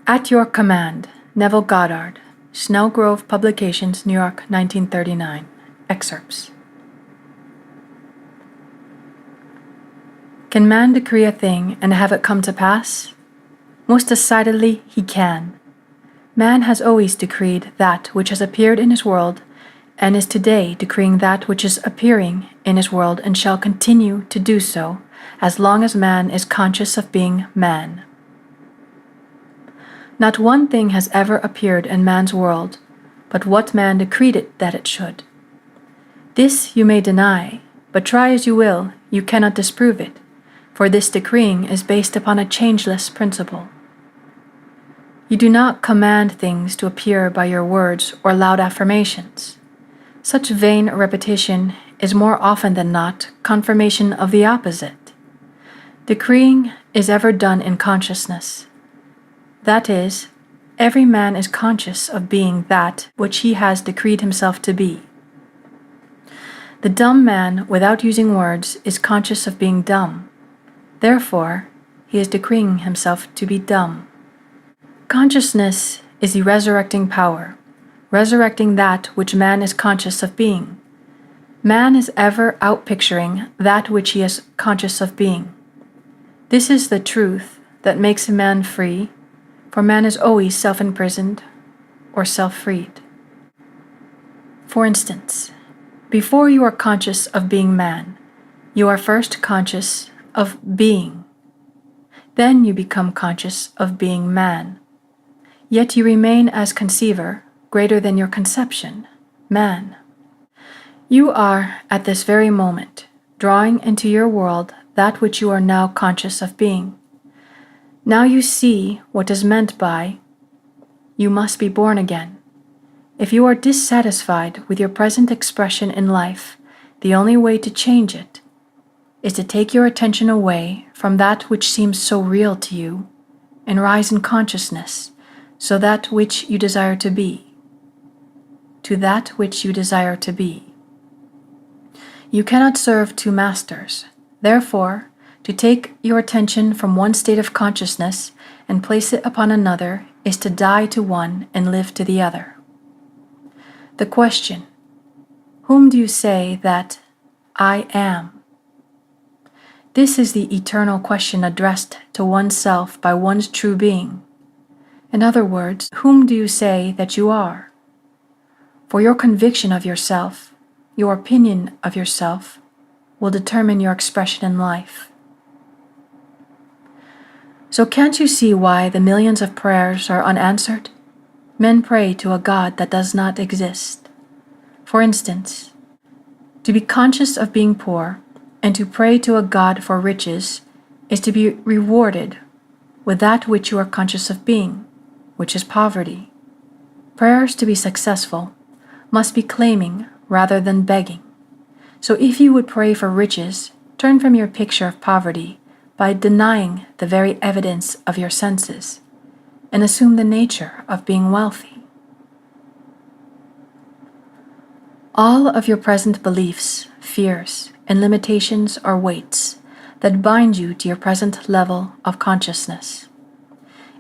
At Your Command, Neville Goddard, Snellgrove Publications, New York, 1939. Excerpts. Can man decree a thing and have it come to pass? Most decidedly he can. Man has always decreed that which has appeared in his world, and is today decreeing that which is appearing in his world and shall continue to do so as long as man is conscious of being man. Not one thing has ever appeared in man's world, but what man decreed it that it should. This you may deny, but try as you will, you cannot disprove it, for this decreeing is based upon a changeless principle. You do not command things to appear by your words or loud affirmations. Such vain repetition is more often than not confirmation of the opposite. Decreeing is ever done in consciousness. That is, every man is conscious of being that which he has decreed himself to be. The dumb man, without using words, is conscious of being dumb. Therefore, he is decreeing himself to be dumb. Consciousness is the resurrecting power, resurrecting that which man is conscious of being. Man is ever outpicturing that which he is conscious of being. This is the truth that makes a man free, for man is always self-imprisoned or self-freed. For instance, before you are conscious of being man, you are first conscious of being. Then you become conscious of being man. Yet you remain as conceiver, greater than your conception, man. You are, at this very moment, drawing into your world that which you are now conscious of being. Now you see what is meant by, you must be born again. If you are dissatisfied with your present expression in life, the only way to change it is to take your attention away from that which seems so real to you and rise in consciousness, so that which you desire to be, to that which you desire to be. You cannot serve two masters. Therefore, to take your attention from one state of consciousness and place it upon another is to die to one and live to the other. The question, whom do you say that I am? This is the eternal question addressed to oneself by one's true being. In other words, whom do you say that you are? For your conviction of yourself, your opinion of yourself, will determine your expression in life. So can't you see why the millions of prayers are unanswered? Men pray to a God that does not exist. For instance, to be conscious of being poor and to pray to a God for riches is to be rewarded with that which you are conscious of being, which is poverty. Prayers to be successful must be claiming rather than begging. So if you would pray for riches, turn from your picture of poverty by denying the very evidence of your senses, and assume the nature of being wealthy. All of your present beliefs, fears, and limitations are weights that bind you to your present level of consciousness.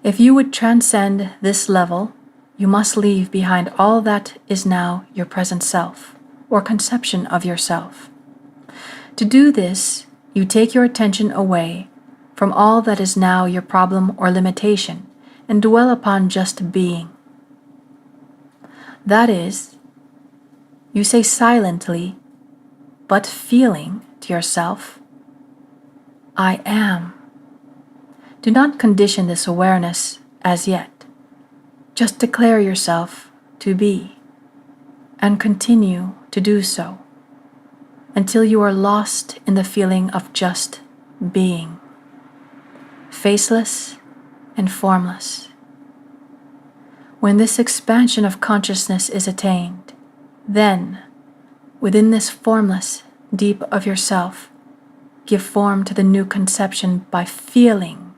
If you would transcend this level, you must leave behind all that is now your present self, or conception of yourself. To do this, you take your attention away from all that is now your problem or limitation and dwell upon just being. That is, you say silently, but feeling to yourself, I am. Do not condition this awareness as yet. Just declare yourself to be, and continue to do so until you are lost in the feeling of just being, faceless and formless. When this expansion of consciousness is attained, then, within this formless deep of yourself, give form to the new conception by feeling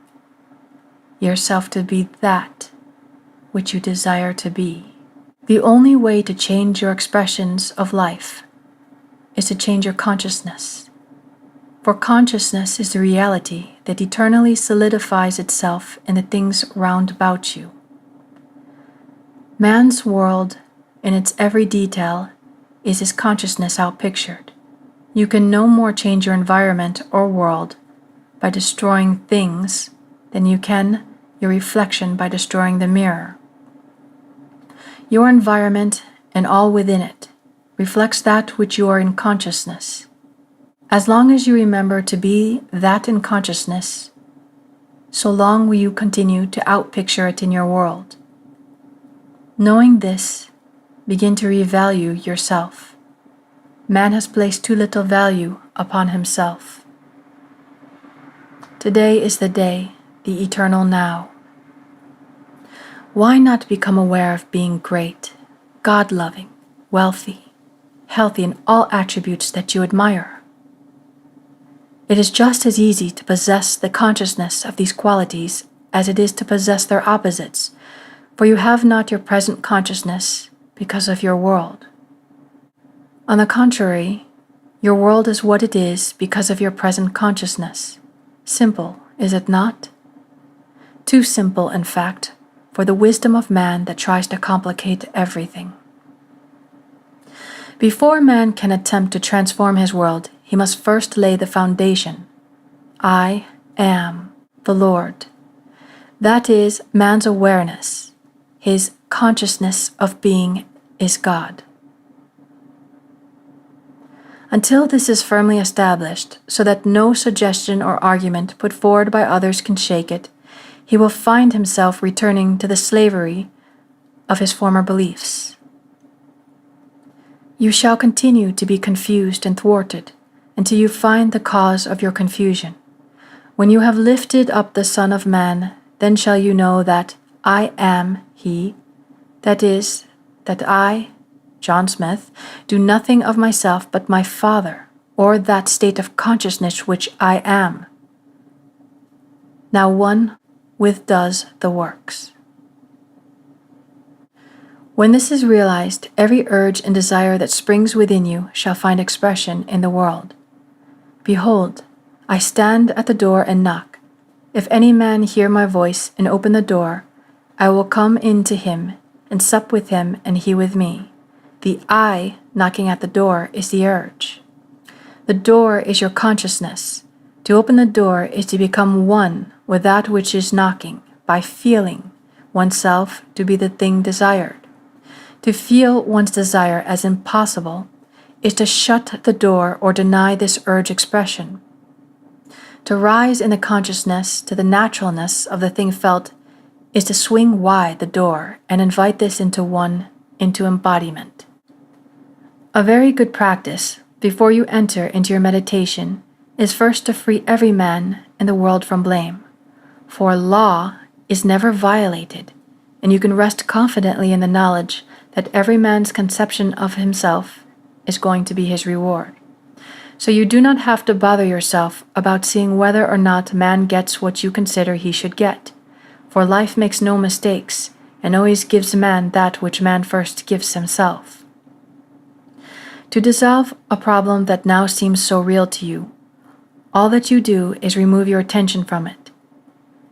yourself to be that which you desire to be. The only way to change your expressions of life is to change your consciousness. For consciousness is the reality that eternally solidifies itself in the things round about you. Man's world, in its every detail, is his consciousness outpictured. You can no more change your environment or world by destroying things than you can your reflection by destroying the mirror. Your environment and all within it reflects that which you are in consciousness. As long as you remember to be that in consciousness, so long will you continue to outpicture it in your world. Knowing this, begin to revalue yourself. Man has placed too little value upon himself. Today is the day, the eternal now. Why not become aware of being great, God-loving, wealthy, healthy in all attributes that you admire? It is just as easy to possess the consciousness of these qualities as it is to possess their opposites, for you have not your present consciousness because of your world. On the contrary, your world is what it is because of your present consciousness. Simple, is it not? Too simple, in fact, for the wisdom of man that tries to complicate everything. Before man can attempt to transform his world, he must first lay the foundation. I am the Lord. That is man's awareness. His consciousness of being is God. Until this is firmly established, so that no suggestion or argument put forward by others can shake it, he will find himself returning to the slavery of his former beliefs. You shall continue to be confused and thwarted until you find the cause of your confusion. When you have lifted up the Son of Man, then shall you know that I am He, that is, that I, John Smith, do nothing of myself but my Father, or that state of consciousness which I am. Now one with does the works. When this is realized, every urge and desire that springs within you shall find expression in the world. Behold, I stand at the door and knock. If any man hear my voice and open the door, I will come in to him and sup with him and he with me. The I knocking at the door is the urge. The door is your consciousness. To open the door is to become one with that which is knocking by feeling oneself to be the thing desired. To feel one's desire as impossible is to shut the door or deny this urge expression. To rise in the consciousness to the naturalness of the thing felt is to swing wide the door and invite this into embodiment. A very good practice before you enter into your meditation is first to free every man in the world from blame, for law is never violated, and you can rest confidently in the knowledge that every man's conception of himself is going to be his reward. So you do not have to bother yourself about seeing whether or not man gets what you consider he should get, for life makes no mistakes and always gives man that which man first gives himself. To dissolve a problem that now seems so real to you, all that you do is remove your attention from it.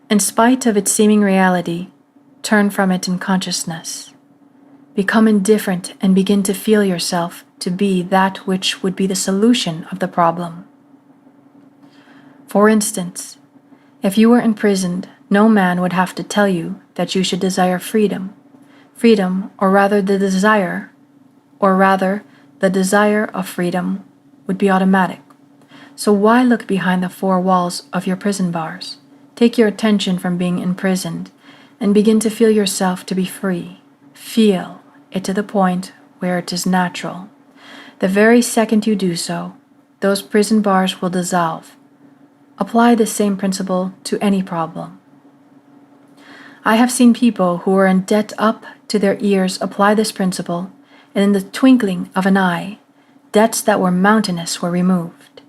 In spite of its seeming reality, turn from it in consciousness. Become indifferent and begin to feel yourself to be that which would be the solution of the problem. For instance, if you were imprisoned, no man would have to tell you that you should desire freedom. Freedom, or rather the desire of freedom, would be automatic. So why look behind the four walls of your prison bars? Take your attention from being imprisoned and begin to feel yourself to be free. Feel it to the point where it is natural. The very second you do so, those prison bars will dissolve. Apply the same principle to any problem. I have seen people who were in debt up to their ears apply this principle, and in the twinkling of an eye, debts that were mountainous were removed.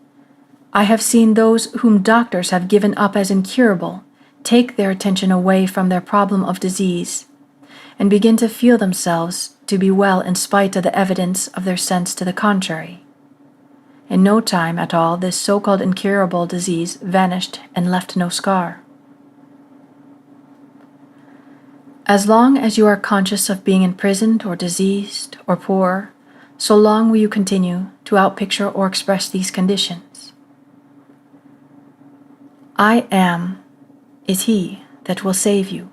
I have seen those whom doctors have given up as incurable take their attention away from their problem of disease and begin to feel themselves to be well in spite of the evidence of their sense to the contrary. In no time at all, this so-called incurable disease vanished and left no scar. As long as you are conscious of being imprisoned or diseased or poor, so long will you continue to outpicture or express these conditions. I am is He that will save you.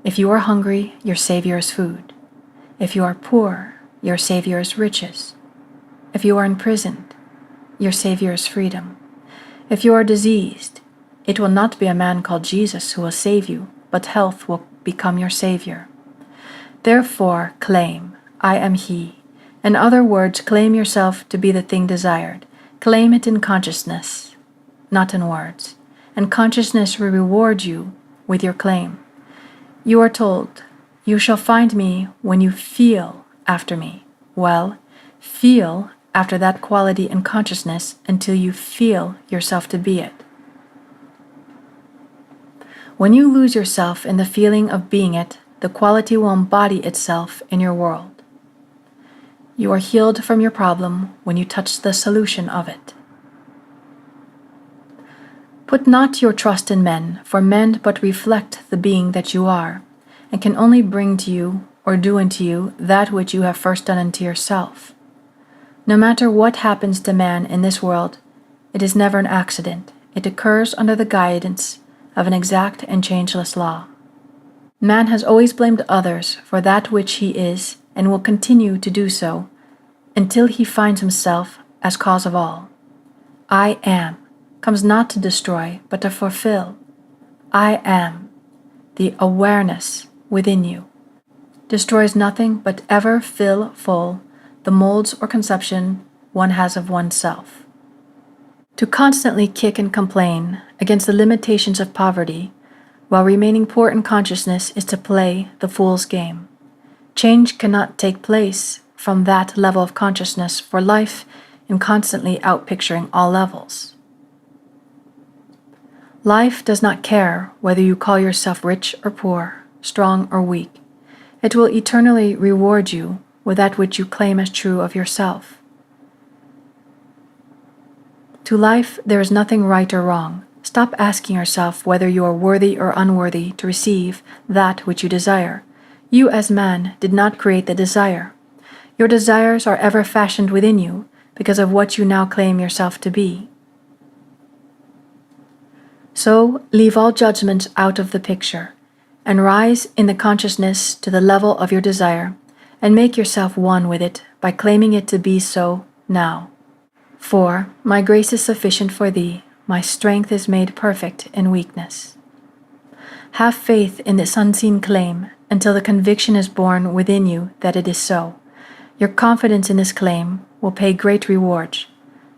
If you are hungry, your Savior is food. If you are poor, your Savior is riches. If you are imprisoned, your Savior is freedom. If you are diseased, it will not be a man called Jesus who will save you, but health will become your Savior. Therefore, claim, I am He. In other words, claim yourself to be the thing desired. Claim it in consciousness, not in words. And consciousness will reward you with your claim. You are told, you shall find me when you feel after me. Well, feel after that quality in consciousness until you feel yourself to be it. When you lose yourself in the feeling of being it, the quality will embody itself in your world. You are healed from your problem when you touch the solution of it. Put not your trust in men, for men but reflect the being that you are, and can only bring to you or do unto you that which you have first done unto yourself. No matter what happens to man in this world, it is never an accident. It occurs under the guidance of an exact and changeless law. Man has always blamed others for that which he is and will continue to do so until he finds himself as cause of all. I am comes not to destroy but to fulfill. I am, the awareness within you, destroys nothing but ever fill full the molds or conception one has of oneself. To constantly kick and complain against the limitations of poverty while remaining poor in consciousness is to play the fool's game. Change cannot take place from that level of consciousness for life in constantly outpicturing all levels. Life does not care whether you call yourself rich or poor, strong or weak. It will eternally reward you with that which you claim as true of yourself. To life, there is nothing right or wrong. Stop asking yourself whether you are worthy or unworthy to receive that which you desire. You as man did not create the desire. Your desires are ever fashioned within you because of what you now claim yourself to be. So leave all judgments out of the picture and rise in the consciousness to the level of your desire and make yourself one with it by claiming it to be so now. For my grace is sufficient for thee, my strength is made perfect in weakness. Have faith in this unseen claim until the conviction is born within you that it is so. Your confidence in this claim will pay great rewards.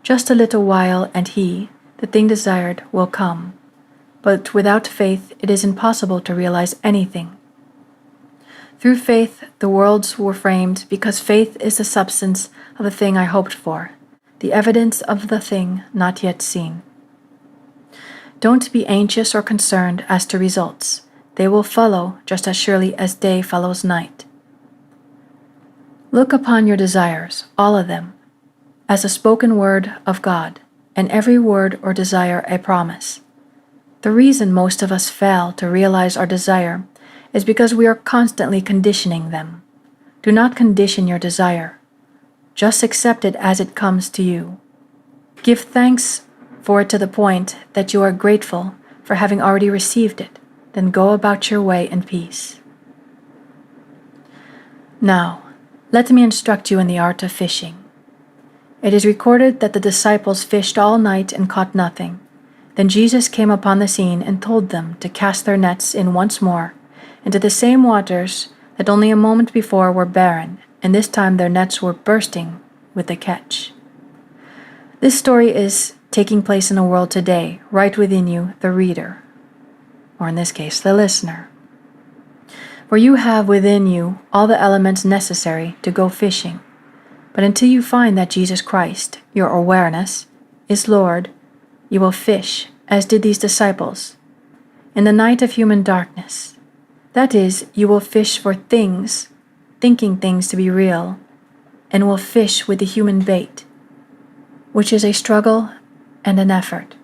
Just a little while and he, the thing desired, will come. But without faith it is impossible to realize anything. Through faith the worlds were framed because faith is the substance of the thing I hoped for, the evidence of the thing not yet seen. Don't be anxious or concerned as to results. They will follow just as surely as day follows night. Look upon your desires, all of them, as a spoken word of God, and every word or desire a promise. The reason most of us fail to realize our desire is because we are constantly conditioning them. Do not condition your desire. Just accept it as it comes to you. Give thanks for it to the point that you are grateful for having already received it. Then go about your way in peace. Now, let me instruct you in the art of fishing. It is recorded that the disciples fished all night and caught nothing. Then Jesus came upon the scene and told them to cast their nets in once more into the same waters that only a moment before were barren, and this time their nets were bursting with the catch. This story is taking place in the world today, right within you, the reader, or in this case, the listener. For you have within you all the elements necessary to go fishing. But until you find that Jesus Christ, your awareness, is Lord, you will fish, as did these disciples, in the night of human darkness. That is, you will fish for things, thinking things to be real, and will fish with the human bait, which is a struggle and an effort,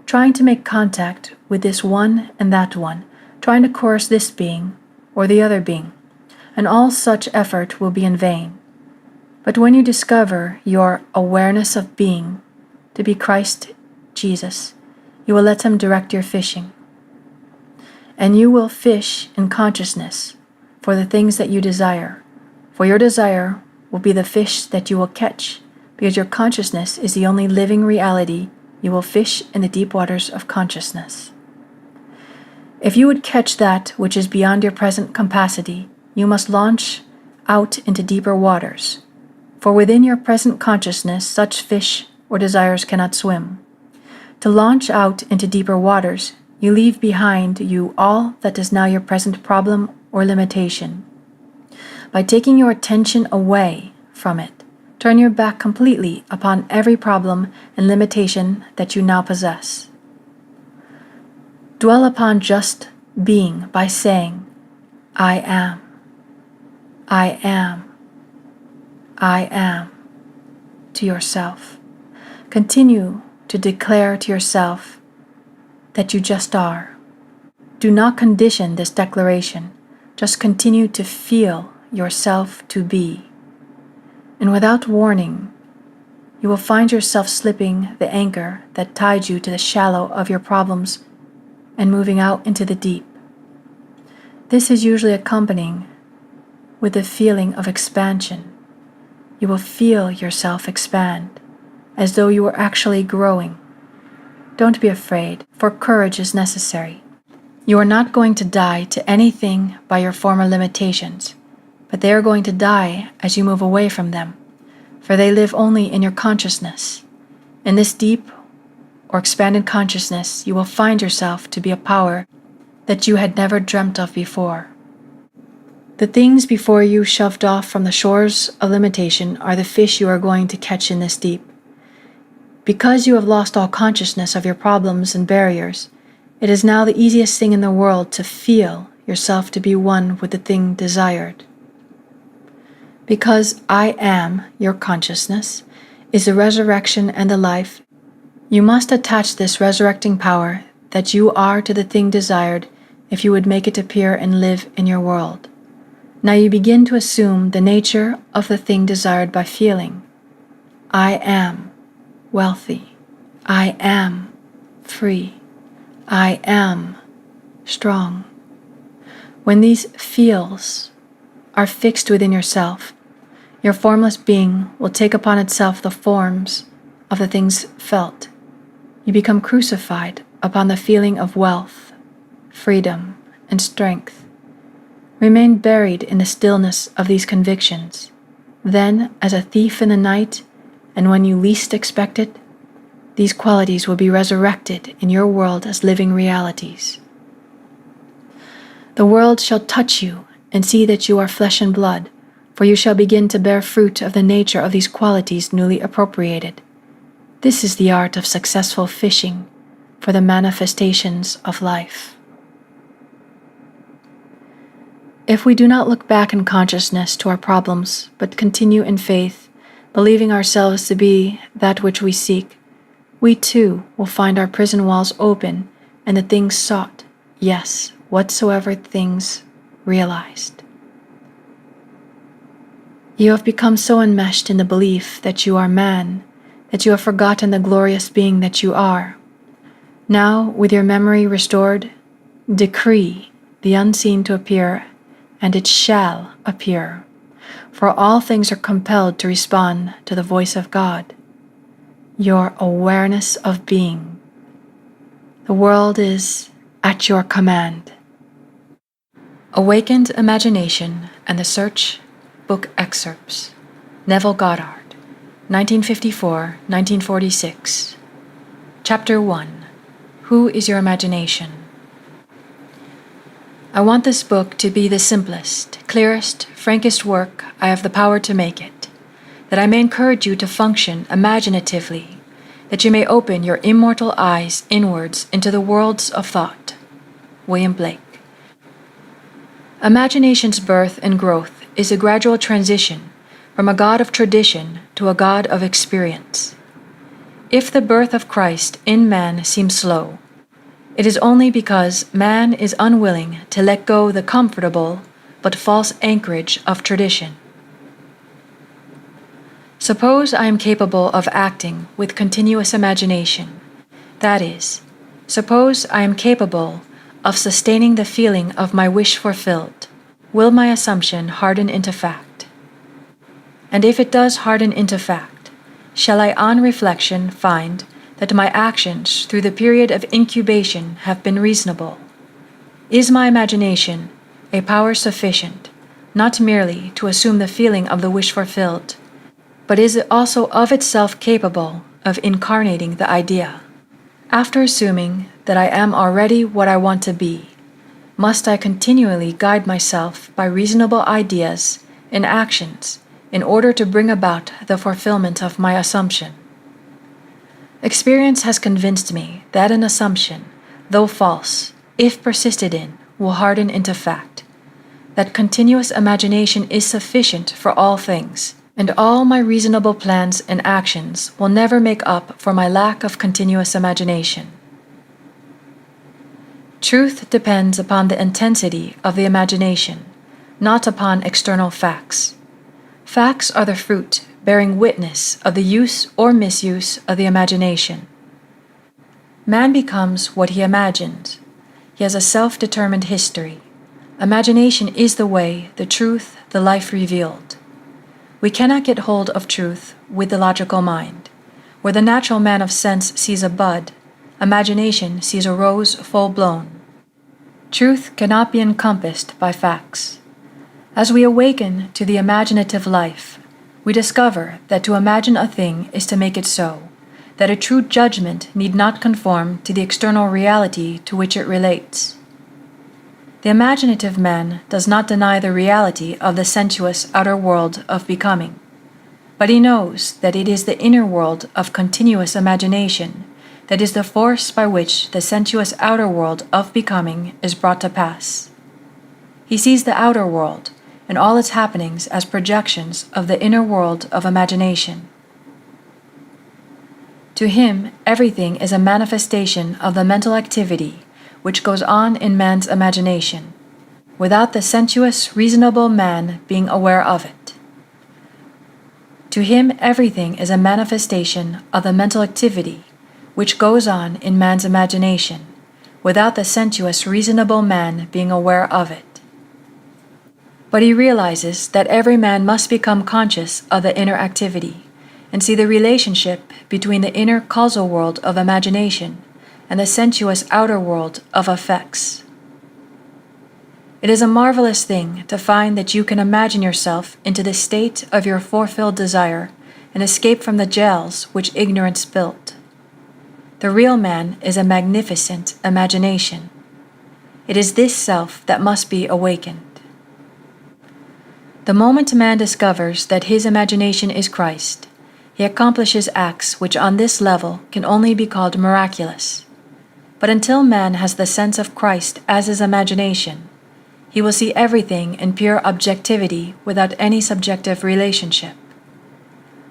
trying to make contact with this one and that one, trying to coerce this being or the other being, and all such effort will be in vain. But when you discover your awareness of being to be Christ Jesus, you will let Him direct your fishing. And you will fish in consciousness for the things that you desire, for your desire will be the fish that you will catch, because your consciousness is the only living reality. You will fish in the deep waters of consciousness. If you would catch that which is beyond your present capacity, you must launch out into deeper waters, for within your present consciousness such fish or desires cannot swim. To launch out into deeper waters, you leave behind you all that is now your present problem or limitation. By taking your attention away from it, turn your back completely upon every problem and limitation that you now possess. Dwell upon just being by saying, I am, I am, I am, to yourself. Continue to declare to yourself that you just are. Do not condition this declaration. Just continue to feel yourself to be. And without warning, you will find yourself slipping the anchor that tied you to the shallow of your problems and moving out into the deep. This is usually accompanying with the feeling of expansion. You will feel yourself expand, as though you were actually growing. Don't be afraid, for courage is necessary. You are not going to die to anything by your former limitations, but they are going to die as you move away from them, for they live only in your consciousness. In this deep or expanded consciousness, you will find yourself to be a power that you had never dreamt of before. The things before you shoved off from the shores of limitation are the fish you are going to catch in this deep. Because you have lost all consciousness of your problems and barriers, it is now the easiest thing in the world to feel yourself to be one with the thing desired. Because I am, your consciousness, is the resurrection and the life, you must attach this resurrecting power that you are to the thing desired if you would make it appear and live in your world. Now you begin to assume the nature of the thing desired by feeling, I am wealthy, I am free, I am strong. When these feels are fixed within yourself, your formless being will take upon itself the forms of the things felt. You become crucified upon the feeling of wealth, freedom, and strength. Remain buried in the stillness of these convictions. Then, as a thief in the night, and when you least expect it, these qualities will be resurrected in your world as living realities. The world shall touch you and see that you are flesh and blood, for you shall begin to bear fruit of the nature of these qualities newly appropriated. This is the art of successful fishing for the manifestations of life. If we do not look back in consciousness to our problems, but continue in faith, believing ourselves to be that which we seek, we too will find our prison walls open and the things sought, yes, whatsoever things realized. You have become so enmeshed in the belief that you are man, that you have forgotten the glorious being that you are. Now, with your memory restored, decree the unseen to appear, and it shall appear. For all things are compelled to respond to the voice of God, your awareness of being. The world is at your command. Awakened Imagination and the Search Book Excerpts. Neville Goddard, 1954-1946. Chapter 1. Who is your imagination? I want this book to be the simplest, clearest, frankest work I have the power to make it, that I may encourage you to function imaginatively, that you may open your immortal eyes inwards into the worlds of thought. William Blake. Imagination's birth and growth is a gradual transition from a God of tradition to a God of experience. If the birth of Christ in man seems slow, It is only because man is unwilling to let go the comfortable but false anchorage of tradition. Suppose I am capable of acting with continuous imagination. That is, suppose I am capable of sustaining the feeling of my wish fulfilled. Will my assumption harden into fact? And if it does harden into fact, shall I on reflection find that my actions through the period of incubation have been reasonable? Is my imagination a power sufficient, not merely to assume the feeling of the wish fulfilled, but is it also of itself capable of incarnating the idea? After assuming that I am already what I want to be, must I continually guide myself by reasonable ideas and actions in order to bring about the fulfillment of my assumption? Experience has convinced me that an assumption, though false, if persisted in, will harden into fact, that continuous imagination is sufficient for all things, and all my reasonable plans and actions will never make up for my lack of continuous imagination. Truth depends upon the intensity of the imagination, not upon external facts. Facts are the fruit bearing witness of the use or misuse of the imagination. Man becomes what he imagines. He has a self-determined history. Imagination is the way, the truth, the life revealed. We cannot get hold of truth with the logical mind. Where the natural man of sense sees a bud, imagination sees a rose full-blown. Truth cannot be encompassed by facts. As we awaken to the imaginative life, we discover that to imagine a thing is to make it so, that a true judgment need not conform to the external reality to which it relates. The imaginative man does not deny the reality of the sensuous outer world of becoming, but he knows that it is the inner world of continuous imagination that is the force by which the sensuous outer world of becoming is brought to pass. He sees the outer world and all its happenings as projections of the inner world of imagination. To him, everything is a manifestation of the mental activity which goes on in man's imagination, without the sensuous, reasonable man being aware of it. To him, everything is a manifestation of the mental activity which goes on in man's imagination, without the sensuous, reasonable man being aware of it. But he realizes that every man must become conscious of the inner activity and see the relationship between the inner causal world of imagination and the sensuous outer world of effects. It is a marvelous thing to find that you can imagine yourself into the state of your fulfilled desire and escape from the jails which ignorance built. The real man is a magnificent imagination. It is this self that must be awakened. The moment a man discovers that his imagination is Christ, he accomplishes acts which on this level can only be called miraculous. But until man has the sense of Christ as his imagination, he will see everything in pure objectivity without any subjective relationship.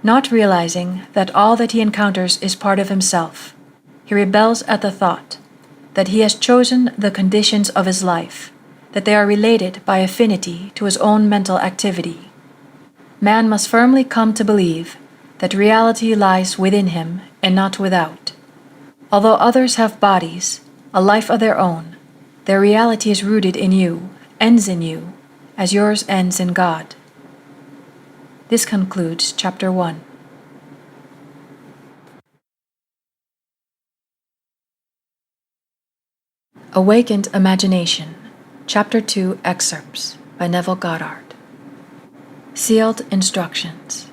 Not realizing that all that he encounters is part of himself, he rebels at the thought that he has chosen the conditions of his life, that they are related by affinity to his own mental activity. Man must firmly come to believe that reality lies within him and not without. Although others have bodies, a life of their own, their reality is rooted in you, ends in you, as yours ends in God. This concludes Chapter 1. Awakened Imagination, Chapter 2 Excerpts by Neville Goddard. Sealed Instructions.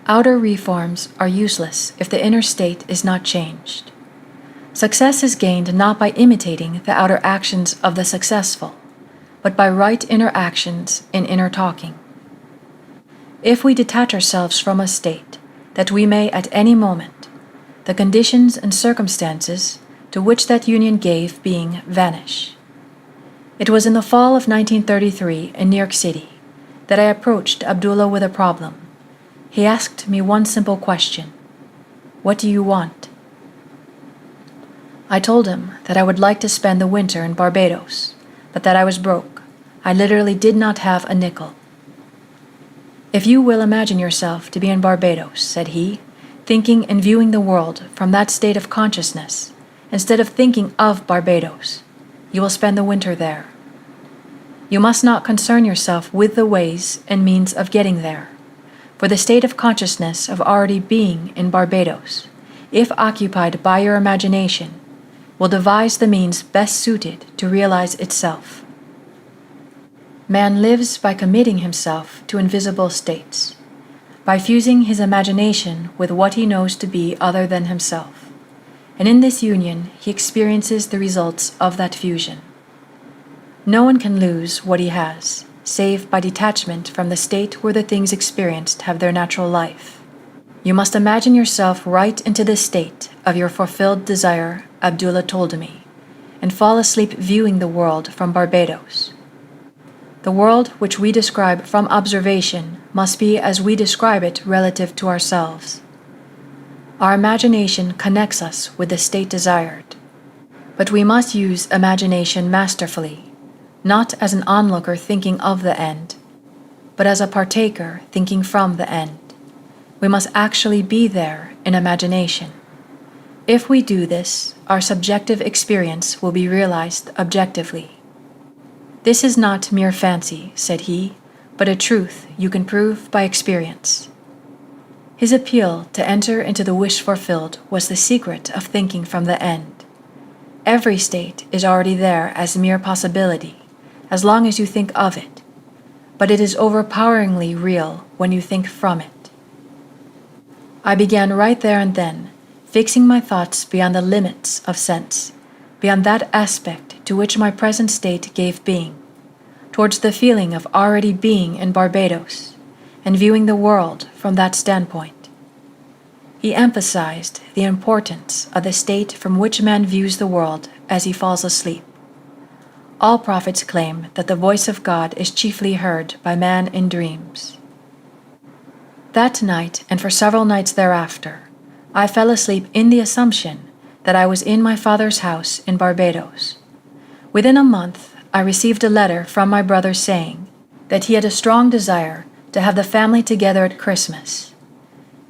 Outer reforms are useless if the inner state is not changed. Success is gained not by imitating the outer actions of the successful, but by right inner actions in inner talking. If we detach ourselves from a state, that we may at any moment, the conditions and circumstances to which that union gave being vanish. It was in the fall of 1933 in New York City that I approached Abdullah with a problem. He asked me one simple question: "What do you want?" I told him that I would like to spend the winter in Barbados, but that I was broke. I literally did not have a nickel. "If you will imagine yourself to be in Barbados," said he, "thinking and viewing the world from that state of consciousness, instead of thinking of Barbados, you will spend the winter there. You must not concern yourself with the ways and means of getting there, for the state of consciousness of already being in Barbados, if occupied by your imagination, will devise the means best suited to realize itself. Man lives by committing himself to invisible states, by fusing his imagination with what he knows to be other than himself, and in this union he experiences the results of that fusion. No one can lose what he has, save by detachment from the state where the things experienced have their natural life. You must imagine yourself right into the state of your fulfilled desire," Abdullah told me, "and fall asleep viewing the world from Barbados. The world which we describe from observation must be as we describe it relative to ourselves. Our imagination connects us with the state desired, but we must use imagination masterfully, not as an onlooker thinking of the end, but as a partaker thinking from the end. We must actually be there in imagination. If we do this, our subjective experience will be realized objectively. This is not mere fancy," said he, "but a truth you can prove by experience." His appeal to enter into the wish fulfilled was the secret of thinking from the end. Every state is already there as mere possibility, as long as you think of it, but it is overpoweringly real when you think from it. I began right there and then, fixing my thoughts beyond the limits of sense, beyond that aspect to which my present state gave being, towards the feeling of already being in Barbados, and viewing the world from that standpoint. He emphasized the importance of the state from which man views the world as he falls asleep. All prophets claim that the voice of God is chiefly heard by man in dreams. That night, and for several nights thereafter, I fell asleep in the assumption that I was in my father's house in Barbados. Within a month, I received a letter from my brother saying that he had a strong desire to have the family together at Christmas,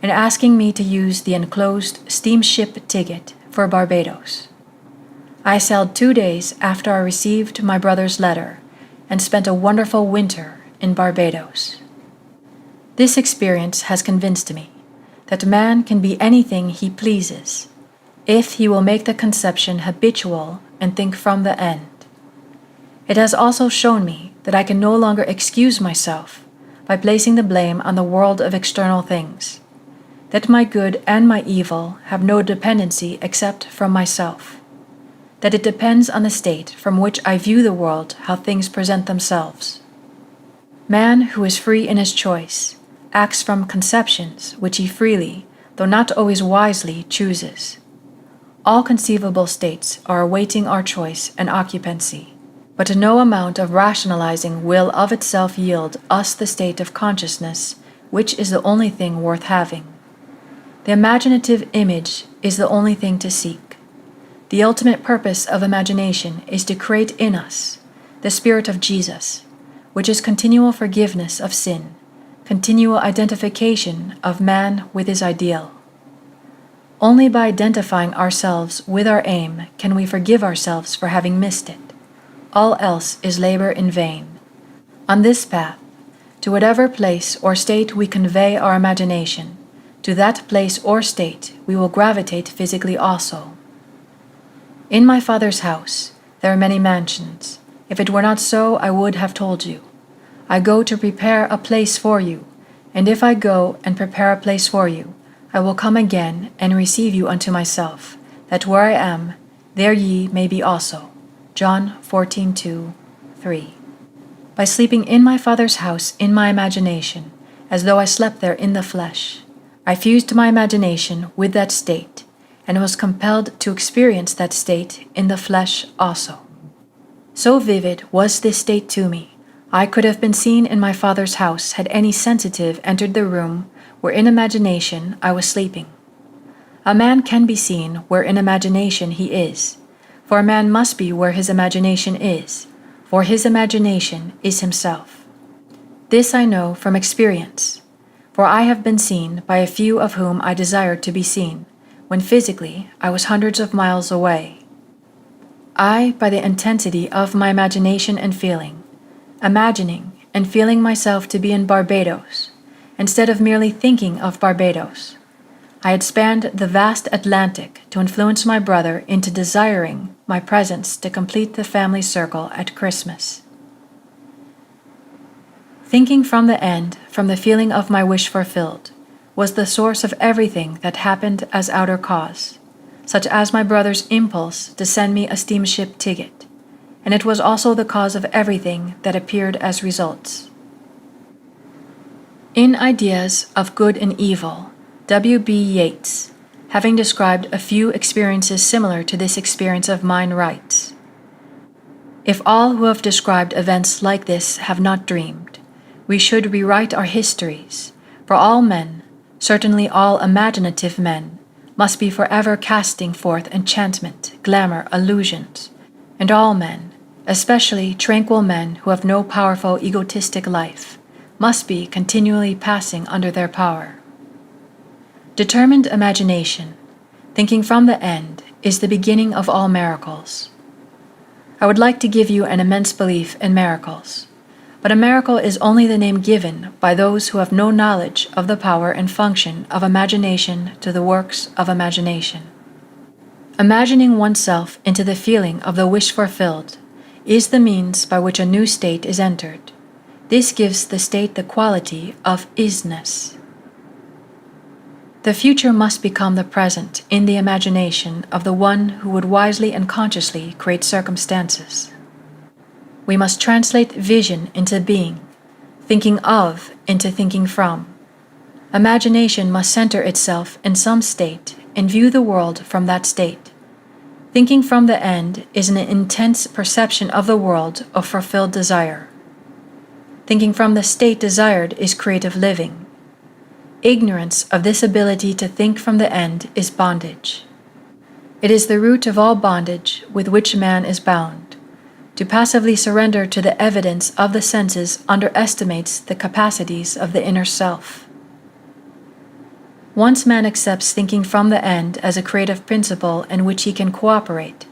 and asking me to use the enclosed steamship ticket for Barbados. I sailed 2 days after I received my brother's letter and spent a wonderful winter in Barbados. This experience has convinced me that man can be anything he pleases, if he will make the conception habitual and think from the end. It has also shown me that I can no longer excuse myself by placing the blame on the world of external things, that my good and my evil have no dependency except from myself, that it depends on the state from which I view the world how things present themselves. Man who is free in his choice acts from conceptions which he freely, though not always wisely, chooses. All conceivable states are awaiting our choice and occupancy, but no amount of rationalizing will of itself yield us the state of consciousness which is the only thing worth having. The imaginative image is the only thing to seek. The ultimate purpose of imagination is to create in us the spirit of Jesus, which is continual forgiveness of sin, continual identification of man with his ideal. Only by identifying ourselves with our aim can we forgive ourselves for having missed it. All else is labor in vain. On this path, to whatever place or state we convey our imagination, to that place or state we will gravitate physically also. In my Father's house there are many mansions. If it were not so, I would have told you. I go to prepare a place for you, and if I go and prepare a place for you, I will come again and receive you unto myself, that where I am, there ye may be also. John 14:2-3. By sleeping in my Father's house in my imagination, as though I slept there in the flesh, I fused my imagination with that state, and was compelled to experience that state in the flesh also. So vivid was this state to me, I could have been seen in my Father's house had any sensitive entered the room where in imagination I was sleeping. A man can be seen where in imagination he is, for a man must be where his imagination is, for his imagination is himself. This I know from experience, for I have been seen by a few of whom I desired to be seen, when physically I was hundreds of miles away. I, by the intensity of my imagination and feeling, imagining and feeling myself to be in Barbados, instead of merely thinking of Barbados, I had spanned the vast Atlantic to influence my brother into desiring my presence to complete the family circle at Christmas. Thinking from the end, from the feeling of my wish fulfilled, was the source of everything that happened as outer cause, such as my brother's impulse to send me a steamship ticket, and it was also the cause of everything that appeared as results. In Ideas of Good and Evil, W.B. Yeats, having described a few experiences similar to this experience of mine, writes, "If all who have described events like this have not dreamed, we should rewrite our histories, for all men, certainly all imaginative men, must be forever casting forth enchantment, glamour, illusions, and all men, especially tranquil men who have no powerful egotistic life, must be continually passing under their power. Determined imagination, thinking from the end, is the beginning of all miracles. I would like to give you an immense belief in miracles, but a miracle is only the name given by those who have no knowledge of the power and function of imagination to the works of imagination. Imagining oneself into the feeling of the wish fulfilled is the means by which a new state is entered. This gives the state the quality of isness. The future must become the present in the imagination of the one who would wisely and consciously create circumstances. We must translate vision into being, thinking of into thinking from. Imagination must center itself in some state and view the world from that state. Thinking from the end is an intense perception of the world of fulfilled desire. Thinking from the state desired is creative living. Ignorance of this ability to think from the end is bondage. It is the root of all bondage with which man is bound. To passively surrender to the evidence of the senses underestimates the capacities of the inner self. Once man accepts thinking from the end as a creative principle in which he can cooperate,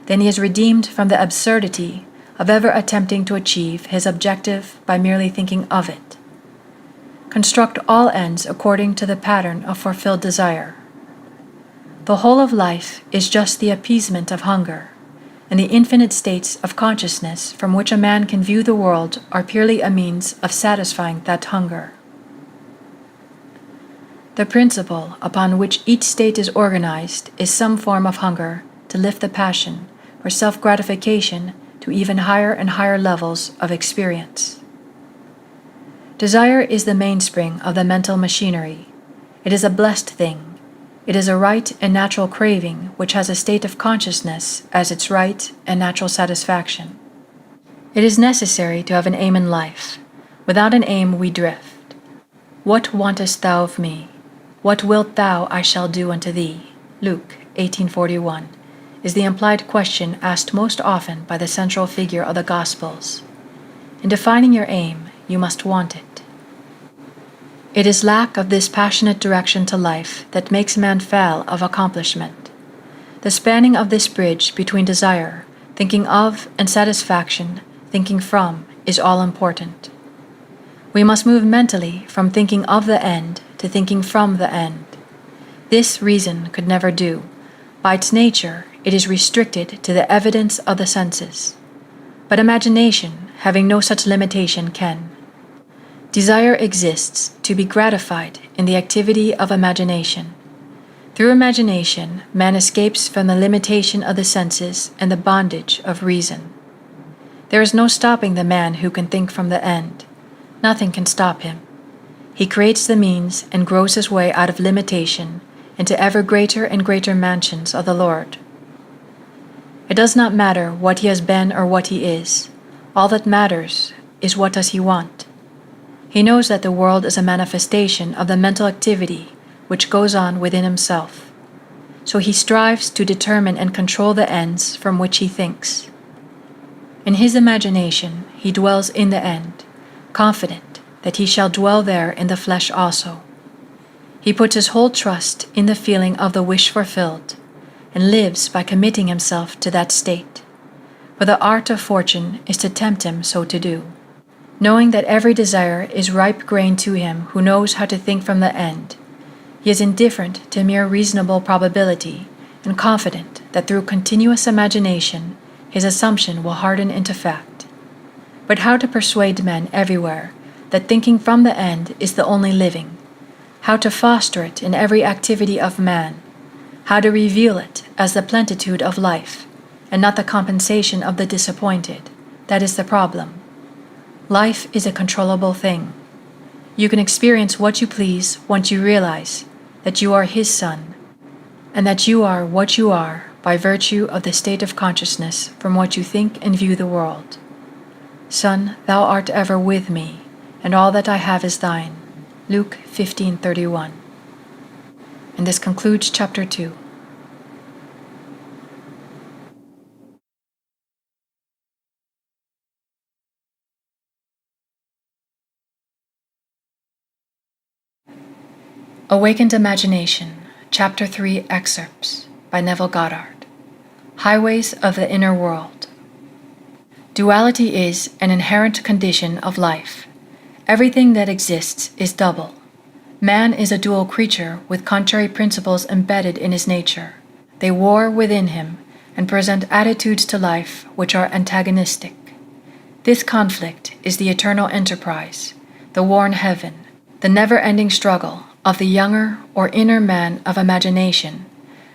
then he is redeemed from the absurdity of ever attempting to achieve his objective by merely thinking of it. Construct all ends according to the pattern of fulfilled desire. The whole of life is just the appeasement of hunger, and the infinite states of consciousness from which a man can view the world are purely a means of satisfying that hunger. The principle upon which each state is organized is some form of hunger to lift the passion for self-gratification to even higher and higher levels of experience. Desire is the mainspring of the mental machinery. It is a blessed thing. It is a right and natural craving which has a state of consciousness as its right and natural satisfaction. It is necessary to have an aim in life. Without an aim we drift. What wantest thou of me? What wilt thou I shall do unto thee? Luke 18:41 is the implied question asked most often by the central figure of the Gospels. In defining your aim, you must want it. It is lack of this passionate direction to life that makes man fail of accomplishment. The spanning of this bridge between desire, thinking of, and satisfaction, thinking from, is all important. We must move mentally from thinking of the end to thinking from the end. This reason could never do. By its nature, it is restricted to the evidence of the senses. But imagination, having no such limitation, can. Desire exists to be gratified in the activity of imagination. Through imagination, man escapes from the limitation of the senses and the bondage of reason. There is no stopping the man who can think from the end. Nothing can stop him. He creates the means and grows his way out of limitation into ever greater and greater mansions of the Lord. It does not matter what he has been or what he is. All that matters is what does he want. He knows that the world is a manifestation of the mental activity which goes on within himself. so he strives to determine and control the ends from which he thinks. In his imagination he dwells in the end, confident that he shall dwell there in the flesh also. He puts his whole trust in the feeling of the wish fulfilled, and lives by committing himself to that state. For the art of fortune is to tempt him so to do. Knowing that every desire is ripe grain to him who knows how to think from the end, he is indifferent to mere reasonable probability, and confident that through continuous imagination his assumption will harden into fact. But how to persuade men everywhere that thinking from the end is the only living, how to foster it in every activity of man, how to reveal it as the plenitude of life, and not the compensation of the disappointed, that is the problem. Life is a controllable thing. You can experience what you please once you realize that you are His Son, and that you are what you are by virtue of the state of consciousness from which you think and view the world. Son, thou art ever with me, and all that I have is thine. Luke 15:31. And this concludes chapter 2. Awakened Imagination, Chapter 3 Excerpts by Neville Goddard. Highways of the Inner World. Duality is an inherent condition of life. Everything that exists is double. Man is a dual creature with contrary principles embedded in his nature. They war within him and present attitudes to life which are antagonistic. This conflict is the eternal enterprise, the war in heaven, the never-ending struggle of the younger or inner man of imagination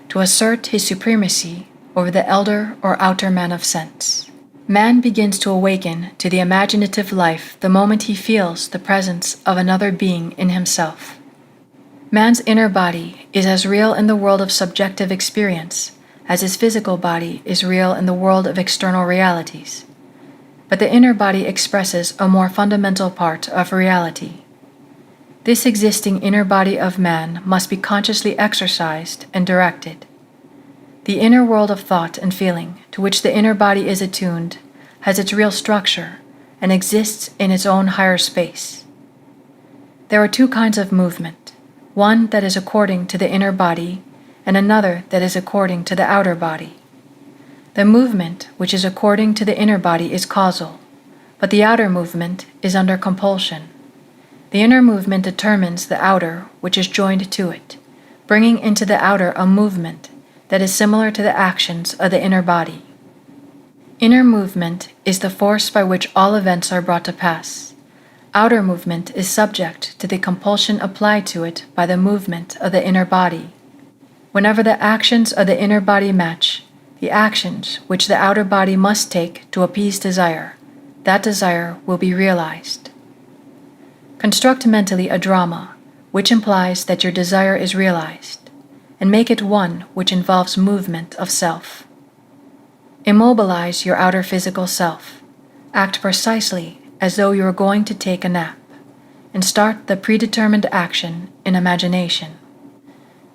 to assert his supremacy over the elder or outer man of sense. Man begins to awaken to the imaginative life the moment he feels the presence of another being in himself. Man's inner body is as real in the world of subjective experience as his physical body is real in the world of external realities. But the inner body expresses a more fundamental part of reality. This existing inner body of man must be consciously exercised and directed. The inner world of thought and feeling, to which the inner body is attuned, has its real structure and exists in its own higher space. There are two kinds of movement, one that is according to the inner body and another that is according to the outer body. The movement which is according to the inner body is causal, but the outer movement is under compulsion. The inner movement determines the outer which is joined to it, bringing into the outer a movement that is similar to the actions of the inner body. Inner movement is the force by which all events are brought to pass. Outer movement is subject to the compulsion applied to it by the movement of the inner body. Whenever the actions of the inner body match the actions which the outer body must take to appease desire, that desire will be realized. Construct mentally a drama which implies that your desire is realized, and make it one which involves movement of self. Immobilize your outer physical self. Act precisely as though you are going to take a nap, and start the predetermined action in imagination.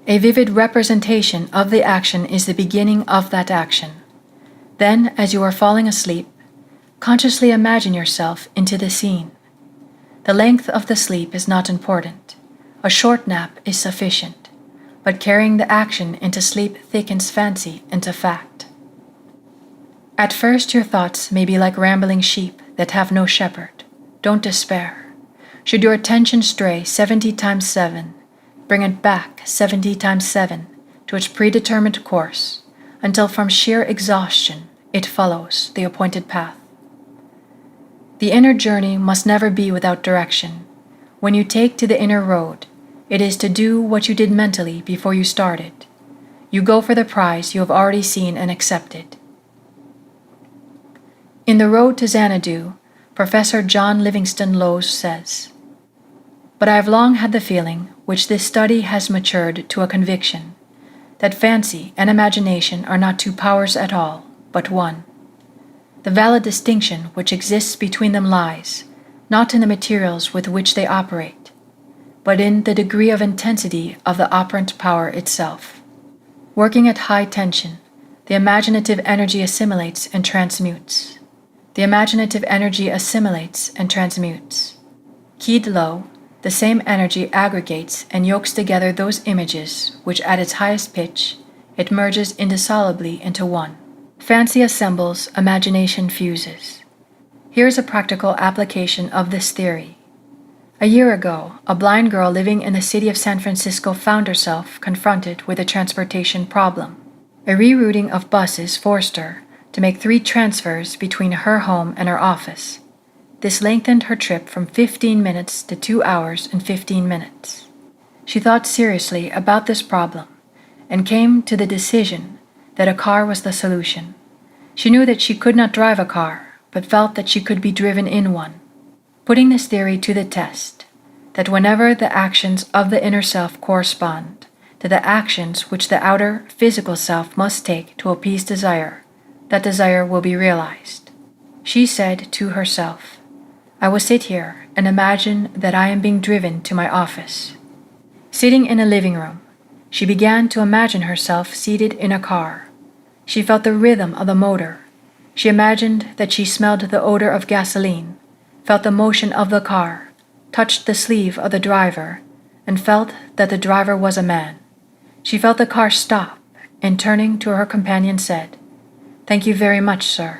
A vivid representation of the action is the beginning of that action. Then, as you are falling asleep, consciously imagine yourself into the scene. The length of the sleep is not important. A short nap is sufficient, but carrying the action into sleep thickens fancy into fact. At first your thoughts may be like rambling sheep that have no shepherd. Don't despair. Should your attention stray 70 times 7, bring it back 70 times 7 to its predetermined course, until from sheer exhaustion it follows the appointed path. The inner journey must never be without direction. When you take to the inner road, it is to do what you did mentally before you started. You go for the prize you have already seen and accepted. In The Road to Xanadu, Professor John Livingston Lowes says, "But I have long had the feeling, which this study has matured to a conviction, that fancy and imagination are not two powers at all, but one. The valid distinction which exists between them lies, not in the materials with which they operate, but in the degree of intensity of the operant power itself. Working at high tension, the imaginative energy assimilates and transmutes. The imaginative energy assimilates and transmutes. Keyed low, the same energy aggregates and yokes together those images which at its highest pitch, it merges indissolubly into one. Fancy assembles, imagination fuses. Here is a practical application of this theory. A year ago, a blind girl living in the city of San Francisco found herself confronted with a transportation problem. A rerouting of buses forced her to make 3 transfers between her home and her office. This lengthened her trip from 15 minutes to 2 hours and 15 minutes. She thought seriously about this problem and came to the decision that a car was the solution. She knew that she could not drive a car, but felt that she could be driven in one. Putting this theory to the test, that whenever the actions of the inner self correspond to the actions which the outer physical self must take to appease desire, that desire will be realized. She said to herself, "I will sit here and imagine that I am being driven to my office." Sitting in a living room, she began to imagine herself seated in a car. She felt the rhythm of the motor. She imagined that she smelled the odor of gasoline, felt the motion of the car, touched the sleeve of the driver, and felt that the driver was a man. She felt the car stop, and turning to her companion said, "Thank you very much, sir."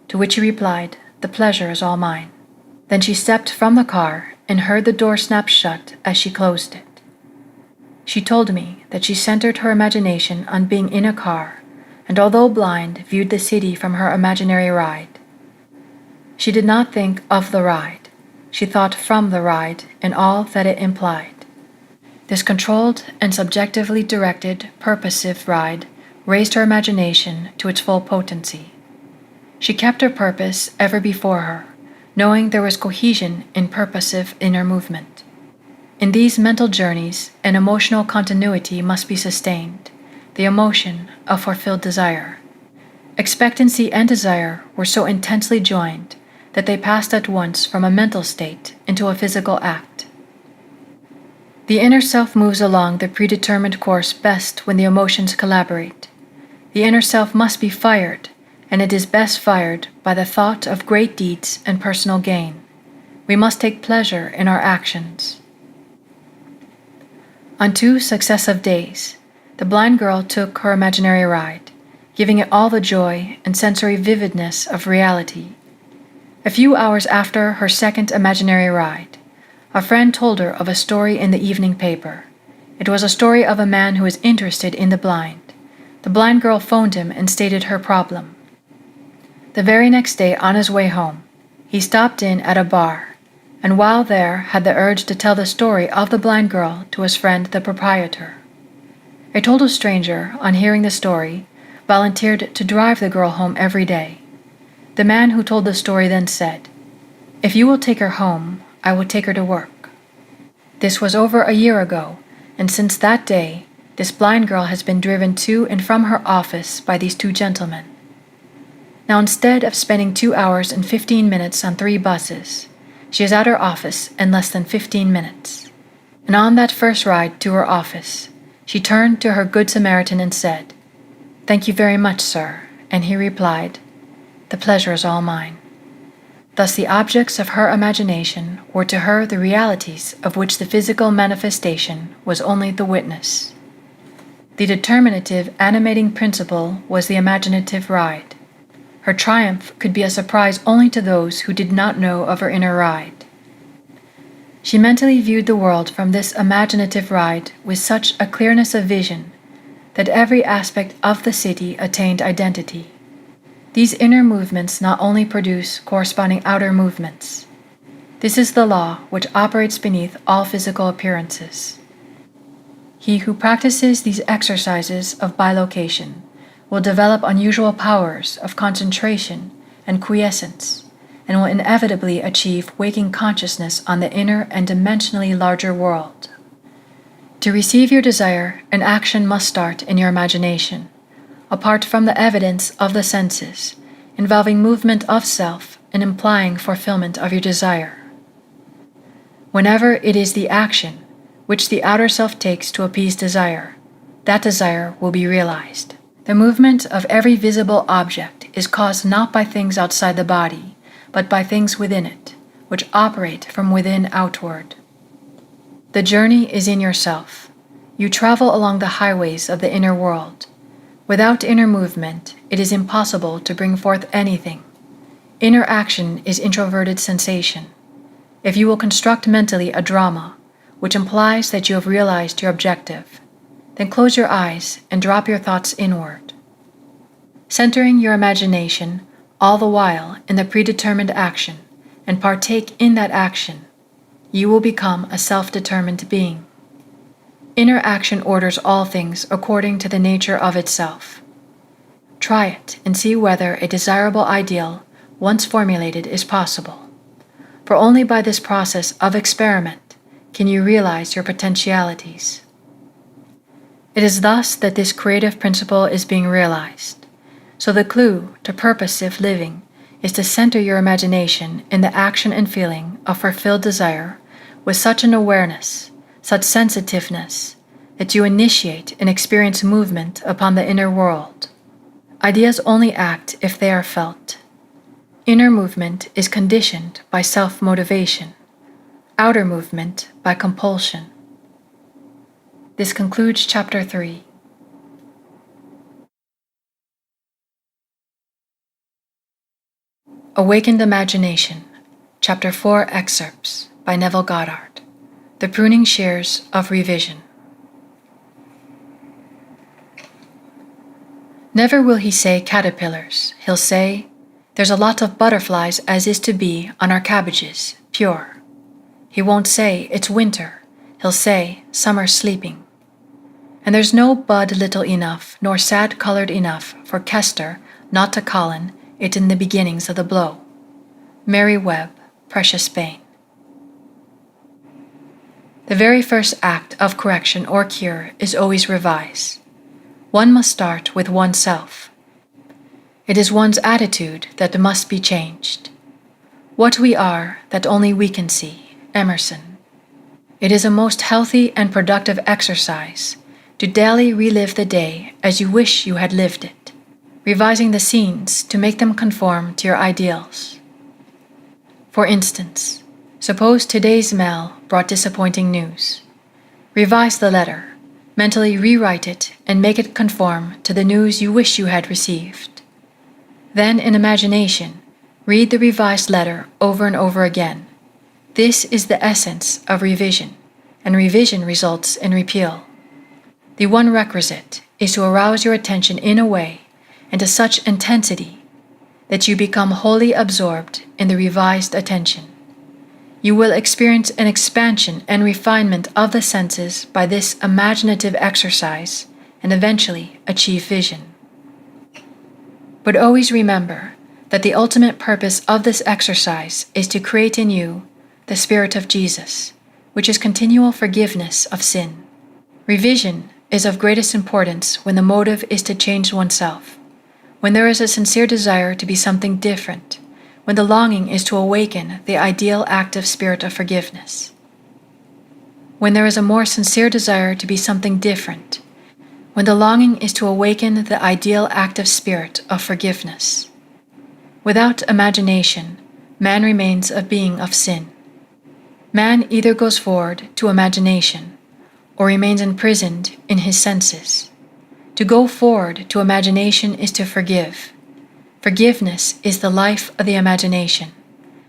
To which he replied, "The pleasure is all mine." Then she stepped from the car and heard the door snap shut as she closed it. She told me that she centered her imagination on being in a car, and although blind, viewed the city from her imaginary ride. She did not think of the ride. She thought from the ride and all that it implied. This controlled and subjectively directed, purposive ride raised her imagination to its full potency. She kept her purpose ever before her, knowing there was cohesion in purposive inner movement. In these mental journeys, an emotional continuity must be sustained, the emotion of fulfilled desire. Expectancy and desire were so intensely joined that they passed at once from a mental state into a physical act. The inner self moves along the predetermined course best when the emotions collaborate. The inner self must be fired, and it is best fired by the thought of great deeds and personal gain. We must take pleasure in our actions. On 2 successive days, the blind girl took her imaginary ride, giving it all the joy and sensory vividness of reality. A few hours after her second imaginary ride, a friend told her of a story in the evening paper. It was a story of a man who was interested in the blind. The blind girl phoned him and stated her problem. The very next day on his way home, he stopped in at a bar, and while there had the urge to tell the story of the blind girl to his friend the proprietor. A total stranger, on hearing the story, volunteered to drive the girl home every day. The man who told the story then said, "If you will take her home, I will take her to work." This was over a year ago, and since that day, this blind girl has been driven to and from her office by these 2 gentlemen. Now instead of spending 2 hours and 15 minutes on 3 buses, she is at her office in less than 15 minutes. And on that first ride to her office, she turned to her Good Samaritan and said, "Thank you very much, sir," and he replied, "The pleasure is all mine." Thus the objects of her imagination were to her the realities of which the physical manifestation was only the witness. The determinative animating principle was the imaginative ride. Her triumph could be a surprise only to those who did not know of her inner ride. She mentally viewed the world from this imaginative ride with such a clearness of vision that every aspect of the city attained identity. These inner movements not only produce corresponding outer movements. This is the law which operates beneath all physical appearances. He who practices these exercises of bilocation will develop unusual powers of concentration and quiescence, and will inevitably achieve waking consciousness on the inner and dimensionally larger world. To receive your desire, an action must start in your imagination, apart from the evidence of the senses, involving movement of self and implying fulfillment of your desire. Whenever it is the action which the outer self takes to appease desire, that desire will be realized. The movement of every visible object is caused not by things outside the body, but by things within it, which operate from within outward. The journey is in yourself. You travel along the highways of the inner world. Without inner movement, it is impossible to bring forth anything. Inner action is introverted sensation. If you will construct mentally a drama, which implies that you have realized your objective, then close your eyes and drop your thoughts inward. Centering your imagination all the while in the predetermined action and partake in that action, you will become a self-determined being. Inner action orders all things according to the nature of itself. Try it and see whether a desirable ideal, once formulated, is possible. For only by this process of experiment can you realize your potentialities. It is thus that this creative principle is being realized. So the clue to purposive living is to center your imagination in the action and feeling of fulfilled desire with such an awareness, such sensitiveness, that you initiate and experience movement upon the inner world. Ideas only act if they are felt. Inner movement is conditioned by self-motivation, outer movement by compulsion. This concludes Chapter 3. Awakened Imagination, Chapter 4 Excerpts by Neville Goddard. The Pruning Shears of Revision. Never will he say caterpillars. He'll say, there's a lot of butterflies as is to be on our cabbages, pure. He won't say it's winter. He'll say summer's sleeping. And there's no bud little enough nor sad colored enough for Kester not to collen it in the beginnings of the blow. Mary Webb, Precious Bane. The very first act of correction or cure is always revise. One must start with oneself. It is one's attitude that must be changed. What we are, that only we can see. Emerson. It is a most healthy and productive exercise to daily relive the day as you wish you had lived it, revising the scenes to make them conform to your ideals. For instance, suppose today's mail brought disappointing news. Revise the letter, mentally rewrite it, and make it conform to the news you wish you had received. Then, in imagination, read the revised letter over and over again. This is the essence of revision, and revision results in repeal. The one requisite is to arouse your attention in a way and to such intensity that you become wholly absorbed in the revised attention. You will experience an expansion and refinement of the senses by this imaginative exercise and eventually achieve vision. But always remember that the ultimate purpose of this exercise is to create in you the Spirit of Jesus, which is continual forgiveness of sin. Revision is of greatest importance when the motive is to change oneself, when there is a sincere desire to be something different, when the longing is to awaken the ideal active spirit of forgiveness. When there is a more sincere desire to be something different, when the longing is to awaken the ideal active spirit of forgiveness. Without imagination, man remains a being of sin. Man either goes forward to imagination or remains imprisoned in his senses. To go forward to imagination is to forgive. Forgiveness is the life of the imagination.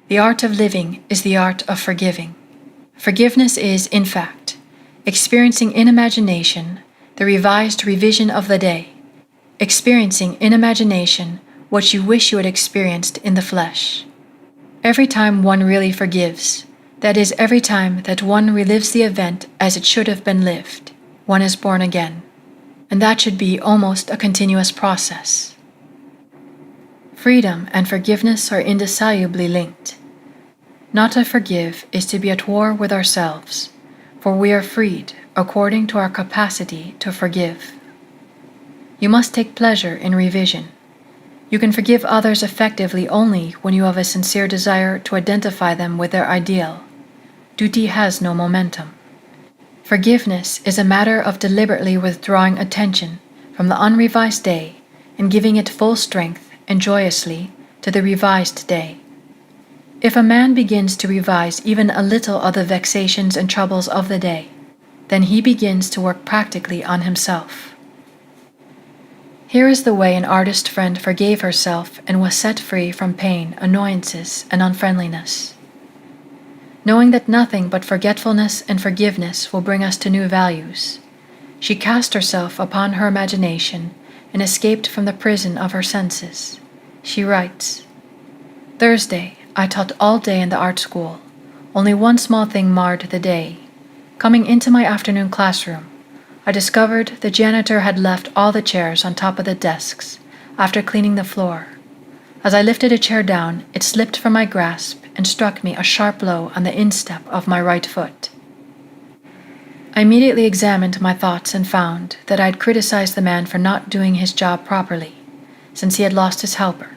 The art of living is the art of forgiving. Forgiveness is, in fact, experiencing in imagination the revised revision of the day, experiencing in imagination what you wish you had experienced in the flesh. Every time one really forgives, that is, every time that one relives the event as it should have been lived, one is born again, and that should be almost a continuous process. Freedom and forgiveness are indissolubly linked. Not to forgive is to be at war with ourselves, for we are freed according to our capacity to forgive. You must take pleasure in revision. You can forgive others effectively only when you have a sincere desire to identify them with their ideal. Duty has no momentum. Forgiveness is a matter of deliberately withdrawing attention from the unrevised day and giving it full strength and joyously to the revised day. If a man begins to revise even a little of the vexations and troubles of the day, then he begins to work practically on himself. Here is the way an artist friend forgave herself and was set free from pain, annoyances, and unfriendliness. Knowing that nothing but forgetfulness and forgiveness will bring us to new values, she cast herself upon her imagination and escaped from the prison of her senses. She writes, "Thursday, I taught all day in the art school. Only one small thing marred the day. Coming into my afternoon classroom, I discovered the janitor had left all the chairs on top of the desks after cleaning the floor. As I lifted a chair down, it slipped from my grasp and struck me a sharp blow on the instep of my right foot. I immediately examined my thoughts and found that I had criticized the man for not doing his job properly, since he had lost his helper.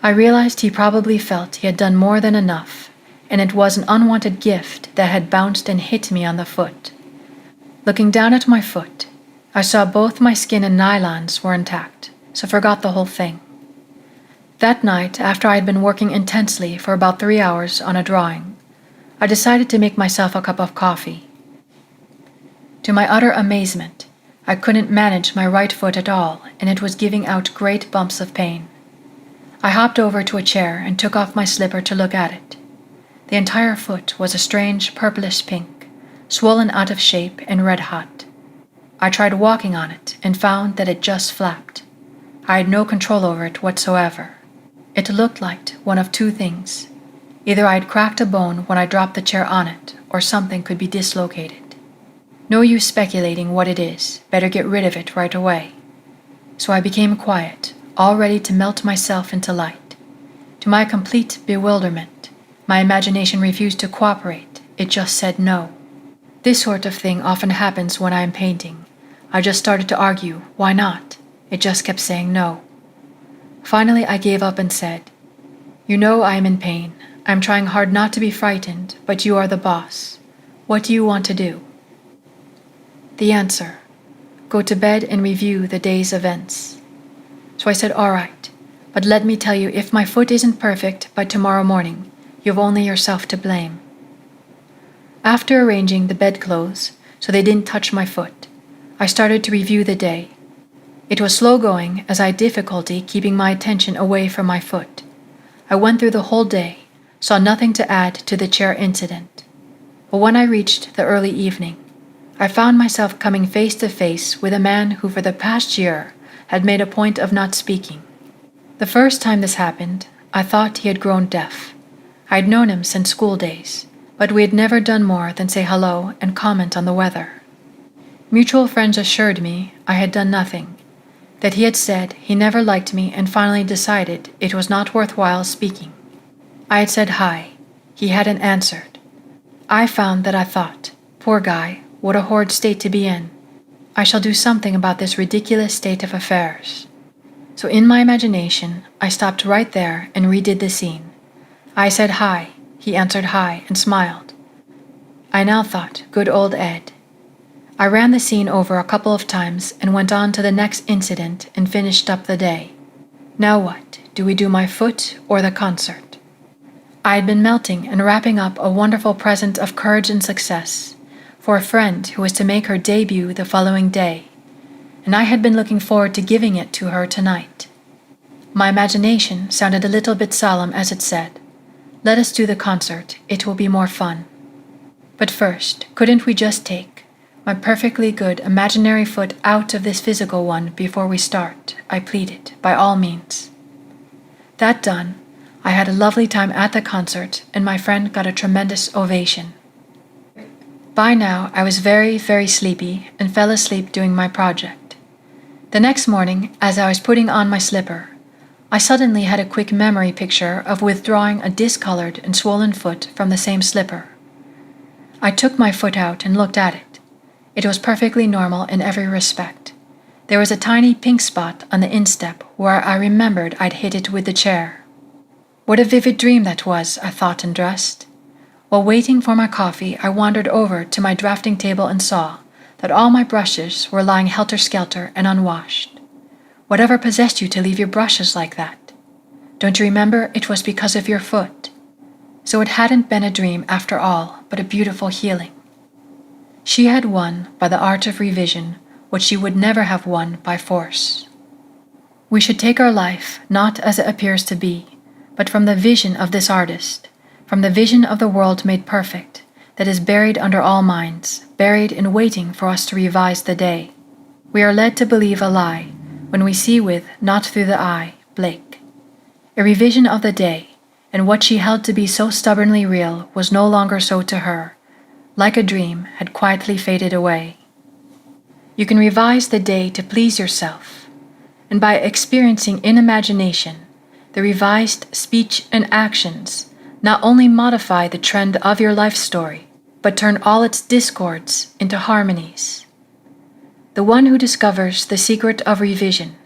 I realized he probably felt he had done more than enough, and it was an unwanted gift that had bounced and hit me on the foot. Looking down at my foot, I saw both my skin and nylons were intact, so forgot the whole thing. That night, after I had been working intensely for about 3 hours on a drawing, I decided to make myself a cup of coffee. To my utter amazement, I couldn't manage my right foot at all, and it was giving out great bumps of pain. I hopped over to a chair and took off my slipper to look at it. The entire foot was a strange purplish pink, swollen out of shape and red hot. I tried walking on it and found that it just flapped. I had no control over it whatsoever. It looked like one of two things. Either I had cracked a bone when I dropped the chair on it, or something could be dislocated. No use speculating what it is, better get rid of it right away. So I became quiet, all ready to melt myself into light. To my complete bewilderment, my imagination refused to cooperate, it just said no. This sort of thing often happens when I am painting. I just started to argue, why not? It just kept saying no. Finally, I gave up and said, "You know I am in pain. I am trying hard not to be frightened, but you are the boss. What do you want to do?" The answer, "Go to bed and review the day's events." So I said, "All right, but let me tell you, if my foot isn't perfect by tomorrow morning, you've only yourself to blame." After arranging the bedclothes so they didn't touch my foot, I started to review the day. It was slow going as I had difficulty keeping my attention away from my foot. I went through the whole day, saw nothing to add to the chair incident. But when I reached the early evening, I found myself coming face to face with a man who for the past year had made a point of not speaking. The first time this happened, I thought he had grown deaf. I had known him since school days, but we had never done more than say hello and comment on the weather. Mutual friends assured me I had done nothing, that he had said he never liked me and finally decided it was not worthwhile speaking. I had said hi. He hadn't answered. I found that I thought, poor guy, what a horrid state to be in. I shall do something about this ridiculous state of affairs. So in my imagination, I stopped right there and redid the scene. I said hi. He answered hi and smiled. I now thought, good old Ed. I ran the scene over a couple of times and went on to the next incident and finished up the day. Now what? Do we do my foot or the concert? I had been melting and wrapping up a wonderful present of courage and success for a friend who was to make her debut the following day, and I had been looking forward to giving it to her tonight. My imagination sounded a little bit solemn as it said, "Let us do the concert, it will be more fun." But first, couldn't we just take my perfectly good imaginary foot out of this physical one before we start? I pleaded, by all means. That done, I had a lovely time at the concert, and my friend got a tremendous ovation. By now, I was very, very sleepy and fell asleep doing my project. The next morning, as I was putting on my slipper, I suddenly had a quick memory picture of withdrawing a discolored and swollen foot from the same slipper. I took my foot out and looked at it. It was perfectly normal in every respect. There was a tiny pink spot on the instep where I remembered I'd hit it with the chair. What a vivid dream that was, I thought and dressed. While waiting for my coffee, I wandered over to my drafting table and saw that all my brushes were lying helter-skelter and unwashed. Whatever possessed you to leave your brushes like that? Don't you remember it was because of your foot? So it hadn't been a dream after all, but a beautiful healing. She had won by the art of revision what she would never have won by force. We should take our life not as it appears to be, but from the vision of this artist, from the vision of the world made perfect, that is buried under all minds, buried in waiting for us to revise the day. We are led to believe a lie when we see with, not through the eye, Blake. A revision of the day, and what she held to be so stubbornly real was no longer so to her, like a dream had quietly faded away. You can revise the day to please yourself, and by experiencing in imagination the revised speech and actions not only modify the trend of your life story, but turn all its discords into harmonies. The one who discovers the secret of revision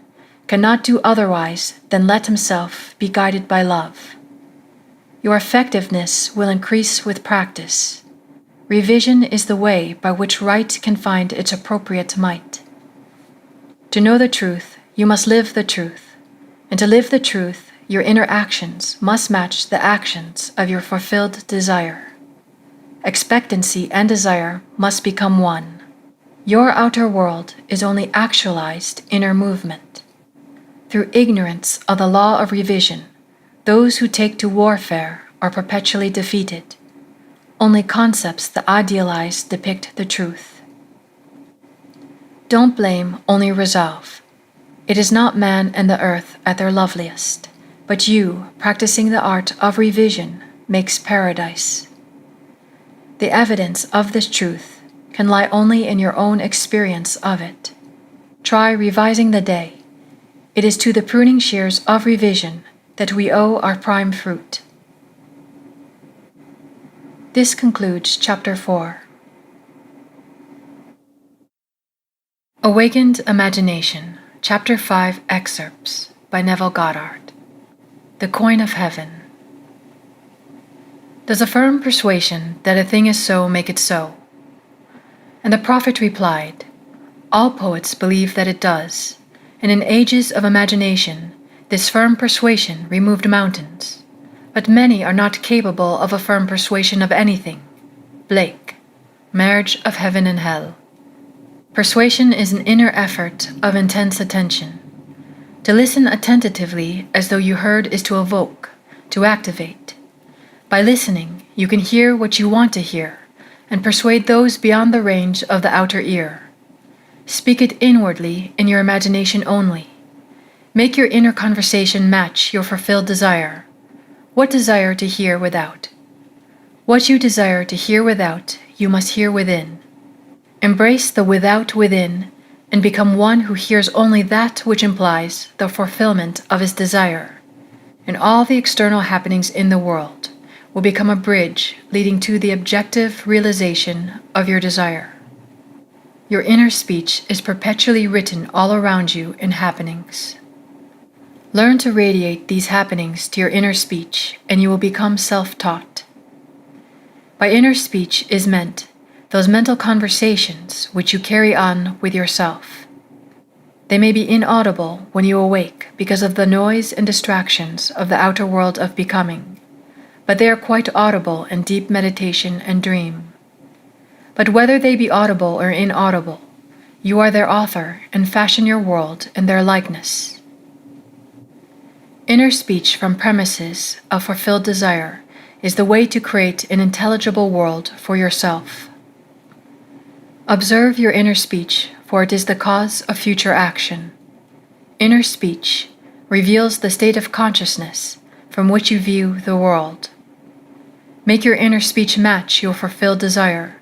cannot do otherwise than let himself be guided by love. Your effectiveness will increase with practice. Revision is the way by which right can find its appropriate might. To know the truth, you must live the truth, and to live the truth, your inner actions must match the actions of your fulfilled desire. Expectancy and desire must become one. Your outer world is only actualized inner movement. Through ignorance of the law of revision, those who take to warfare are perpetually defeated. Only concepts that idealize depict the truth. Don't blame, only resolve. It is not man and the earth at their loveliest, but you, practicing the art of revision, makes paradise. The evidence of this truth can lie only in your own experience of it. Try revising the day. It is to the pruning shears of revision that we owe our prime fruit. This concludes Chapter 4. Awakened Imagination, Chapter 5 Excerpts by Neville Goddard. The Coin of Heaven. Does a firm persuasion that a thing is so make it so? And the prophet replied, all poets believe that it does, and in ages of imagination, this firm persuasion removed mountains. But many are not capable of a firm persuasion of anything. Blake, Marriage of Heaven and Hell. Persuasion is an inner effort of intense attention. To listen attentively as though you heard is to evoke, to activate. By listening, you can hear what you want to hear, and persuade those beyond the range of the outer ear. Speak it inwardly in your imagination only. Make your inner conversation match your fulfilled desire. What desire to hear without? What you desire to hear without, you must hear within. Embrace the without within, and become one who hears only that which implies the fulfillment of his desire, and all the external happenings in the world will become a bridge leading to the objective realization of your desire. Your inner speech is perpetually written all around you in happenings. Learn to radiate these happenings to your inner speech, and you will become self-taught. By inner speech is meant those mental conversations which you carry on with yourself. They may be inaudible when you awake because of the noise and distractions of the outer world of becoming, but they are quite audible in deep meditation and dream. But whether they be audible or inaudible, you are their author and fashion your world in their likeness. Inner speech from premises of fulfilled desire is the way to create an intelligible world for yourself. Observe your inner speech, for it is the cause of future action. Inner speech reveals the state of consciousness from which you view the world. Make your inner speech match your fulfilled desire,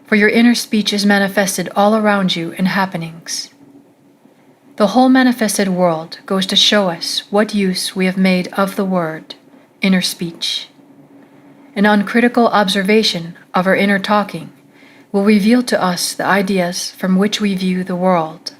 for your inner speech is manifested all around you in happenings. The whole manifested world goes to show us what use we have made of the word, inner speech. An uncritical observation of our inner talking will reveal to us the ideas from which we view the world.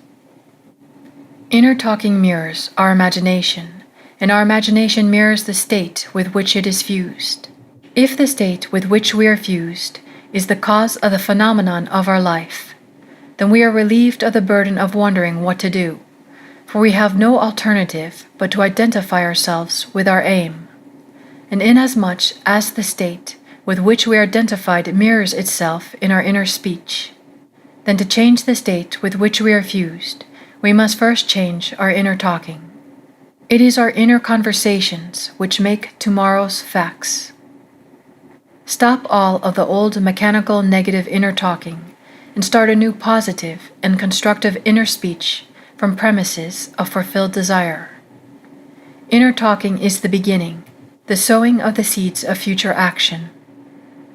Inner talking mirrors our imagination, and our imagination mirrors the state with which it is fused. If the state with which we are fused is the cause of the phenomenon of our life, then we are relieved of the burden of wondering what to do, for we have no alternative but to identify ourselves with our aim. And inasmuch as the state with which we are identified mirrors itself in our inner speech, then to change the state with which we are fused, we must first change our inner talking. It is our inner conversations which make tomorrow's facts. Stop all of the old mechanical negative inner talking and start a new positive and constructive inner speech from premises of fulfilled desire. Inner talking is the beginning, the sowing of the seeds of future action.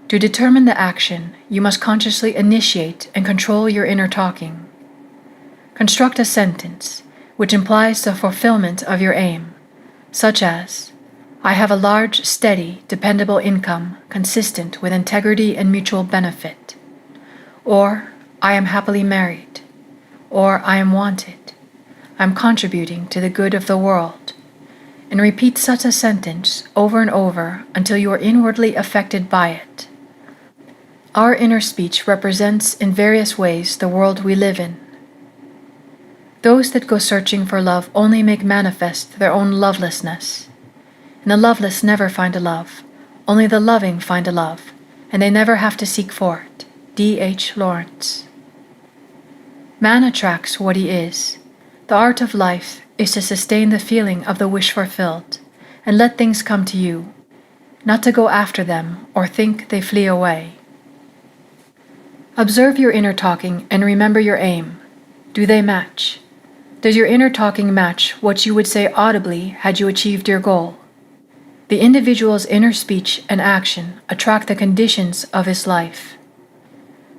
To determine the action, you must consciously initiate and control your inner talking. Construct a sentence which implies the fulfillment of your aim, such as, I have a large, steady, dependable income consistent with integrity and mutual benefit, or I am happily married, or I am wanted, I am contributing to the good of the world, and repeat such a sentence over and over until you are inwardly affected by it. Our inner speech represents in various ways the world we live in. Those that go searching for love only make manifest their own lovelessness. And the loveless never find a love, only the loving find a love, and they never have to seek for it. D.H. Lawrence. Man attracts what he is. The art of life is to sustain the feeling of the wish fulfilled, and let things come to you, not to go after them or think they flee away. Observe your inner talking and remember your aim. Do they match? Does your inner talking match what you would say audibly had you achieved your goal? The individual's inner speech and action attract the conditions of his life.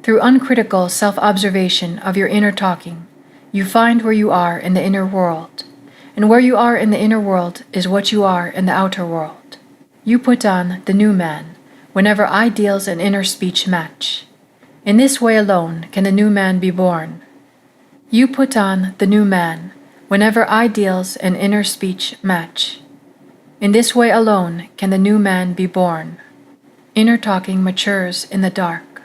Through uncritical self-observation of your inner talking, you find where you are in the inner world, and where you are in the inner world is what you are in the outer world. You put on the new man whenever ideals and inner speech match. In this way alone can the new man be born. You put on the new man whenever ideals and inner speech match. In this way alone can the new man be born. Inner talking matures in the dark.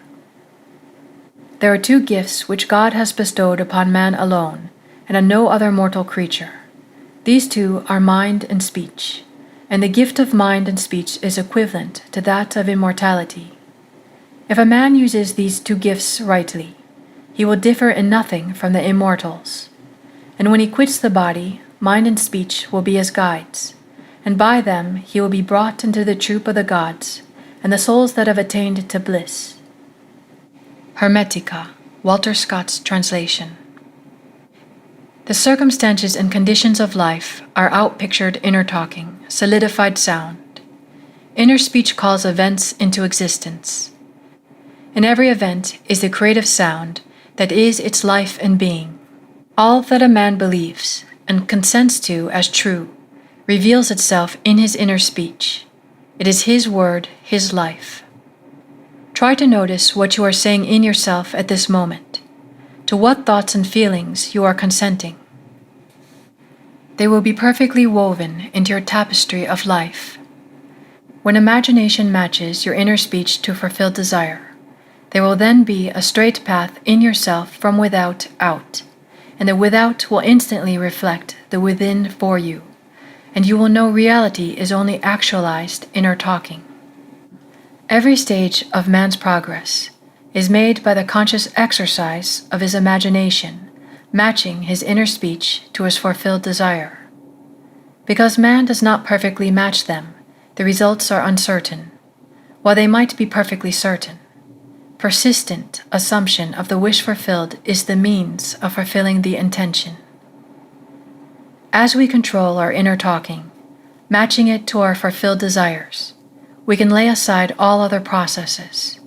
There are two gifts which God has bestowed upon man alone, and on no other mortal creature. These two are mind and speech, and the gift of mind and speech is equivalent to that of immortality. If a man uses these two gifts rightly, he will differ in nothing from the immortals. And when he quits the body, mind and speech will be his guides, and by them he will be brought into the troop of the gods, and the souls that have attained to bliss. Hermetica, Walter Scott's translation. The circumstances and conditions of life are outpictured inner talking, solidified sound. Inner speech calls events into existence. In every event is the creative sound that is its life and being. All that a man believes and consents to as true reveals itself in his inner speech. It is his word, his life. Try to notice what you are saying in yourself at this moment, to what thoughts and feelings you are consenting. They will be perfectly woven into your tapestry of life. When imagination matches your inner speech to fulfilled desire, there will then be a straight path in yourself from without out, and the without will instantly reflect the within for you, and you will know reality is only actualized inner talking. Every stage of man's progress is made by the conscious exercise of his imagination, matching his inner speech to his fulfilled desire. Because man does not perfectly match them, the results are uncertain, while they might be perfectly certain. Persistent assumption of the wish fulfilled is the means of fulfilling the intention. As we control our inner talking, matching it to our fulfilled desires, we can lay aside all other processes.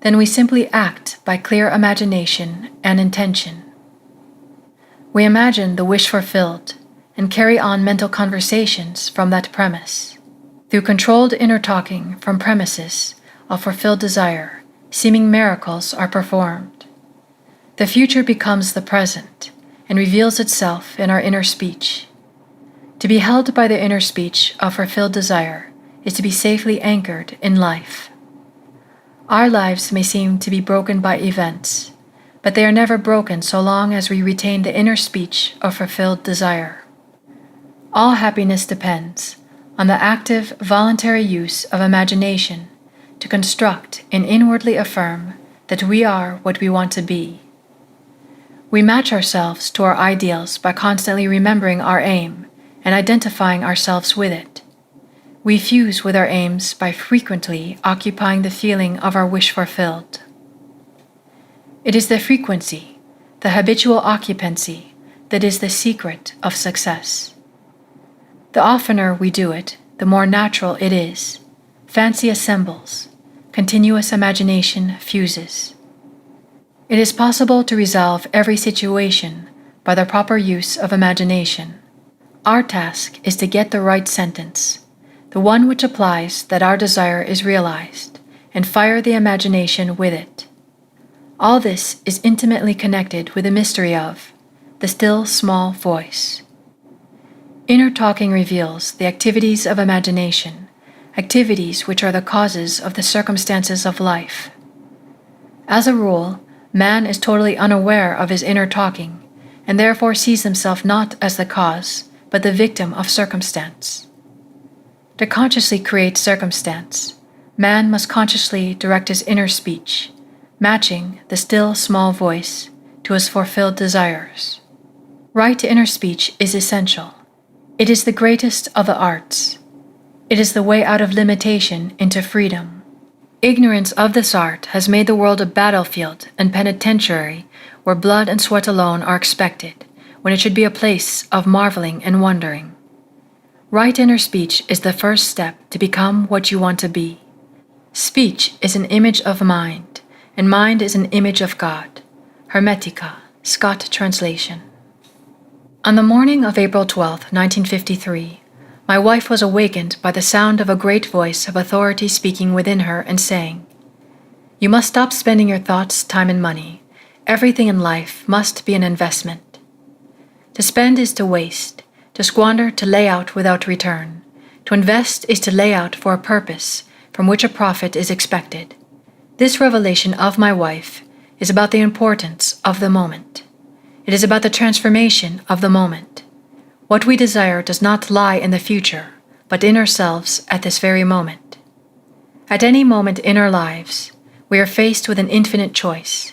Then we simply act by clear imagination and intention. We imagine the wish fulfilled and carry on mental conversations from that premise. Through controlled inner talking from premises of fulfilled desire, seeming miracles are performed. The future becomes the present and reveals itself in our inner speech. To be held by the inner speech of fulfilled desire is to be safely anchored in life. Our lives may seem to be broken by events, but they are never broken so long as we retain the inner speech of fulfilled desire. All happiness depends on the active, voluntary use of imagination to construct and inwardly affirm that we are what we want to be. We match ourselves to our ideals by constantly remembering our aim and identifying ourselves with it. We fuse with our aims by frequently occupying the feeling of our wish fulfilled. It is the frequency, the habitual occupancy, that is the secret of success. The oftener we do it, the more natural it is. Fancy assembles, continuous imagination fuses. It is possible to resolve every situation by the proper use of imagination. Our task is to get the right sentence, the one which applies that our desire is realized, and fire the imagination with it. All this is intimately connected with the mystery of the still small voice. Inner talking reveals the activities of imagination, activities which are the causes of the circumstances of life. As a rule, man is totally unaware of his inner talking, and therefore sees himself not as the cause, but the victim of circumstance. To consciously create circumstance, man must consciously direct his inner speech, matching the still small voice to his fulfilled desires. Right inner speech is essential. It is the greatest of the arts. It is the way out of limitation into freedom. Ignorance of this art has made the world a battlefield and penitentiary where blood and sweat alone are expected, when it should be a place of marveling and wondering. Right inner speech is the first step to become what you want to be. Speech is an image of mind, and mind is an image of God. Hermetica, Scott translation. On the morning of April 12, 1953, my wife was awakened by the sound of a great voice of authority speaking within her and saying, "You must stop spending your thoughts, time, and money. Everything in life must be an investment. To spend is to waste, to squander to lay out without return. To invest is to lay out for a purpose from which a profit is expected." This revelation of my wife is about the importance of the moment. It is about the transformation of the moment. What we desire does not lie in the future, but in ourselves at this very moment. At any moment in our lives, we are faced with an infinite choice: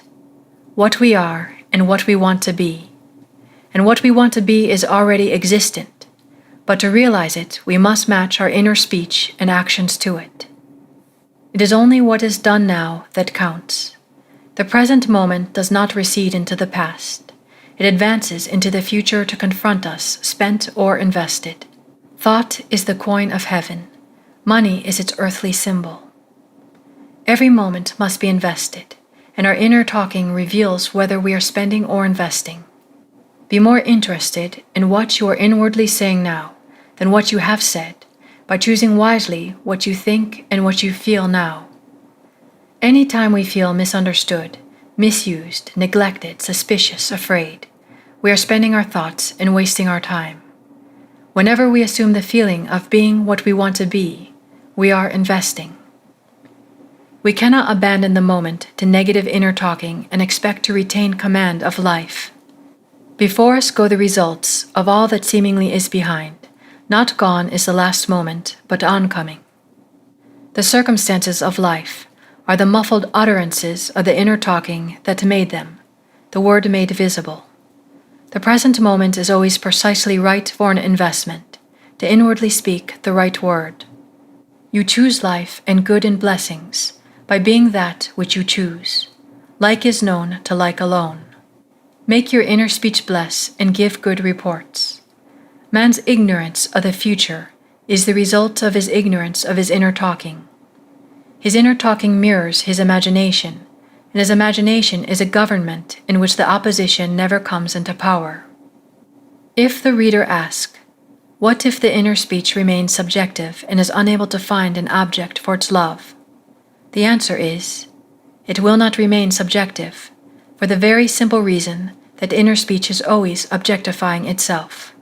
what we are and what we want to be. And what we want to be is already existent, but to realize it, we must match our inner speech and actions to it. It is only what is done now that counts. The present moment does not recede into the past. It advances into the future to confront us, spent or invested. Thought is the coin of heaven. Money is its earthly symbol. Every moment must be invested, and our inner talking reveals whether we are spending or investing. Be more interested in what you are inwardly saying now than what you have said, by choosing wisely what you think and what you feel now. Any time we feel misunderstood, misused, neglected, suspicious, afraid, we are spending our thoughts and wasting our time. Whenever we assume the feeling of being what we want to be, we are investing. We cannot abandon the moment to negative inner talking and expect to retain command of life. Before us go the results of all that seemingly is behind. Not gone is the last moment, but oncoming. The circumstances of life are the muffled utterances of the inner talking that made them, the word made visible. The present moment is always precisely right for an investment, to inwardly speak the right word. You choose life and good and blessings by being that which you choose. Like is known to like alone. Make your inner speech bless and give good reports. Man's ignorance of the future is the result of his ignorance of his inner talking. His inner talking mirrors his imagination, and his imagination is a government in which the opposition never comes into power. If the reader asks, what if the inner speech remains subjective and is unable to find an object for its love? The answer is, it will not remain subjective, for the very simple reason that inner speech is always objectifying itself.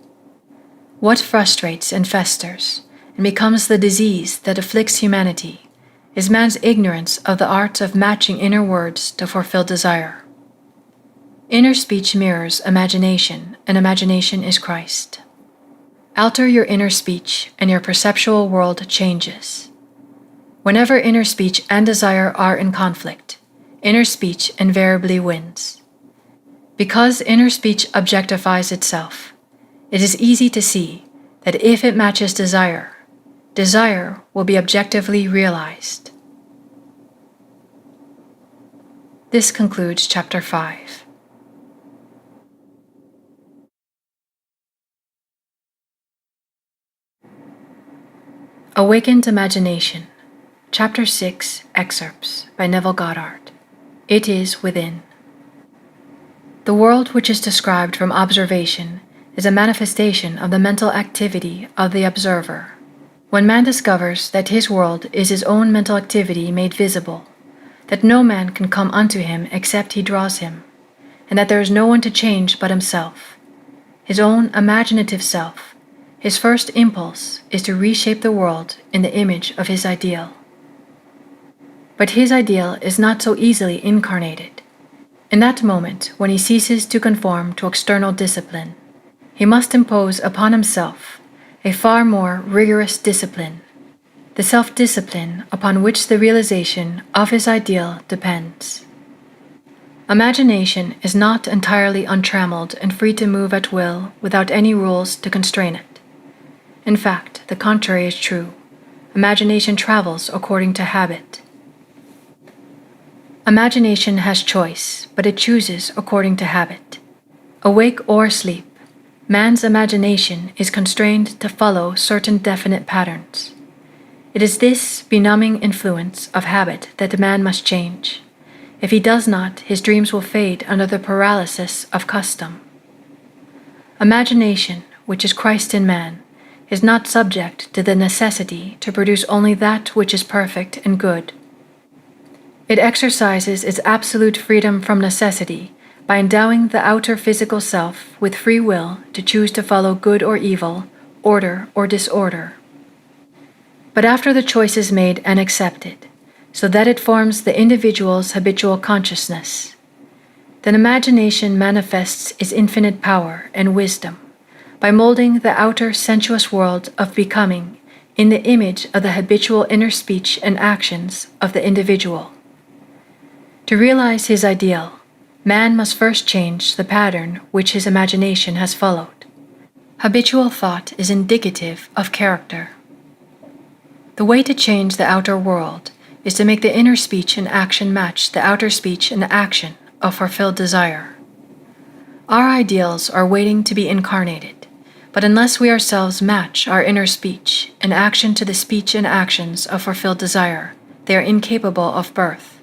What frustrates and festers, and becomes the disease that afflicts humanity, is man's ignorance of the art of matching inner words to fulfill desire. Inner speech mirrors imagination, and imagination is Christ. Alter your inner speech, and your perceptual world changes. Whenever inner speech and desire are in conflict, inner speech invariably wins. Because inner speech objectifies itself, it is easy to see that if it matches desire, desire will be objectively realized. This concludes Chapter 5. Awakened Imagination, Chapter 6, Excerpts by Neville Goddard. It is within. The world which is described from observation is a manifestation of the mental activity of the observer. When man discovers that his world is his own mental activity made visible, that no man can come unto him except he draws him, and that there is no one to change but himself, his own imaginative self, his first impulse is to reshape the world in the image of his ideal. But his ideal is not so easily incarnated. In that moment, when he ceases to conform to external discipline, he must impose upon himself a far more rigorous discipline, the self-discipline upon which the realization of his ideal depends. Imagination is not entirely untrammeled and free to move at will without any rules to constrain it. In fact, the contrary is true. Imagination travels according to habit. Imagination has choice, but it chooses according to habit. Awake or asleep, man's imagination is constrained to follow certain definite patterns. It is this benumbing influence of habit that the man must change. If he does not, his dreams will fade under the paralysis of custom. Imagination, which is Christ in man, is not subject to the necessity to produce only that which is perfect and good. It exercises its absolute freedom from necessity by endowing the outer physical self with free will to choose to follow good or evil, order or disorder. But after the choice is made and accepted, so that it forms the individual's habitual consciousness, then imagination manifests its infinite power and wisdom by molding the outer sensuous world of becoming in the image of the habitual inner speech and actions of the individual. To realize his ideal, man must first change the pattern which his imagination has followed. Habitual thought is indicative of character. The way to change the outer world is to make the inner speech and action match the outer speech and action of fulfilled desire. Our ideals are waiting to be incarnated. But unless we ourselves match our inner speech and action to the speech and actions of fulfilled desire, they are incapable of birth.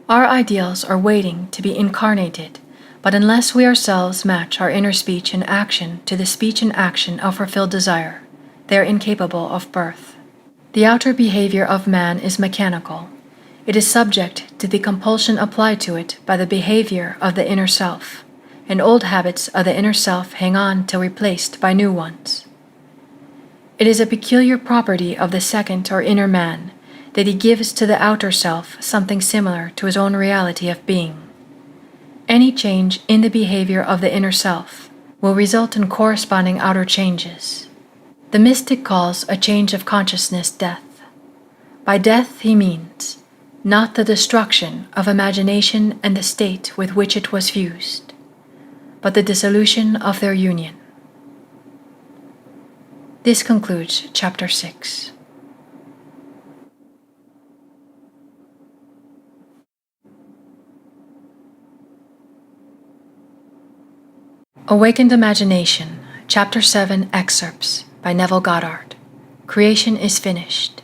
Our ideals are waiting to be incarnated, but unless we ourselves match our inner speech and action to the speech and action of fulfilled desire, they are incapable of birth. The outer behavior of man is mechanical. It is subject to the compulsion applied to it by the behavior of the inner self, and old habits of the inner self hang on till replaced by new ones. It is a peculiar property of the second or inner man that he gives to the outer self something similar to his own reality of being. Any change in the behavior of the inner self will result in corresponding outer changes. The mystic calls a change of consciousness death. By death he means not the destruction of imagination and the state with which it was fused, but the dissolution of their union. This concludes Chapter 6. Awakened Imagination, Chapter 7, Excerpts by Neville Goddard. Creation is finished.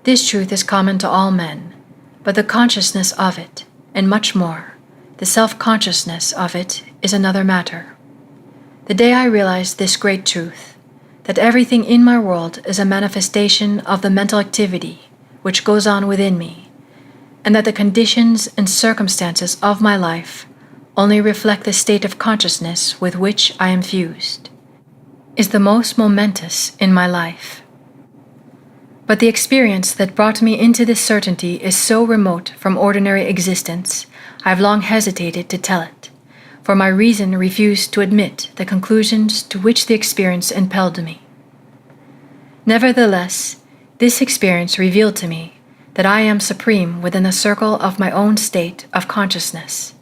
This truth is common to all men, but the consciousness of it, and much more, the self-consciousness of it, is another matter. The day I realized this great truth, that everything in my world is a manifestation of the mental activity which goes on within me, and that the conditions and circumstances of my life only reflect the state of consciousness with which I am fused, is the most momentous in my life. But the experience that brought me into this certainty is so remote from ordinary existence, I have long hesitated to tell it, for my reason refused to admit the conclusions to which the experience impelled me. Nevertheless, this experience revealed to me that I am supreme within the circle of my own state of consciousness,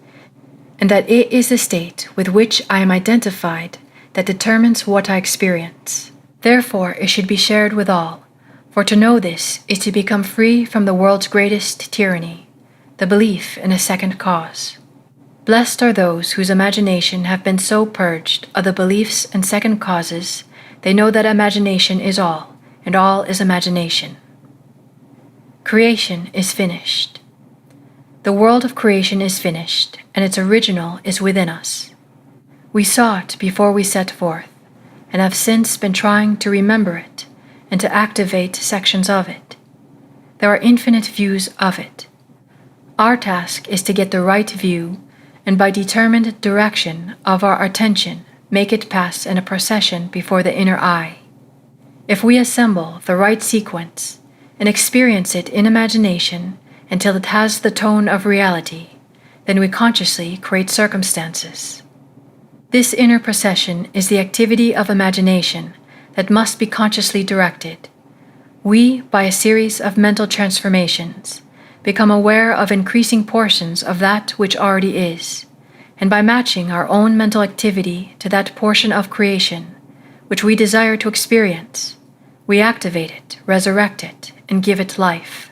and that it is the state with which I am identified that determines what I experience. Therefore, it should be shared with all, for to know this is to become free from the world's greatest tyranny, the belief in a second cause. Blessed are those whose imagination have been so purged of the beliefs in second causes, they know that imagination is all, and all is imagination. Creation is finished. The world of creation is finished, and its original is within us. We saw it before we set forth, and have since been trying to remember it and to activate sections of it. There are infinite views of it. Our task is to get the right view, and by determined direction of our attention, make it pass in a procession before the inner eye. If we assemble the right sequence and experience it in imagination until it has the tone of reality, then we consciously create circumstances. This inner procession is the activity of imagination that must be consciously directed. We, by a series of mental transformations, become aware of increasing portions of that which already is, and by matching our own mental activity to that portion of creation which we desire to experience, we activate it, resurrect it, and give it life.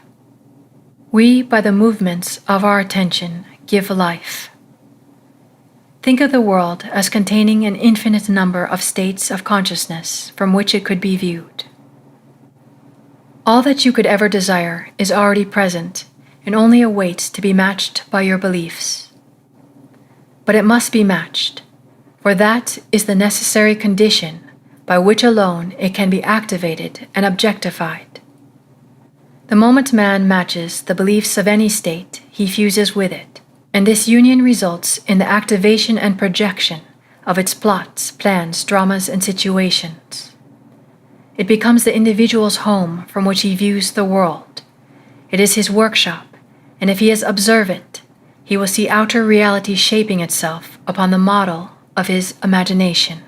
We, by the movements of our attention, give life. Think of the world as containing an infinite number of states of consciousness from which it could be viewed. All that you could ever desire is already present and only awaits to be matched by your beliefs. But it must be matched, for that is the necessary condition by which alone it can be activated and objectified. The moment man matches the beliefs of any state, he fuses with it, and this union results in the activation and projection of its plots, plans, dramas, and situations. It becomes the individual's home from which he views the world. It is his workshop, and if he is observant, he will see outer reality shaping itself upon the model of his imagination.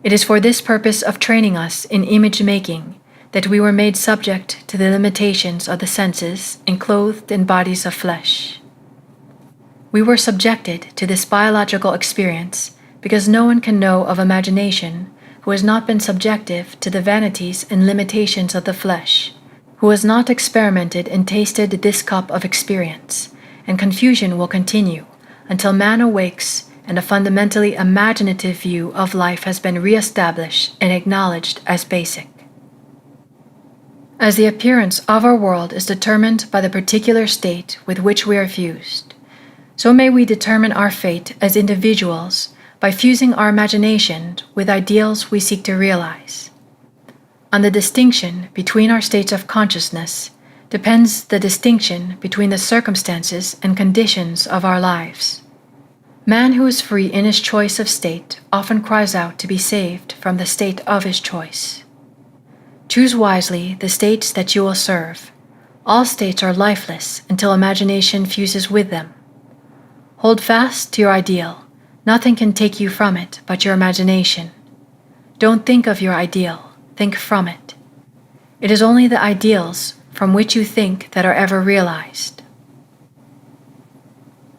It is for this purpose of training us in image-making that we were made subject to the limitations of the senses and clothed in bodies of flesh. We were subjected to this biological experience because no one can know of imagination who has not been subjective to the vanities and limitations of the flesh, who has not experimented and tasted this cup of experience, and confusion will continue until man awakes and a fundamentally imaginative view of life has been re-established and acknowledged as basic. As the appearance of our world is determined by the particular state with which we are fused, so may we determine our fate as individuals by fusing our imagination with ideals we seek to realize. On the distinction between our states of consciousness depends the distinction between the circumstances and conditions of our lives. Man who is free in his choice of state often cries out to be saved from the state of his choice. Choose wisely the states that you will serve. All states are lifeless until imagination fuses with them. Hold fast to your ideal. Nothing can take you from it but your imagination. Don't think of your ideal, think from it. It is only the ideals from which you think that are ever realized.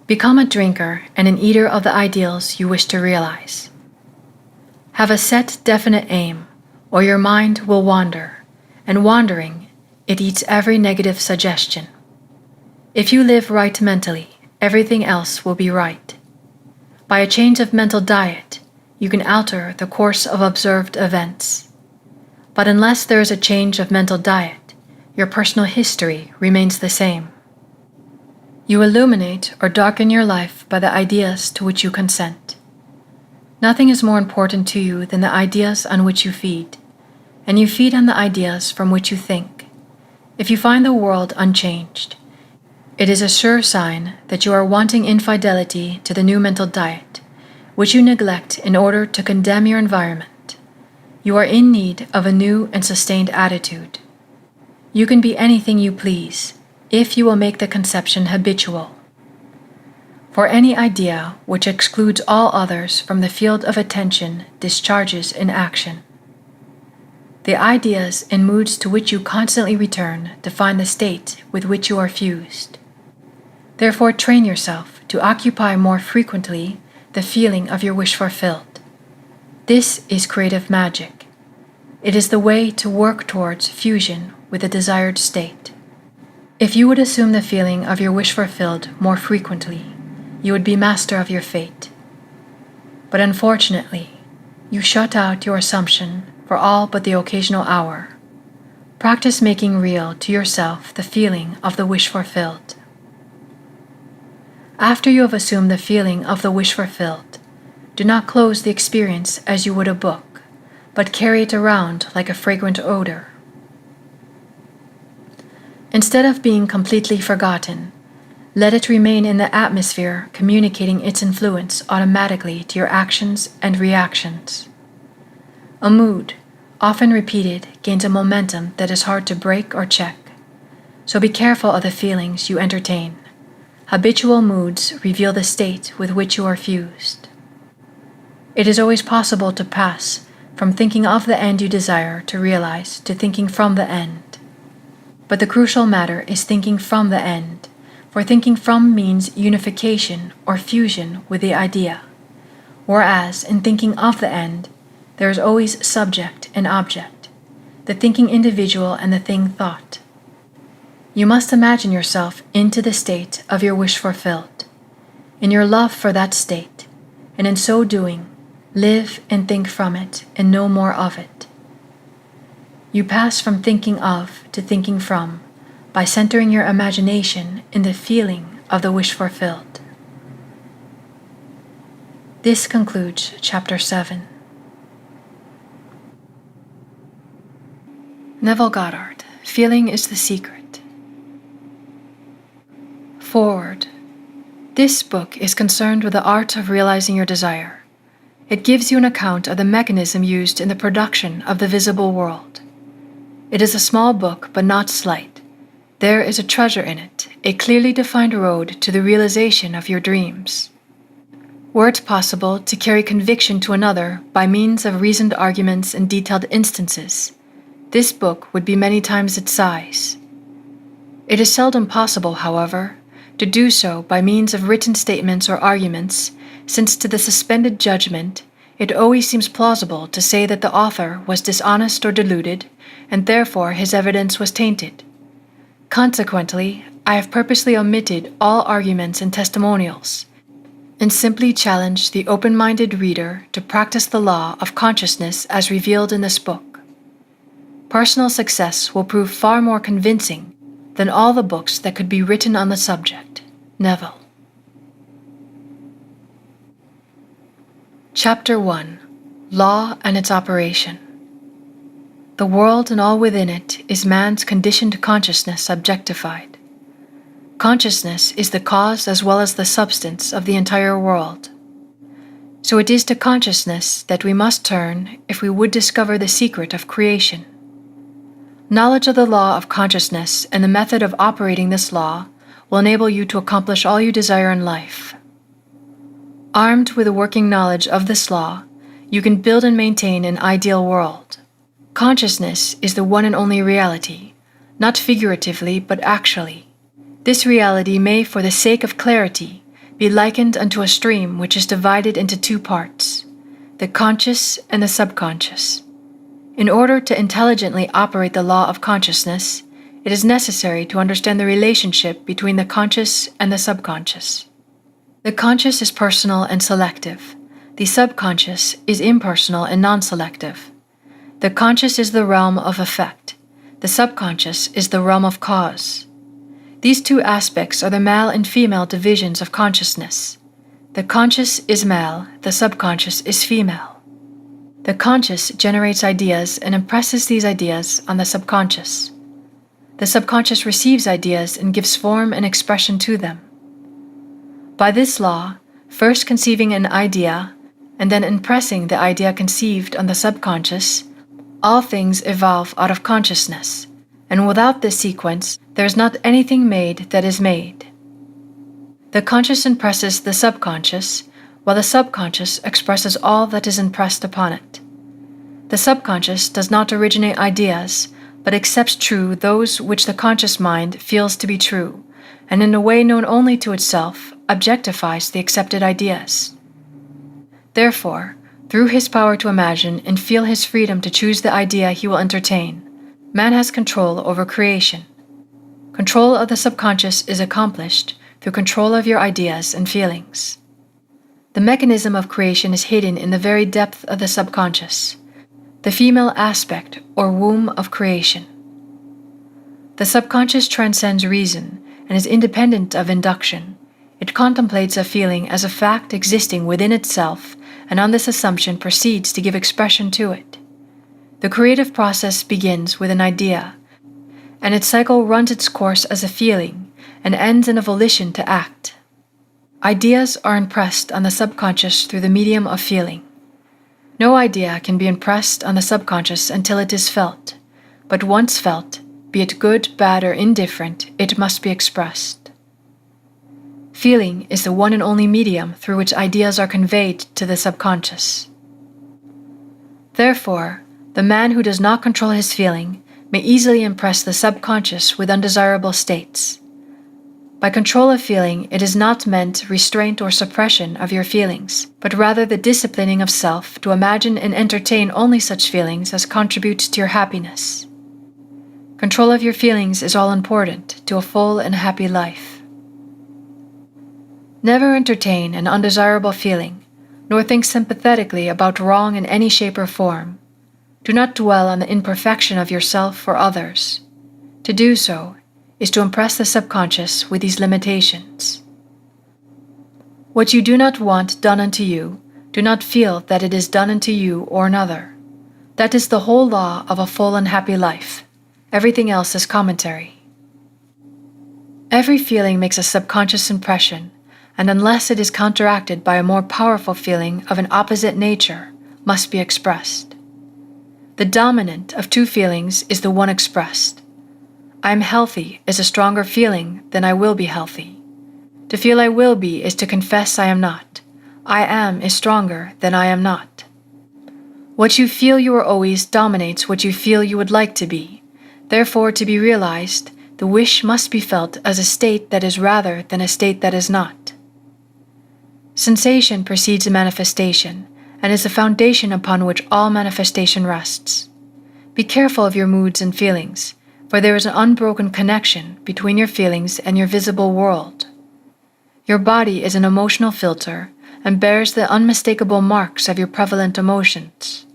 Become a drinker and an eater of the ideals you wish to realize. Have a set, definite aim, or your mind will wander, and wandering, it eats every negative suggestion. If you live right mentally, everything else will be right. By a change of mental diet, you can alter the course of observed events. But unless there is a change of mental diet, your personal history remains the same. You illuminate or darken your life by the ideas to which you consent. Nothing is more important to you than the ideas on which you feed, and you feed on the ideas from which you think. If you find the world unchanged, it is a sure sign that you are wanting infidelity to the new mental diet, which you neglect in order to condemn your environment. You are in need of a new and sustained attitude. You can be anything you please, if you will make the conception habitual. For any idea which excludes all others from the field of attention discharges in action. The ideas and moods to which you constantly return define the state with which you are fused. Therefore, train yourself to occupy more frequently the feeling of your wish fulfilled. This is creative magic. It is the way to work towards fusion with the desired state. If you would assume the feeling of your wish fulfilled more frequently, you would be master of your fate. But unfortunately, you shut out your assumption for all but the occasional hour. Practice making real to yourself the feeling of the wish fulfilled. After you have assumed the feeling of the wish fulfilled, do not close the experience as you would a book, but carry it around like a fragrant odor. Instead of being completely forgotten, let it remain in the atmosphere, communicating its influence automatically to your actions and reactions. A mood, often repeated, gains a momentum that is hard to break or check. So be careful of the feelings you entertain. Habitual moods reveal the state with which you are fused. It is always possible to pass from thinking of the end you desire to realize to thinking from the end. But the crucial matter is thinking from the end, for thinking from means unification or fusion with the idea, whereas in thinking of the end, there is always subject and object, the thinking individual and the thing thought. You must imagine yourself into the state of your wish fulfilled, in your love for that state, and in so doing, live and think from it and no more of it. You pass from thinking of to thinking from by centering your imagination in the feeling of the wish fulfilled. This concludes Chapter 7. Neville Goddard, Feeling is the Secret. Forward. This book is concerned with the art of realizing your desire. It gives you an account of the mechanism used in the production of the visible world. It is a small book, but not slight. There is a treasure in it, a clearly defined road to the realization of your dreams. Were it possible to carry conviction to another by means of reasoned arguments and detailed instances, this book would be many times its size. It is seldom possible, however, to do so by means of written statements or arguments, since to the suspended judgment, it always seems plausible to say that the author was dishonest or deluded, and therefore his evidence was tainted. Consequently, I have purposely omitted all arguments and testimonials, and simply challenged the open-minded reader to practice the law of consciousness as revealed in this book. Personal success will prove far more convincing than all the books that could be written on the subject. Neville. Chapter 1. Law and its Operation. The world and all within it is man's conditioned consciousness objectified. Consciousness is the cause as well as the substance of the entire world. So it is to consciousness that we must turn if we would discover the secret of creation. Knowledge of the law of consciousness and the method of operating this law will enable you to accomplish all you desire in life. Armed with a working knowledge of this law, you can build and maintain an ideal world. Consciousness is the one and only reality, not figuratively but actually. This reality may, for the sake of clarity, be likened unto a stream which is divided into two parts, the conscious and the subconscious. In order to intelligently operate the law of consciousness, it is necessary to understand the relationship between the conscious and the subconscious. The conscious is personal and selective. The subconscious is impersonal and non-selective. The conscious is the realm of effect. The subconscious is the realm of cause. These two aspects are the male and female divisions of consciousness. The conscious is male, the subconscious is female. The conscious generates ideas and impresses these ideas on the subconscious. The subconscious receives ideas and gives form and expression to them. By this law, first conceiving an idea and then impressing the idea conceived on the subconscious, all things evolve out of consciousness, and without this sequence, there is not anything made that is made. The conscious impresses the subconscious, while the subconscious expresses all that is impressed upon it. The subconscious does not originate ideas, but accepts true those which the conscious mind feels to be true, and in a way known only to itself, objectifies the accepted ideas. Therefore, through his power to imagine and feel his freedom to choose the idea he will entertain, man has control over creation. Control of the subconscious is accomplished through control of your ideas and feelings. The mechanism of creation is hidden in the very depth of the subconscious, the female aspect or womb of creation. The subconscious transcends reason and is independent of induction. It contemplates a feeling as a fact existing within itself, and on this assumption proceeds to give expression to it. The creative process begins with an idea, and its cycle runs its course as a feeling and ends in a volition to act. Ideas are impressed on the subconscious through the medium of feeling. No idea can be impressed on the subconscious until it is felt, but once felt, be it good, bad, or indifferent, it must be expressed. Feeling is the one and only medium through which ideas are conveyed to the subconscious. Therefore, the man who does not control his feeling may easily impress the subconscious with undesirable states. By control of feeling, it is not meant restraint or suppression of your feelings, but rather the disciplining of self to imagine and entertain only such feelings as contribute to your happiness. Control of your feelings is all important to a full and happy life. Never entertain an undesirable feeling, nor think sympathetically about wrong in any shape or form. Do not dwell on the imperfection of yourself or others. To do so is to impress the subconscious with these limitations. What you do not want done unto you, do not feel that it is done unto you or another. That is the whole law of a full and happy life. Everything else is commentary. Every feeling makes a subconscious impression, and unless it is counteracted by a more powerful feeling of an opposite nature, must be expressed. The dominant of two feelings is the one expressed. I am healthy is a stronger feeling than I will be healthy. To feel I will be is to confess I am not. I am is stronger than I am not. What you feel you are always dominates what you feel you would like to be. Therefore, to be realized, the wish must be felt as a state that is rather than a state that is not. Sensation precedes a manifestation, and is the foundation upon which all manifestation rests. Be careful of your moods and feelings, for there is an unbroken connection between your feelings and your visible world. Your body is an emotional filter and bears the unmistakable marks of your prevalent emotions.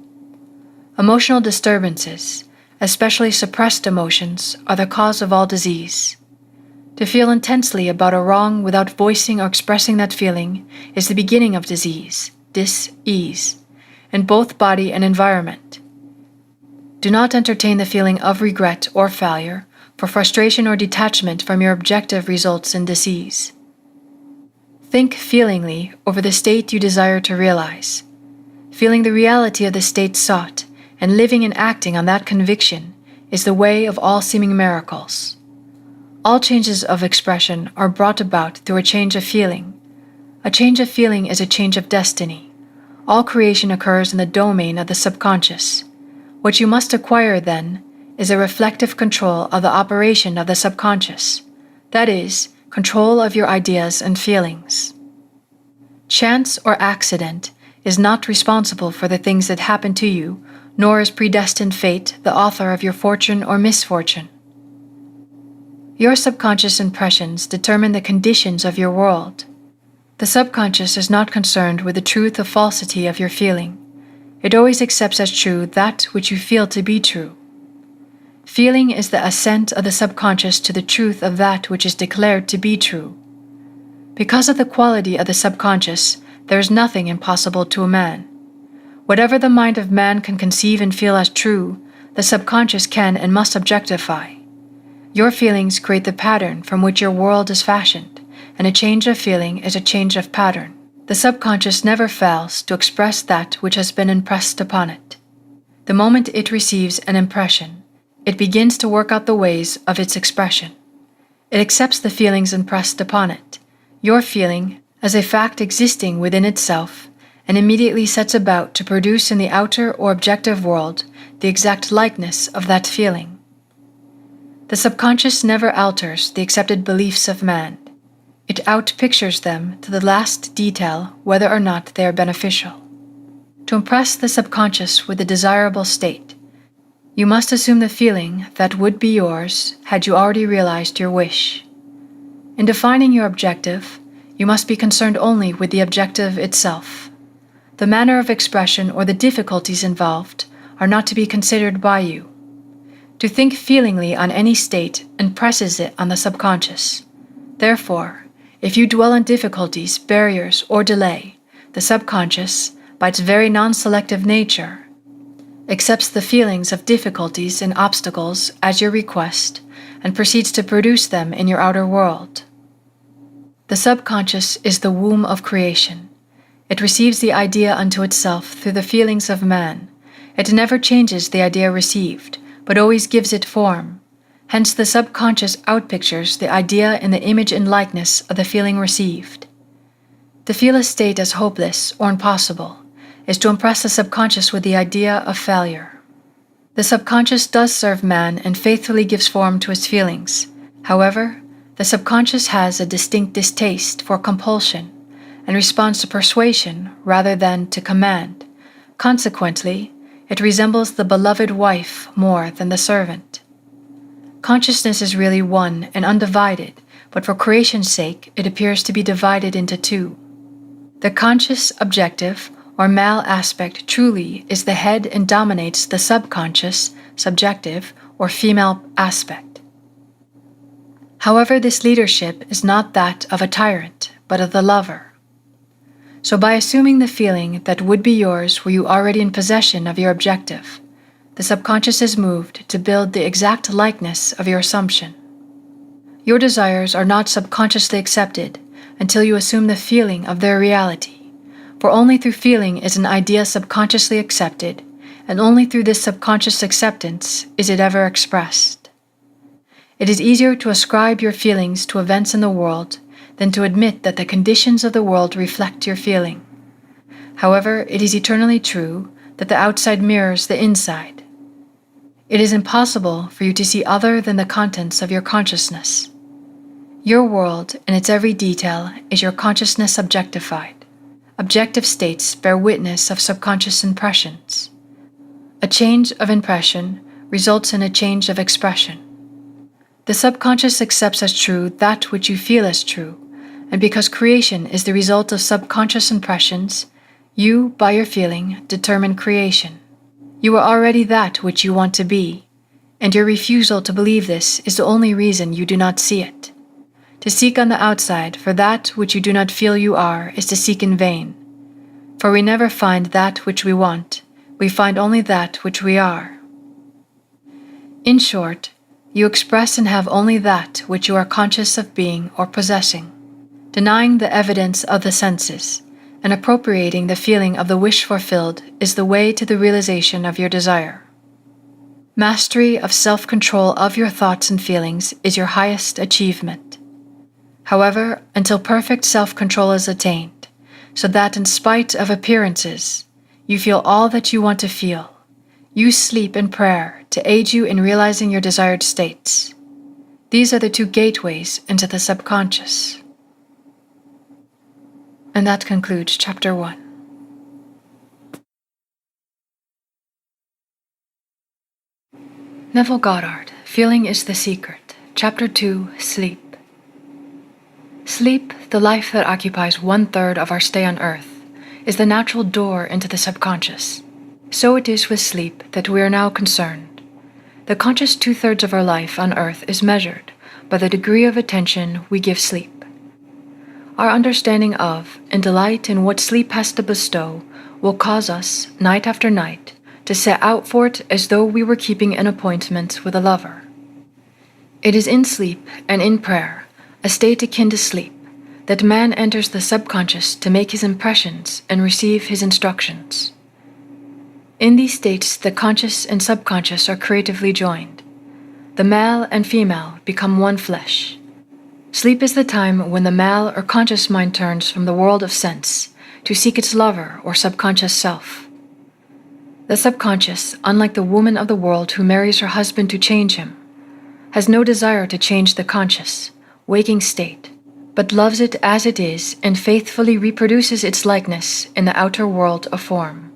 Emotional disturbances, especially suppressed emotions, are the cause of all disease. To feel intensely about a wrong without voicing or expressing that feeling is the beginning of disease, dis-ease, in both body and environment. Do not entertain the feeling of regret or failure, for frustration or detachment from your objective results in disease. Think feelingly over the state you desire to realize. Feeling the reality of the state sought, and living and acting on that conviction, is the way of all seeming miracles. All changes of expression are brought about through a change of feeling. A change of feeling is a change of destiny. All creation occurs in the domain of the subconscious. What you must acquire, then, is a reflective control of the operation of the subconscious, that is, control of your ideas and feelings. Chance or accident is not responsible for the things that happen to you, nor is predestined fate the author of your fortune or misfortune. Your subconscious impressions determine the conditions of your world. The subconscious is not concerned with the truth or falsity of your feeling. It always accepts as true that which you feel to be true. Feeling is the assent of the subconscious to the truth of that which is declared to be true. Because of the quality of the subconscious, there is nothing impossible to a man. Whatever the mind of man can conceive and feel as true, the subconscious can and must objectify. Your feelings create the pattern from which your world is fashioned, and a change of feeling is a change of pattern. The subconscious never fails to express that which has been impressed upon it. The moment it receives an impression, It begins to work out the ways of its expression. It accepts the feelings impressed upon it, your feeling, as a fact existing within itself, and immediately sets about to produce in the outer or objective world the exact likeness of that feeling. The subconscious never alters the accepted beliefs of man. It outpictures them to the last detail, whether or not they are beneficial. To impress the subconscious with a desirable state, you must assume the feeling that would be yours had you already realized your wish. In defining your objective, you must be concerned only with the objective itself. The manner of expression or the difficulties involved are not to be considered by you. To think feelingly on any state impresses it on the subconscious. Therefore, if you dwell on difficulties, barriers, or delay, the subconscious, by its very non-selective nature, accepts the feelings of difficulties and obstacles as your request and proceeds to produce them in your outer world. The subconscious is the womb of creation. It receives the idea unto itself through the feelings of man. It never changes the idea received, but always gives it form. Hence the subconscious outpictures the idea in the image and likeness of the feeling received. To feel a state as hopeless or impossible is to impress the subconscious with the idea of failure. The subconscious does serve man and faithfully gives form to his feelings. However, the subconscious has a distinct distaste for compulsion and responds to persuasion rather than to command. Consequently, it resembles the beloved wife more than the servant. Consciousness is really one and undivided, but for creation's sake it appears to be divided into two. The conscious objective or male aspect truly is the head and dominates the subconscious, subjective, or female aspect. However, this leadership is not that of a tyrant, but of the lover. So by assuming the feeling that would be yours were you already in possession of your objective, the subconscious is moved to build the exact likeness of your assumption. Your desires are not subconsciously accepted until you assume the feeling of their reality. For only through feeling is an idea subconsciously accepted, and only through this subconscious acceptance is it ever expressed. It is easier to ascribe your feelings to events in the world than to admit that the conditions of the world reflect your feeling. However, it is eternally true that the outside mirrors the inside. It is impossible for you to see other than the contents of your consciousness. Your world, in its every detail, is your consciousness objectified. Objective states bear witness of subconscious impressions. A change of impression results in a change of expression. The subconscious accepts as true that which you feel as true, and because creation is the result of subconscious impressions, you, by your feeling, determine creation. You are already that which you want to be, and your refusal to believe this is the only reason you do not see it. To seek on the outside for that which you do not feel you are is to seek in vain. For we never find that which we want, we find only that which we are. In short, you express and have only that which you are conscious of being or possessing, denying the evidence of the senses, and appropriating the feeling of the wish fulfilled is the way to the realization of your desire. Mastery of self-control of your thoughts and feelings is your highest achievement. However, until perfect self-control is attained, so that in spite of appearances, you feel all that you want to feel, you sleep in prayer to aid you in realizing your desired states. These are the two gateways into the subconscious. And that concludes Chapter 1. Neville Goddard, Feeling is the Secret. Chapter 2, Sleep. Sleep, the life that occupies 1/3 of our stay on earth, is the natural door into the subconscious. So it is with sleep that we are now concerned. The conscious 2/3 of our life on earth is measured by the degree of attention we give sleep. Our understanding of and delight in what sleep has to bestow will cause us, night after night, to set out for it as though we were keeping an appointment with a lover. It is in sleep and in prayer, a state akin to sleep, that man enters the subconscious to make his impressions and receive his instructions. In these states, the conscious and subconscious are creatively joined. The male and female become one flesh. Sleep is the time when the male or conscious mind turns from the world of sense to seek its lover or subconscious self. The subconscious, unlike the woman of the world who marries her husband to change him, has no desire to change the conscious, waking state, but loves it as it is and faithfully reproduces its likeness in the outer world of form.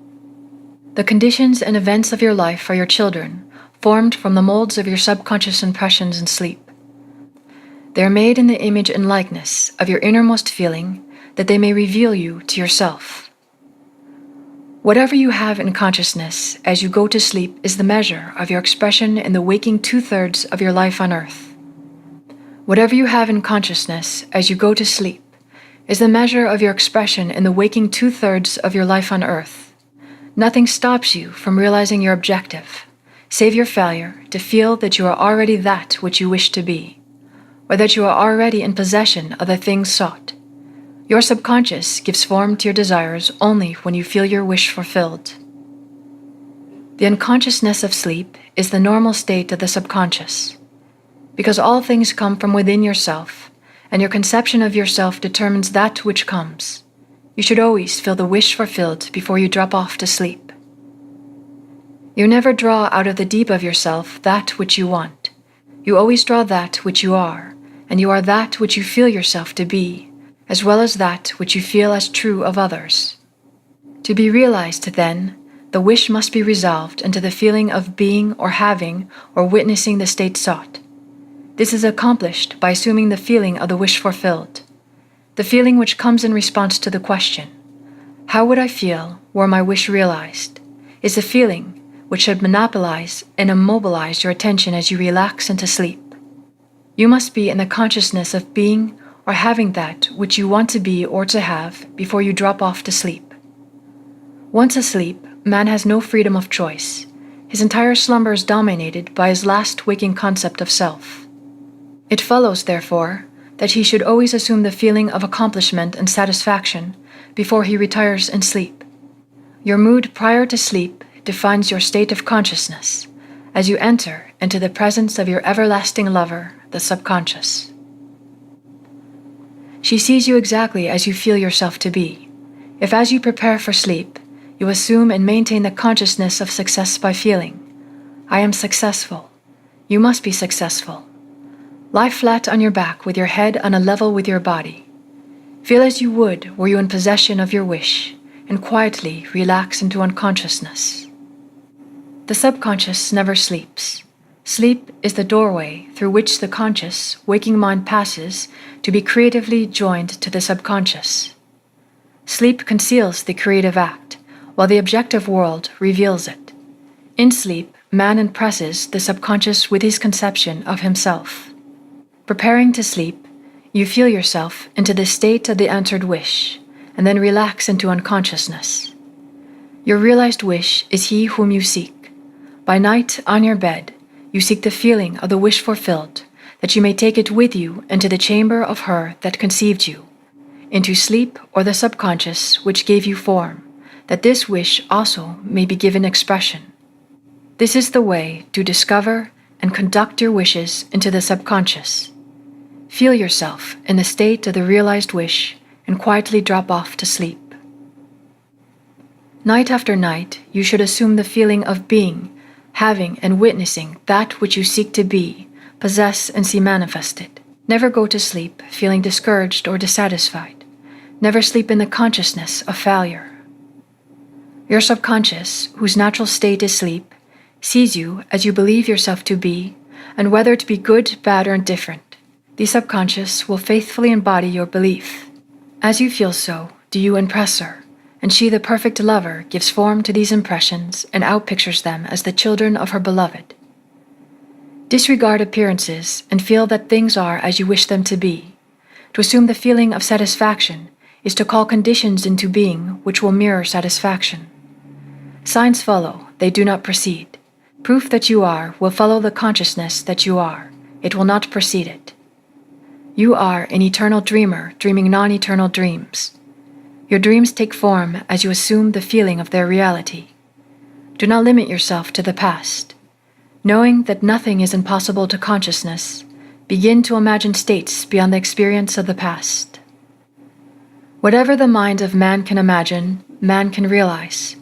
The conditions and events of your life are your children, formed from the molds of your subconscious impressions in sleep. They are made in the image and likeness of your innermost feeling, that they may reveal you to yourself. Whatever you have in consciousness as you go to sleep is the measure of your expression in the waking 2/3 of your life on earth. Whatever you have in consciousness as you go to sleep is the measure of your expression in the waking 2/3 of your life on earth. Nothing stops you from realizing your objective, save your failure to feel that you are already that which you wish to be, or that you are already in possession of the things sought. Your subconscious gives form to your desires only when you feel your wish fulfilled. The unconsciousness of sleep is the normal state of the subconscious. Because all things come from within yourself, and your conception of yourself determines that which comes, you should always feel the wish fulfilled before you drop off to sleep. You never draw out of the deep of yourself that which you want. You always draw that which you are, and you are that which you feel yourself to be, as well as that which you feel as true of others. To be realized, then, the wish must be resolved into the feeling of being or having or witnessing the state sought. This is accomplished by assuming the feeling of the wish fulfilled, the feeling which comes in response to the question, how would I feel were my wish realized, is the feeling which should monopolize and immobilize your attention as you relax into sleep. You must be in the consciousness of being or having that which you want to be or to have before you drop off to sleep. Once asleep, man has no freedom of choice. His entire slumber is dominated by his last waking concept of self. It follows, therefore, that he should always assume the feeling of accomplishment and satisfaction before he retires in sleep. Your mood prior to sleep defines your state of consciousness as you enter into the presence of your everlasting lover, the subconscious. She sees you exactly as you feel yourself to be. If as you prepare for sleep, you assume and maintain the consciousness of success by feeling, I am successful. You must be successful. Lie flat on your back with your head on a level with your body. Feel as you would were you in possession of your wish, and quietly relax into unconsciousness. The subconscious never sleeps. Sleep is the doorway through which the conscious, waking mind passes to be creatively joined to the subconscious. Sleep conceals the creative act, while the objective world reveals it. In sleep, man impresses the subconscious with his conception of himself. Preparing to sleep, you feel yourself into the state of the answered wish, and then relax into unconsciousness. Your realized wish is he whom you seek. By night, on your bed, you seek the feeling of the wish fulfilled, that you may take it with you into the chamber of her that conceived you, into sleep or the subconscious which gave you form, that this wish also may be given expression. This is the way to discover and conduct your wishes into the subconscious. Feel yourself in the state of the realized wish and quietly drop off to sleep. Night after night, you should assume the feeling of being, having and witnessing that which you seek to be, possess and see manifested. Never go to sleep feeling discouraged or dissatisfied. Never sleep in the consciousness of failure. Your subconscious, whose natural state is sleep, sees you as you believe yourself to be, and whether it be good, bad, or indifferent, the subconscious will faithfully embody your belief. As you feel so, do you impress her, and she, the perfect lover, gives form to these impressions and outpictures them as the children of her beloved. Disregard appearances and feel that things are as you wish them to be. To assume the feeling of satisfaction is to call conditions into being which will mirror satisfaction. Signs follow, they do not precede. Proof that you are will follow the consciousness that you are. It will not precede it. You are an eternal dreamer dreaming non-eternal dreams. Your dreams take form as you assume the feeling of their reality. Do not limit yourself to the past. Knowing that nothing is impossible to consciousness, begin to imagine states beyond the experience of the past. Whatever the mind of man can imagine, man can realize.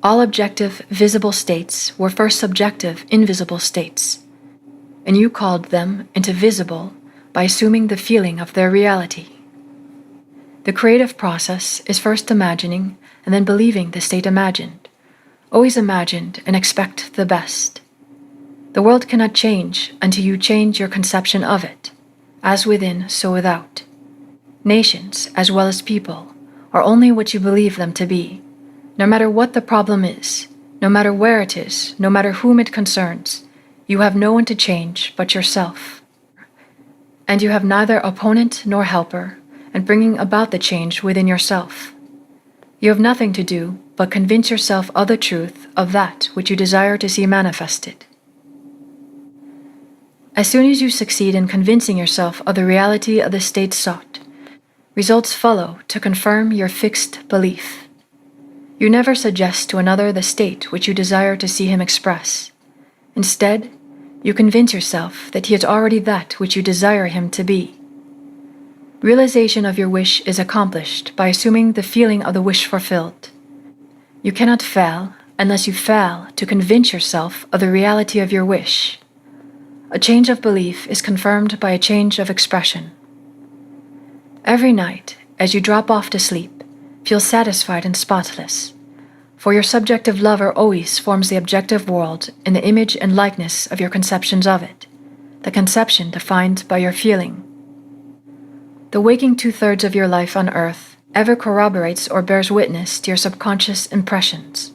All objective, visible states were first subjective, invisible states, and you called them into visible by assuming the feeling of their reality. The creative process is first imagining and then believing the state imagined, always imagined and expect the best. The world cannot change until you change your conception of it, as within, so without. Nations, as well as people, are only what you believe them to be, no matter what the problem is, no matter where it is, no matter whom it concerns. You have no one to change but yourself. And you have neither opponent nor helper in bringing about the change within yourself. You have nothing to do but convince yourself of the truth of that which you desire to see manifested. As soon as you succeed in convincing yourself of the reality of the state sought, results follow to confirm your fixed belief. You never suggest to another the state which you desire to see him express. Instead, you convince yourself that he is already that which you desire him to be. Realization of your wish is accomplished by assuming the feeling of the wish fulfilled. You cannot fail unless you fail to convince yourself of the reality of your wish. A change of belief is confirmed by a change of expression. Every night, as you drop off to sleep, feel satisfied and spotless, for your subjective lover always forms the objective world in the image and likeness of your conceptions of it, the conception defined by your feeling. The waking 2/3 of your life on earth ever corroborates or bears witness to your subconscious impressions.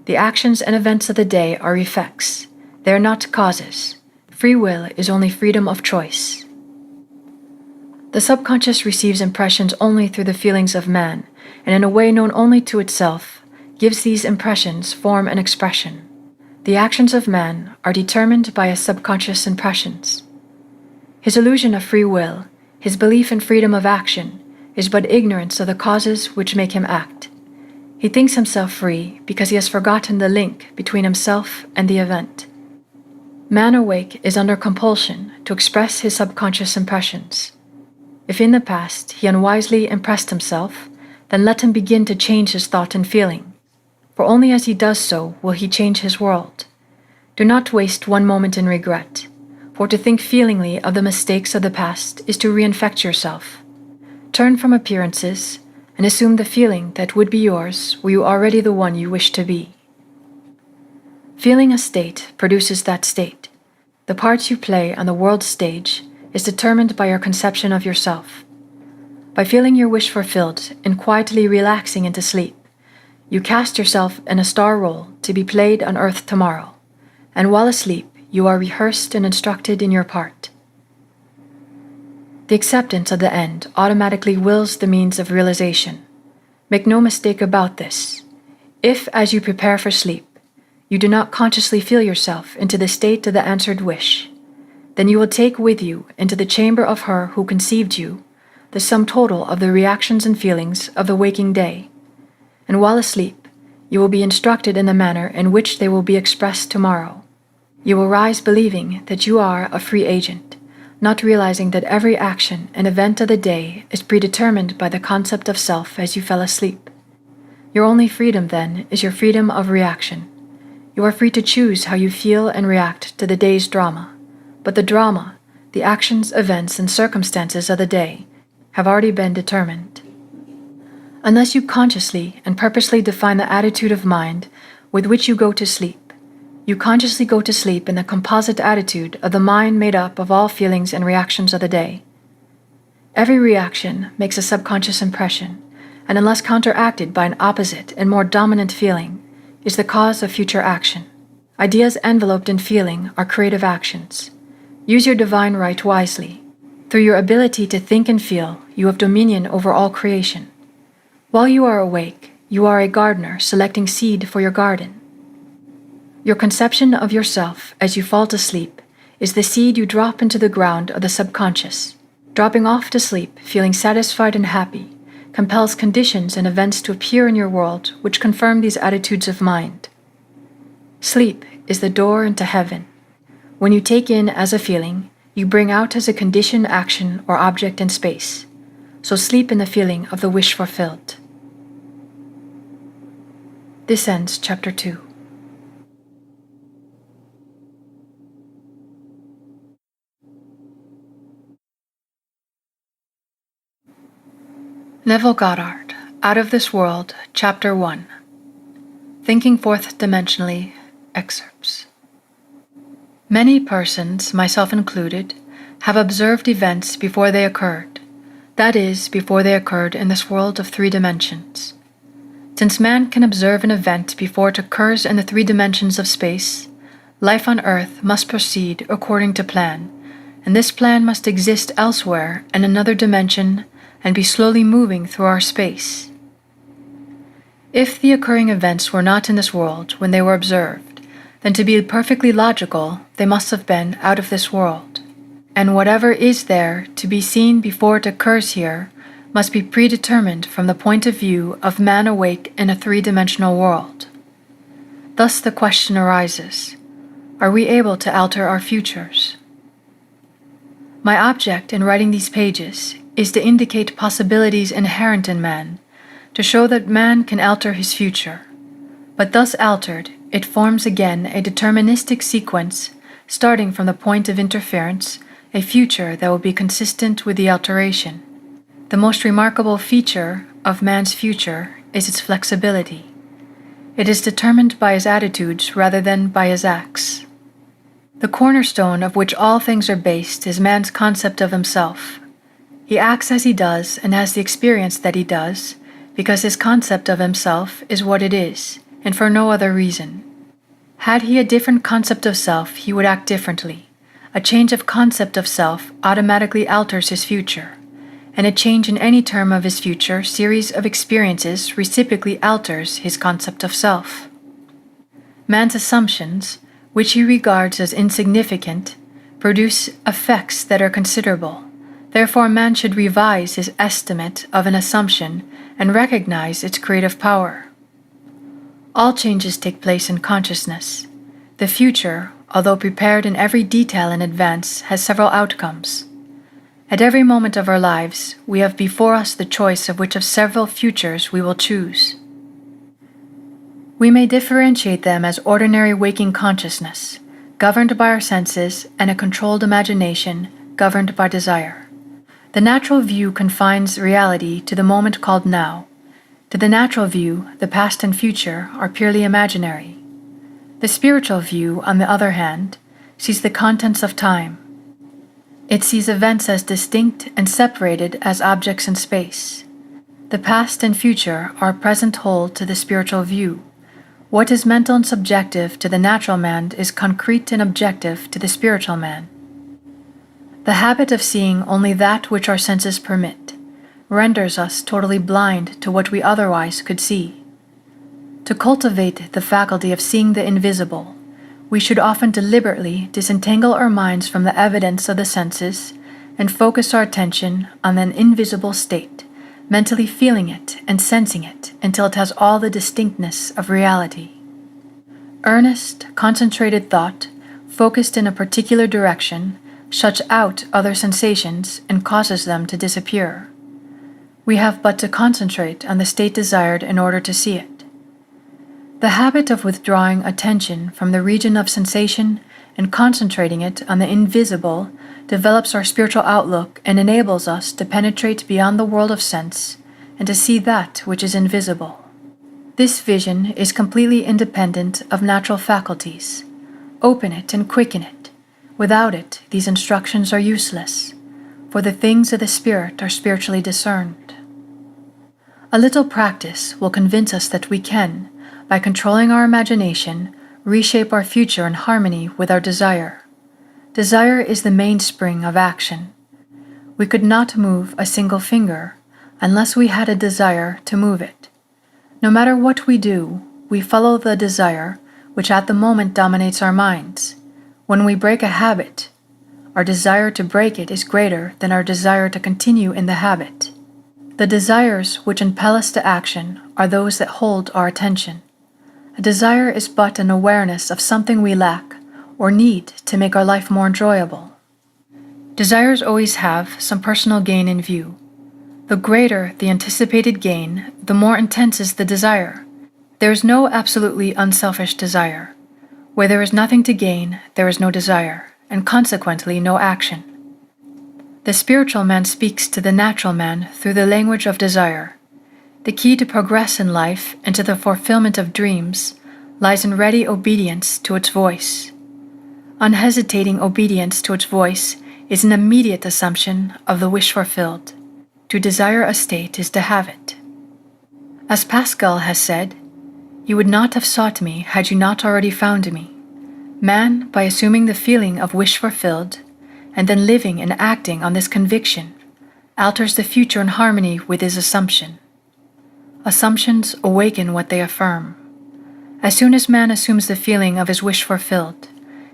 The actions and events of the day are effects. They are not causes. Free will is only freedom of choice. The subconscious receives impressions only through the feelings of man, and in a way known only to itself, gives these impressions form and expression. The actions of man are determined by his subconscious impressions. His illusion of free will, his belief in freedom of action, is but ignorance of the causes which make him act. He thinks himself free because he has forgotten the link between himself and the event. Man awake is under compulsion to express his subconscious impressions. If in the past he unwisely impressed himself, then let him begin to change his thought and feeling, for only as he does so will he change his world. Do not waste one moment in regret, for to think feelingly of the mistakes of the past is to reinfect yourself. Turn from appearances and assume the feeling that would be yours were you already the one you wish to be. Feeling a state produces that state. The part you play on the world stage is determined by your conception of yourself. By feeling your wish fulfilled and quietly relaxing into sleep, you cast yourself in a star role to be played on earth tomorrow, and while asleep you are rehearsed and instructed in your part. The acceptance of the end automatically wills the means of realization. Make no mistake about this. If, as you prepare for sleep, you do not consciously feel yourself into the state of the answered wish, then you will take with you into the chamber of her who conceived you the sum total of the reactions and feelings of the waking day, and while asleep you will be instructed in the manner in which they will be expressed tomorrow. You will rise believing that you are a free agent, not realizing that every action and event of the day is predetermined by the concept of self as you fell asleep. Your only freedom, then, is your freedom of reaction. You are free to choose how you feel and react to the day's drama, but the drama, the actions, events, and circumstances of the day have already been determined. Unless you consciously and purposely define the attitude of mind with which you go to sleep, you consciously go to sleep in the composite attitude of the mind made up of all feelings and reactions of the day. Every reaction makes a subconscious impression, and unless counteracted by an opposite and more dominant feeling, is the cause of future action. Ideas enveloped in feeling are creative actions. Use your divine right wisely. Through your ability to think and feel, you have dominion over all creation. While you are awake, you are a gardener selecting seed for your garden. Your conception of yourself as you fall to sleep is the seed you drop into the ground of the subconscious. Dropping off to sleep, feeling satisfied and happy, compels conditions and events to appear in your world which confirm these attitudes of mind. Sleep is the door into heaven. When you take in as a feeling, you bring out as a condition, action, or object in space. So sleep in the feeling of the wish fulfilled. This ends Chapter 2. Neville Goddard, Out of This World, Chapter 1. Thinking Fourth Dimensionally, Excerpts. Many persons, myself included, have observed events before they occurred, that is, before they occurred in this world of 3 dimensions. Since man can observe an event before it occurs in the 3 dimensions of space, life on Earth must proceed according to plan, and this plan must exist elsewhere in another dimension and be slowly moving through our space. If the occurring events were not in this world when they were observed, then to be perfectly logical, they must have been out of this world. And whatever is there to be seen before it occurs here must be predetermined from the point of view of man awake in a 3-dimensional world. Thus the question arises, are we able to alter our futures? My object in writing these pages is to indicate possibilities inherent in man, to show that man can alter his future. But thus altered, it forms again a deterministic sequence, starting from the point of interference, a future that will be consistent with the alteration. The most remarkable feature of man's future is its flexibility. It is determined by his attitudes rather than by his acts. The cornerstone of which all things are based is man's concept of himself. He acts as he does and has the experience that he does, because his concept of himself is what it is, and for no other reason. Had he a different concept of self, he would act differently. A change of concept of self automatically alters his future, and a change in any term of his future series of experiences reciprocally alters his concept of self. Man's assumptions, which he regards as insignificant, produce effects that are considerable. Therefore, man should revise his estimate of an assumption and recognize its creative power. All changes take place in consciousness. The future, although prepared in every detail in advance, has several outcomes. At every moment of our lives, we have before us the choice of which of several futures we will choose. We may differentiate them as ordinary waking consciousness, governed by our senses, and a controlled imagination, governed by desire. The natural view confines reality to the moment called now. To the natural view, the past and future are purely imaginary. The spiritual view, on the other hand, sees the contents of time. It sees events as distinct and separated as objects in space. The past and future are present whole to the spiritual view. What is mental and subjective to the natural man is concrete and objective to the spiritual man. The habit of seeing only that which our senses permit renders us totally blind to what we otherwise could see. To cultivate the faculty of seeing the invisible, we should often deliberately disentangle our minds from the evidence of the senses and focus our attention on an invisible state, mentally feeling it and sensing it until it has all the distinctness of reality. Earnest, concentrated thought, focused in a particular direction, shuts out other sensations and causes them to disappear. We have but to concentrate on the state desired in order to see it. The habit of withdrawing attention from the region of sensation and concentrating it on the invisible develops our spiritual outlook and enables us to penetrate beyond the world of sense and to see that which is invisible. This vision is completely independent of natural faculties. Open it and quicken it. Without it, these instructions are useless, for the things of the Spirit are spiritually discerned. A little practice will convince us that we can, by controlling our imagination, reshape our future in harmony with our desire. Desire is the mainspring of action. We could not move a single finger unless we had a desire to move it. No matter what we do, we follow the desire, which at the moment dominates our minds. When we break a habit, our desire to break it is greater than our desire to continue in the habit. The desires which impel us to action are those that hold our attention. A desire is but an awareness of something we lack or need to make our life more enjoyable. Desires always have some personal gain in view. The greater the anticipated gain, the more intense is the desire. There is no absolutely unselfish desire. Where there is nothing to gain, there is no desire, and consequently no action. The spiritual man speaks to the natural man through the language of desire. The key to progress in life and to the fulfillment of dreams lies in ready obedience to its voice. Unhesitating obedience to its voice is an immediate assumption of the wish fulfilled. To desire a state is to have it. As Pascal has said, "You would not have sought me had you not already found me." Man, by assuming the feeling of wish fulfilled, and then living and acting on this conviction, alters the future in harmony with his assumption. Assumptions awaken what they affirm. As soon as man assumes the feeling of his wish fulfilled,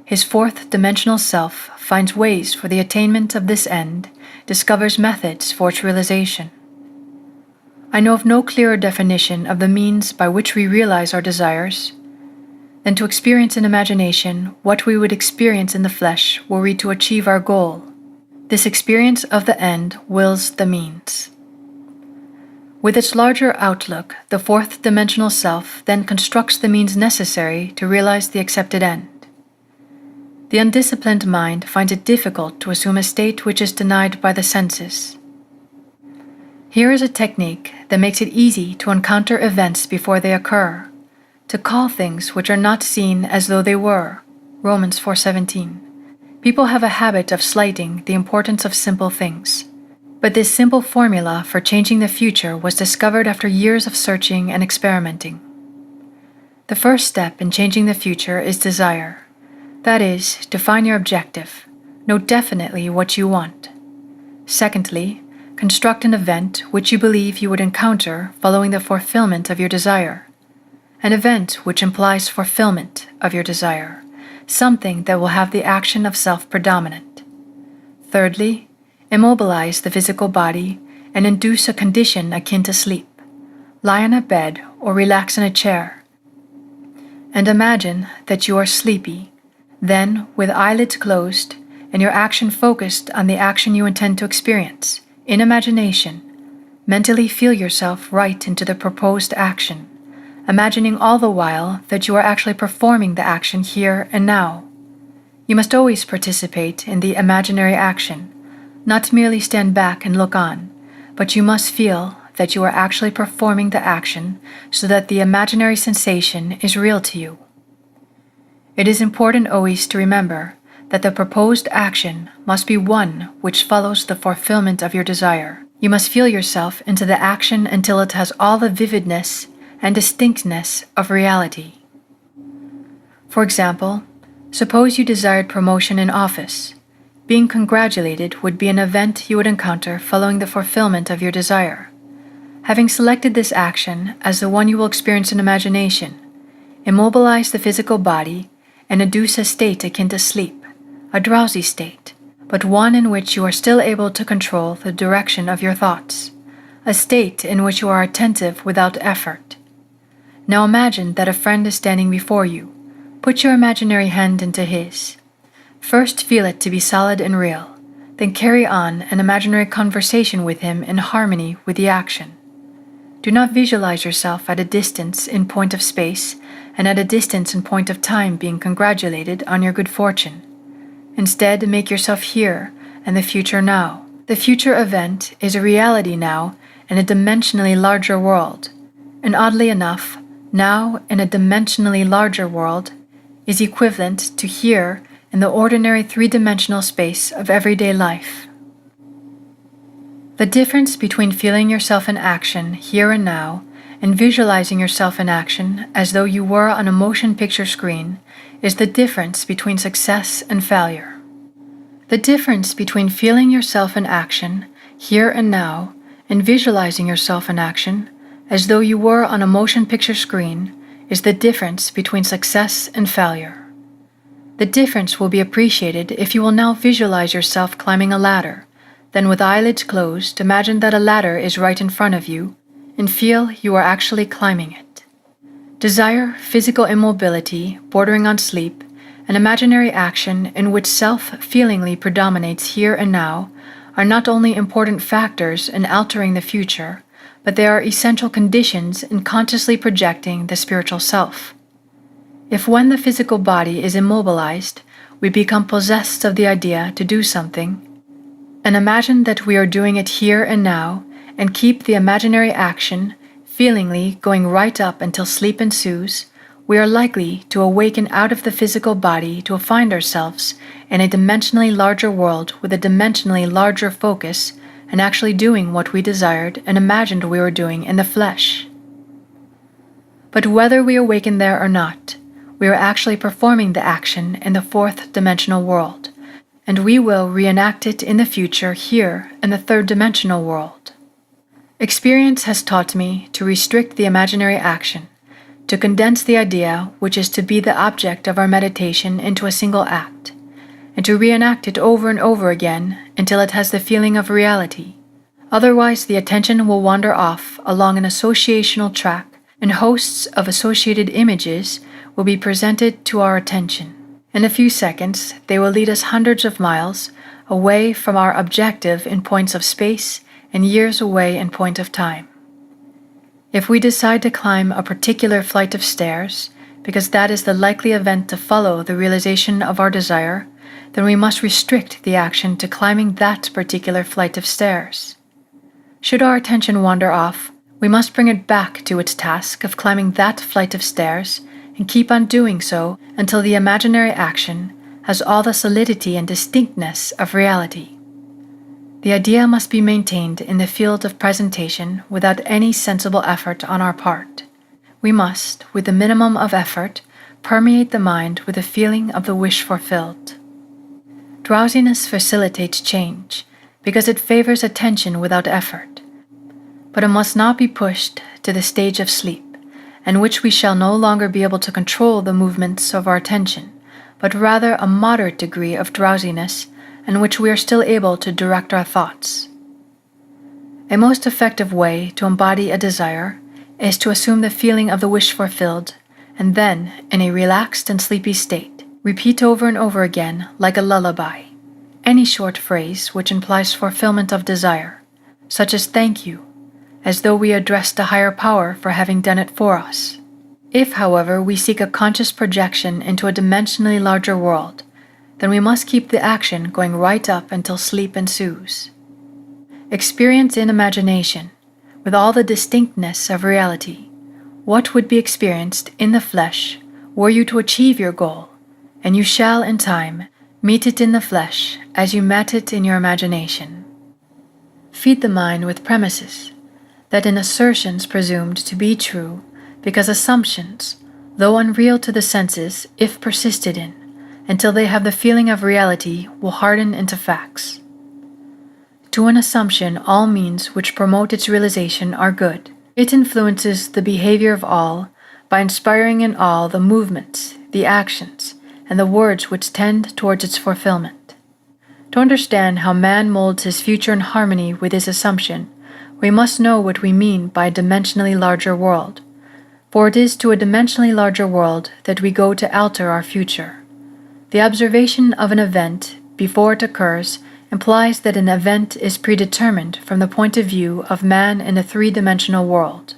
his fourth dimensional self finds ways for the attainment of this end, discovers methods for its realization. I know of no clearer definition of the means by which we realize our desires than to experience in imagination what we would experience in the flesh were we to achieve our goal. This experience of the end wills the means. With its larger outlook, the fourth dimensional self then constructs the means necessary to realize the accepted end. The undisciplined mind finds it difficult to assume a state which is denied by the senses. Here is a technique that makes it easy to encounter events before they occur, to call things which are not seen as though they were. Romans 4:17. People have a habit of slighting the importance of simple things. But this simple formula for changing the future was discovered after years of searching and experimenting. The first step in changing the future is desire. That is, define your objective. Know definitely what you want. Secondly, construct an event which you believe you would encounter following the fulfillment of your desire. An event which implies fulfillment of your desire, something that will have the action of self predominant. Thirdly, immobilize the physical body and induce a condition akin to sleep. Lie on a bed or relax in a chair. And imagine that you are sleepy. Then, with eyelids closed and your action focused on the action you intend to experience, in imagination, mentally feel yourself right into the proposed action, imagining all the while that you are actually performing the action here and now. You must always participate in the imaginary action, not merely stand back and look on, but you must feel that you are actually performing the action so that the imaginary sensation is real to you. It is important always to remember that the proposed action must be one which follows the fulfillment of your desire. You must feel yourself into the action until it has all the vividness and distinctness of reality. For example, suppose you desired promotion in office. Being congratulated would be an event you would encounter following the fulfillment of your desire. Having selected this action as the one you will experience in imagination, immobilize the physical body and induce a state akin to sleep, a drowsy state, but one in which you are still able to control the direction of your thoughts, a state in which you are attentive without effort. Now imagine that a friend is standing before you. Put your imaginary hand into his. First feel it to be solid and real, then carry on an imaginary conversation with him in harmony with the action. Do not visualize yourself at a distance in point of space and at a distance in point of time being congratulated on your good fortune. Instead, make yourself here and the future now. The future event is a reality now in a dimensionally larger world. And oddly enough, now in a dimensionally larger world is equivalent to here in the ordinary three-dimensional space of everyday life. The difference between feeling yourself in action here and now and visualizing yourself in action as though you were on a motion picture screen is the difference between success and failure. The difference between feeling yourself in action here and now and visualizing yourself in action as though you were on a motion picture screen is the difference between success and failure. The difference will be appreciated if you will now visualize yourself climbing a ladder. Then with eyelids closed, imagine that a ladder is right in front of you and feel you are actually climbing it. Desire, physical immobility, bordering on sleep, and imaginary action in which self feelingly predominates here and now are not only important factors in altering the future, but they are essential conditions in consciously projecting the spiritual self. If when the physical body is immobilized, we become possessed of the idea to do something, and imagine that we are doing it here and now, and keep the imaginary action feelingly going right up until sleep ensues, we are likely to awaken out of the physical body to find ourselves in a dimensionally larger world with a dimensionally larger focus and actually doing what we desired and imagined we were doing in the flesh. But whether we awaken there or not, we are actually performing the action in the fourth dimensional world, and we will reenact it in the future here in the third dimensional world. Experience has taught me to restrict the imaginary action, to condense the idea which is to be the object of our meditation into a single act, and to reenact it over and over again until it has the feeling of reality. Otherwise, the attention will wander off along an associational track, and hosts of associated images will be presented to our attention. In a few seconds, they will lead us hundreds of miles away from our objective in points of space and years away in point of time. If we decide to climb a particular flight of stairs, because that is the likely event to follow the realization of our desire, then we must restrict the action to climbing that particular flight of stairs. Should our attention wander off, we must bring it back to its task of climbing that flight of stairs and keep on doing so until the imaginary action has all the solidity and distinctness of reality. The idea must be maintained in the field of presentation without any sensible effort on our part. We must, with the minimum of effort, permeate the mind with a feeling of the wish fulfilled. Drowsiness facilitates change because it favors attention without effort, but it must not be pushed to the stage of sleep, in which we shall no longer be able to control the movements of our attention, but rather a moderate degree of drowsiness in which we are still able to direct our thoughts. A most effective way to embody a desire is to assume the feeling of the wish fulfilled, and then, in a relaxed and sleepy state, repeat over and over again, like a lullaby, any short phrase which implies fulfillment of desire, such as thank you, as though we addressed a higher power for having done it for us. If, however, we seek a conscious projection into a dimensionally larger world, then we must keep the action going right up until sleep ensues. Experience in imagination, with all the distinctness of reality, what would be experienced in the flesh were you to achieve your goal, and you shall in time meet it in the flesh as you met it in your imagination. Feed the mind with premises, that in assertions presumed to be true, because assumptions, though unreal to the senses if persisted in, until they have the feeling of reality, will harden into facts. To an assumption, all means which promote its realization are good. It influences the behavior of all by inspiring in all the movements, the actions, and the words which tend towards its fulfillment. To understand how man molds his future in harmony with his assumption, we must know what we mean by a dimensionally larger world, for it is to a dimensionally larger world that we go to alter our future. The observation of an event before it occurs implies that an event is predetermined from the point of view of man in a three-dimensional world.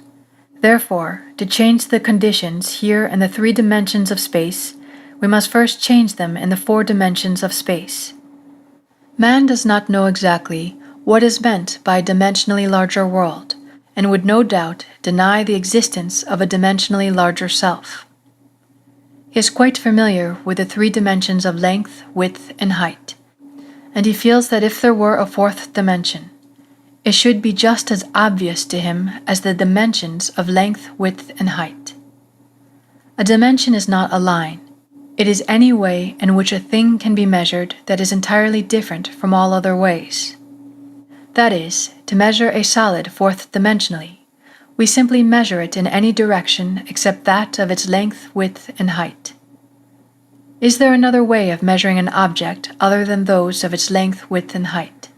Therefore, to change the conditions here in the three dimensions of space, we must first change them in the four dimensions of space. Man does not know exactly what is meant by a dimensionally larger world, and would no doubt deny the existence of a dimensionally larger self. He is quite familiar with the three dimensions of length, width, and height, and he feels that if there were a fourth dimension, it should be just as obvious to him as the dimensions of length, width, and height. A dimension is not a line. It is any way in which a thing can be measured that is entirely different from all other ways. That is, to measure a solid fourth dimensionally, we simply measure it in any direction except that of its length, width, and height. Is there another way of measuring an object other than those of its length, width, and height?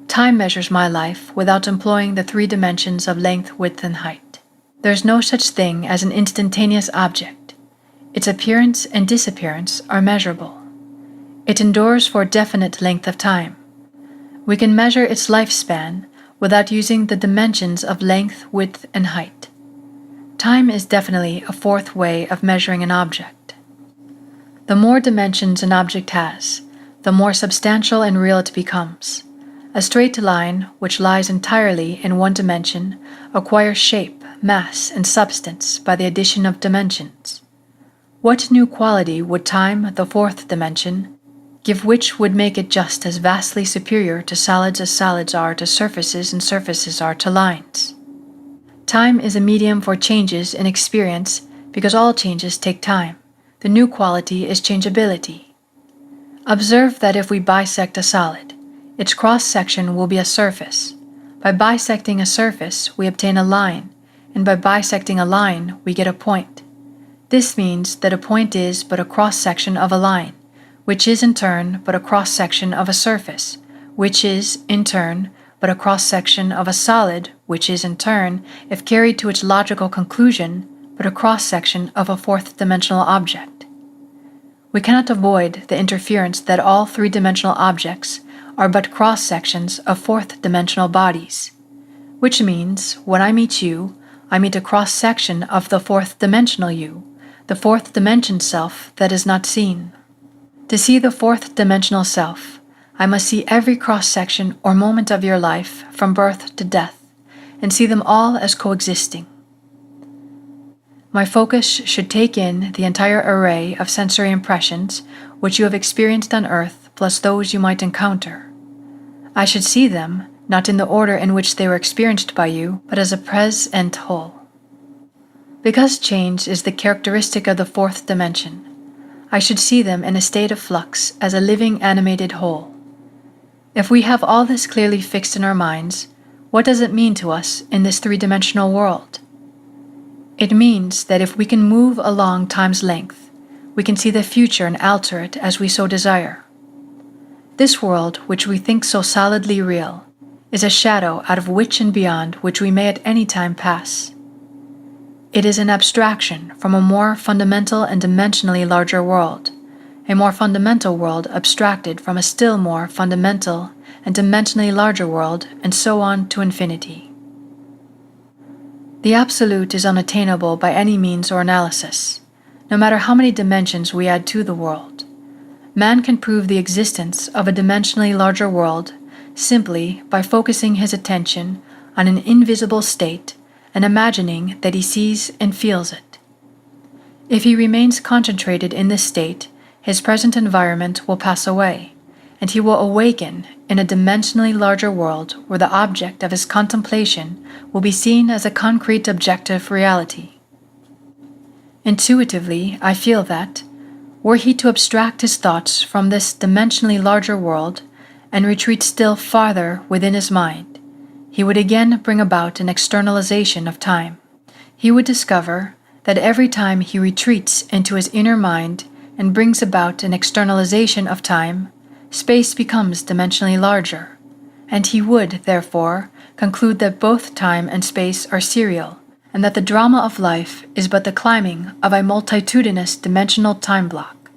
Time measures my life without employing the three dimensions of length, width, and height. There's no such thing as an instantaneous object. Its appearance and disappearance are measurable. It endures for a definite length of time. We can measure its lifespan without using the dimensions of length, width, and height. Time is definitely a fourth way of measuring an object. The more dimensions an object has, the more substantial and real it becomes. A straight line, which lies entirely in one dimension, acquires shape, mass, and substance by the addition of dimensions. What new quality would time, the fourth dimension, give which would make it just as vastly superior to solids as solids are to surfaces and surfaces are to lines? Time is a medium for changes in experience because all changes take time. The new quality is changeability. Observe that if we bisect a solid, its cross-section will be a surface. By bisecting a surface, we obtain a line, and by bisecting a line, we get a point. This means that a point is but a cross-section of a line, which is in turn but a cross-section of a surface, which is, in turn, but a cross-section of a solid, which is in turn, if carried to its logical conclusion, but a cross-section of a fourth-dimensional object. We cannot avoid the inference that all three-dimensional objects are but cross-sections of fourth-dimensional bodies, which means when I meet you, I meet a cross-section of the fourth-dimensional you, the fourth-dimension self that is not seen. To see the fourth-dimensional self, I must see every cross-section or moment of your life from birth to death, and see them all as coexisting. My focus should take in the entire array of sensory impressions which you have experienced on earth plus those you might encounter. I should see them, not in the order in which they were experienced by you, but as a present whole. Because change is the characteristic of the fourth dimension, I should see them in a state of flux as a living animated whole. If we have all this clearly fixed in our minds, what does it mean to us in this three-dimensional world? It means that if we can move along time's length, we can see the future and alter it as we so desire. This world, which we think so solidly real, is a shadow out of which and beyond which we may at any time pass. It is an abstraction from a more fundamental and dimensionally larger world, a more fundamental world abstracted from a still more fundamental and dimensionally larger world, and so on to infinity. The absolute is unattainable by any means or analysis, no matter how many dimensions we add to the world. Man can prove the existence of a dimensionally larger world simply by focusing his attention on an invisible state and imagining that he sees and feels it. If he remains concentrated in this state, his present environment will pass away, and he will awaken in a dimensionally larger world where the object of his contemplation will be seen as a concrete objective reality. Intuitively, I feel that, were he to abstract his thoughts from this dimensionally larger world and retreat still farther within his mind, he would again bring about an externalization of time. He would discover that every time he retreats into his inner mind and brings about an externalization of time, space becomes dimensionally larger, and he would, therefore, conclude that both time and space are serial, and that the drama of life is but the climbing of a multitudinous dimensional time block.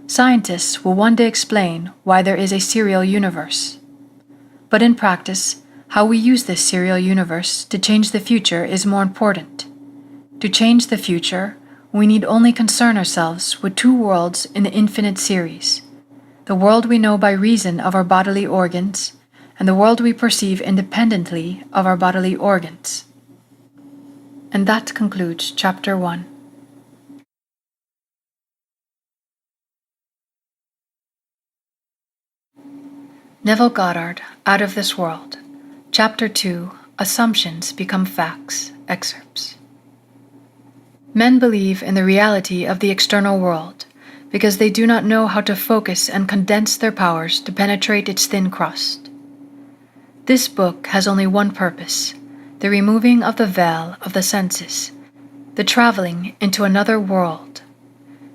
Scientists will one day explain why there is a serial universe. But in practice, how we use this serial universe to change the future is more important. To change the future, we need only concern ourselves with two worlds in the infinite series: the world we know by reason of our bodily organs, and the world we perceive independently of our bodily organs. And that concludes Chapter 1. Neville Goddard, Out of This World. Chapter 2, Assumptions Become Facts. Excerpts. Men believe in the reality of the external world, because they do not know how to focus and condense their powers to penetrate its thin crust. This book has only one purpose: the removing of the veil of the senses, the traveling into another world.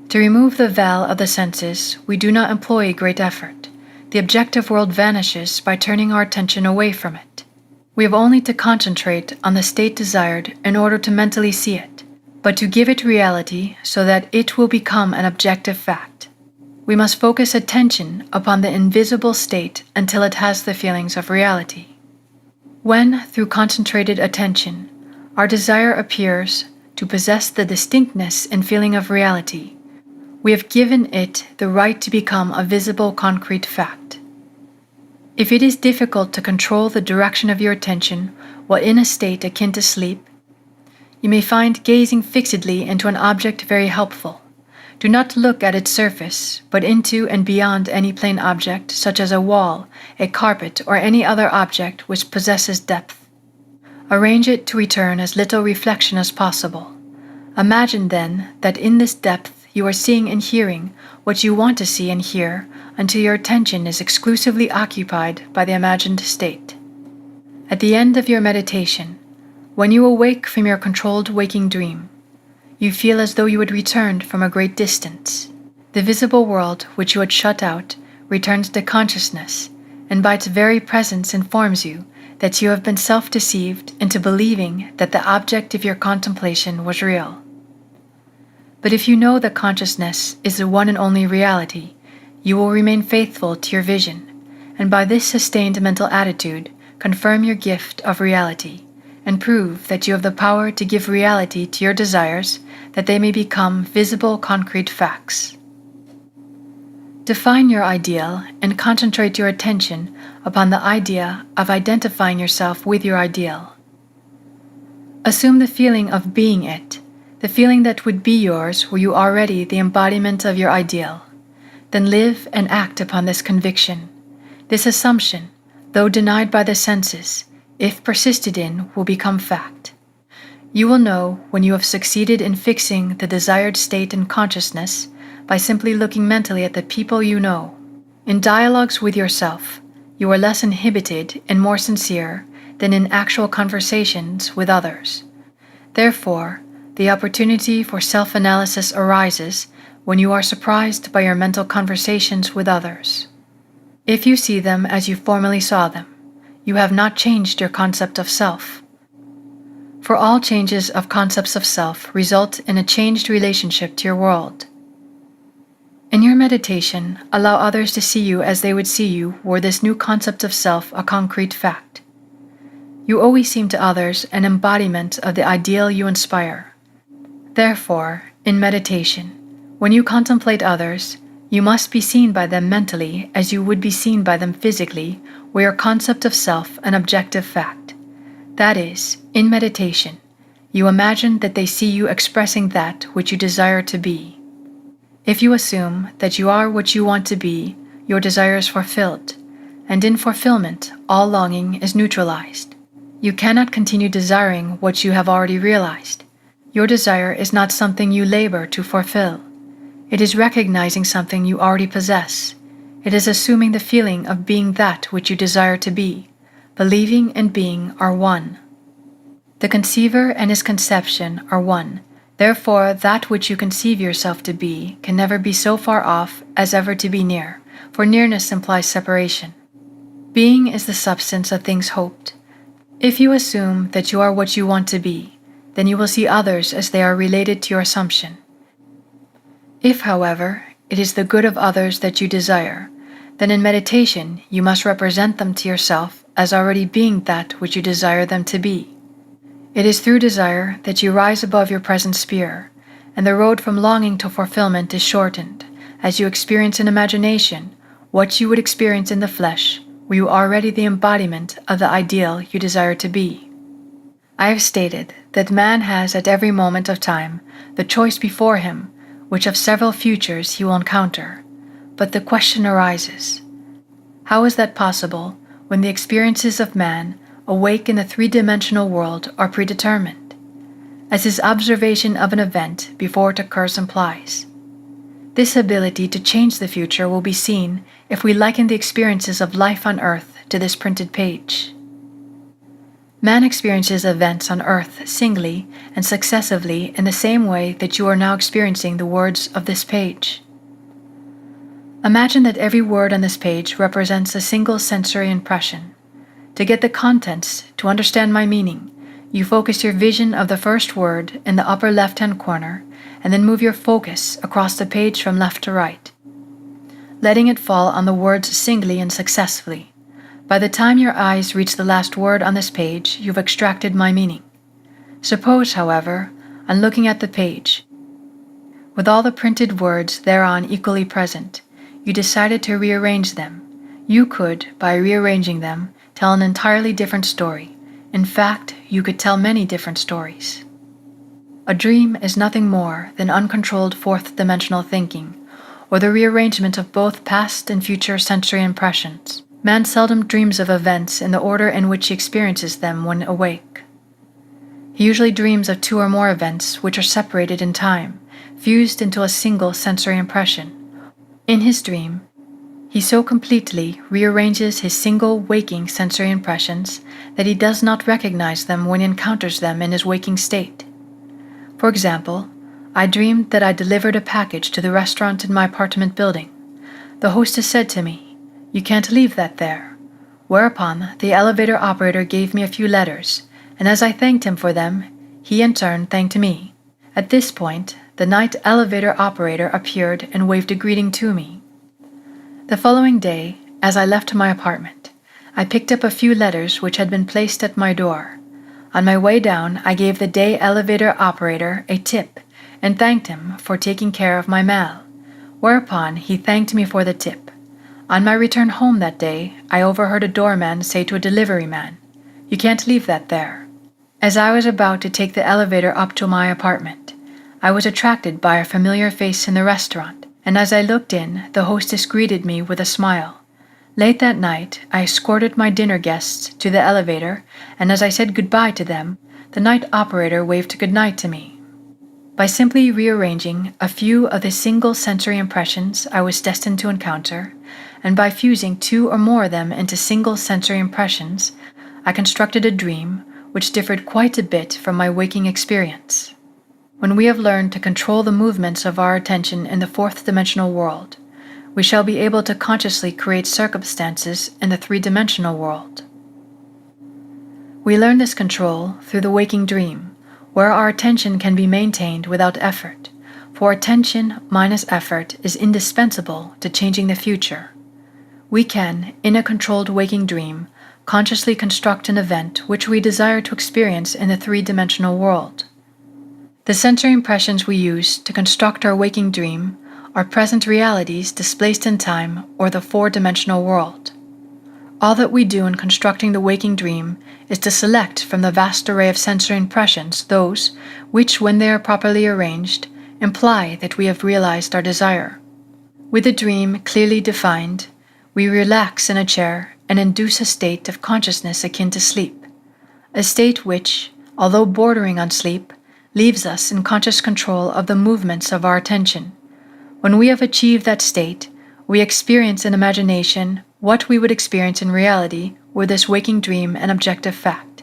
To remove the veil of the senses, we do not employ great effort. The objective world vanishes by turning our attention away from it. We have only to concentrate on the state desired in order to mentally see it, but to give it reality so that it will become an objective fact. We must focus attention upon the invisible state until it has the feelings of reality. When, through concentrated attention, our desire appears to possess the distinctness and feeling of reality, we have given it the right to become a visible concrete fact. If it is difficult to control the direction of your attention while in a state akin to sleep, you may find gazing fixedly into an object very helpful. Do not look at its surface, but into and beyond any plain object, such as a wall, a carpet, or any other object which possesses depth. Arrange it to return as little reflection as possible. Imagine then that in this depth you are seeing and hearing what you want to see and hear until your attention is exclusively occupied by the imagined state. At the end of your meditation, when you awake from your controlled waking dream, you feel as though you had returned from a great distance. The visible world which you had shut out returns to consciousness, and by its very presence informs you that you have been self-deceived into believing that the object of your contemplation was real. But if you know that consciousness is the one and only reality, you will remain faithful to your vision, and by this sustained mental attitude, confirm your gift of reality, and prove that you have the power to give reality to your desires, that they may become visible concrete facts. Define your ideal and concentrate your attention upon the idea of identifying yourself with your ideal. Assume the feeling of being it, the feeling that would be yours were you already the embodiment of your ideal. Then live and act upon this conviction. This assumption, though denied by the senses, if persisted in, will become fact. You will know when you have succeeded in fixing the desired state in consciousness by simply looking mentally at the people you know. In dialogues with yourself, you are less inhibited and more sincere than in actual conversations with others. Therefore, the opportunity for self-analysis arises when you are surprised by your mental conversations with others. If you see them as you formerly saw them, you have not changed your concept of self. For all changes of concepts of self result in a changed relationship to your world. In your meditation, allow others to see you as they would see you were this new concept of self a concrete fact. You always seem to others an embodiment of the ideal you inspire. Therefore, in meditation, when you contemplate others, you must be seen by them mentally as you would be seen by them physically, were your concept of self an objective fact. That is, in meditation, you imagine that they see you expressing that which you desire to be. If you assume that you are what you want to be, your desire is fulfilled, and in fulfillment, all longing is neutralized. You cannot continue desiring what you have already realized. Your desire is not something you labor to fulfill. It is recognizing something you already possess. It is assuming the feeling of being that which you desire to be. Believing and being are one. The conceiver and his conception are one. Therefore, that which you conceive yourself to be can never be so far off as ever to be near, for nearness implies separation. Being is the substance of things hoped. If you assume that you are what you want to be, then you will see others as they are related to your assumption. If, however, it is the good of others that you desire, then in meditation you must represent them to yourself as already being that which you desire them to be. It is through desire that you rise above your present sphere, and the road from longing to fulfillment is shortened, as you experience in imagination what you would experience in the flesh, were you already the embodiment of the ideal you desire to be. I have stated that man has at every moment of time the choice before him which of several futures he will encounter, but the question arises, how is that possible when the experiences of man awake in the three-dimensional world are predetermined, as his observation of an event before it occurs implies? This ability to change the future will be seen if we liken the experiences of life on earth to this printed page. Man experiences events on earth singly and successively in the same way that you are now experiencing the words of this page. Imagine that every word on this page represents a single sensory impression. To get the contents, to understand my meaning, you focus your vision of the first word in the upper left-hand corner and then move your focus across the page from left to right, letting it fall on the words singly and successfully. By the time your eyes reach the last word on this page, you've extracted my meaning. Suppose, however, on looking at the page, with all the printed words thereon equally present, you decided to rearrange them. You could, by rearranging them, tell an entirely different story. In fact, you could tell many different stories. A dream is nothing more than uncontrolled fourth-dimensional thinking, or the rearrangement of both past and future sensory impressions. Man seldom dreams of events in the order in which he experiences them when awake. He usually dreams of two or more events which are separated in time, fused into a single sensory impression. In his dream, he so completely rearranges his single waking sensory impressions that he does not recognize them when he encounters them in his waking state. For example, I dreamed that I delivered a package to the restaurant in my apartment building. The hostess said to me, "You can't leave that there." Whereupon, the elevator operator gave me a few letters, and as I thanked him for them, he in turn thanked me. At this point, the night elevator operator appeared and waved a greeting to me. The following day, as I left my apartment, I picked up a few letters which had been placed at my door. On my way down, I gave the day elevator operator a tip and thanked him for taking care of my mail, whereupon he thanked me for the tip. On my return home that day, I overheard a doorman say to a delivery man, "You can't leave that there." As I was about to take the elevator up to my apartment, I was attracted by a familiar face in the restaurant, and as I looked in, the hostess greeted me with a smile. Late that night, I escorted my dinner guests to the elevator, and as I said goodbye to them, the night operator waved goodnight to me. By simply rearranging a few of the single sensory impressions I was destined to encounter, and by fusing two or more of them into single sensory impressions, I constructed a dream which differed quite a bit from my waking experience. When we have learned to control the movements of our attention in the fourth-dimensional world, we shall be able to consciously create circumstances in the three-dimensional world. We learn this control through the waking dream, where our attention can be maintained without effort, for attention minus effort is indispensable to changing the future. We can, in a controlled waking dream, consciously construct an event which we desire to experience in the three-dimensional world. The sensory impressions we use to construct our waking dream are present realities displaced in time or the four-dimensional world. All that we do in constructing the waking dream is to select from the vast array of sensory impressions those which, when they are properly arranged, imply that we have realized our desire. With the dream clearly defined, we relax in a chair and induce a state of consciousness akin to sleep, a state which, although bordering on sleep, leaves us in conscious control of the movements of our attention. When we have achieved that state, we experience in imagination what we would experience in reality were this waking dream an objective fact.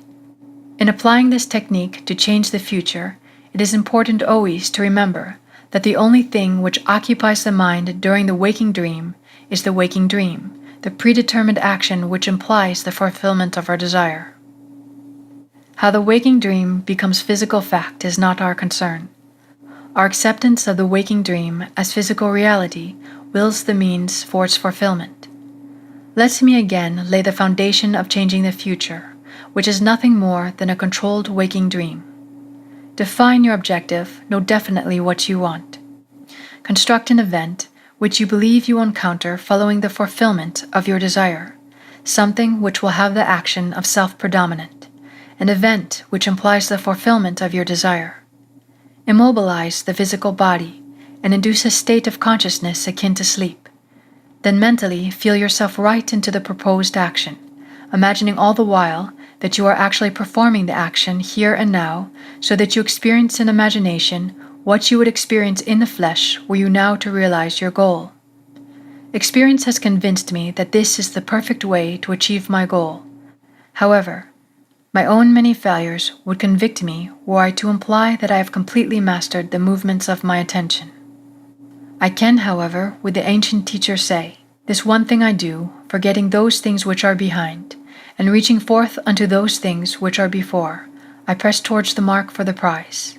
In applying this technique to change the future, it is important always to remember that the only thing which occupies the mind during the waking dream is the waking dream, the predetermined action which implies the fulfillment of our desire. How the waking dream becomes physical fact is not our concern. Our acceptance of the waking dream as physical reality wills the means for its fulfillment. Let me again lay the foundation of changing the future, which is nothing more than a controlled waking dream. Define your objective, know definitely what you want. Construct an event which you believe you will encounter following the fulfillment of your desire, something which will have the action of self-predominant, an event which implies the fulfillment of your desire. Immobilize the physical body and induce a state of consciousness akin to sleep. Then mentally feel yourself right into the proposed action, imagining all the while that you are actually performing the action here and now, so that you experience in imagination what you would experience in the flesh were you now to realize your goal. Experience has convinced me that this is the perfect way to achieve my goal. However, my own many failures would convict me were I to imply that I have completely mastered the movements of my attention. I can, however, with the ancient teacher say, "This one thing I do, forgetting those things which are behind, and reaching forth unto those things which are before, I press towards the mark for the prize.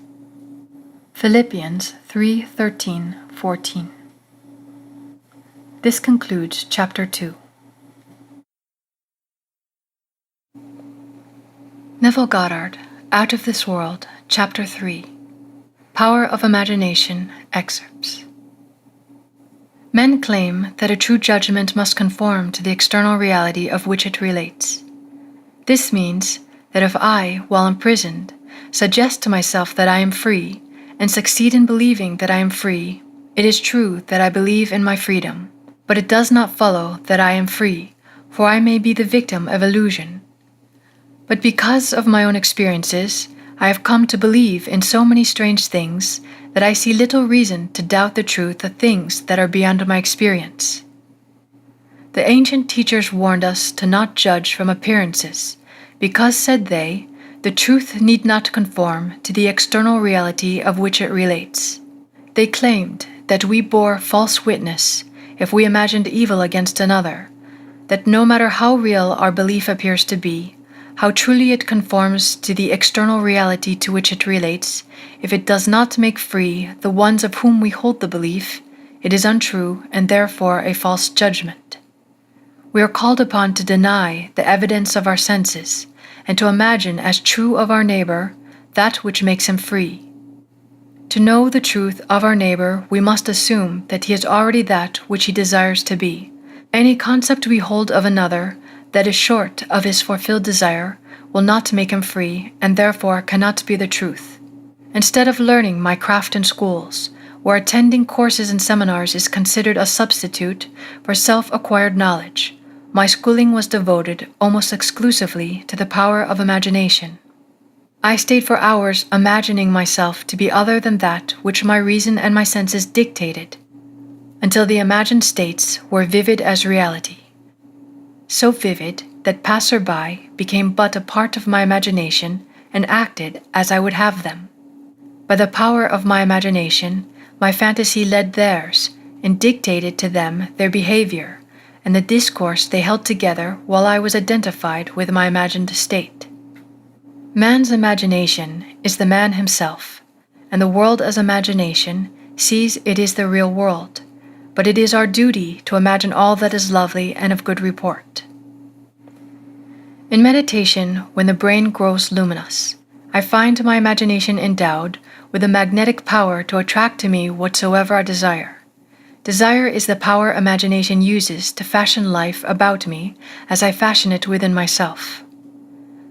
Philippians 3:13-14. This concludes Chapter 2. Neville Goddard, Out of This World, Chapter 3. Power of Imagination, excerpts. Men claim that a true judgment must conform to the external reality of which it relates. This means that if I, while imprisoned, suggest to myself that I am free, and succeed in believing that I am free, it is true that I believe in my freedom, but it does not follow that I am free, for I may be the victim of illusion. But because of my own experiences, I have come to believe in so many strange things that I see little reason to doubt the truth of things that are beyond my experience. The ancient teachers warned us to not judge from appearances, because, said they, the truth need not conform to the external reality of which it relates. They claimed that we bore false witness if we imagined evil against another, that no matter how real our belief appears to be, how truly it conforms to the external reality to which it relates, if it does not make free the ones of whom we hold the belief, it is untrue and therefore a false judgment. We are called upon to deny the evidence of our senses and to imagine as true of our neighbor that which makes him free. To know the truth of our neighbor, we must assume that he is already that which he desires to be. Any concept we hold of another that is short of his fulfilled desire will not make him free and therefore cannot be the truth. Instead of learning my craft in schools, where attending courses and seminars is considered a substitute for self-acquired knowledge, my schooling was devoted almost exclusively to the power of imagination. I stayed for hours imagining myself to be other than that which my reason and my senses dictated, until the imagined states were vivid as reality. So vivid that passer-by became but a part of my imagination and acted as I would have them. By the power of my imagination, my fantasy led theirs and dictated to them their behavior and the discourse they held together while I was identified with my imagined state. Man's imagination is the man himself, and the world as imagination sees it is the real world, but it is our duty to imagine all that is lovely and of good report. In meditation, when the brain grows luminous, I find my imagination endowed with a magnetic power to attract to me whatsoever I desire. Desire is the power imagination uses to fashion life about me as I fashion it within myself.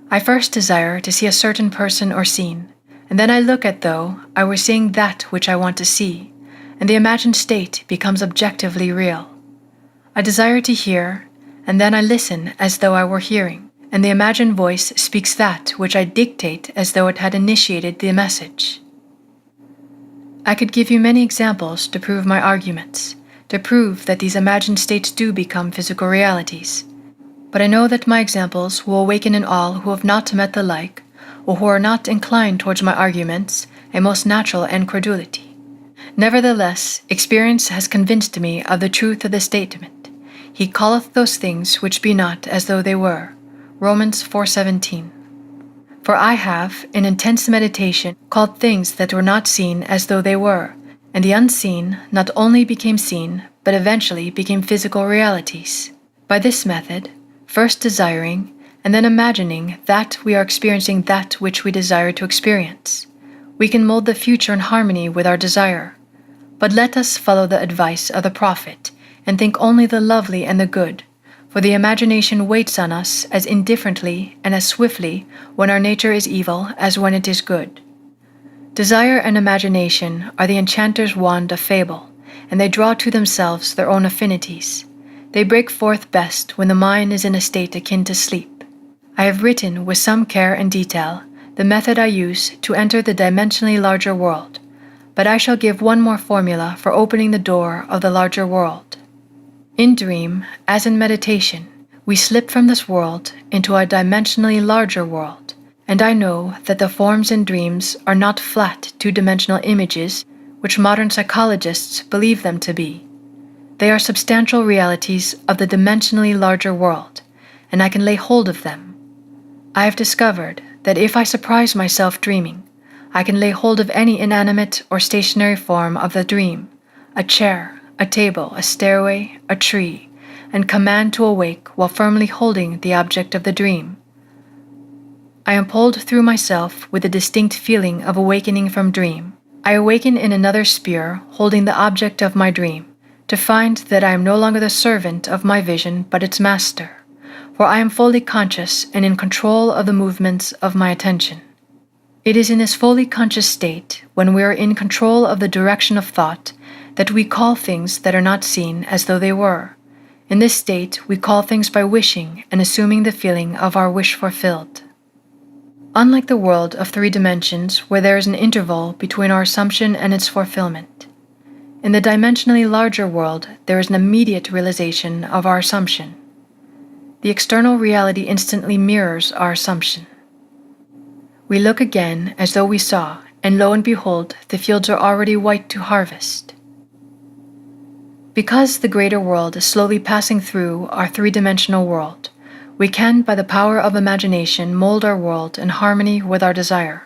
I first desire to see a certain person or scene, and then I look as though I were seeing that which I want to see, and the imagined state becomes objectively real. I desire to hear, and then I listen as though I were hearing, and the imagined voice speaks that which I dictate as though it had initiated the message. I could give you many examples to prove my arguments, to prove that these imagined states do become physical realities. But I know that my examples will awaken in all who have not met the like, or who are not inclined towards my arguments, a most natural incredulity. Nevertheless, experience has convinced me of the truth of the statement. He calleth those things which be not as though they were. Romans 4:17. For I have, in intense meditation, called things that were not seen as though they were, and the unseen not only became seen, but eventually became physical realities. By this method, first desiring, and then imagining that we are experiencing that which we desire to experience, we can mold the future in harmony with our desire. But let us follow the advice of the prophet, and think only the lovely and the good, for the imagination waits on us as indifferently and as swiftly when our nature is evil as when it is good. Desire and imagination are the enchanter's wand of fable, and they draw to themselves their own affinities. They break forth best when the mind is in a state akin to sleep. I have written with some care and detail the method I use to enter the dimensionally larger world, but I shall give one more formula for opening the door of the larger world. In dream, as in meditation, we slip from this world into a dimensionally larger world, and I know that the forms in dreams are not flat two-dimensional images which modern psychologists believe them to be. They are substantial realities of the dimensionally larger world, and I can lay hold of them. I have discovered that if I surprise myself dreaming, I can lay hold of any inanimate or stationary form of the dream, a chair, a table, a stairway, a tree, and command to awake while firmly holding the object of the dream. I am pulled through myself with a distinct feeling of awakening from dream. I awaken in another sphere, holding the object of my dream, to find that I am no longer the servant of my vision but its master, for I am fully conscious and in control of the movements of my attention. It is in this fully conscious state, when we are in control of the direction of thought, that we call things that are not seen as though they were. In this state, we call things by wishing and assuming the feeling of our wish fulfilled. Unlike the world of 3 dimensions, where there is an interval between our assumption and its fulfillment, in the dimensionally larger world, there is an immediate realization of our assumption. The external reality instantly mirrors our assumption. We look again as though we saw, and lo and behold, the fields are already white to harvest. Because the greater world is slowly passing through our 3-dimensional world, we can, by the power of imagination, mold our world in harmony with our desire.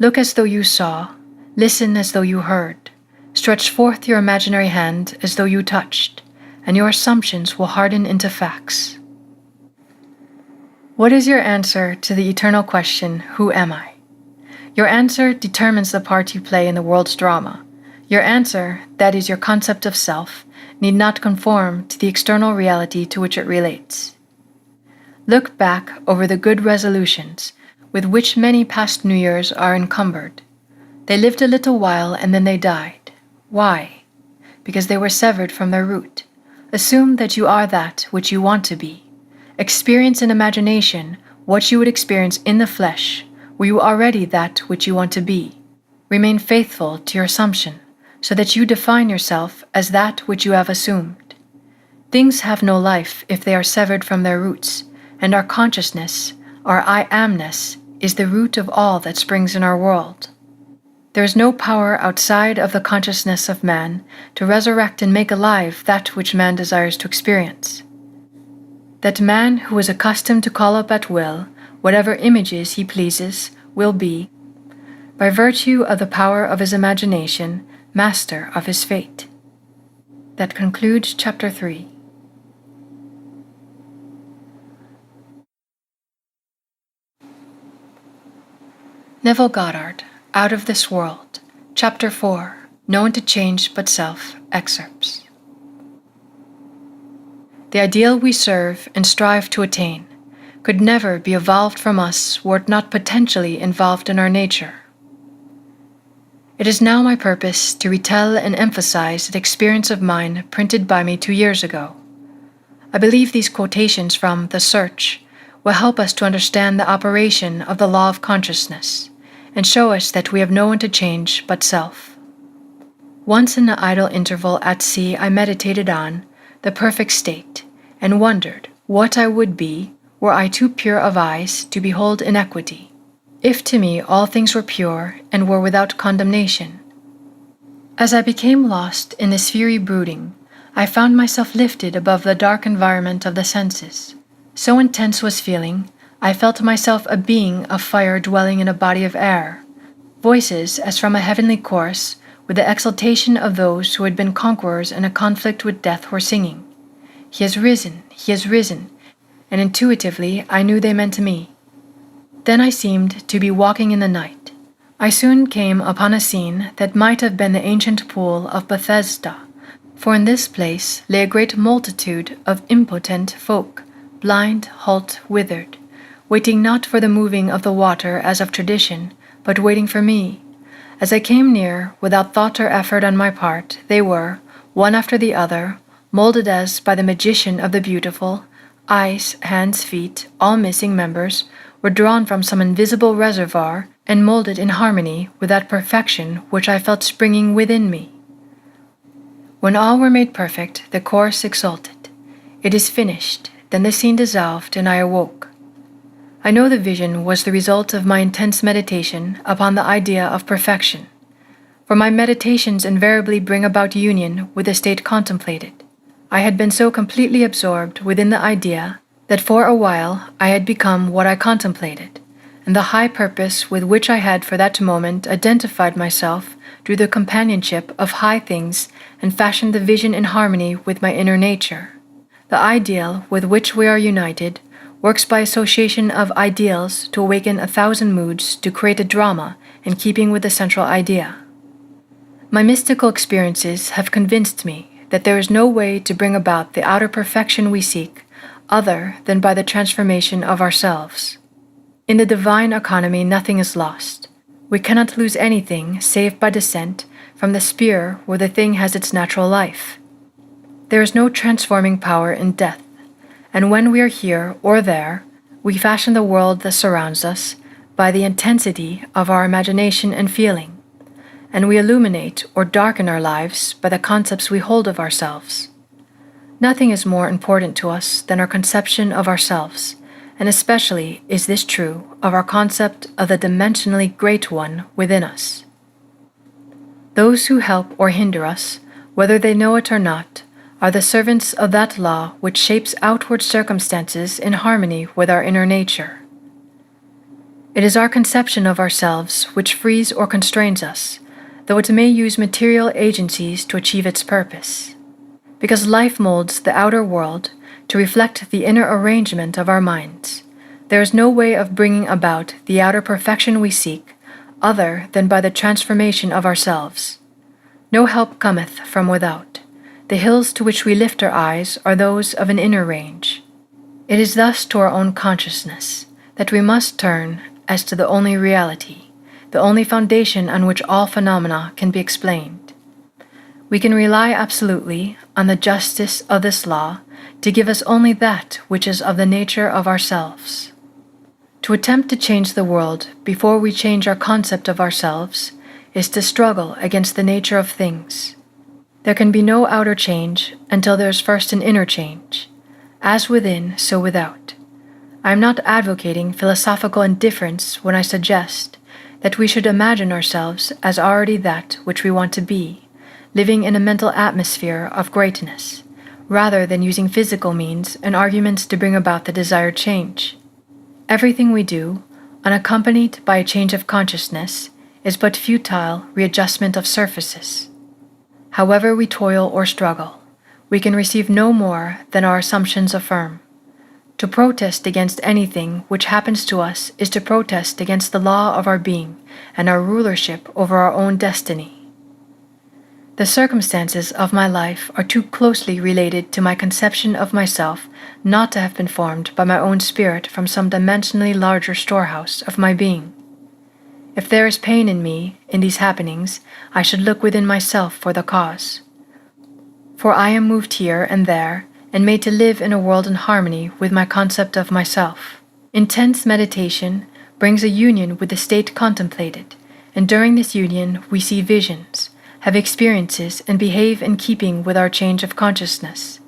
Look as though you saw, listen as though you heard, stretch forth your imaginary hand as though you touched, and your assumptions will harden into facts. What is your answer to the eternal question, who am I? Your answer determines the part you play in the world's drama. Your answer, that is your concept of self, need not conform to the external reality to which it relates. Look back over the good resolutions with which many past New Years are encumbered. They lived a little while and then they died. Why? Because they were severed from their root. Assume that you are that which you want to be. Experience in imagination what you would experience in the flesh, were you already that which you want to be. Remain faithful to your assumption, so that you define yourself as that which you have assumed. Things have no life if they are severed from their roots, and our consciousness, our I-amness, is the root of all that springs in our world. There is no power outside of the consciousness of man to resurrect and make alive that which man desires to experience. That man who is accustomed to call up at will whatever images he pleases will be, by virtue of the power of his imagination, master of his fate. That concludes Chapter 3. Neville Goddard, Out of This World, Chapter 4, No One to Change But Self, excerpts. The ideal we serve and strive to attain could never be evolved from us were it not potentially involved in our nature. It is now my purpose to retell and emphasize an experience of mine printed by me 2 years ago. I believe these quotations from The Search will help us to understand the operation of the law of consciousness and show us that we have no one to change but self. Once in the idle interval at sea, I meditated on the perfect state and wondered what I would be were I too pure of eyes to behold inequity, if to me all things were pure and were without condemnation. As I became lost in this fury brooding, I found myself lifted above the dark environment of the senses. So intense was feeling, I felt myself a being of fire dwelling in a body of air. Voices as from a heavenly chorus, with the exultation of those who had been conquerors in a conflict with death, were singing, "He has risen, he has risen," and intuitively I knew they meant me. Then I seemed to be walking in the night. I soon came upon a scene that might have been the ancient pool of Bethesda, for in this place lay a great multitude of impotent folk, blind, halt, withered, waiting not for the moving of the water as of tradition, but waiting for me. As I came near, without thought or effort on my part, they were, one after the other, molded as by the magician of the beautiful. Eyes, hands, feet, all missing members, were drawn from some invisible reservoir and molded in harmony with that perfection which I felt springing within me. When all were made perfect, the chorus exulted, "It is finished." Then the scene dissolved and I awoke. I know the vision was the result of my intense meditation upon the idea of perfection, for my meditations invariably bring about union with the state contemplated. I had been so completely absorbed within the idea that for a while I had become what I contemplated, and the high purpose with which I had for that moment identified myself drew the companionship of high things and fashioned the vision in harmony with my inner nature. The ideal with which we are united works by association of ideals to awaken 1,000 moods to create a drama in keeping with the central idea. My mystical experiences have convinced me that there is no way to bring about the outer perfection we seek other than by the transformation of ourselves. In the divine economy, nothing is lost. We cannot lose anything save by descent from the sphere where the thing has its natural life. There is no transforming power in death, and when we are here or there, we fashion the world that surrounds us by the intensity of our imagination and feeling, and we illuminate or darken our lives by the concepts we hold of ourselves. Nothing is more important to us than our conception of ourselves, and especially is this true of our concept of the dimensionally great one within us. Those who help or hinder us, whether they know it or not, are the servants of that law which shapes outward circumstances in harmony with our inner nature. It is our conception of ourselves which frees or constrains us, though it may use material agencies to achieve its purpose. Because life molds the outer world to reflect the inner arrangement of our minds, there is no way of bringing about the outer perfection we seek other than by the transformation of ourselves. No help cometh from without. The hills to which we lift our eyes are those of an inner range. It is thus to our own consciousness that we must turn as to the only reality, the only foundation on which all phenomena can be explained. We can rely absolutely on the justice of this law to give us only that which is of the nature of ourselves. To attempt to change the world before we change our concept of ourselves is to struggle against the nature of things. There can be no outer change until there is first an inner change. As within, so without. I am not advocating philosophical indifference when I suggest that we should imagine ourselves as already that which we want to be, living in a mental atmosphere of greatness, rather than using physical means and arguments to bring about the desired change. Everything we do, unaccompanied by a change of consciousness, is but futile readjustment of surfaces. However we toil or struggle, we can receive no more than our assumptions affirm. To protest against anything which happens to us is to protest against the law of our being and our rulership over our own destiny. The circumstances of my life are too closely related to my conception of myself not to have been formed by my own spirit from some dimensionally larger storehouse of my being. If there is pain in me in these happenings, I should look within myself for the cause. For I am moved here and there and made to live in a world in harmony with my concept of myself. Intense meditation brings a union with the state contemplated, and during this union we see visions, have experiences, and behave in keeping with our change of consciousness.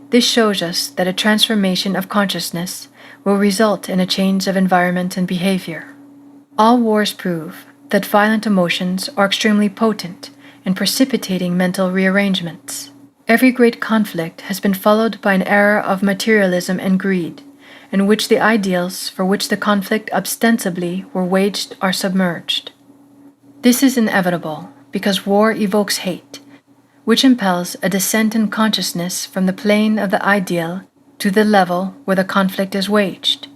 This shows us that a transformation of consciousness will result in a change of environment and behavior. All wars prove that violent emotions are extremely potent in precipitating mental rearrangements. Every great conflict has been followed by an era of materialism and greed, in which the ideals for which the conflict ostensibly were waged are submerged. This is inevitable because war evokes hate, which impels a descent in consciousness from the plane of the ideal to the level where the conflict is waged.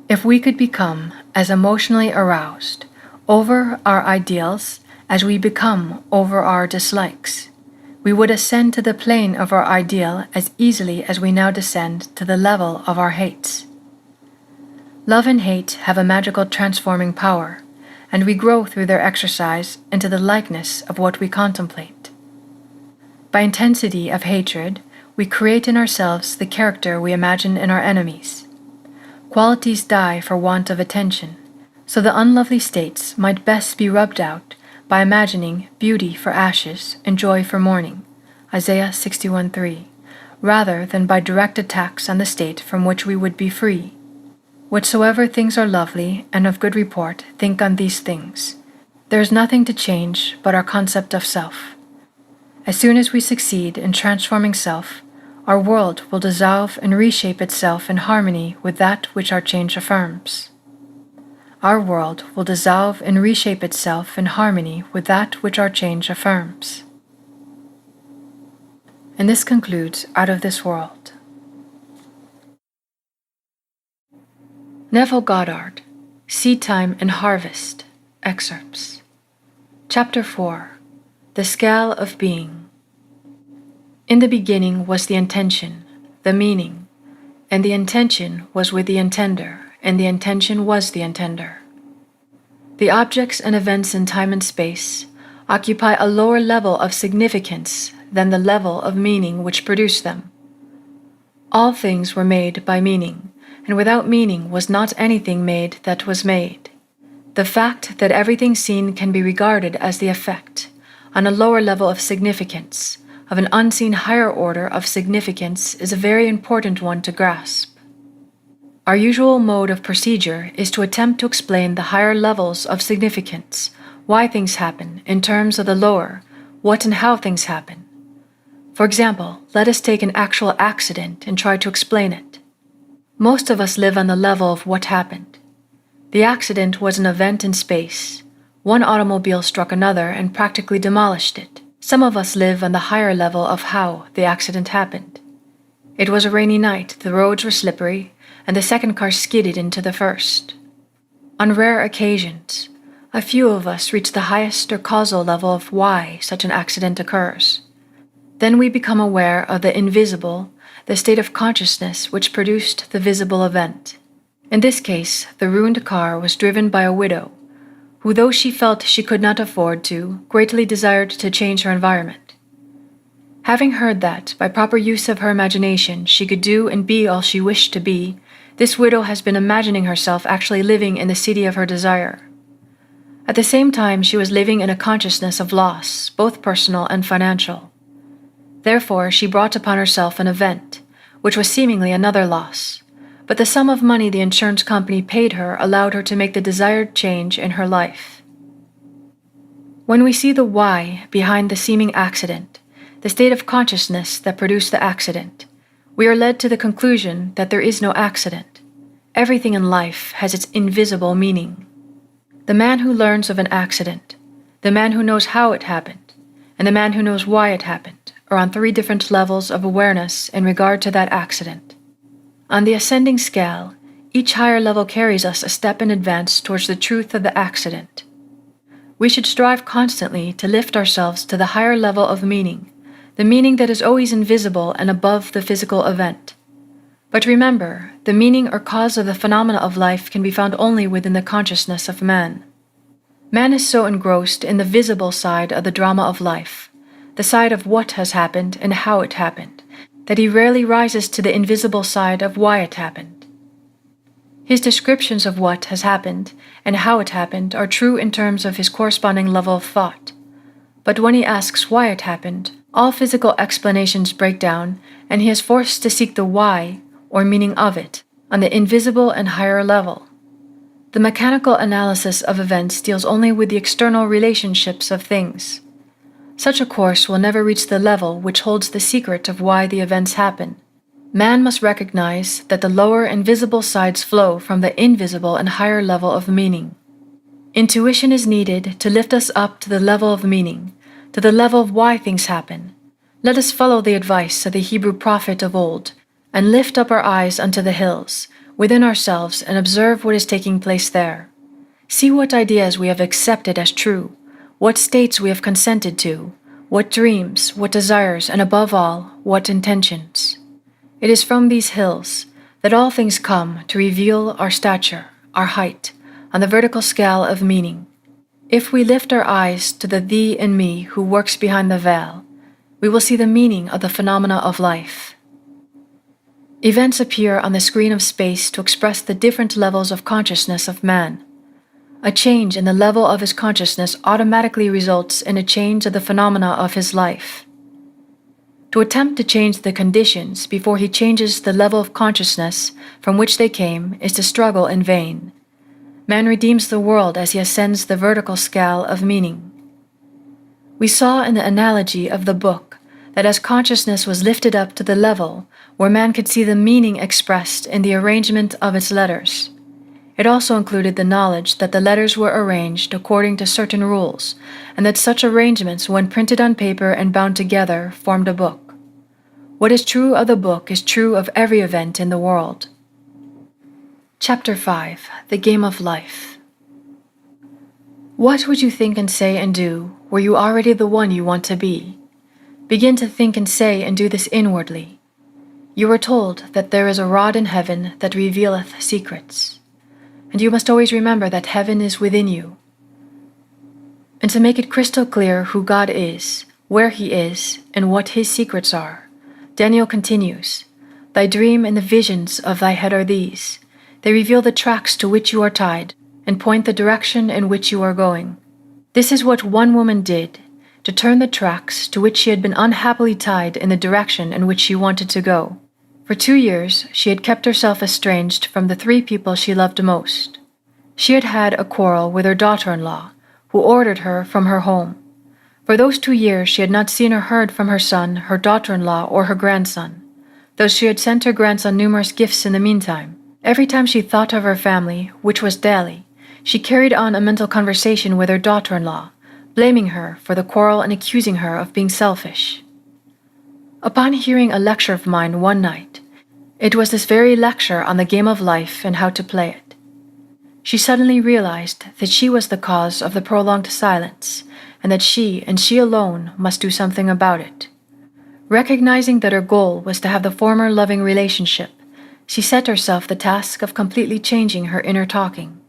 If we could become as emotionally aroused over our ideals as we become over our dislikes, we would ascend to the plane of our ideal as easily as we now descend to the level of our hates. Love and hate have a magical transforming power, and we grow through their exercise into the likeness of what we contemplate. By intensity of hatred, we create in ourselves the character we imagine in our enemies. Qualities die for want of attention, so the unlovely states might best be rubbed out by imagining beauty for ashes and joy for mourning, Isaiah 61:3, rather than by direct attacks on the state from which we would be free. Whatsoever things are lovely and of good report, think on these things. There is nothing to change but our concept of self. As soon as we succeed in transforming self, our world will dissolve and reshape itself in harmony with that which our change affirms. Our world will dissolve and reshape itself in harmony with that which our change affirms. And this concludes Out of This World. Neville Goddard, Seedtime and Harvest, excerpts. Chapter 4, The Scale of Being. In the beginning was the intention, the meaning, and the intention was with the intender, and the intention was the intender. The objects and events in time and space occupy a lower level of significance than the level of meaning which produced them. All things were made by meaning, and without meaning was not anything made that was made. The fact that everything seen can be regarded as the effect, on a lower level of significance, of an unseen higher order of significance is a very important one to grasp. Our usual mode of procedure is to attempt to explain the higher levels of significance, why things happen, in terms of the lower, what and how things happen. For example, let us take an actual accident and try to explain it. Most of us live on the level of what happened. The accident was an event in space. One automobile struck another and practically demolished it. Some of us live on the higher level of how the accident happened. It was a rainy night, the roads were slippery, and the second car skidded into the first. On rare occasions, a few of us reach the highest or causal level of why such an accident occurs. Then we become aware of the invisible, the state of consciousness which produced the visible event. In this case, the ruined car was driven by a widow, who, though she felt she could not afford to, greatly desired to change her environment. Having heard that, by proper use of her imagination, she could do and be all she wished to be, this widow has been imagining herself actually living in the city of her desire. At the same time, she was living in a consciousness of loss, both personal and financial. Therefore, she brought upon herself an event, which was seemingly another loss, but the sum of money the insurance company paid her allowed her to make the desired change in her life. When we see the why behind the seeming accident, the state of consciousness that produced the accident, we are led to the conclusion that there is no accident. Everything in life has its invisible meaning. The man who learns of an accident, the man who knows how it happened, and the man who knows why it happened are on 3 different levels of awareness in regard to that accident. On the ascending scale, each higher level carries us a step in advance towards the truth of the accident. We should strive constantly to lift ourselves to the higher level of meaning, the meaning that is always invisible and above the physical event. But remember, the meaning or cause of the phenomena of life can be found only within the consciousness of man. Man is so engrossed in the visible side of the drama of life, the side of what has happened and how it happened, that he rarely rises to the invisible side of why it happened. His descriptions of what has happened and how it happened are true in terms of his corresponding level of thought. But when he asks why it happened, all physical explanations break down, and he is forced to seek the why, or meaning of it, on the invisible and higher level. The mechanical analysis of events deals only with the external relationships of things. Such a course will never reach the level which holds the secret of why the events happen. Man must recognize that the lower and visible sides flow from the invisible and higher level of meaning. Intuition is needed to lift us up to the level of meaning, to the level of why things happen. Let us follow the advice of the Hebrew prophet of old, and lift up our eyes unto the hills, within ourselves, and observe what is taking place there. See what ideas we have accepted as true, what states we have consented to, what dreams, what desires, and above all, what intentions. It is from these hills that all things come to reveal our stature, our height, on the vertical scale of meaning. If we lift our eyes to the thee and me who works behind the veil, we will see the meaning of the phenomena of life. Events appear on the screen of space to express the different levels of consciousness of man. A change in the level of his consciousness automatically results in a change of the phenomena of his life. To attempt to change the conditions before he changes the level of consciousness from which they came is to struggle in vain. Man redeems the world as he ascends the vertical scale of meaning. We saw in the analogy of the book that as consciousness was lifted up to the level where man could see the meaning expressed in the arrangement of its letters, it also included the knowledge that the letters were arranged according to certain rules, and that such arrangements, when printed on paper and bound together, formed a book. What is true of the book is true of every event in the world. Chapter 5. The Game of Life. What would you think and say and do were you already the one you want to be? Begin to think and say and do this inwardly. You are told that there is a rod in heaven that revealeth secrets. And you must always remember that heaven is within you. And to make it crystal clear who God is, where He is, and what His secrets are, Daniel continues, "Thy dream and the visions of thy head are these. They reveal the tracks to which you are tied, and point the direction in which you are going." This is what one woman did, to turn the tracks to which she had been unhappily tied in the direction in which she wanted to go. For 2 years, she had kept herself estranged from the 3 people she loved most. She had had a quarrel with her daughter-in-law, who ordered her from her home. For those 2 years, she had not seen or heard from her son, her daughter-in-law, or her grandson, though she had sent her grandson numerous gifts in the meantime. Every time she thought of her family, which was daily, she carried on a mental conversation with her daughter-in-law, blaming her for the quarrel and accusing her of being selfish. Upon hearing a lecture of mine one night, it was this very lecture on the game of life and how to play it, she suddenly realized that she was the cause of the prolonged silence, and that she, and she alone, must do something about it. Recognizing that her goal was to have the former loving relationship, she set herself the task of completely changing her inner talking.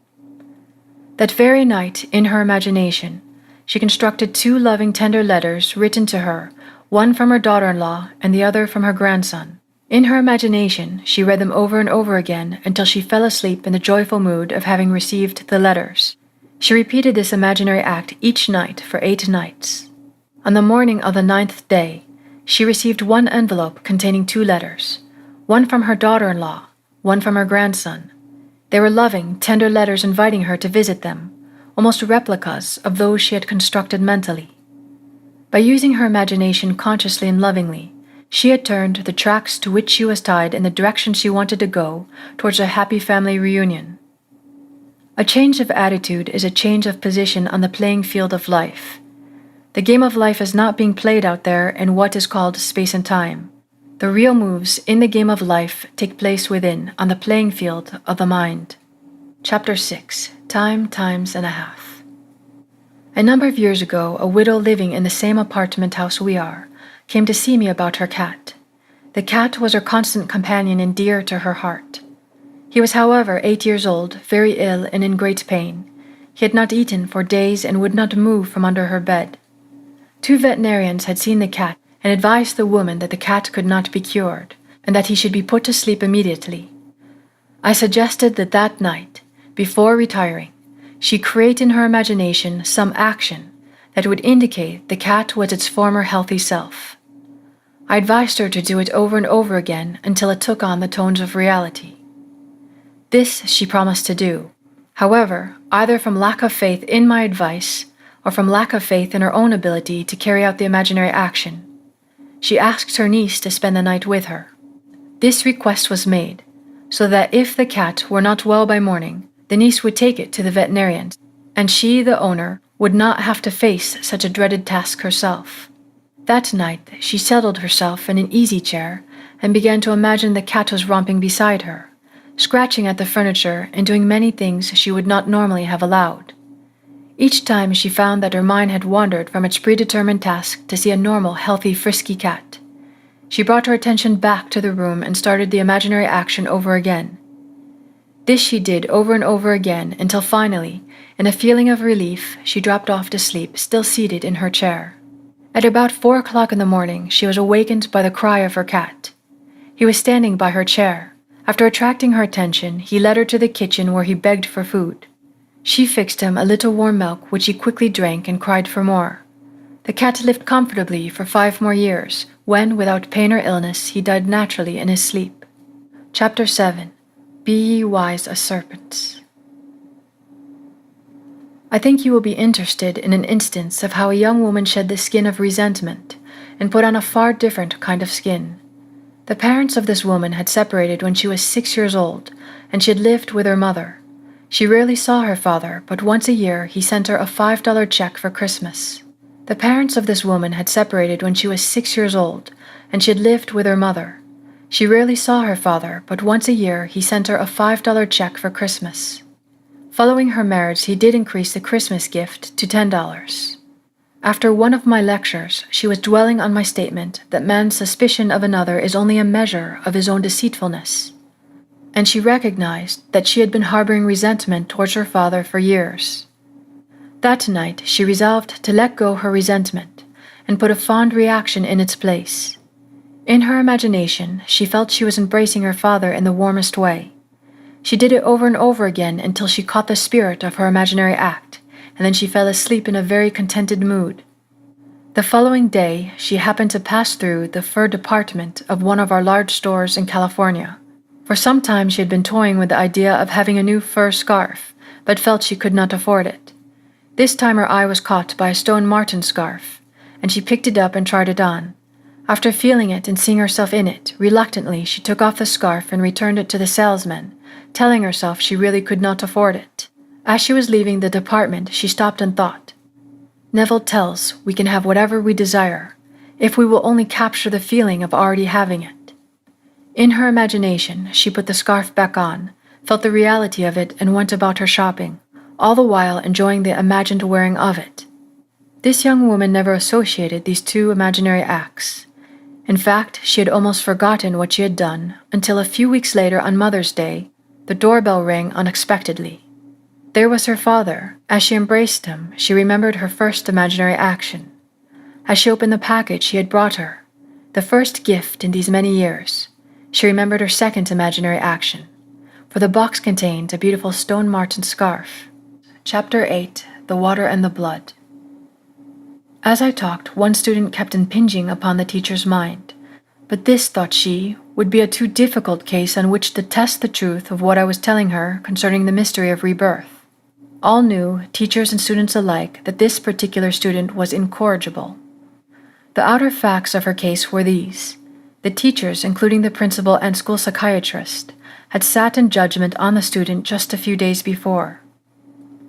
That very night, in her imagination, she constructed 2 loving, tender letters written to her, one from her daughter-in-law and the other from her grandson. In her imagination, she read them over and over again until she fell asleep in the joyful mood of having received the letters. She repeated this imaginary act each night for 8 nights. On the morning of the 9th day, she received one envelope containing 2 letters, one from her daughter-in-law, one from her grandson. They were loving, tender letters inviting her to visit them, almost replicas of those she had constructed mentally. By using her imagination consciously and lovingly, she had turned the tracks to which she was tied in the direction she wanted to go towards a happy family reunion. A change of attitude is a change of position on the playing field of life. The game of life is not being played out there in what is called space and time. The real moves in the game of life take place within, on the playing field of the mind. Chapter 6. Time times and a half. A number of years ago, a widow living in the same apartment house we are came to see me about her cat. The cat was her constant companion and dear to her heart. He was, however, 8 years old, very ill and in great pain. He had not eaten for days and would not move from under her bed. 2 veterinarians had seen the cat and advised the woman that the cat could not be cured, and that he should be put to sleep immediately. I suggested that that night, before retiring, she create in her imagination some action that would indicate the cat was its former healthy self. I advised her to do it over and over again until it took on the tones of reality. This she promised to do. However, either from lack of faith in my advice or from lack of faith in her own ability to carry out the imaginary action, she asked her niece to spend the night with her. This request was made, so that if the cat were not well by morning, the niece would take it to the veterinarians, and she, the owner, would not have to face such a dreaded task herself. That night, she settled herself in an easy chair and began to imagine the cat was romping beside her, scratching at the furniture and doing many things she would not normally have allowed. Each time she found that her mind had wandered from its predetermined task to see a normal, healthy, frisky cat. She brought her attention back to the room and started the imaginary action over again. This she did over and over again until finally, in a feeling of relief, she dropped off to sleep, still seated in her chair. At about 4 o'clock in the morning, she was awakened by the cry of her cat. He was standing by her chair. After attracting her attention, he led her to the kitchen where he begged for food. She fixed him a little warm milk, which he quickly drank and cried for more. The cat lived comfortably for 5 more years, when, without pain or illness, he died naturally in his sleep. Chapter 7. Be ye wise as serpents. I think you will be interested in an instance of how a young woman shed the skin of resentment and put on a far different kind of skin. The parents of this woman had separated when she was 6 years old, and she had lived with her mother. She rarely saw her father, but once a year he sent her a $5 check for Christmas. The parents of this woman had separated when she was 6 years old, and she had lived with her mother. She rarely saw her father, but once a year he sent her a $5 check for Christmas. Following her marriage, he did increase the Christmas gift to $10. After one of my lectures, she was dwelling on my statement that man's suspicion of another is only a measure of his own deceitfulness, and she recognized that she had been harboring resentment towards her father for years. That night, she resolved to let go her resentment and put a fond reaction in its place. In her imagination, she felt she was embracing her father in the warmest way. She did it over and over again until she caught the spirit of her imaginary act, and then she fell asleep in a very contented mood. The following day, she happened to pass through the fur department of one of our large stores in California. For some time she had been toying with the idea of having a new fur scarf, but felt she could not afford it. This time her eye was caught by a stone marten scarf, and she picked it up and tried it on. After feeling it and seeing herself in it, reluctantly she took off the scarf and returned it to the salesman, telling herself she really could not afford it. As she was leaving the department, she stopped and thought, "Neville tells we can have whatever we desire, if we will only capture the feeling of already having it." In her imagination, she put the scarf back on, felt the reality of it, and went about her shopping, all the while enjoying the imagined wearing of it. This young woman never associated these two imaginary acts. In fact, she had almost forgotten what she had done until a few weeks later on Mother's Day, the doorbell rang unexpectedly. There was her father. As she embraced him, she remembered her first imaginary action. As she opened the package he had brought her, the first gift in these many years, she remembered her second imaginary action, for the box contained a beautiful stone marten scarf. Chapter 8. The Water and the Blood. As I talked, one student kept impinging upon the teacher's mind, but this, thought she, would be a too difficult case on which to test the truth of what I was telling her concerning the mystery of rebirth. All knew, teachers and students alike, that this particular student was incorrigible. The outer facts of her case were these. The teachers, including the principal and school psychiatrist, had sat in judgment on the student just a few days before.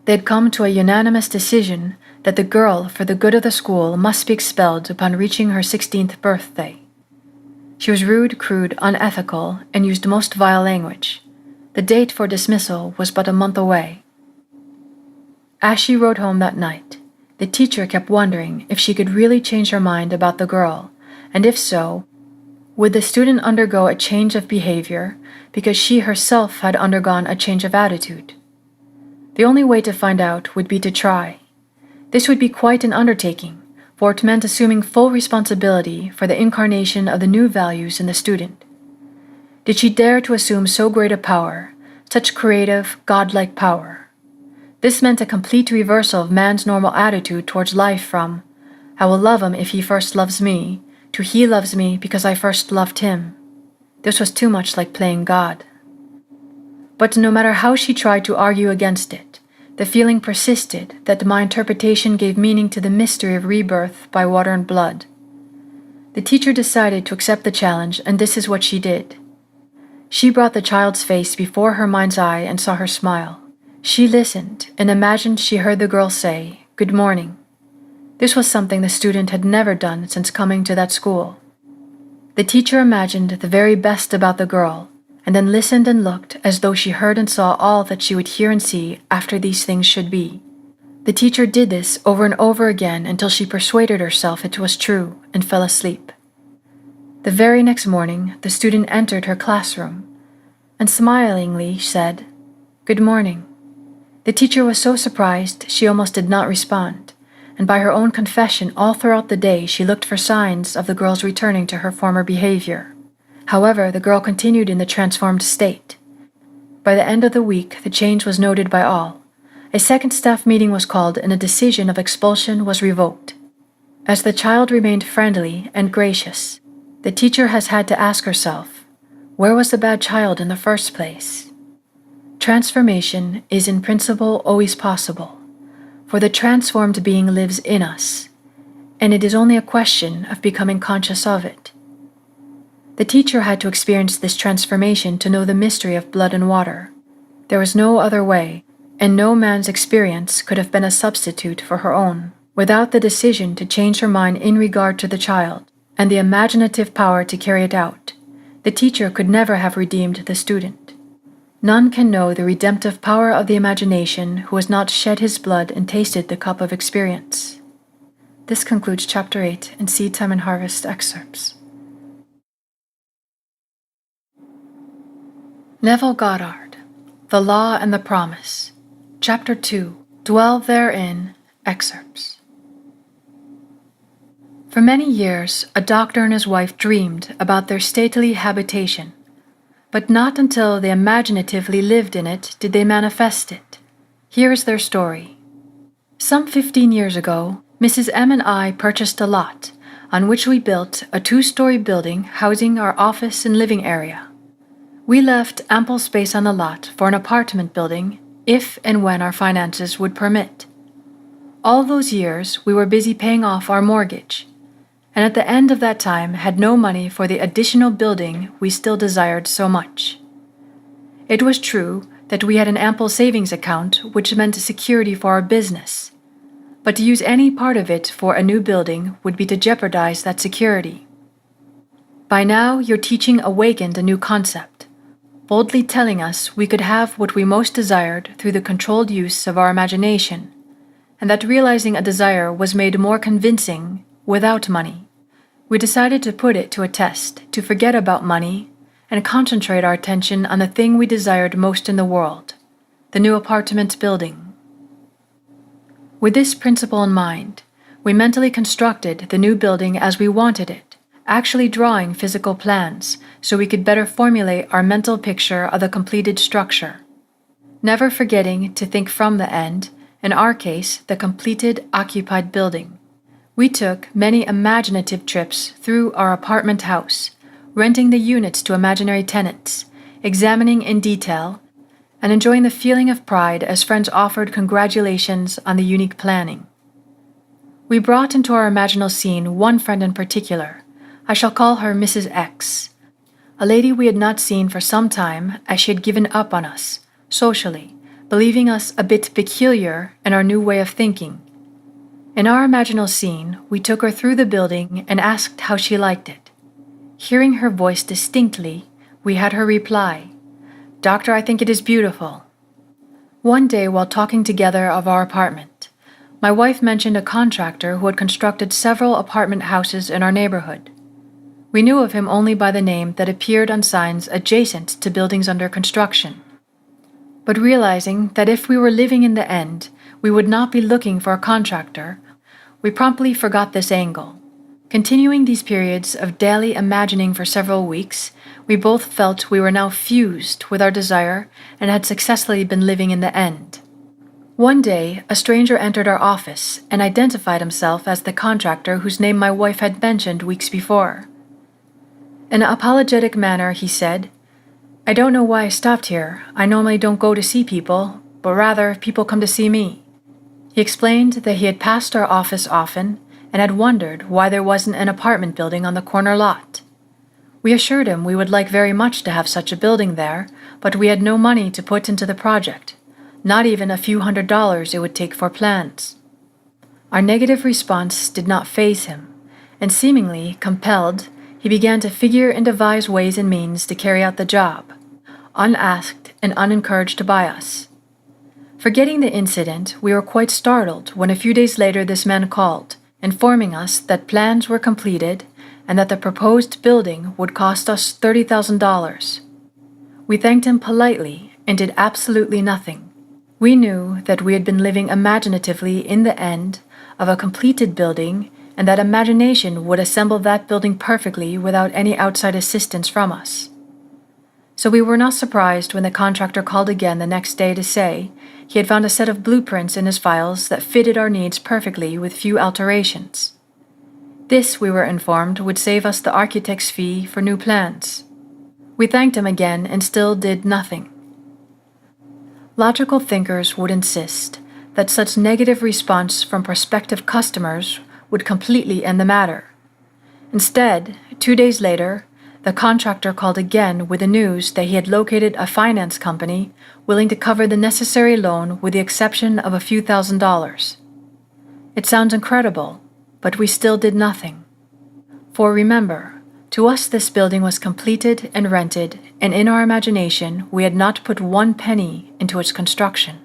They had come to a unanimous decision that the girl, for the good of the school, must be expelled upon reaching her 16th birthday. She was rude, crude, unethical, and used most vile language. The date for dismissal was but a month away. As she rode home that night, the teacher kept wondering if she could really change her mind about the girl, and if so, would the student undergo a change of behavior because she herself had undergone a change of attitude? The only way to find out would be to try. This would be quite an undertaking, for it meant assuming full responsibility for the incarnation of the new values in the student. Did she dare to assume so great a power, such creative, godlike power? This meant a complete reversal of man's normal attitude towards life from, "I will love him if he first loves me," to "he loves me because I first loved him." This was too much like playing God. But no matter how she tried to argue against it, the feeling persisted that my interpretation gave meaning to the mystery of rebirth by water and blood. The teacher decided to accept the challenge, and this is what she did. She brought the child's face before her mind's eye and saw her smile. She listened and imagined she heard the girl say, "Good morning." This was something the student had never done since coming to that school. The teacher imagined the very best about the girl, and then listened and looked as though she heard and saw all that she would hear and see after these things should be. The teacher did this over and over again until she persuaded herself it was true and fell asleep. The very next morning, the student entered her classroom and smilingly said, "Good morning." The teacher was so surprised she almost did not respond, and by her own confession all throughout the day she looked for signs of the girl's returning to her former behavior. However, the girl continued in the transformed state. By the end of the week, the change was noted by all. A second staff meeting was called and a decision of expulsion was revoked. As the child remained friendly and gracious, the teacher has had to ask herself, where was the bad child in the first place? Transformation is in principle always possible, for the transformed being lives in us. and it is only a question of becoming conscious of it. The teacher had to experience this transformation to know the mystery of blood and water. There was no other way, and no man's experience could have been a substitute for her own, without the decision to change her mind in regard to the child, and the imaginative power to carry it out. The teacher could never have redeemed the student. None can know the redemptive power of the imagination who has not shed his blood and tasted the cup of experience. This concludes Chapter 8 in Seedtime and Harvest excerpts. Neville Goddard, The Law and the Promise, Chapter 2, Dwell Therein, excerpts. For many years, a doctor and his wife dreamed about their stately habitation, but not until they imaginatively lived in it did they manifest it. Here is their story. Some 15 years ago, Mrs. M and I purchased a lot on which we built a 2-story building housing our office and living area. We left ample space on the lot for an apartment building if and when our finances would permit. All those years we were busy paying off our mortgage, and at the end of that time had no money for the additional building we still desired so much. It was true that we had an ample savings account which meant security for our business, but to use any part of it for a new building would be to jeopardize that security. By now your teaching awakened a new concept, boldly telling us we could have what we most desired through the controlled use of our imagination, and that realizing a desire was made more convincing without money. We decided to put it to a test, to forget about money, and concentrate our attention on the thing we desired most in the world, the new apartment building. With this principle in mind, we mentally constructed the new building as we wanted it, actually drawing physical plans so we could better formulate our mental picture of the completed structure, never forgetting to think from the end, in our case, the completed occupied building. We took many imaginative trips through our apartment house, renting the units to imaginary tenants, examining in detail, and enjoying the feeling of pride as friends offered congratulations on the unique planning. We brought into our imaginal scene one friend in particular. I shall call her Mrs. X, a lady we had not seen for some time as she had given up on us, socially, believing us a bit peculiar in our new way of thinking. In our imaginal scene, we took her through the building and asked how she liked it. Hearing her voice distinctly, we had her reply, "Doctor, I think it is beautiful." One day while talking together of our apartment, my wife mentioned a contractor who had constructed several apartment houses in our neighborhood. We knew of him only by the name that appeared on signs adjacent to buildings under construction. But realizing that if we were living in the end, we would not be looking for a contractor, we promptly forgot this angle. Continuing these periods of daily imagining for several weeks, we both felt we were now fused with our desire and had successfully been living in the end. One day, a stranger entered our office and identified himself as the contractor whose name my wife had mentioned weeks before. In an apologetic manner, he said, "I don't know why I stopped here. I normally don't go to see people, but rather people come to see me." He explained that he had passed our office often and had wondered why there wasn't an apartment building on the corner lot. We assured him we would like very much to have such a building there, but we had no money to put into the project, not even a few $100s it would take for plans. Our negative response did not faze him, and seemingly compelled, he began to figure and devise ways and means to carry out the job, unasked and unencouraged by us. Forgetting the incident, we were quite startled when a few days later this man called, informing us that plans were completed and that the proposed building would cost us $30,000. We thanked him politely and did absolutely nothing. We knew that we had been living imaginatively in the end of a completed building and that imagination would assemble that building perfectly without any outside assistance from us. So we were not surprised when the contractor called again the next day to say he had found a set of blueprints in his files that fitted our needs perfectly with few alterations. This, we were informed, would save us the architect's fee for new plans. We thanked him again and still did nothing. Logical thinkers would insist that such negative response from prospective customers would completely end the matter. Instead, 2 days later, the contractor called again with the news that he had located a finance company willing to cover the necessary loan with the exception of a few $1,000s. It sounds incredible, but we still did nothing. For remember, to us this building was completed and rented, and in our imagination we had not put one penny into its construction.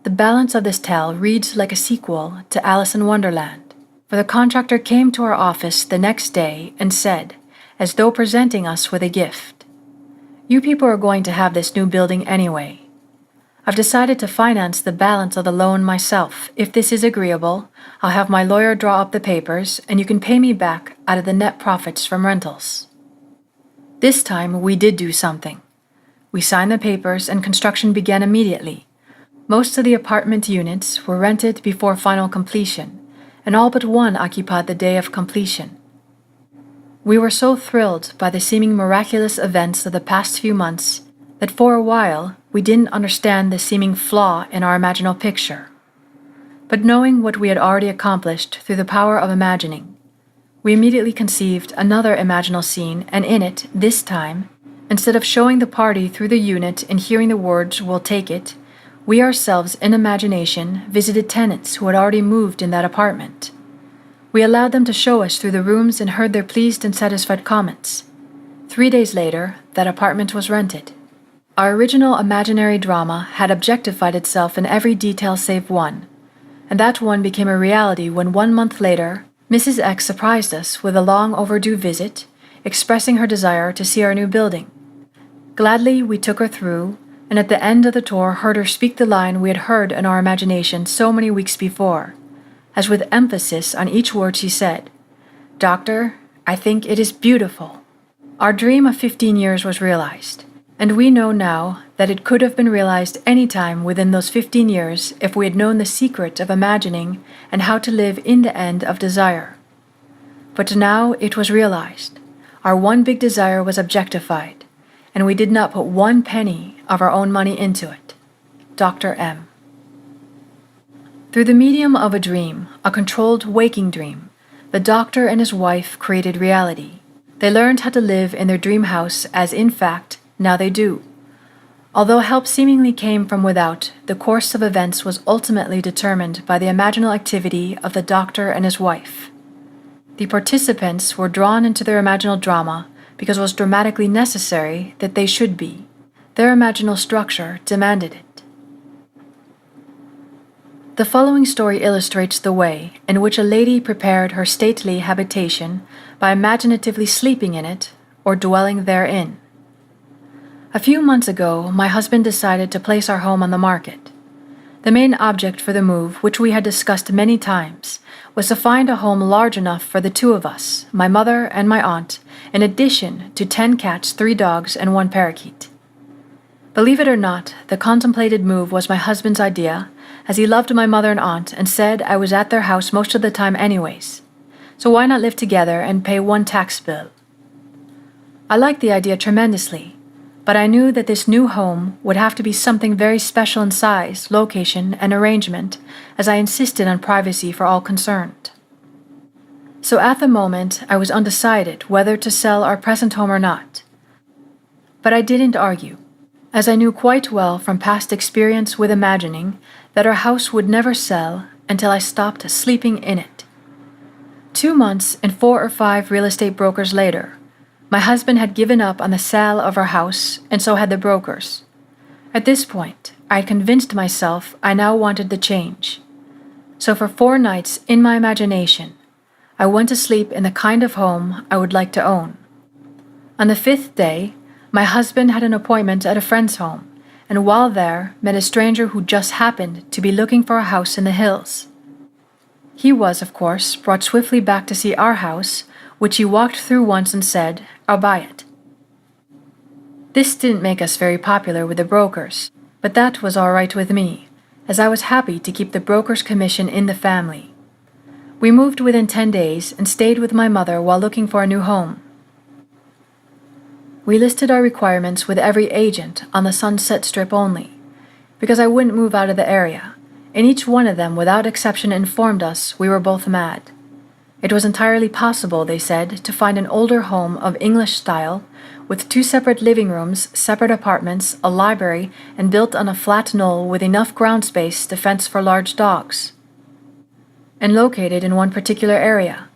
The balance of this tale reads like a sequel to Alice in Wonderland, for the contractor came to our office the next day and said, as though presenting us with a gift, "You people are going to have this new building anyway. I've decided to finance the balance of the loan myself. If this is agreeable, I'll have my lawyer draw up the papers and you can pay me back out of the net profits from rentals." This time we did do something. We signed the papers and construction began immediately. Most of the apartment units were rented before final completion, and all but one occupied the day of completion. We were so thrilled by the seeming miraculous events of the past few months that for a while we didn't understand the seeming flaw in our imaginal picture. But knowing what we had already accomplished through the power of imagining, we immediately conceived another imaginal scene, and in it, this time, instead of showing the party through the unit and hearing the words "we'll take it," we ourselves in imagination visited tenants who had already moved in that apartment. We allowed them to show us through the rooms and heard their pleased and satisfied comments. 3 days later, that apartment was rented. Our original imaginary drama had objectified itself in every detail save one, and that one became a reality when 1 month later, Mrs. X surprised us with a long overdue visit, expressing her desire to see our new building. Gladly we took her through, and at the end of the tour heard her speak the line we had heard in our imagination so many weeks before, as with emphasis on each word she said, "Doctor, I think it is beautiful." Our dream of 15 years was realized, and we know now that it could have been realized any time within those 15 years if we had known the secret of imagining and how to live in the end of desire. But now it was realized. Our one big desire was objectified, and we did not put one penny of our own money into it. Dr. M. Through the medium of a dream, a controlled waking dream, the doctor and his wife created reality. They learned how to live in their dream house as, in fact, now they do. Although help seemingly came from without, the course of events was ultimately determined by the imaginal activity of the doctor and his wife. The participants were drawn into their imaginal drama because it was dramatically necessary that they should be. Their imaginal structure demanded it. The following story illustrates the way in which a lady prepared her stately habitation by imaginatively sleeping in it or dwelling therein. A few months ago, my husband decided to place our home on the market. The main object for the move, which we had discussed many times, was to find a home large enough for the two of us, my mother and my aunt, in addition to 10 cats, 3 dogs, and 1 parakeet. Believe it or not, the contemplated move was my husband's idea, as he loved my mother and aunt and said I was at their house most of the time anyways. So why not live together and pay one tax bill? I liked the idea tremendously, but I knew that this new home would have to be something very special in size, location, and arrangement, as I insisted on privacy for all concerned. So at the moment, I was undecided whether to sell our present home or not. But I didn't argue, as I knew quite well from past experience with imagining that our house would never sell until I stopped sleeping in it. 2 months and 4 or 5 real estate brokers later, my husband had given up on the sale of our house, and so had the brokers. At this point, I had convinced myself I now wanted the change. So for 4 nights in my imagination, I went to sleep in the kind of home I would like to own. On the 5th day, my husband had an appointment at a friend's home, and while there, met a stranger who just happened to be looking for a house in the hills. He was, of course, brought swiftly back to see our house, which he walked through once and said, "I'll buy it." This didn't make us very popular with the brokers, but that was all right with me, as I was happy to keep the broker's commission in the family. We moved within 10 days and stayed with my mother while looking for a new home. We listed our requirements with every agent on the Sunset Strip only, because I wouldn't move out of the area, and each one of them without exception informed us we were both mad. It was entirely possible, they said, to find an older home of English style, with 2 separate living rooms, separate apartments, a library, and built on a flat knoll with enough ground space to fence for large dogs, and located in one particular area.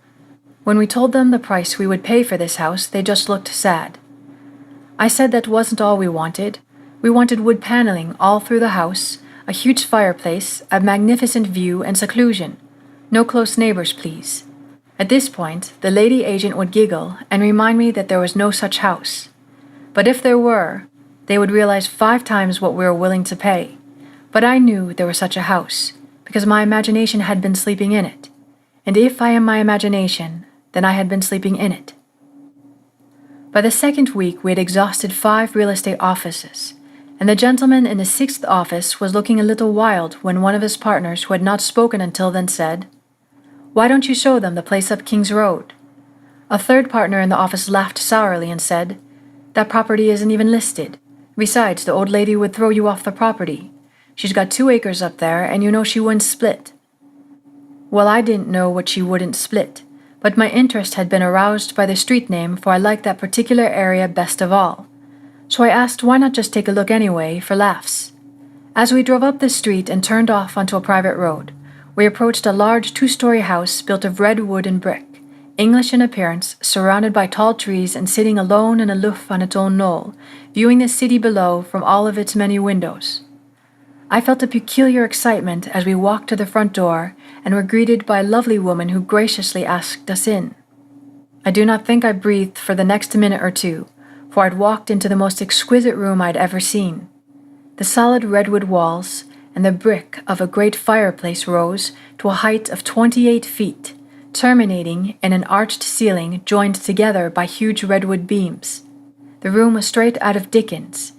When we told them the price we would pay for this house, they just looked sad. I said that wasn't all we wanted. We wanted wood paneling all through the house, a huge fireplace, a magnificent view and seclusion. No close neighbors, please. At this point, the lady agent would giggle and remind me that there was no such house. But if there were, they would realize 5 times what we were willing to pay. But I knew there was such a house, because my imagination had been sleeping in it. And if I am my imagination, then I had been sleeping in it. By the 2nd week, we had exhausted 5 real estate offices, and the gentleman in the 6th office was looking a little wild when one of his partners, who had not spoken until then, said, "Why don't you show them the place up King's Road?" A 3rd partner in the office laughed sourly and said, "That property isn't even listed. Besides, the old lady would throw you off the property. She's got 2 acres up there, and you know she wouldn't split." Well, I didn't know what she wouldn't split, but my interest had been aroused by the street name, for I liked that particular area best of all. So I asked why not just take a look anyway, for laughs. As we drove up the street and turned off onto a private road, we approached a large 2-story house built of red wood and brick, English in appearance, surrounded by tall trees and sitting alone and aloof on its own knoll, viewing the city below from all of its many windows. I felt a peculiar excitement as we walked to the front door and were greeted by a lovely woman who graciously asked us in. I do not think I breathed for the next minute or two, for I'd walked into the most exquisite room I'd ever seen. The solid redwood walls and the brick of a great fireplace rose to a height of 28 feet, terminating in an arched ceiling joined together by huge redwood beams. The room was straight out of Dickens,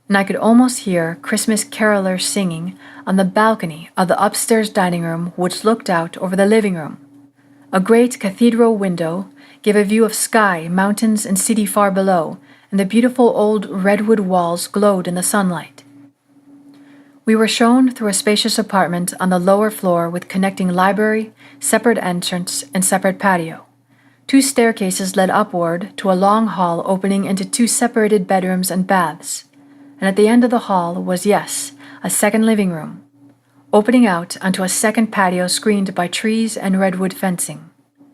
and I could almost hear Christmas carolers singing on the balcony of the upstairs dining room, which looked out over the living room. A great cathedral window gave a view of sky, mountains, and city far below, and the beautiful old redwood walls glowed in the sunlight. We were shown through a spacious apartment on the lower floor with connecting library, separate entrance, and separate patio. 2 staircases led upward to a long hall opening into 2 separated bedrooms and baths, and at the end of the hall was, yes, a second living room, opening out onto a second patio screened by trees and redwood fencing.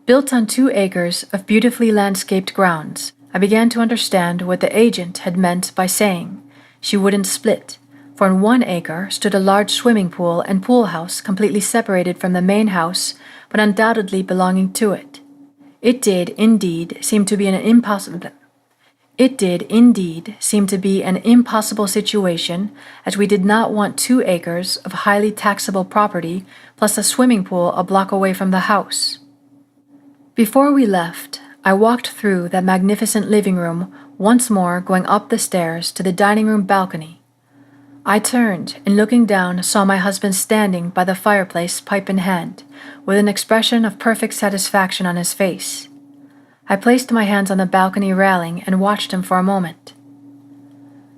Built on 2 acres of beautifully landscaped grounds, I began to understand what the agent had meant by saying she wouldn't split, for in 1 acre stood a large swimming pool and pool house completely separated from the main house, but undoubtedly belonging to it. It did indeed seem to be an impossible situation, as we did not want 2 acres of highly taxable property plus a swimming pool a block away from the house. Before we left, I walked through that magnificent living room, once more going up the stairs to the dining room balcony. I turned and looking down saw my husband standing by the fireplace, pipe in hand, with an expression of perfect satisfaction on his face. I placed my hands on the balcony railing and watched him for a moment.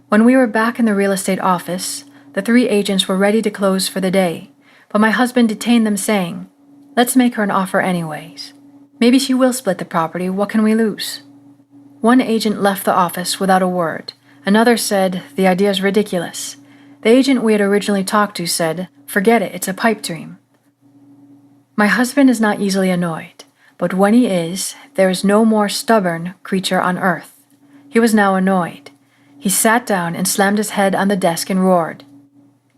When we were back in the real estate office, the 3 agents were ready to close for the day, but my husband detained them saying, "Let's make her an offer anyways. Maybe she will split the property, what can we lose?" 1 agent left the office without a word. Another said, "The idea is ridiculous." The agent we had originally talked to said, "Forget it, it's a pipe dream." My husband is not easily annoyed, but when he is, there is no more stubborn creature on earth. He was now annoyed. He sat down and slammed his head on the desk and roared,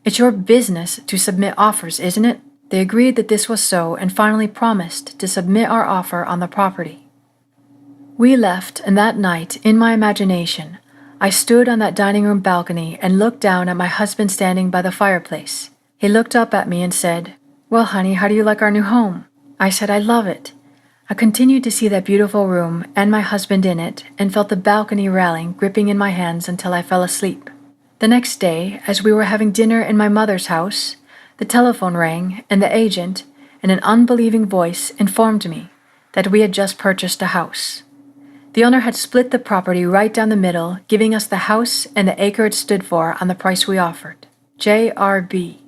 "It's your business to submit offers, isn't it?" They agreed that this was so and finally promised to submit our offer on the property. We left, and that night, in my imagination, I stood on that dining room balcony and looked down at my husband standing by the fireplace. He looked up at me and said, "Well, honey, how do you like our new home?" I said, "I love it." I continued to see that beautiful room and my husband in it and felt the balcony railing gripping in my hands until I fell asleep. The next day, as we were having dinner in my mother's house, the telephone rang and the agent, in an unbelieving voice, informed me that we had just purchased a house. The owner had split the property right down the middle, giving us the house and the acre it stood for on the price we offered. J.R.B.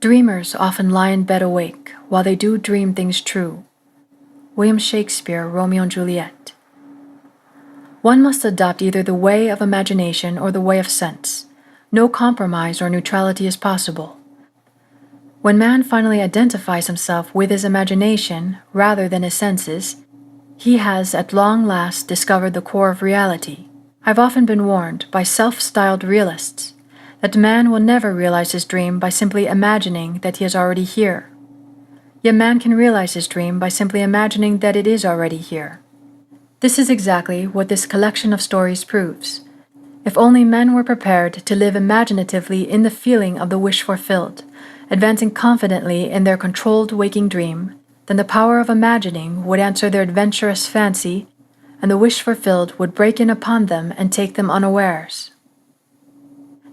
Dreamers often lie in bed awake, while they do dream things true. William Shakespeare, Romeo and Juliet. One must adopt either the way of imagination or the way of sense. No compromise or neutrality is possible. When man finally identifies himself with his imagination rather than his senses, he has at long last discovered the core of reality. I've often been warned by self-styled realists that man will never realize his dream by simply imagining that he is already here. Yet man can realize his dream by simply imagining that it is already here. This is exactly what this collection of stories proves. If only men were prepared to live imaginatively in the feeling of the wish fulfilled, advancing confidently in their controlled waking dream, then the power of imagining would answer their adventurous fancy, and the wish fulfilled would break in upon them and take them unawares.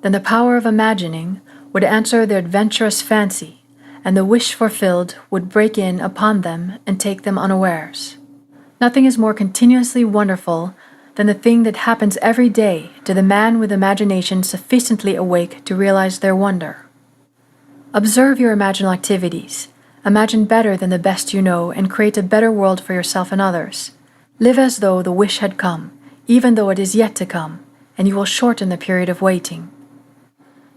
Then the power of imagining would answer their adventurous fancy, and the wish fulfilled would break in upon them and take them unawares. Nothing is more continuously wonderful than the thing that happens every day to the man with imagination sufficiently awake to realize their wonder. Observe your imaginal activities. Imagine better than the best you know and create a better world for yourself and others. Live as though the wish had come, even though it is yet to come, and you will shorten the period of waiting.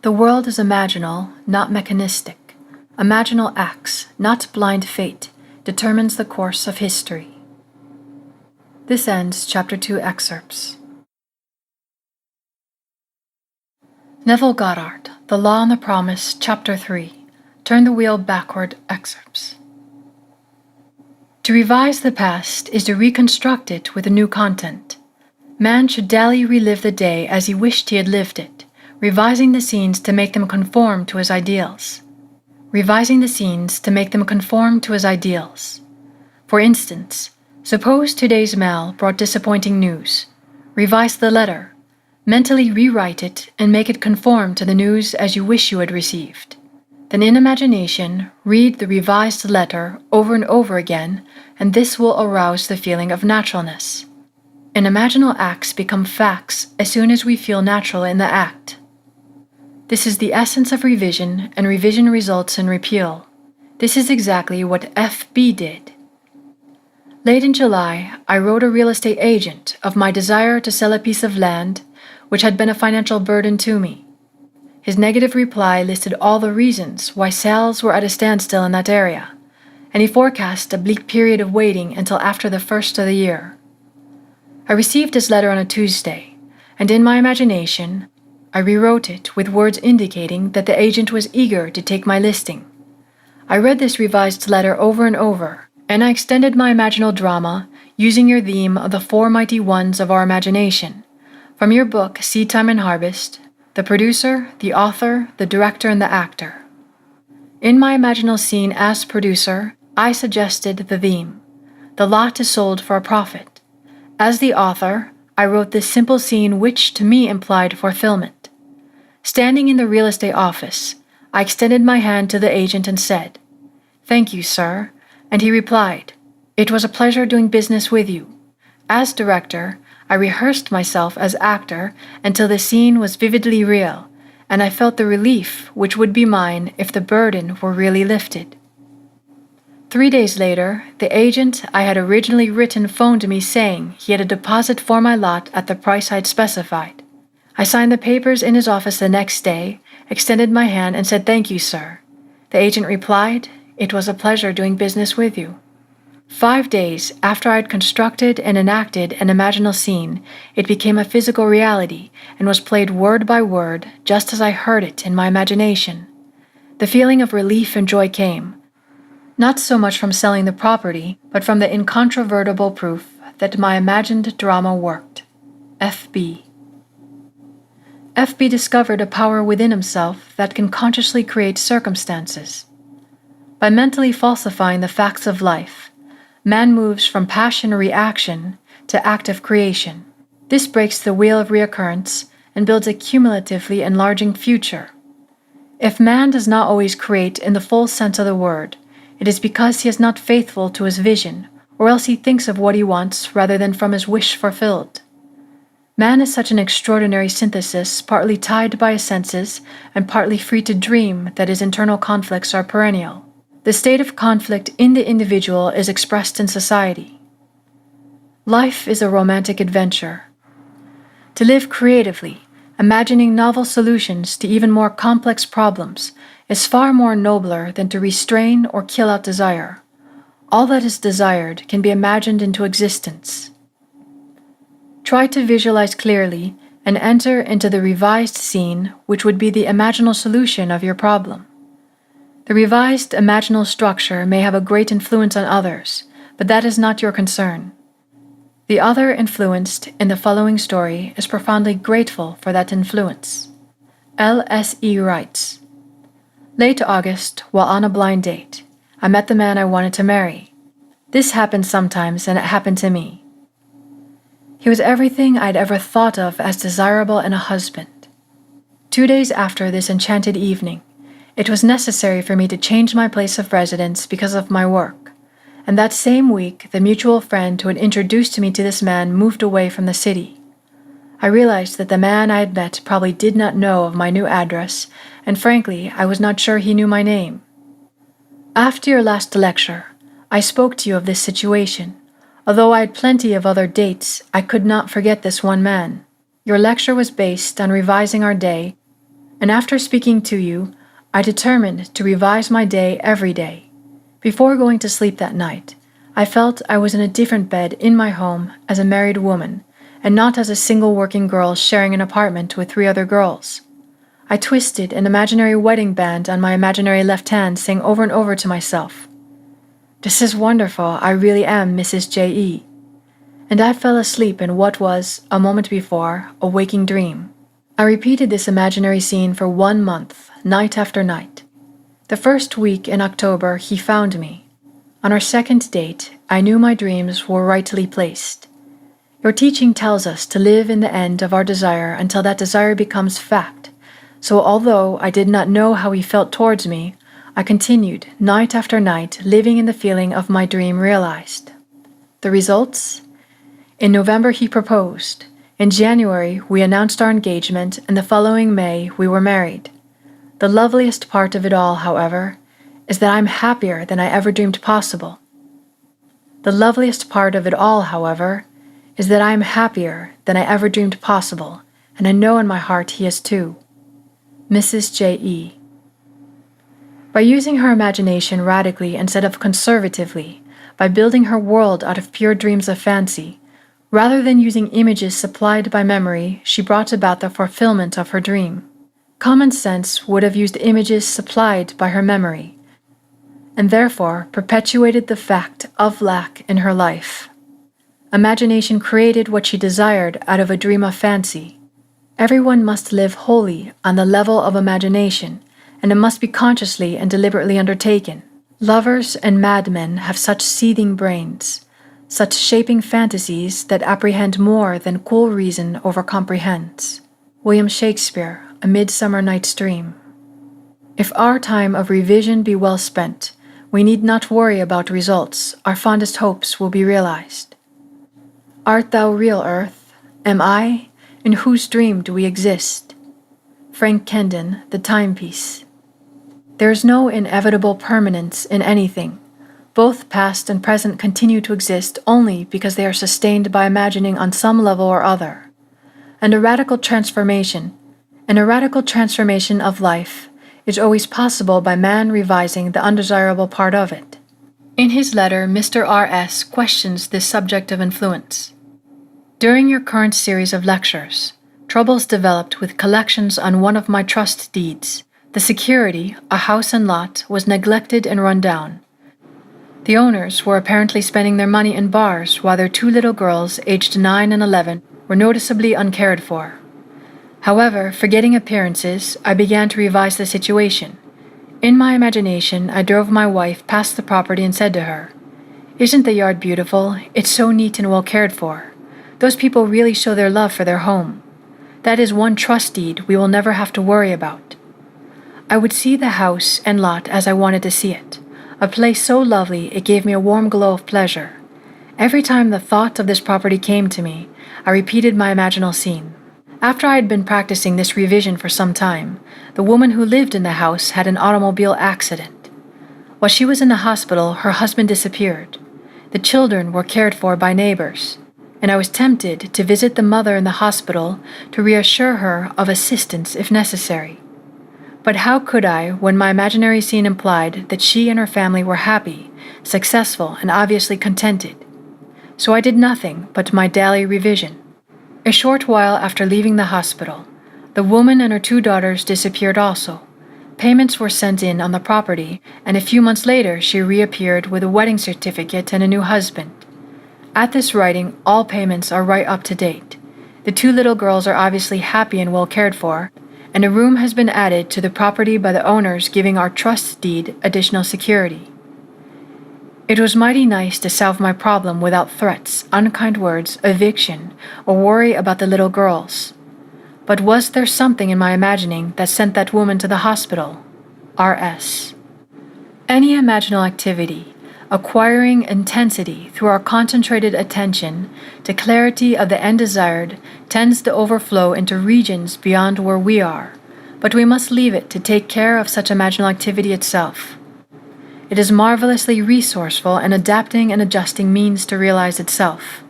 The world is imaginal, not mechanistic. Imaginal acts, not blind fate, determines the course of history. This ends Chapter 2 excerpts. Neville Goddard, The Law and the Promise, Chapter 3, Turn the Wheel Backward excerpts. To revise the past is to reconstruct it with a new content. Man should daily relive the day as he wished he had lived it, revising the scenes to make them conform to his ideals. Revising the scenes to make them conform to his ideals. For instance, suppose today's mail brought disappointing news. Revise the letter. Mentally rewrite it and make it conform to the news as you wish you had received. Then in imagination, read the revised letter over and over again, and this will arouse the feeling of naturalness. And imaginal acts become facts as soon as we feel natural in the act. This is the essence of revision, and revision results in repeal. This is exactly what F.B. did. Late in July, I wrote a real estate agent of my desire to sell a piece of land which had been a financial burden to me. His negative reply listed all the reasons why sales were at a standstill in that area, and he forecast a bleak period of waiting until after the first of the year. I received his letter on a Tuesday, and in my imagination, I rewrote it with words indicating that the agent was eager to take my listing. I read this revised letter over and over, and I extended my imaginal drama using your theme of the four mighty ones of our imagination, from your book Seedtime Harvest, the producer, the author, the director, and the actor. In my imaginal scene as producer, I suggested the theme. The lot is sold for a profit. As the author, I wrote this simple scene which to me implied fulfillment. Standing in the real estate office, I extended my hand to the agent and said, "Thank you, sir," and he replied, "It was a pleasure doing business with you." As director, I rehearsed myself as actor until the scene was vividly real, and I felt the relief which would be mine if the burden were really lifted. 3 days later, the agent I had originally written phoned me saying he had a deposit for my lot at the price I had specified. I signed the papers in his office the next day, extended my hand, and said, "Thank you, sir." The agent replied, "It was a pleasure doing business with you." 5 days after I had constructed and enacted an imaginal scene, it became a physical reality and was played word by word just as I heard it in my imagination. The feeling of relief and joy came, not so much from selling the property, but from the incontrovertible proof that my imagined drama worked. F.B. F.B. discovered a power within himself that can consciously create circumstances. By mentally falsifying the facts of life, man moves from passion or reaction to active creation. This breaks the wheel of reoccurrence and builds a cumulatively enlarging future. If man does not always create in the full sense of the word, it is because he is not faithful to his vision, or else he thinks of what he wants rather than from his wish fulfilled. Man is such an extraordinary synthesis, partly tied by his senses and partly free to dream that his internal conflicts are perennial. The state of conflict in the individual is expressed in society. Life is a romantic adventure. To live creatively, imagining novel solutions to even more complex problems, is far more nobler than to restrain or kill out desire. All that is desired can be imagined into existence. Try to visualize clearly and enter into the revised scene, which would be the imaginal solution of your problem. The revised imaginal structure may have a great influence on others, but that is not your concern. The other influenced in the following story is profoundly grateful for that influence. L.S.E. writes, Late August, while on a blind date, I met the man I wanted to marry. This happens sometimes, and it happened to me. He was everything I'd ever thought of as desirable in a husband. 2 days after this enchanted evening, it was necessary for me to change my place of residence because of my work, and that same week the mutual friend who had introduced me to this man moved away from the city. I realized that the man I had met probably did not know of my new address, and frankly, I was not sure he knew my name. After your last lecture, I spoke to you of this situation. Although I had plenty of other dates, I could not forget this one man. Your lecture was based on revising our day, and after speaking to you, I determined to revise my day every day. Before going to sleep that night, I felt I was in a different bed in my home as a married woman, and not as a single working girl sharing an apartment with 3 other girls. I twisted an imaginary wedding band on my imaginary left hand, saying over and over to myself, "This is wonderful, I really am Mrs. J.E." And I fell asleep in what was, a moment before, a waking dream. I repeated this imaginary scene for 1 month, night after night. The first week in October, he found me. On our second date, I knew my dreams were rightly placed. Your teaching tells us to live in the end of our desire until that desire becomes fact. So although I did not know how he felt towards me, I continued, night after night, living in the feeling of my dream realized. The results? In November he proposed. In January we announced our engagement, and the following May we were married. The loveliest part of it all, however, is that I'm happier than I ever dreamed possible. The loveliest part of it all, however, is that I am happier than I ever dreamed possible, and I know in my heart he is too. Mrs. J.E. By using her imagination radically instead of conservatively, by building her world out of pure dreams of fancy, rather than using images supplied by memory, she brought about the fulfillment of her dream. Common sense would have used images supplied by her memory, and therefore perpetuated the fact of lack in her life. Imagination created what she desired out of a dream of fancy. Everyone must live wholly on the level of imagination, and it must be consciously and deliberately undertaken. Lovers and madmen have such seething brains, such shaping fantasies that apprehend more than cool reason overcomprehends. William Shakespeare, A Midsummer Night's Dream. If our time of revision be well spent, we need not worry about results, our fondest hopes will be realized. Art thou real, earth? Am I? In whose dream do we exist? Frank Kendon, The Timepiece. There is no inevitable permanence in anything. Both past and present continue to exist only because they are sustained by imagining on some level or other. And a radical transformation of life is always possible by man revising the undesirable part of it. In his letter, Mr. R.S. questions this subject of influence. During your current series of lectures, troubles developed with collections on one of my trust deeds. The security, a house and lot, was neglected and run down. The owners were apparently spending their money in bars while their 2 little girls, aged 9 and 11, were noticeably uncared for. However, forgetting appearances, I began to revise the situation. In my imagination, I drove my wife past the property and said to her, "Isn't the yard beautiful? It's so neat and well cared for. Those people really show their love for their home. That is one trust deed we will never have to worry about." I would see the house and lot as I wanted to see it, a place so lovely it gave me a warm glow of pleasure. Every time the thought of this property came to me, I repeated my imaginal scene. After I had been practicing this revision for some time, the woman who lived in the house had an automobile accident. While she was in the hospital, her husband disappeared. The children were cared for by neighbors, and I was tempted to visit the mother in the hospital to reassure her of assistance if necessary. But how could I when my imaginary scene implied that she and her family were happy, successful, and obviously contented? So I did nothing but my daily revision. A short while after leaving the hospital, the woman and her 2 daughters disappeared also. Payments were sent in on the property, and a few months later she reappeared with a wedding certificate and a new husband. At this writing, all payments are right up to date. The 2 little girls are obviously happy and well cared for, and a room has been added to the property by the owners, giving our trust deed additional security. It was mighty nice to solve my problem without threats, unkind words, eviction, or worry about the little girls. But was there something in my imagining that sent that woman to the hospital? R.S. Any imaginal activity, acquiring intensity through our concentrated attention to clarity of the end desired, tends to overflow into regions beyond where we are, but we must leave it to take care of such imaginal activity itself. It is marvelously resourceful and adapting and adjusting means to realize itself.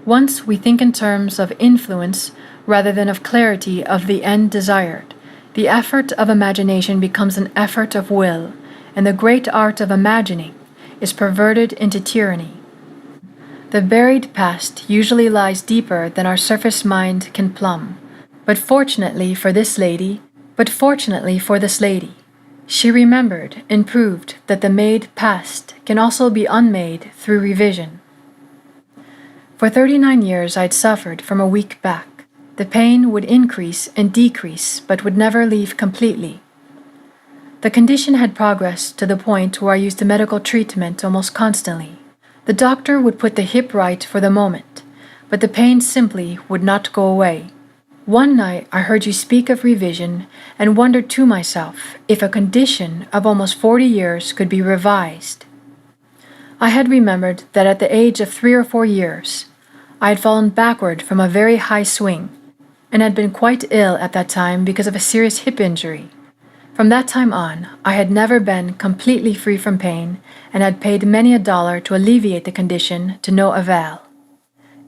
Once we think in terms of influence rather than of clarity of the end desired, the effort of imagination becomes an effort of will, and the great art of imagining is perverted into tyranny. The buried past usually lies deeper than our surface mind can plumb, but fortunately for this lady, she remembered and proved that the made past can also be unmade through revision. For 39 years I'd suffered from a weak back. The pain would increase and decrease, but would never leave completely. The condition had progressed to the point where I used medical treatment almost constantly. The doctor would put the hip right for the moment, but the pain simply would not go away. One night I heard you speak of revision and wondered to myself if a condition of almost 40 years could be revised. I had remembered that at the age of 3 or 4 years, I had fallen backward from a very high swing, and had been quite ill at that time because of a serious hip injury. From that time on, I had never been completely free from pain and had paid many $1 to alleviate the condition to no avail.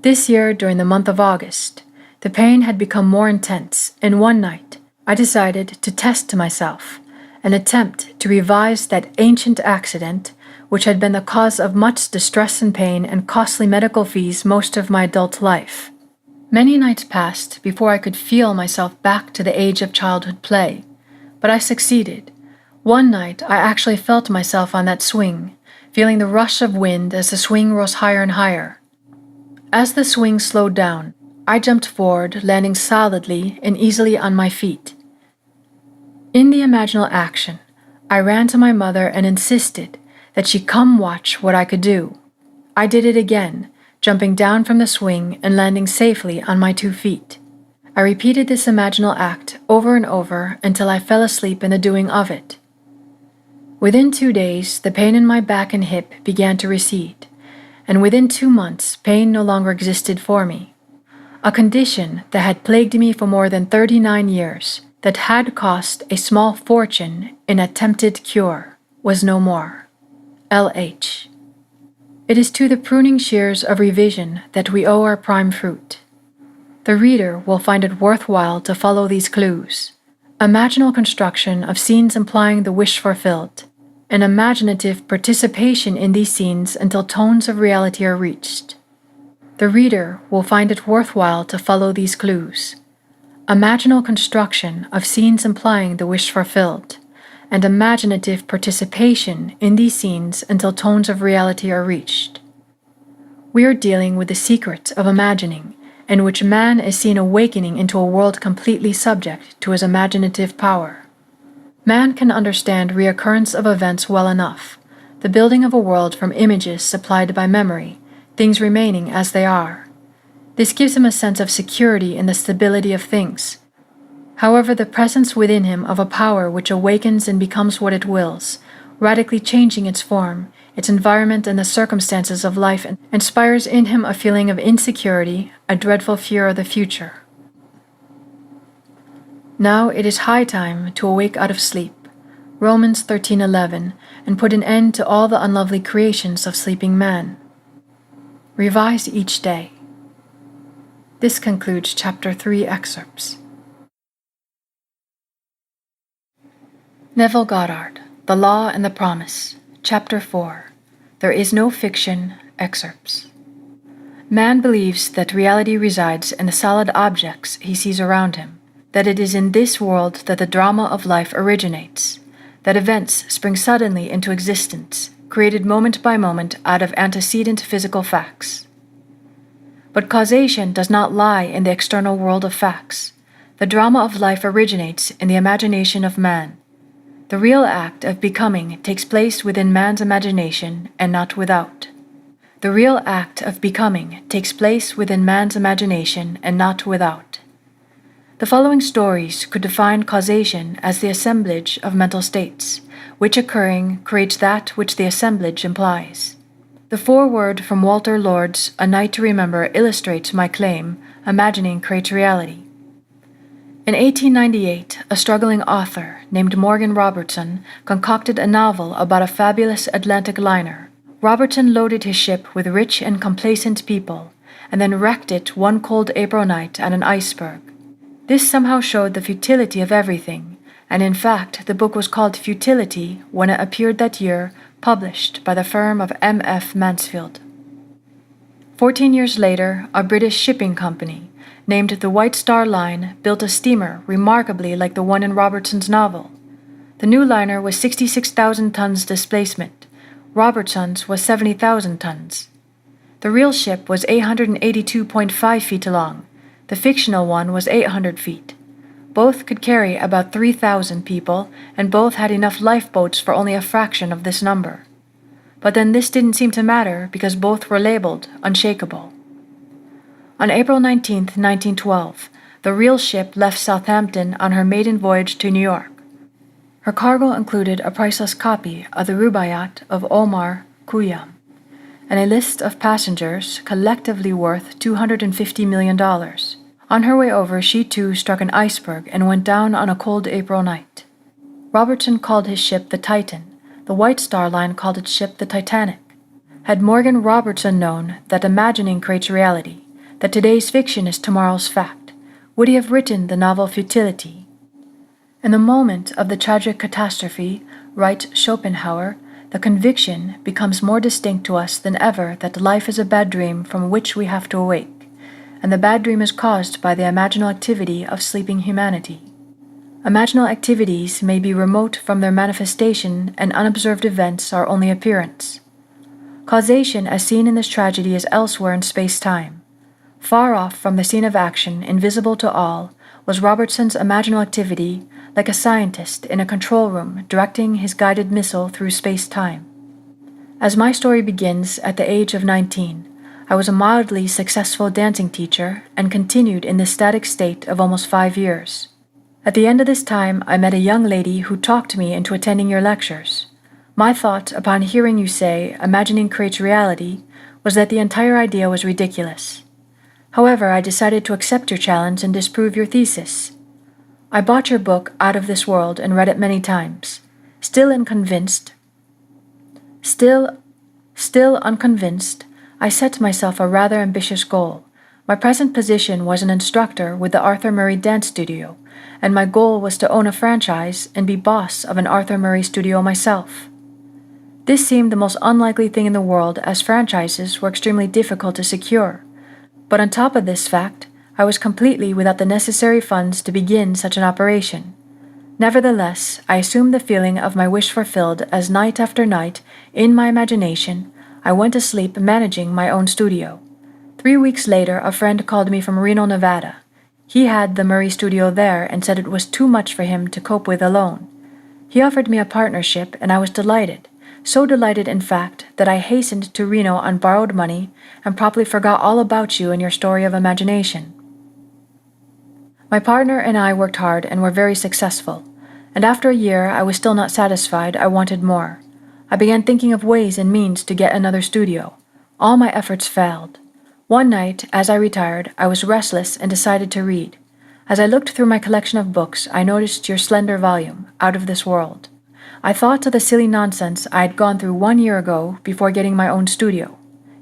This year, during the month of August, the pain had become more intense, and one night I decided to test myself and attempt to revise that ancient accident which had been the cause of much distress and pain and costly medical fees most of my adult life. Many nights passed before I could feel myself back to the age of childhood play, but I succeeded. One night I actually felt myself on that swing, feeling the rush of wind as the swing rose higher and higher. As the swing slowed down, I jumped forward, landing solidly and easily on my feet. In the imaginal action, I ran to my mother and insisted that she come watch what I could do. I did it again, jumping down from the swing and landing safely on my 2 feet. I repeated this imaginal act over and over until I fell asleep in the doing of it. Within 2 days, the pain in my back and hip began to recede, and within 2 months, pain no longer existed for me. A condition that had plagued me for more than 39 years, that had cost a small fortune in attempted cure, was no more. L.H. It is to the pruning shears of revision that we owe our prime fruit. The reader will find it worthwhile to follow these clues: imaginal construction of scenes implying the wish fulfilled, and imaginative participation in these scenes until tones of reality are reached. The reader will find it worthwhile to follow these clues: imaginal construction of scenes implying the wish fulfilled, and imaginative participation in these scenes until tones of reality are reached. We are dealing with the secret of imagining, in which man is seen awakening into a world completely subject to his imaginative power. Man can understand reoccurrence of events well enough, the building of a world from images supplied by memory, things remaining as they are. This gives him a sense of security in the stability of things. However, the presence within him of a power which awakens and becomes what it wills, radically changing its form, its environment and the circumstances of life, inspires in him a feeling of insecurity, a dreadful fear of the future. Now it is high time to awake out of sleep. Romans 13:11, and put an end to all the unlovely creations of sleeping man. Revise each day. This concludes Chapter 3 excerpts. Neville Goddard, The Law and the Promise, Chapter 4, There is no fiction, excerpts. Man believes that reality resides in the solid objects he sees around him, that it is in this world that the drama of life originates, that events spring suddenly into existence, created moment by moment out of antecedent physical facts. But causation does not lie in the external world of facts. The drama of life originates in the imagination of man. The real act of becoming takes place within man's imagination and not without. The real act of becoming takes place within man's imagination and not without. The following stories could define causation as the assemblage of mental states, which occurring creates that which the assemblage implies. The foreword from Walter Lord's A Night to Remember illustrates my claim, imagining creates reality. In 1898, a struggling author named Morgan Robertson concocted a novel about a fabulous Atlantic liner. Robertson loaded his ship with rich and complacent people, and then wrecked it one cold April night on an iceberg. This somehow showed the futility of everything, and in fact the book was called Futility when it appeared that year, published by the firm of M.F. Mansfield. 14 years later, a British shipping company, named the White Star Line, built a steamer remarkably like the one in Robertson's novel. The new liner was 66,000 tons displacement. Robertson's was 70,000 tons. The real ship was 882.5 feet long. The fictional one was 800 feet. Both could carry about 3,000 people, and both had enough lifeboats for only a fraction of this number. But then this didn't seem to matter because both were labeled unshakable. On April 19, 1912, the real ship left Southampton on her maiden voyage to New York. Her cargo included a priceless copy of the Rubaiyat of Omar Khayyam and a list of passengers collectively worth $250 million. On her way over, she too struck an iceberg and went down on a cold April night. Robertson called his ship the Titan. The White Star Line called its ship the Titanic. Had Morgan Robertson known that imagining creates reality, that today's fiction is tomorrow's fact, would he have written the novel Futility? In the moment of the tragic catastrophe, writes Schopenhauer, the conviction becomes more distinct to us than ever that life is a bad dream from which we have to awake, and the bad dream is caused by the imaginal activity of sleeping humanity. Imaginal activities may be remote from their manifestation, and unobserved events are only appearance. Causation, as seen in this tragedy, is elsewhere in space-time. Far off from the scene of action, invisible to all, was Robertson's imaginal activity, like a scientist in a control room directing his guided missile through space-time. As my story begins at the age of 19, I was a mildly successful dancing teacher and continued in this static state of almost 5 years. At the end of this time, I met a young lady who talked me into attending your lectures. My thought upon hearing you say, imagining creates reality, was that the entire idea was ridiculous. However, I decided to accept your challenge and disprove your thesis. I bought your book Out of This World and read it many times. Still unconvinced, I set myself a rather ambitious goal. My present position was an instructor with the Arthur Murray Dance Studio, and my goal was to own a franchise and be boss of an Arthur Murray studio myself. This seemed the most unlikely thing in the world, as franchises were extremely difficult to secure. But on top of this fact, I was completely without the necessary funds to begin such an operation. Nevertheless, I assumed the feeling of my wish fulfilled as night after night, in my imagination, I went to sleep managing my own studio. 3 weeks later, a friend called me from Reno, Nevada. He had the Murray studio there and said it was too much for him to cope with alone. He offered me a partnership, and I was delighted. So delighted, in fact, that I hastened to Reno on borrowed money and promptly forgot all about you and your story of imagination. My partner and I worked hard and were very successful, and after a year I was still not satisfied. I wanted more. I began thinking of ways and means to get another studio. All my efforts failed. One night, as I retired, I was restless and decided to read. As I looked through my collection of books, I noticed your slender volume, Out of This World. I thought of the silly nonsense I had gone through 1 year ago before getting my own studio.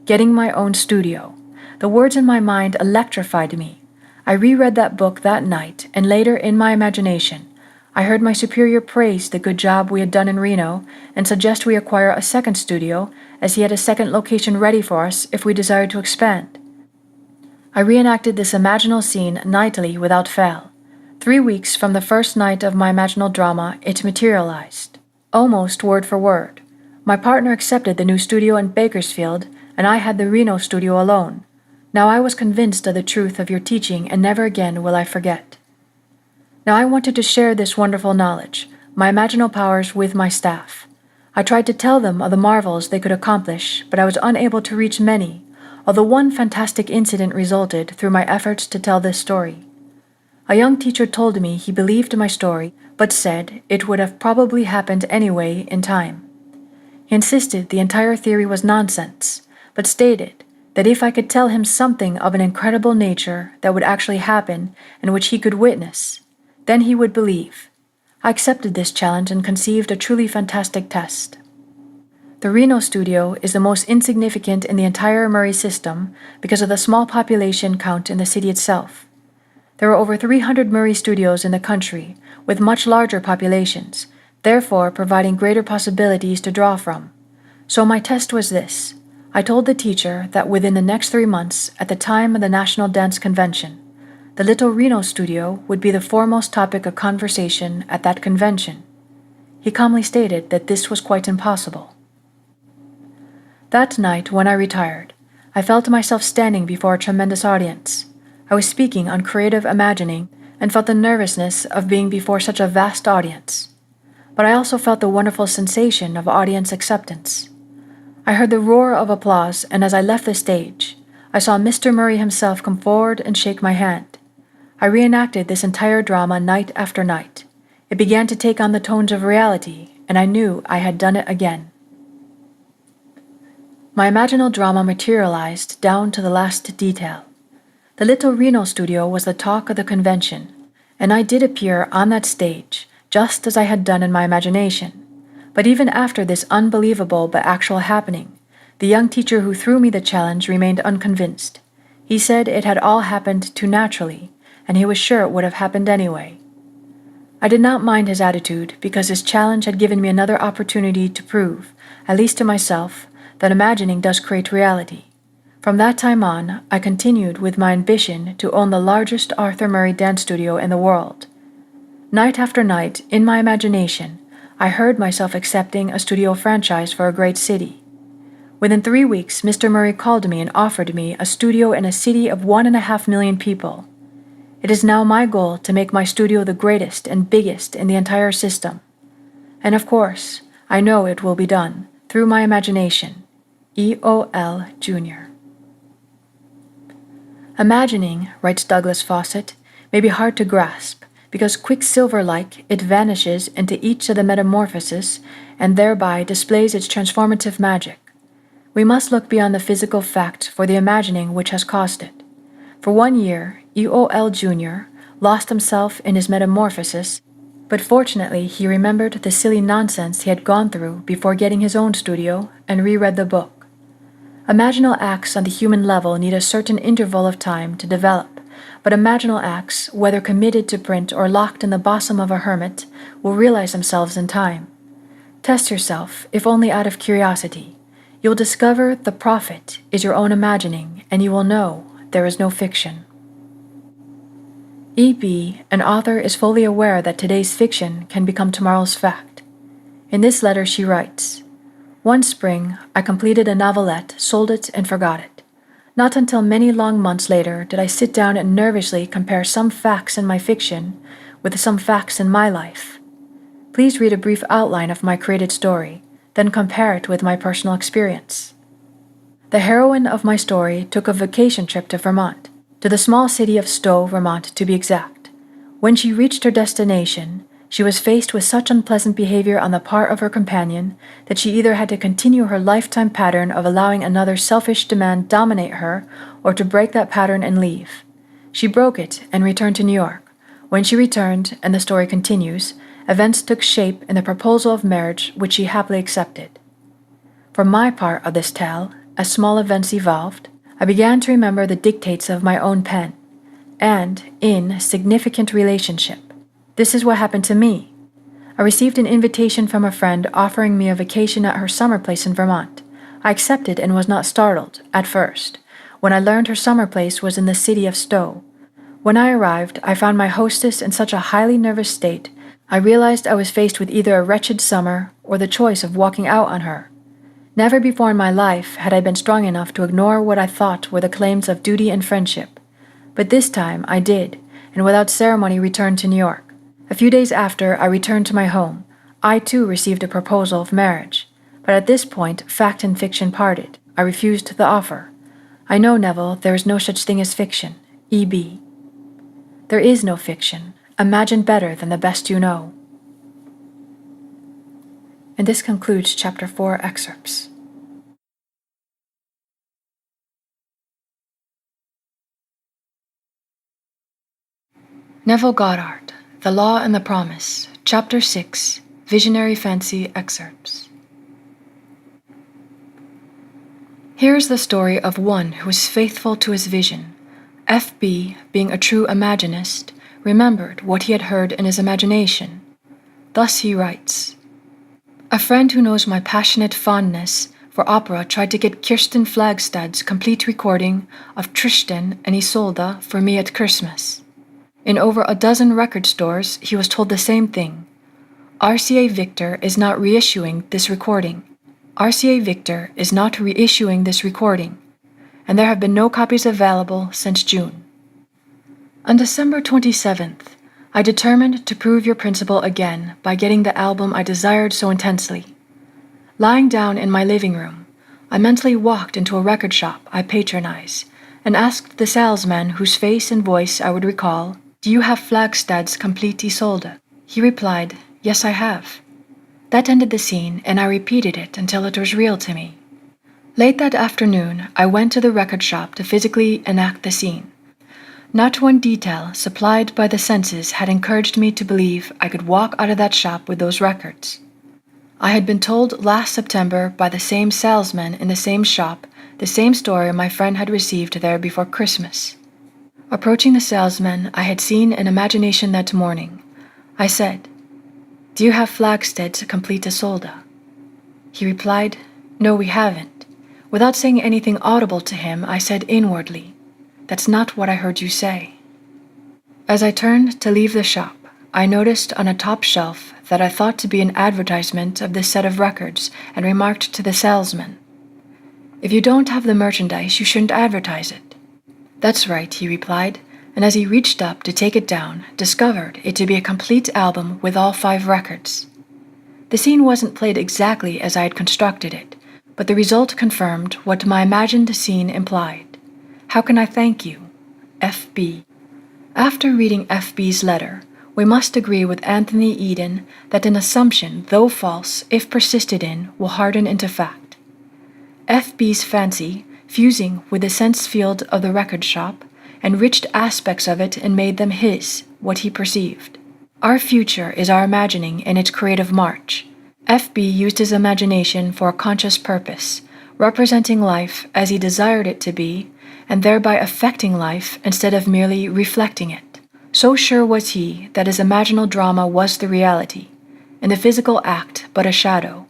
Getting my own studio. The words in my mind electrified me. I reread that book that night, and later, in my imagination, I heard my superior praise the good job we had done in Reno and suggest we acquire a second studio, as he had a second location ready for us if we desired to expand. I reenacted this imaginal scene nightly without fail. 3 weeks from the first night of my imaginal drama, it materialized, almost word for word. My partner accepted the new studio in Bakersfield, and I had the Reno studio alone. Now I was convinced of the truth of your teaching, and never again will I forget. Now I wanted to share this wonderful knowledge, my imaginal powers, with my staff. I tried to tell them of the marvels they could accomplish, but I was unable to reach many, although one fantastic incident resulted through my efforts to tell this story. A young teacher told me he believed my story, but said it would have probably happened anyway in time. He insisted the entire theory was nonsense, but stated that if I could tell him something of an incredible nature that would actually happen and which he could witness, then he would believe. I accepted this challenge and conceived a truly fantastic test. The Reno studio is the most insignificant in the entire Murray system because of the small population count in the city itself. There are over 300 Murray studios in the country, with much larger populations, therefore providing greater possibilities to draw from. So my test was this. I told the teacher that within the next 3 months, at the time of the National Dance Convention, the Little Reno studio would be the foremost topic of conversation at that convention. He calmly stated that this was quite impossible. That night, when I retired, I felt myself standing before a tremendous audience. I was speaking on creative imagining and felt the nervousness of being before such a vast audience. But I also felt the wonderful sensation of audience acceptance. I heard the roar of applause, and as I left the stage, I saw Mr. Murray himself come forward and shake my hand. I reenacted this entire drama night after night. It began to take on the tones of reality, and I knew I had done it again. My imaginal drama materialized down to the last detail. The Little Reno studio was the talk of the convention, and I did appear on that stage, just as I had done in my imagination. But even after this unbelievable but actual happening, the young teacher who threw me the challenge remained unconvinced. He said it had all happened too naturally, and he was sure it would have happened anyway. I did not mind his attitude because his challenge had given me another opportunity to prove, at least to myself, that imagining does create reality. From that time on, I continued with my ambition to own the largest Arthur Murray dance studio in the world. Night after night, in my imagination, I heard myself accepting a studio franchise for a great city. Within 3 weeks, Mr. Murray called me and offered me a studio in a city of 1.5 million people. It is now my goal to make my studio the greatest and biggest in the entire system. And of course, I know it will be done through my imagination. E.O.L. Jr. Imagining, writes Douglas Fawcett, may be hard to grasp, because quicksilver-like it vanishes into each of the metamorphoses and thereby displays its transformative magic. We must look beyond the physical fact for the imagining which has caused it. For 1 year, E.O.L. Jr. lost himself in his metamorphosis, but fortunately he remembered the silly nonsense he had gone through before getting his own studio and reread the book. Imaginal acts on the human level need a certain interval of time to develop, but imaginal acts, whether committed to print or locked in the bosom of a hermit, will realize themselves in time. Test yourself, if only out of curiosity. You will discover the profit is your own imagining, and you will know there is no fiction. E.B., an author, is fully aware that today's fiction can become tomorrow's fact. In this letter she writes, "One spring, I completed a novelette, sold it, and forgot it. Not until many long months later did I sit down and nervously compare some facts in my fiction with some facts in my life. Please read a brief outline of my created story, then compare it with my personal experience. The heroine of my story took a vacation trip to Vermont, to the small city of Stowe, Vermont to be exact. When she reached her destination, she was faced with such unpleasant behavior on the part of her companion that she either had to continue her lifetime pattern of allowing another selfish demand dominate her or to break that pattern and leave. She broke it and returned to New York. When she returned, and the story continues, events took shape in the proposal of marriage which she happily accepted. For my part of this tale, as small events evolved, I began to remember the dictates of my own pen, and in significant relationship. This is what happened to me. I received an invitation from a friend offering me a vacation at her summer place in Vermont. I accepted and was not startled, at first, when I learned her summer place was in the city of Stowe. When I arrived, I found my hostess in such a highly nervous state, I realized I was faced with either a wretched summer or the choice of walking out on her. Never before in my life had I been strong enough to ignore what I thought were the claims of duty and friendship. But this time I did, and without ceremony returned to New York. A few days after I returned to my home, I too received a proposal of marriage. But at this point, fact and fiction parted. I refused the offer. I know, Neville, there is no such thing as fiction. E.B. There is no fiction. Imagine better than the best you know. And this concludes Chapter 4 excerpts. Neville Goddard, The Law and the Promise, Chapter 6, Visionary Fancy excerpts. Here is the story of one who was faithful to his vision. F.B., being a true imaginist, remembered what he had heard in his imagination. Thus he writes, "A friend who knows my passionate fondness for opera tried to get Kirsten Flagstad's complete recording of Tristan and Isolde for me at Christmas. In over a dozen record stores, he was told the same thing. RCA Victor is not reissuing this recording. RCA Victor is not reissuing this recording, and there have been no copies available since June. On December 27th, I determined to prove your principle again by getting the album I desired so intensely. Lying down in my living room, I mentally walked into a record shop I patronize and asked the salesman whose face and voice I would recall, 'Do you have Flagstad's Complete Isolde?' He replied, 'Yes, I have.' That ended the scene, and I repeated it until it was real to me. Late that afternoon, I went to the record shop to physically enact the scene. Not one detail supplied by the senses had encouraged me to believe I could walk out of that shop with those records. I had been told last September by the same salesman in the same shop the same story my friend had received there before Christmas. Approaching the salesman I had seen in imagination that morning, I said, 'Do you have Flagstad's Complete Isolde?' He replied, 'No, we haven't.' Without saying anything audible to him, I said inwardly, 'That's not what I heard you say.' As I turned to leave the shop, I noticed on a top shelf that I thought to be an advertisement of this set of records and remarked to the salesman, 'If you don't have the merchandise, you shouldn't advertise it.' 'That's right,' he replied, and as he reached up to take it down, discovered it to be a complete album with all 5 records. The scene wasn't played exactly as I had constructed it, but the result confirmed what my imagined scene implied. How can I thank you? F.B. After reading F.B.'s letter, we must agree with Anthony Eden that an assumption, though false, if persisted in, will harden into fact. F.B.'s fancy, fusing with the sense field of the record shop, enriched aspects of it and made them his, what he perceived. Our future is our imagining in its creative march. F.B. used his imagination for a conscious purpose, representing life as he desired it to be, and thereby affecting life instead of merely reflecting it. So sure was he that his imaginal drama was the reality, and the physical act but a shadow,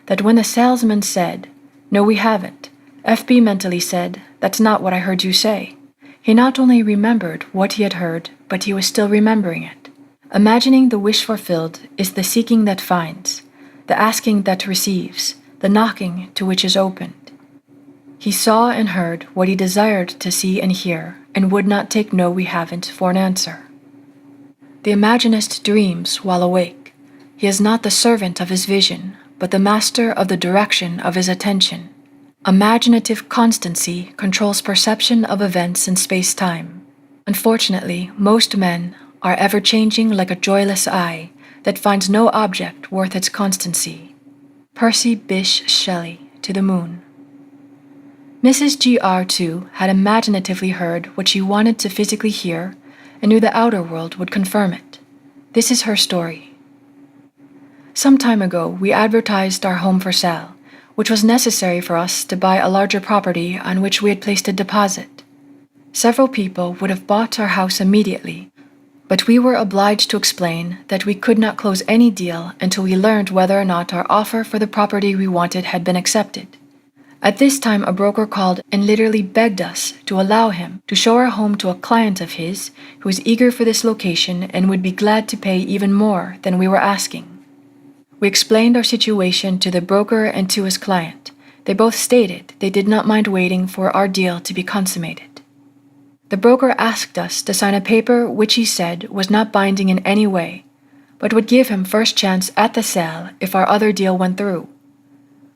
that when the salesman said, 'No, we haven't,' F.B. mentally said, 'That's not what I heard you say.' He not only remembered what he had heard, but he was still remembering it. Imagining the wish fulfilled is the seeking that finds, the asking that receives, the knocking to which is opened. He saw and heard what he desired to see and hear, and would not take 'No, we haven't' for an answer. The imaginist dreams while awake. He is not the servant of his vision, but the master of the direction of his attention. Imaginative constancy controls perception of events in space-time. Unfortunately, most men are ever-changing like a joyless eye that finds no object worth its constancy. Percy Bysshe Shelley, To the Moon. Mrs. G.R. too had imaginatively heard what she wanted to physically hear and knew the outer world would confirm it. This is her story. Some time ago, we advertised our home for sale, which was necessary for us to buy a larger property on which we had placed a deposit. Several people would have bought our house immediately, but we were obliged to explain that we could not close any deal until we learned whether or not our offer for the property we wanted had been accepted. At this time, a broker called and literally begged us to allow him to show our home to a client of his who was eager for this location and would be glad to pay even more than we were asking. We explained our situation to the broker and to his client. They both stated they did not mind waiting for our deal to be consummated. The broker asked us to sign a paper which he said was not binding in any way, but would give him first chance at the sale if our other deal went through.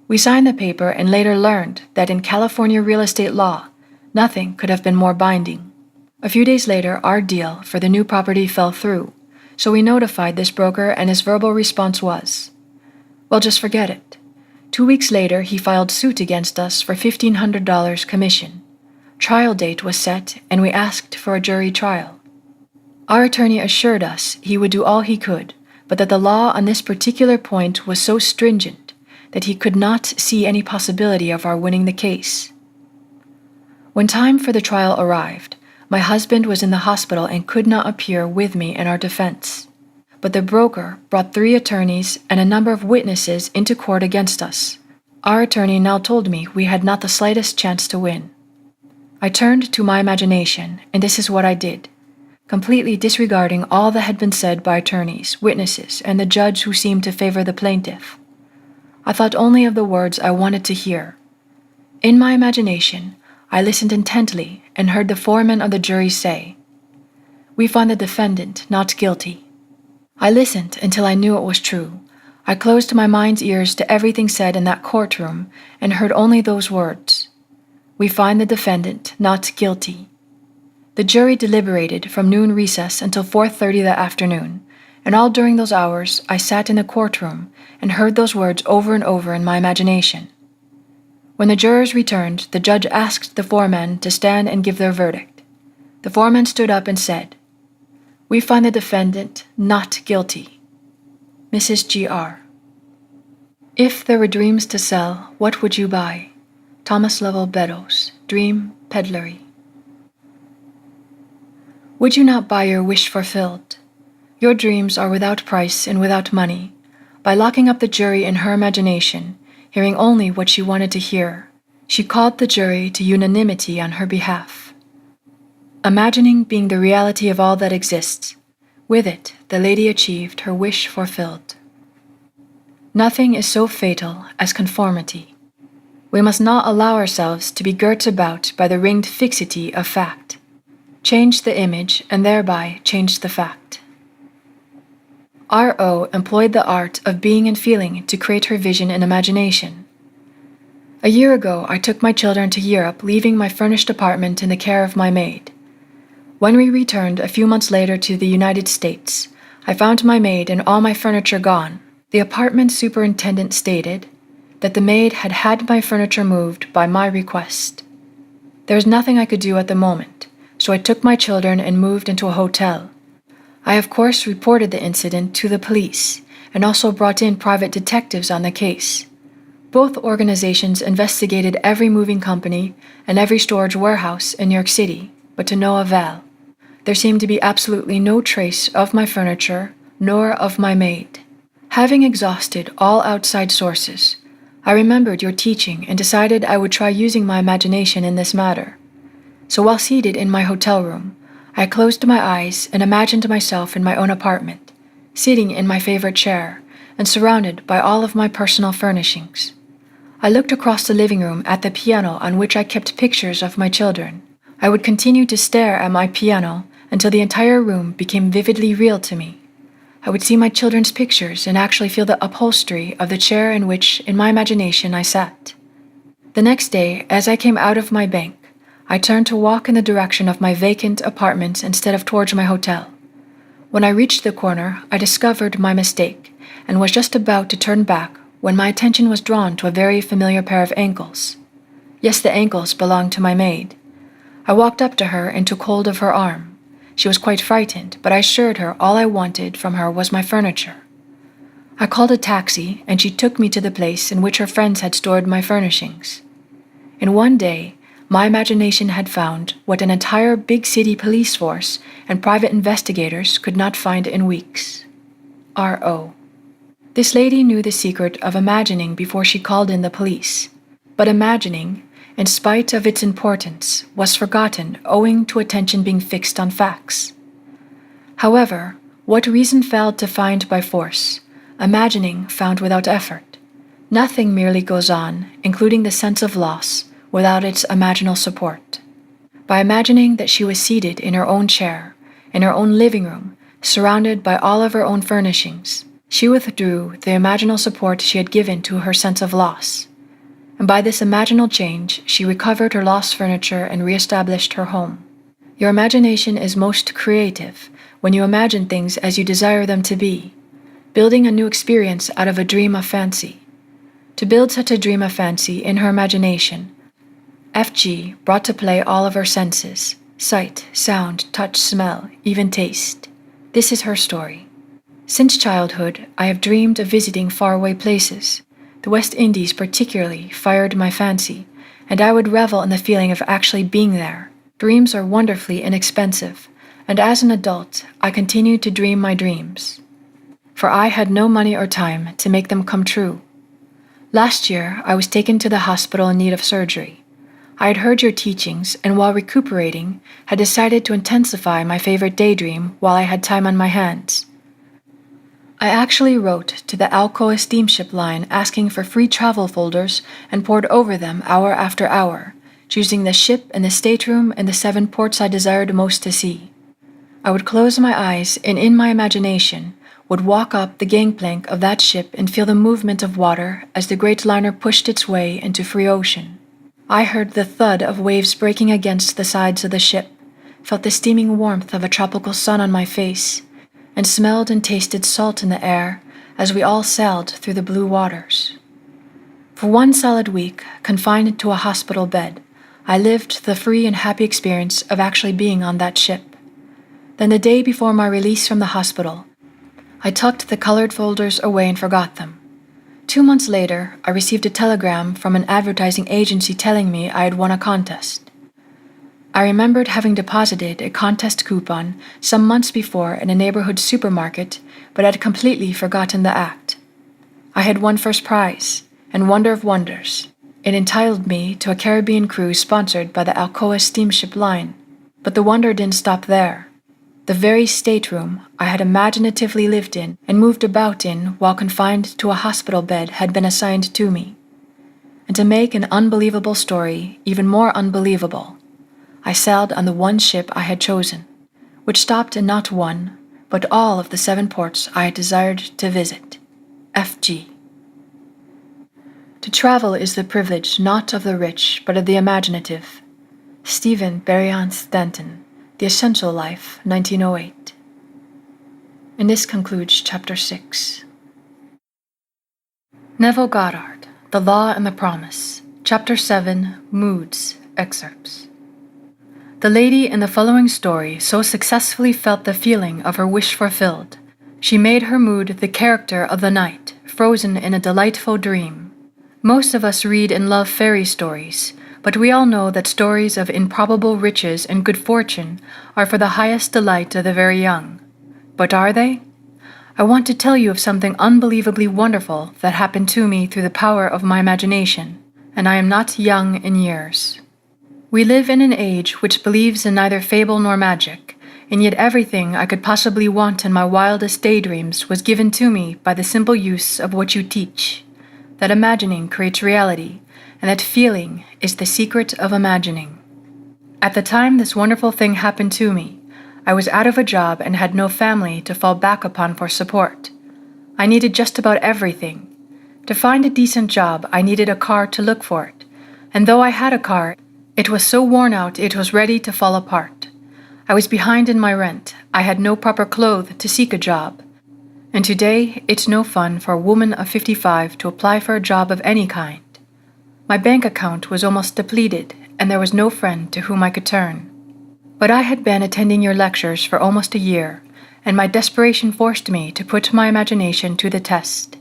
We signed the paper and later learned that in California real estate law, nothing could have been more binding. A few days later, our deal for the new property fell through, so we notified this broker and his verbal response was, "Well, just forget it." 2 weeks later, he filed suit against us for $1,500 commission. Trial date was set and we asked for a jury trial. Our attorney assured us he would do all he could, but that the law on this particular point was so stringent that he could not see any possibility of our winning the case. When time for the trial arrived, my husband was in the hospital and could not appear with me in our defense. But the broker brought 3 attorneys and a number of witnesses into court against us. Our attorney now told me we had not the slightest chance to win. I turned to my imagination, and this is what I did, completely disregarding all that had been said by attorneys, witnesses, and the judge who seemed to favor the plaintiff. I thought only of the words I wanted to hear. In my imagination, I listened intently and heard the foreman of the jury say, "We find the defendant not guilty." I listened until I knew it was true. I closed my mind's ears to everything said in that courtroom and heard only those words. "We find the defendant not guilty." The jury deliberated from noon recess until 4:30 that afternoon, and all during those hours I sat in the courtroom and heard those words over and over in my imagination. When the jurors returned, the judge asked the foreman to stand and give their verdict. The foreman stood up and said, "We find the defendant not guilty. Mrs. G.R." If there were dreams to sell, what would you buy? Thomas Lovell Beddoes, Dream Peddlery. Would you not buy your wish fulfilled? Your dreams are without price and without money. By locking up the jury in her imagination, hearing only what she wanted to hear, she called the jury to unanimity on her behalf. Imagining being the reality of all that exists, with it the lady achieved her wish fulfilled. Nothing is so fatal as conformity. We must not allow ourselves to be girt about by the ringed fixity of fact. Change the image and thereby change the fact. R.O. employed the art of being and feeling to create her vision and imagination. A year ago, I took my children to Europe, leaving my furnished apartment in the care of my maid. When we returned a few months later to the United States, I found my maid and all my furniture gone. The apartment superintendent stated that the maid had had my furniture moved by my request. There was nothing I could do at the moment, so I took my children and moved into a hotel. I of course reported the incident to the police and also brought in private detectives on the case. Both organizations investigated every moving company and every storage warehouse in New York City, but to no avail. There seemed to be absolutely no trace of my furniture, nor of my maid. Having exhausted all outside sources, I remembered your teaching and decided I would try using my imagination in this matter. So while seated in my hotel room, I closed my eyes and imagined myself in my own apartment, sitting in my favorite chair and surrounded by all of my personal furnishings. I looked across the living room at the piano on which I kept pictures of my children. I would continue to stare at my piano until the entire room became vividly real to me. I would see my children's pictures and actually feel the upholstery of the chair in which, in my imagination, I sat. The next day, as I came out of my bank, I turned to walk in the direction of my vacant apartment instead of towards my hotel. When I reached the corner, I discovered my mistake and was just about to turn back when my attention was drawn to a very familiar pair of ankles. Yes, the ankles belonged to my maid. I walked up to her and took hold of her arm. She was quite frightened, but I assured her all I wanted from her was my furniture. I called a taxi, and she took me to the place in which her friends had stored my furnishings. In one day, my imagination had found what an entire big city police force and private investigators could not find in weeks. R.O. This lady knew the secret of imagining before she called in the police, but imagining, in spite of its importance, was forgotten owing to attention being fixed on facts. However, what reason failed to find by force, imagining found without effort. Nothing merely goes on, including the sense of loss, without its imaginal support. By imagining that she was seated in her own chair, in her own living room, surrounded by all of her own furnishings, she withdrew the imaginal support she had given to her sense of loss. And by this imaginal change, she recovered her lost furniture and reestablished her home. Your imagination is most creative when you imagine things as you desire them to be, building a new experience out of a dream of fancy. To build such a dream of fancy in her imagination, F.G. brought to play all of her senses: sight, sound, touch, smell, even taste. This is her story. Since childhood, I have dreamed of visiting faraway places. The West Indies particularly fired my fancy, and I would revel in the feeling of actually being there. Dreams are wonderfully inexpensive, and as an adult, I continued to dream my dreams, for I had no money or time to make them come true. Last year, I was taken to the hospital in need of surgery. I had heard your teachings, and while recuperating, had decided to intensify my favorite daydream while I had time on my hands. I actually wrote to the Alcoa steamship line asking for free travel folders and pored over them hour after hour, choosing the ship and the stateroom and the 7 ports I desired most to see. I would close my eyes and in my imagination would walk up the gangplank of that ship and feel the movement of water as the great liner pushed its way into free ocean. I heard the thud of waves breaking against the sides of the ship, felt the steaming warmth of a tropical sun on my face, and smelled and tasted salt in the air as we all sailed through the blue waters. For 1 solid week, confined to a hospital bed, I lived the free and happy experience of actually being on that ship. Then the day before my release from the hospital, I tucked the colored folders away and forgot them. 2 months later, I received a telegram from an advertising agency telling me I had won a contest. I remembered having deposited a contest coupon some months before in a neighborhood supermarket, but had completely forgotten the act. I had won first prize, and wonder of wonders, it entitled me to a Caribbean cruise sponsored by the Alcoa steamship line. But the wonder didn't stop there. The very stateroom I had imaginatively lived in and moved about in while confined to a hospital bed had been assigned to me. And to make an unbelievable story even more unbelievable, I sailed on the one ship I had chosen, which stopped in not one, but all of the 7 ports I had desired to visit. F.G. To travel is the privilege not of the rich, but of the imaginative. Stephen Berrien Stanton, The Essential Life, 1908. And this concludes Chapter 6. Neville Goddard, The Law and the Promise, Chapter 7, Moods, Excerpts. The lady in the following story so successfully felt the feeling of her wish fulfilled. She made her mood the character of the night, frozen in a delightful dream. Most of us read and love fairy stories, but we all know that stories of improbable riches and good fortune are for the highest delight of the very young. But are they? I want to tell you of something unbelievably wonderful that happened to me through the power of my imagination, and I am not young in years. We live in an age which believes in neither fable nor magic, and yet everything I could possibly want in my wildest daydreams was given to me by the simple use of what you teach, that imagining creates reality, and that feeling is the secret of imagining. At the time this wonderful thing happened to me, I was out of a job and had no family to fall back upon for support. I needed just about everything. To find a decent job, I needed a car to look for it, and though I had a car, it was so worn out it was ready to fall apart. I was behind in my rent, I had no proper clothes to seek a job, and today it's no fun for a woman of 55 to apply for a job of any kind. My bank account was almost depleted, and there was no friend to whom I could turn. But I had been attending your lectures for almost a year, and my desperation forced me to put my imagination to the test.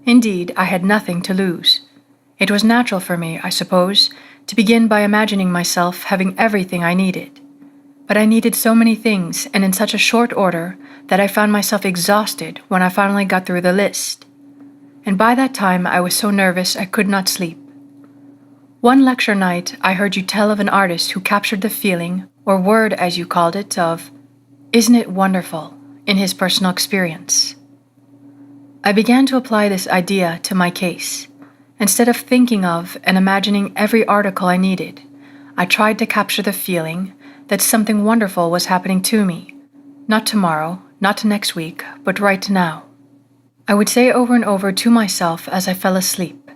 Indeed, I had nothing to lose. It was natural for me, I suppose, to begin by imagining myself having everything I needed. But I needed so many things and in such a short order that I found myself exhausted when I finally got through the list. And by that time I was so nervous I could not sleep. One lecture night I heard you tell of an artist who captured the feeling, or word as you called it, of "Isn't it wonderful?" in his personal experience. I began to apply this idea to my case. Instead of thinking of and imagining every article I needed, I tried to capture the feeling that something wonderful was happening to me, not tomorrow, not next week, but right now. I would say over and over to myself as I fell asleep,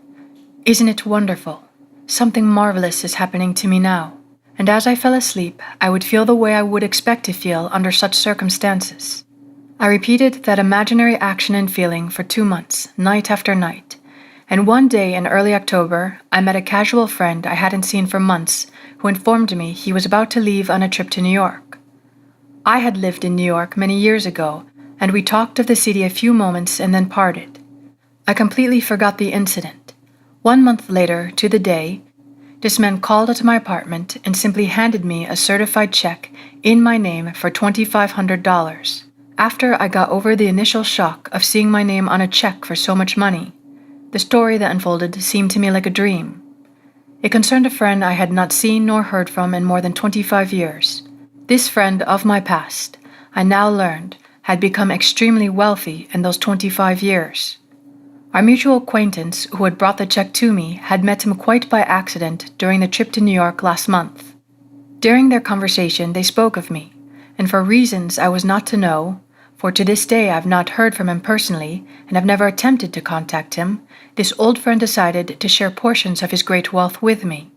"Isn't it wonderful? Something marvelous is happening to me now." And as I fell asleep, I would feel the way I would expect to feel under such circumstances. I repeated that imaginary action and feeling for 2 months, night after night, and one day in early October, I met a casual friend I hadn't seen for months who informed me he was about to leave on a trip to New York. I had lived in New York many years ago, and we talked of the city a few moments and then parted. I completely forgot the incident. 1 month later, to the day, this man called at my apartment and simply handed me a certified check in my name for $2,500. After I got over the initial shock of seeing my name on a check for so much money, the story that unfolded seemed to me like a dream. It concerned a friend I had not seen nor heard from in more than 25 years. This friend of my past, I now learned, had become extremely wealthy in those 25 years. Our mutual acquaintance who had brought the check to me had met him quite by accident during the trip to New York last month. During their conversation they spoke of me, and for reasons I was not to know, for to this day I have not heard from him personally and have never attempted to contact him, this old friend decided to share portions of his great wealth with me.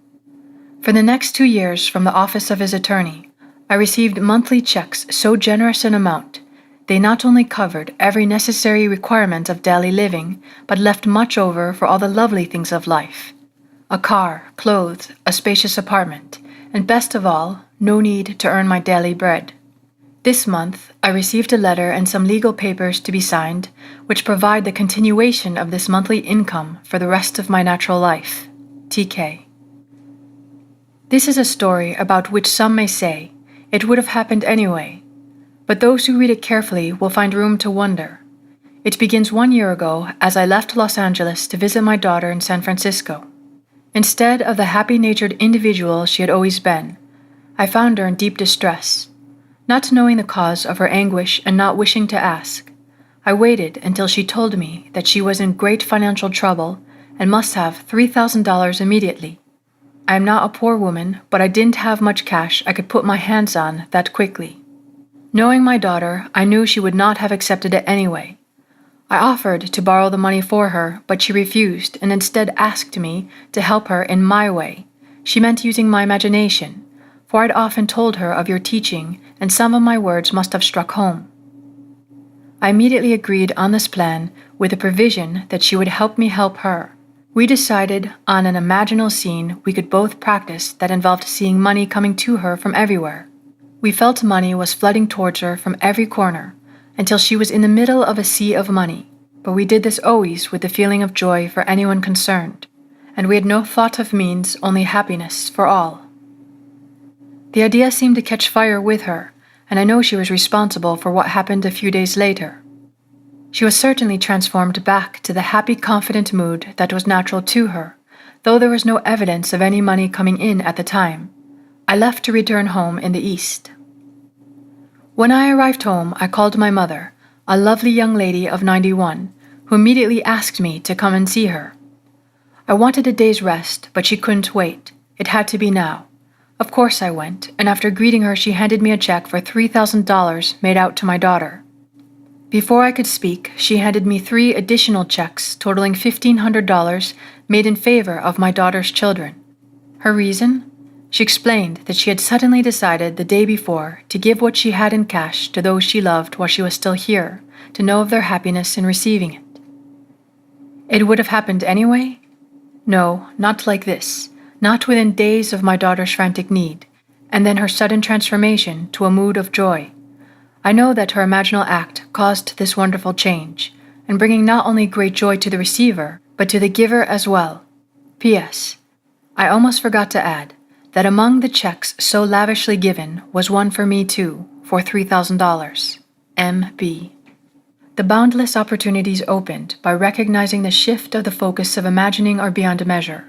For the next 2 years from the office of his attorney, I received monthly checks so generous in amount, they not only covered every necessary requirement of daily living, but left much over for all the lovely things of life. A car, clothes, a spacious apartment, and best of all, no need to earn my daily bread. This month, I received a letter and some legal papers to be signed, which provide the continuation of this monthly income for the rest of my natural life. TK. This is a story about which some may say, it would have happened anyway, but those who read it carefully will find room to wonder. It begins 1 year ago as I left Los Angeles to visit my daughter in San Francisco. Instead of the happy-natured individual she had always been, I found her in deep distress. Not knowing the cause of her anguish and not wishing to ask, I waited until she told me that she was in great financial trouble and must have $3,000 immediately. I am not a poor woman, but I didn't have much cash I could put my hands on that quickly. Knowing my daughter, I knew she would not have accepted it anyway. I offered to borrow the money for her, but she refused and instead asked me to help her in my way. She meant using my imagination, for I'd often told her of your teaching and some of my words must have struck home. I immediately agreed on this plan with the provision that she would help me help her. We decided on an imaginal scene we could both practice that involved seeing money coming to her from everywhere. We felt money was flooding towards her from every corner until she was in the middle of a sea of money, but we did this always with the feeling of joy for anyone concerned, and we had no thought of means, only happiness for all. The idea seemed to catch fire with her, and I know she was responsible for what happened a few days later. She was certainly transformed back to the happy, confident mood that was natural to her, though there was no evidence of any money coming in at the time. I left to return home in the East. When I arrived home, I called my mother, a lovely young lady of 91, who immediately asked me to come and see her. I wanted a day's rest, but she couldn't wait. It had to be now. Of course I went, and after greeting her she handed me a check for $3,000 made out to my daughter. Before I could speak, she handed me 3 additional checks totaling $1,500 made in favor of my daughter's children. Her reason? She explained that she had suddenly decided the day before to give what she had in cash to those she loved while she was still here, to know of their happiness in receiving it. It would have happened anyway? No, not like this. Not within days of my daughter's frantic need, and then her sudden transformation to a mood of joy. I know that her imaginal act caused this wonderful change, and bringing not only great joy to the receiver, but to the giver as well. P.S. I almost forgot to add that among the checks so lavishly given was one for me too, for $3,000. M.B. The boundless opportunities opened by recognizing the shift of the focus of imagining are beyond measure.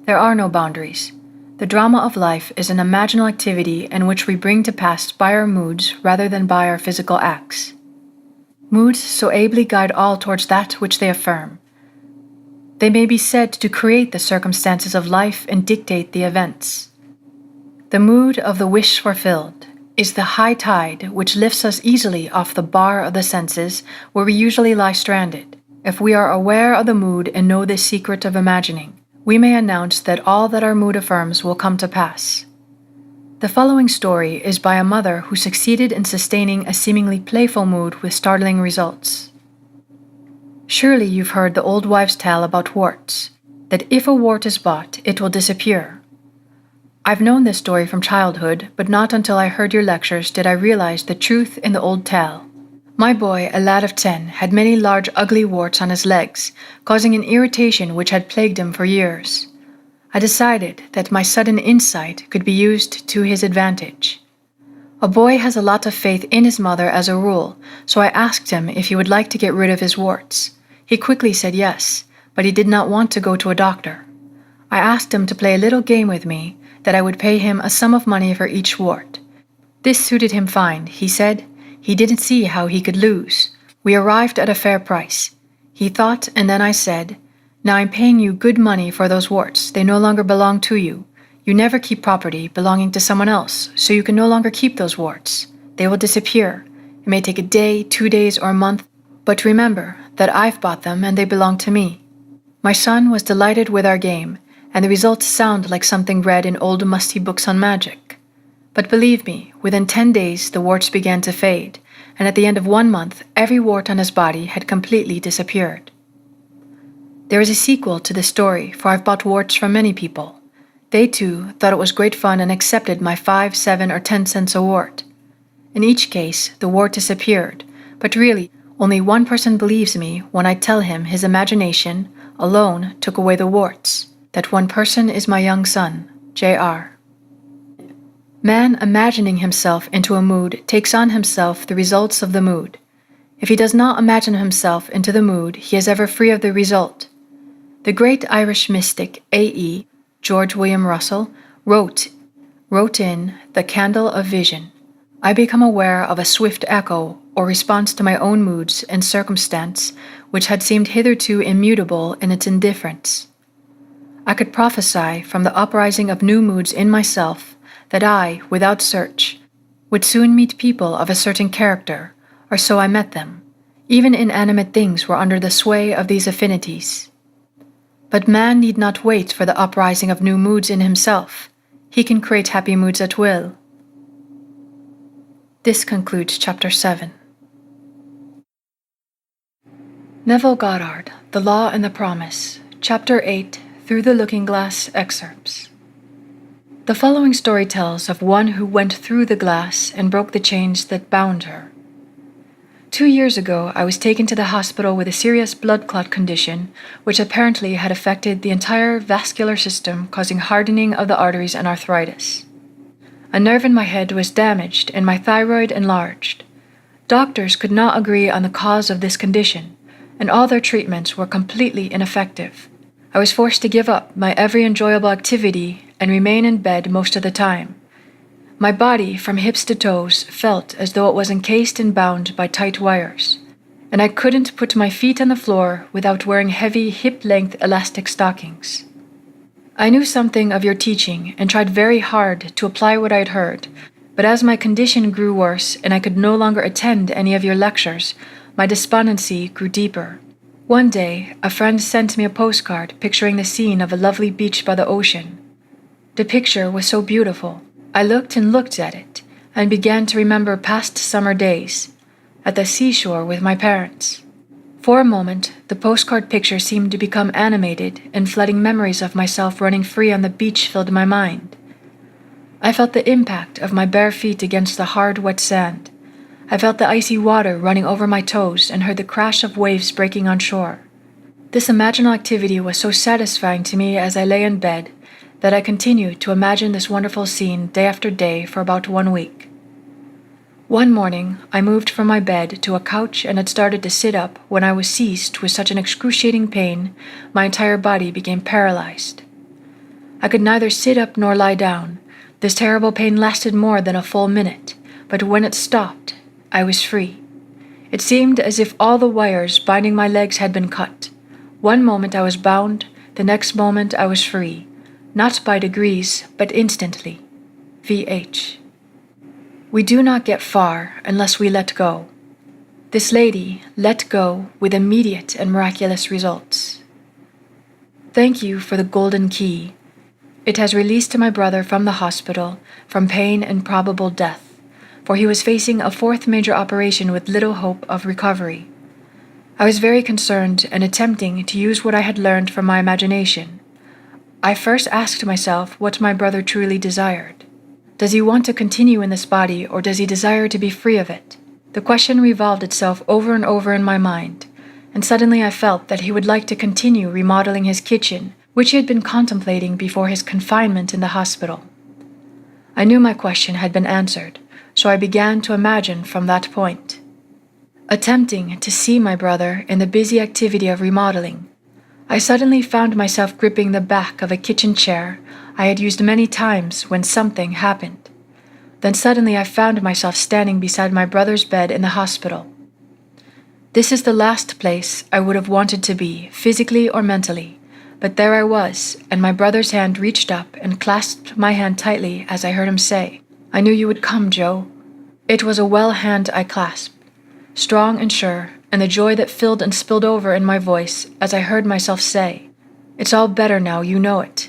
There are no boundaries. The drama of life is an imaginal activity in which we bring to pass by our moods rather than by our physical acts. Moods so ably guide all towards that which they affirm. They may be said to create the circumstances of life and dictate the events. The mood of the wish fulfilled is the high tide which lifts us easily off the bar of the senses where we usually lie stranded. If we are aware of the mood and know this secret of imagining, we may announce that all that our mood affirms will come to pass. The following story is by a mother who succeeded in sustaining a seemingly playful mood with startling results. Surely you've heard the old wives' tale about warts, that if a wart is bought, it will disappear. I've known this story from childhood, but not until I heard your lectures did I realize the truth in the old tale. My boy, a lad of 10, had many large ugly warts on his legs, causing an irritation which had plagued him for years. I decided that my sudden insight could be used to his advantage. A boy has a lot of faith in his mother as a rule, so I asked him if he would like to get rid of his warts. He quickly said yes, but he did not want to go to a doctor. I asked him to play a little game with me, that I would pay him a sum of money for each wart. This suited him fine, he said. He didn't see how he could lose. We arrived at a fair price. He thought, and then I said, "Now I'm paying you good money for those warts. They no longer belong to you. You never keep property belonging to someone else, so you can no longer keep those warts. They will disappear. It may take a day, 2 days, or a month, but remember that I've bought them and they belong to me." My son was delighted with our game, and the results sound like something read in old musty books on magic. But believe me, within 10 days the warts began to fade, and at the end of 1 month every wart on his body had completely disappeared. There is a sequel to this story, for I've bought warts from many people. They too thought it was great fun and accepted my 5, 7, or 10 cents a wart. In each case, the wart disappeared, but really, only one person believes me when I tell him his imagination alone took away the warts. That one person is my young son, J.R. Man imagining himself into a mood takes on himself the results of the mood. If he does not imagine himself into the mood, he is ever free of the result. The great Irish mystic A.E. George William Russell wrote in The Candle of Vision, "I become aware of a swift echo or response to my own moods and circumstance which had seemed hitherto immutable in its indifference. I could prophesy from the uprising of new moods in myself that I, without search, would soon meet people of a certain character, or so I met them. Even inanimate things were under the sway of these affinities. But man need not wait for the uprising of new moods in himself. He can create happy moods at will." This concludes Chapter 7. Neville Goddard, The Law and the Promise, Chapter 8, Through the Looking Glass excerpts. The following story tells of one who went through the glass and broke the chains that bound her. 2 years ago, I was taken to the hospital with a serious blood clot condition, which apparently had affected the entire vascular system, causing hardening of the arteries and arthritis. A nerve in my head was damaged and my thyroid enlarged. Doctors could not agree on the cause of this condition, and all their treatments were completely ineffective. I was forced to give up my every enjoyable activity and remain in bed most of the time. My body, from hips to toes, felt as though it was encased and bound by tight wires, and I couldn't put my feet on the floor without wearing heavy hip-length elastic stockings. I knew something of your teaching and tried very hard to apply what I'd heard, but as my condition grew worse and I could no longer attend any of your lectures, my despondency grew deeper. One day, a friend sent me a postcard picturing the scene of a lovely beach by the ocean. The picture was so beautiful. I looked and looked at it, and began to remember past summer days, at the seashore with my parents. For a moment, the postcard picture seemed to become animated, and flooding memories of myself running free on the beach filled my mind. I felt the impact of my bare feet against the hard, wet sand. I felt the icy water running over my toes and heard the crash of waves breaking on shore. This imaginal activity was so satisfying to me as I lay in bed that I continued to imagine this wonderful scene day after day for about 1 week. One morning, I moved from my bed to a couch and had started to sit up when I was seized with such an excruciating pain my entire body became paralyzed. I could neither sit up nor lie down. This terrible pain lasted more than a full minute, but when it stopped, I was free. It seemed as if all the wires binding my legs had been cut. One moment I was bound, the next moment I was free, not by degrees, but instantly. VH. We do not get far unless we let go. This lady let go with immediate and miraculous results. Thank you for the golden key. It has released my brother from the hospital, from pain and probable death, for he was facing a 4th major operation with little hope of recovery. I was very concerned and attempting to use what I had learned from my imagination. I first asked myself what my brother truly desired. Does he want to continue in this body, or does he desire to be free of it? The question revolved itself over and over in my mind, and suddenly I felt that he would like to continue remodeling his kitchen, which he had been contemplating before his confinement in the hospital. I knew my question had been answered, so I began to imagine from that point. Attempting to see my brother in the busy activity of remodeling, I suddenly found myself gripping the back of a kitchen chair I had used many times when something happened. Then suddenly I found myself standing beside my brother's bed in the hospital. This is the last place I would have wanted to be, physically or mentally, but there I was, and my brother's hand reached up and clasped my hand tightly as I heard him say, "I knew you would come, Joe." It was a well hand I clasped, strong and sure, and the joy that filled and spilled over in my voice as I heard myself say, "It's all better now, you know it."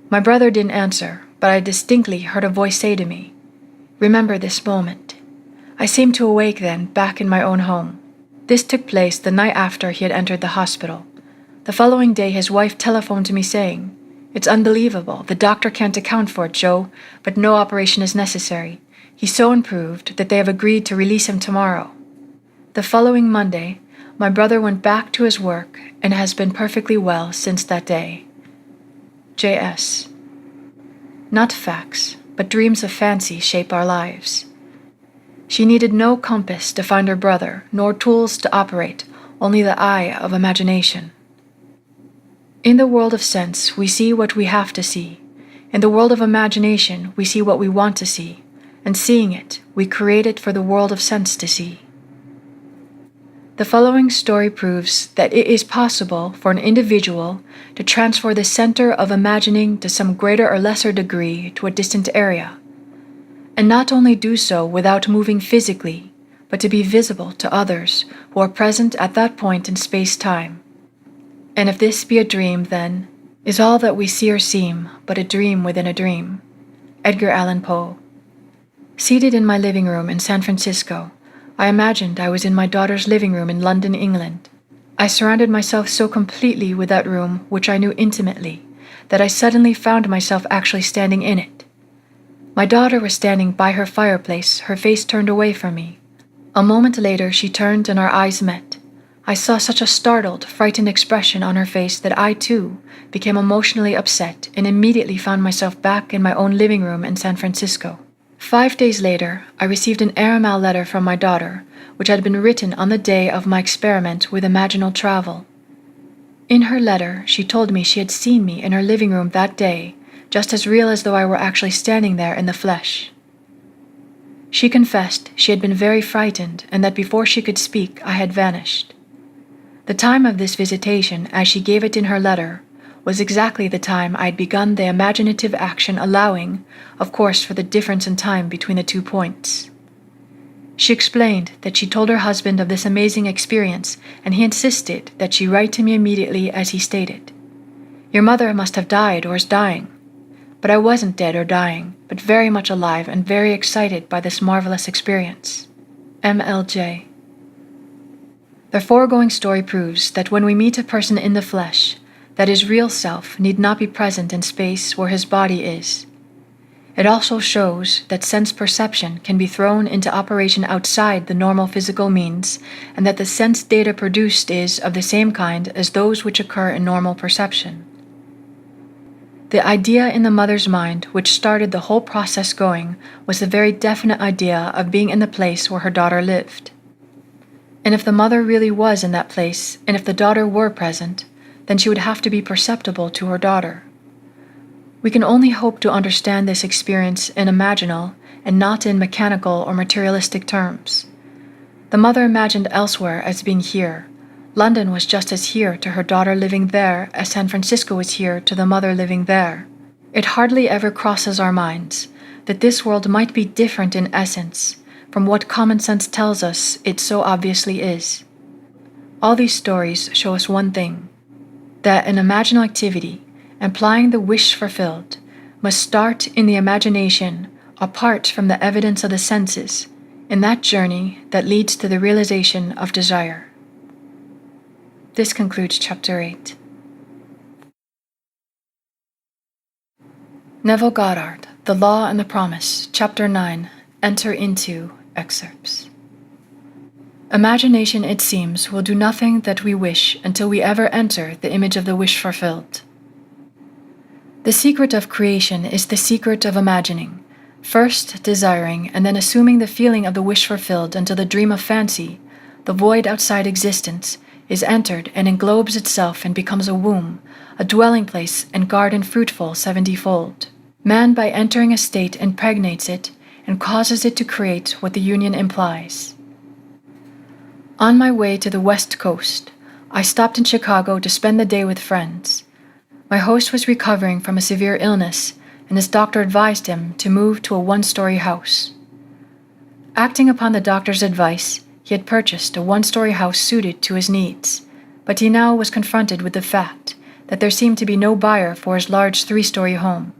My brother didn't answer, but I distinctly heard a voice say to me, "Remember this moment." I seemed to awake then, back in my own home. This took place the night after he had entered the hospital. The following day his wife telephoned to me saying, "It's unbelievable, the doctor can't account for it, Joe, but no operation is necessary. He's so improved that they have agreed to release him tomorrow." The following Monday, my brother went back to his work and has been perfectly well since that day. J.S. Not facts, but dreams of fancy shape our lives. She needed no compass to find her brother, nor tools to operate, only the eye of imagination. In the world of sense, we see what we have to see. In the world of imagination, we see what we want to see, and seeing it, we create it for the world of sense to see. The following story proves that it is possible for an individual to transfer the center of imagining to some greater or lesser degree to a distant area, and not only do so without moving physically, but to be visible to others who are present at that point in space-time. And if this be a dream, then, is all that we see or seem but a dream within a dream? Edgar Allan Poe. Seated in my living room in San Francisco, I imagined I was in my daughter's living room in London, England. I surrounded myself so completely with that room, which I knew intimately, that I suddenly found myself actually standing in it. My daughter was standing by her fireplace, her face turned away from me. A moment later she turned and our eyes met. I saw such a startled, frightened expression on her face that I, too, became emotionally upset and immediately found myself back in my own living room in San Francisco. 5 days later, I received an airmail letter from my daughter, which had been written on the day of my experiment with imaginal travel. In her letter, she told me she had seen me in her living room that day, just as real as though I were actually standing there in the flesh. She confessed she had been very frightened and that before she could speak, I had vanished. The time of this visitation, as she gave it in her letter, was exactly the time I had begun the imaginative action, allowing, of course, for the difference in time between the 2 points. She explained that she told her husband of this amazing experience, and he insisted that she write to me immediately as he stated. "Your mother must have died or is dying." But I wasn't dead or dying, but very much alive and very excited by this marvelous experience. MLJ. The foregoing story proves that when we meet a person in the flesh, that his real self need not be present in space where his body is. It also shows that sense perception can be thrown into operation outside the normal physical means, and that the sense data produced is of the same kind as those which occur in normal perception. The idea in the mother's mind which started the whole process going was the very definite idea of being in the place where her daughter lived. And if the mother really was in that place, and if the daughter were present, then she would have to be perceptible to her daughter. We can only hope to understand this experience in imaginal and not in mechanical or materialistic terms. The mother imagined elsewhere as being here. London was just as here to her daughter living there as San Francisco was here to the mother living there. It hardly ever crosses our minds that this world might be different in essence from what common sense tells us it so obviously is. All these stories show us one thing, that an imaginal activity, implying the wish fulfilled, must start in the imagination apart from the evidence of the senses, in that journey that leads to the realization of desire. This concludes Chapter 8. Neville Goddard, The Law and the Promise, Chapter 9, Enter into excerpts. Imagination, it seems, will do nothing that we wish until we ever enter the image of the wish fulfilled. The secret of creation is the secret of imagining, first desiring and then assuming the feeling of the wish fulfilled until the dream of fancy, the void outside existence, is entered and englobes itself and becomes a womb, a dwelling place and garden fruitful 70-fold. Man by entering a state impregnates it and causes it to create what the union implies. On my way to the West Coast, I stopped in Chicago to spend the day with friends. My host was recovering from a severe illness, and his doctor advised him to move to a one-story house. Acting upon the doctor's advice, he had purchased a one-story house suited to his needs, but he now was confronted with the fact that there seemed to be no buyer for his large three-story home.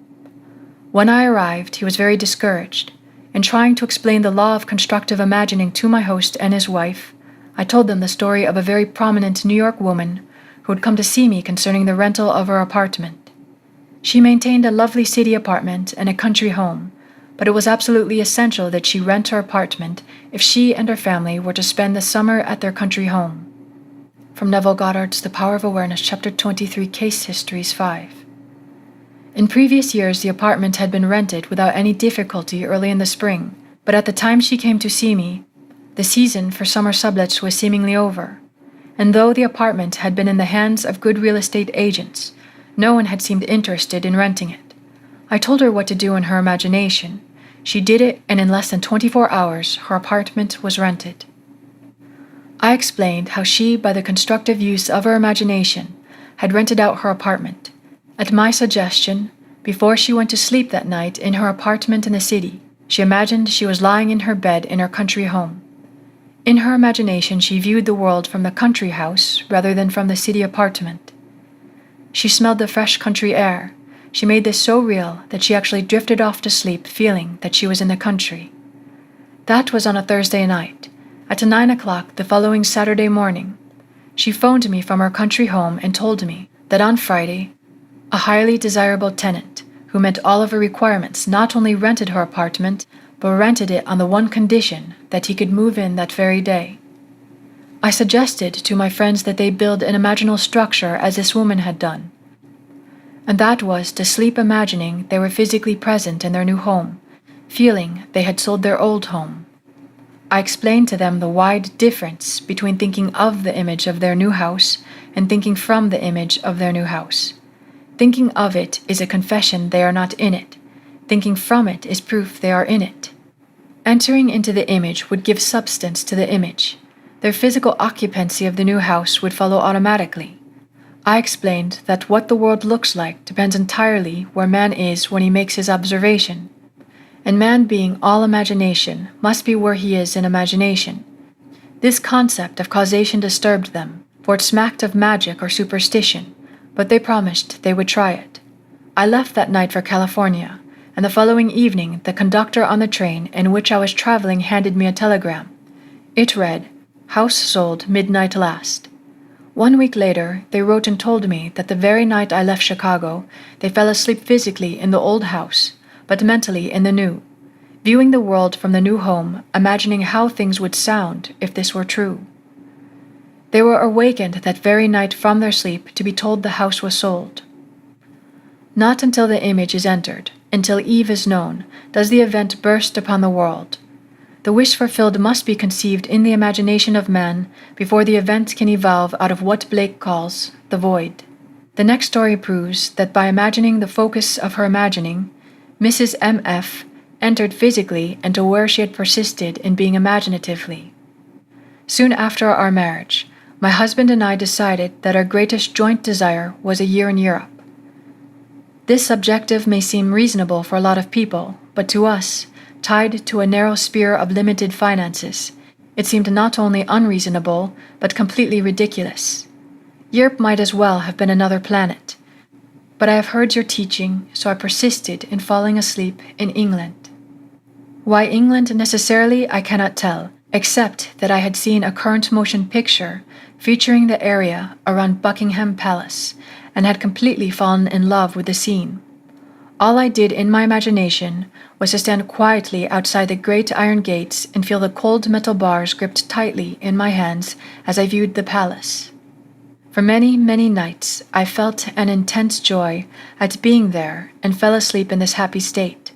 When I arrived, he was very discouraged, and trying to explain the law of constructive imagining to my host and his wife, I told them the story of a very prominent New York woman who had come to see me concerning the rental of her apartment. She maintained a lovely city apartment and a country home, but it was absolutely essential that she rent her apartment if she and her family were to spend the summer at their country home. From Neville Goddard's The Power of Awareness, Chapter 23, Case Histories 5. In previous years, the apartment had been rented without any difficulty early in the spring, but at the time she came to see me, the season for summer sublets was seemingly over, and though the apartment had been in the hands of good real estate agents, no one had seemed interested in renting it. I told her what to do in her imagination. She did it, and in less than 24 hours, her apartment was rented. I explained how she, by the constructive use of her imagination, had rented out her apartment. At my suggestion, before she went to sleep that night in her apartment in the city, she imagined she was lying in her bed in her country home. In her imagination, she viewed the world from the country house rather than from the city apartment. She smelled the fresh country air. She made this so real that she actually drifted off to sleep feeling that she was in the country. That was on a Thursday night. At 9 o'clock the following Saturday morning, she phoned me from her country home and told me that on Friday, a highly desirable tenant, who met all of her requirements, not only rented her apartment, but rented it on the one condition that he could move in that very day. I suggested to my friends that they build an imaginal structure as this woman had done, and that was to sleep imagining they were physically present in their new home, feeling they had sold their old home. I explained to them the wide difference between thinking of the image of their new house and thinking from the image of their new house. Thinking of it is a confession they are not in it. Thinking from it is proof they are in it. Entering into the image would give substance to the image. Their physical occupancy of the new house would follow automatically. I explained that what the world looks like depends entirely where man is when he makes his observation. And man, being all imagination, must be where he is in imagination. This concept of causation disturbed them, for it smacked of magic or superstition, but they promised they would try it. I left that night for California, and the following evening the conductor on the train in which I was traveling handed me a telegram. It read, "House sold midnight last." 1 week later, they wrote and told me that the very night I left Chicago, they fell asleep physically in the old house, but mentally in the new, viewing the world from the new home, imagining how things would sound if this were true. They were awakened that very night from their sleep to be told the house was sold. Not until the image is entered, until Eve is known, does the event burst upon the world. The wish fulfilled must be conceived in the imagination of man before the event can evolve out of what Blake calls the void. The next story proves that by imagining the focus of her imagining, Mrs. M.F. entered physically into where she had persisted in being imaginatively. Soon after our marriage, my husband and I decided that our greatest joint desire was a year in Europe. This objective may seem reasonable for a lot of people, but to us, tied to a narrow sphere of limited finances, it seemed not only unreasonable, but completely ridiculous. Europe might as well have been another planet. But I have heard your teaching, so I persisted in falling asleep in England. Why England necessarily, I cannot tell, except that I had seen a current motion picture featuring the area around Buckingham Palace, and had completely fallen in love with the scene. All I did in my imagination was to stand quietly outside the great iron gates and feel the cold metal bars gripped tightly in my hands as I viewed the palace. For many, many nights I felt an intense joy at being there and fell asleep in this happy state.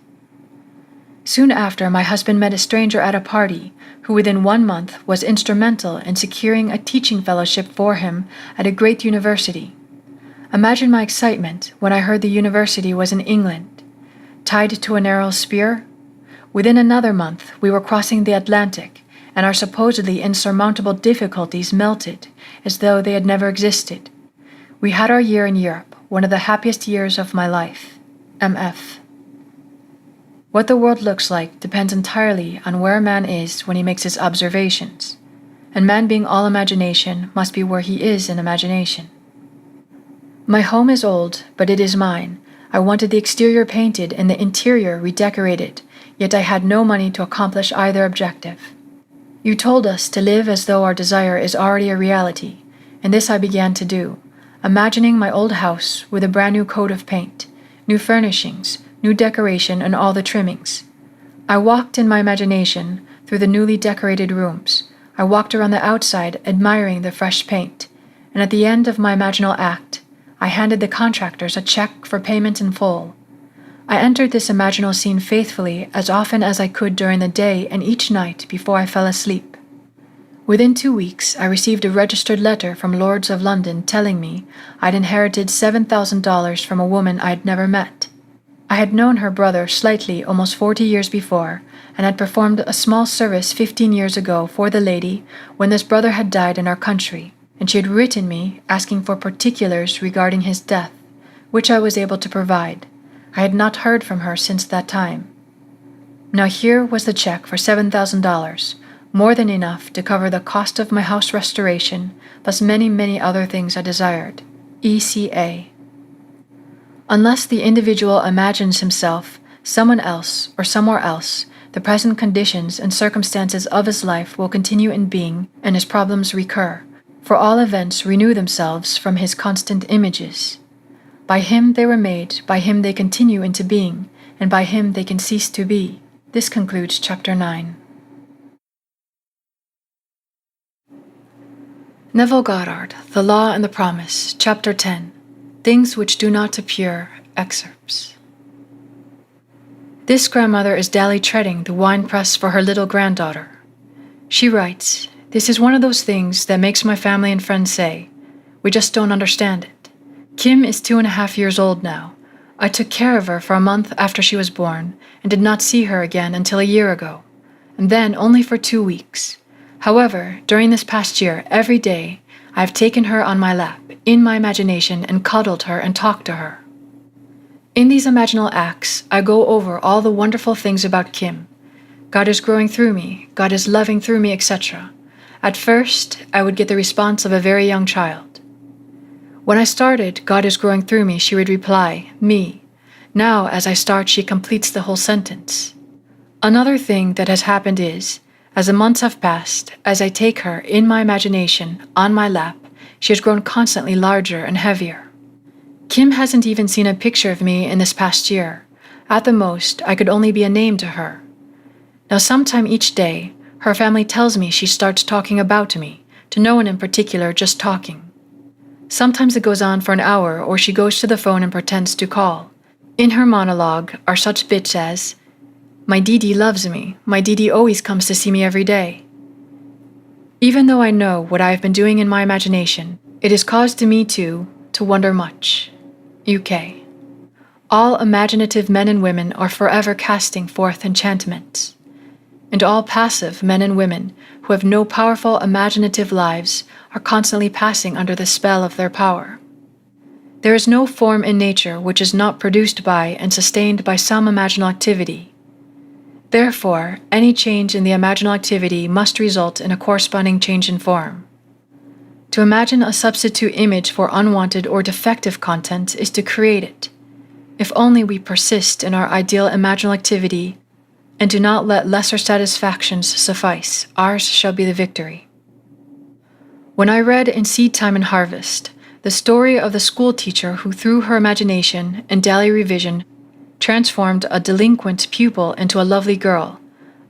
Soon after, my husband met a stranger at a party who within 1 month was instrumental in securing a teaching fellowship for him at a great university. Imagine my excitement when I heard the university was in England. Tied to a narrow sphere? Within another month, we were crossing the Atlantic, and our supposedly insurmountable difficulties melted as though they had never existed. We had our year in Europe, one of the happiest years of my life. M.F. What the world looks like depends entirely on where man is when he makes his observations, and man being all imagination must be where he is in imagination. My home is old, but it is mine. I wanted the exterior painted and the interior redecorated, yet I had no money to accomplish either objective. You told us to live as though our desire is already a reality, and this I began to do, imagining my old house with a brand new coat of paint, new furnishings, new decoration, and all the trimmings. I walked in my imagination through the newly decorated rooms. I walked around the outside admiring the fresh paint, and at the end of my imaginal act, I handed the contractors a check for payment in full. I entered this imaginal scene faithfully as often as I could during the day and each night before I fell asleep. Within 2 weeks, I received a registered letter from Lords of London telling me I'd inherited $7,000 from a woman I had never met. I had known her brother slightly almost 40 years before, and had performed a small service 15 years ago for the lady when this brother had died in our country, and she had written me asking for particulars regarding his death, which I was able to provide. I had not heard from her since that time. Now here was the check for $7,000, more than enough to cover the cost of my house restoration, plus many, many other things I desired. ECA. Unless the individual imagines himself, someone else, or somewhere else, the present conditions and circumstances of his life will continue in being, and his problems recur, for all events renew themselves from his constant images. By him they were made, by him they continue into being, and by him they can cease to be. This concludes Chapter 9. Neville Goddard, The Law and the Promise, Chapter 10. Things which do not appear, excerpts. This grandmother is daily treading the winepress for her little granddaughter. She writes, "This is one of those things that makes my family and friends say, we just don't understand it. Kim is 2.5 years old now. I took care of her for a month after she was born and did not see her again until a year ago, and then only for 2 weeks. However, during this past year, every day, I have taken her on my lap, in my imagination, and cuddled her and talked to her. In these imaginal acts, I go over all the wonderful things about Kim. God is growing through me, God is loving through me, etc. At first, I would get the response of a very young child. When I started, God is growing through me, she would reply, me. Now, as I start, she completes the whole sentence. Another thing that has happened is, as the months have passed, as I take her, in my imagination, on my lap, she has grown constantly larger and heavier. Kim hasn't even seen a picture of me in this past year. At the most, I could only be a name to her. Now sometime each day, her family tells me she starts talking about me, to no one in particular, just talking. Sometimes it goes on for an hour, or she goes to the phone and pretends to call. In her monologue are such bits as, "My Didi loves me, my Didi always comes to see me every day." Even though I know what I have been doing in my imagination, it has caused me to wonder much. UK. All imaginative men and women are forever casting forth enchantments. And all passive men and women who have no powerful imaginative lives are constantly passing under the spell of their power. There is no form in nature which is not produced by and sustained by some imaginal activity. Therefore, any change in the imaginal activity must result in a corresponding change in form. To imagine a substitute image for unwanted or defective content is to create it. If only we persist in our ideal imaginal activity and do not let lesser satisfactions suffice, ours shall be the victory. When I read in Seedtime Harvest the story of the school teacher who, through her imagination and daily revision, transformed a delinquent pupil into a lovely girl,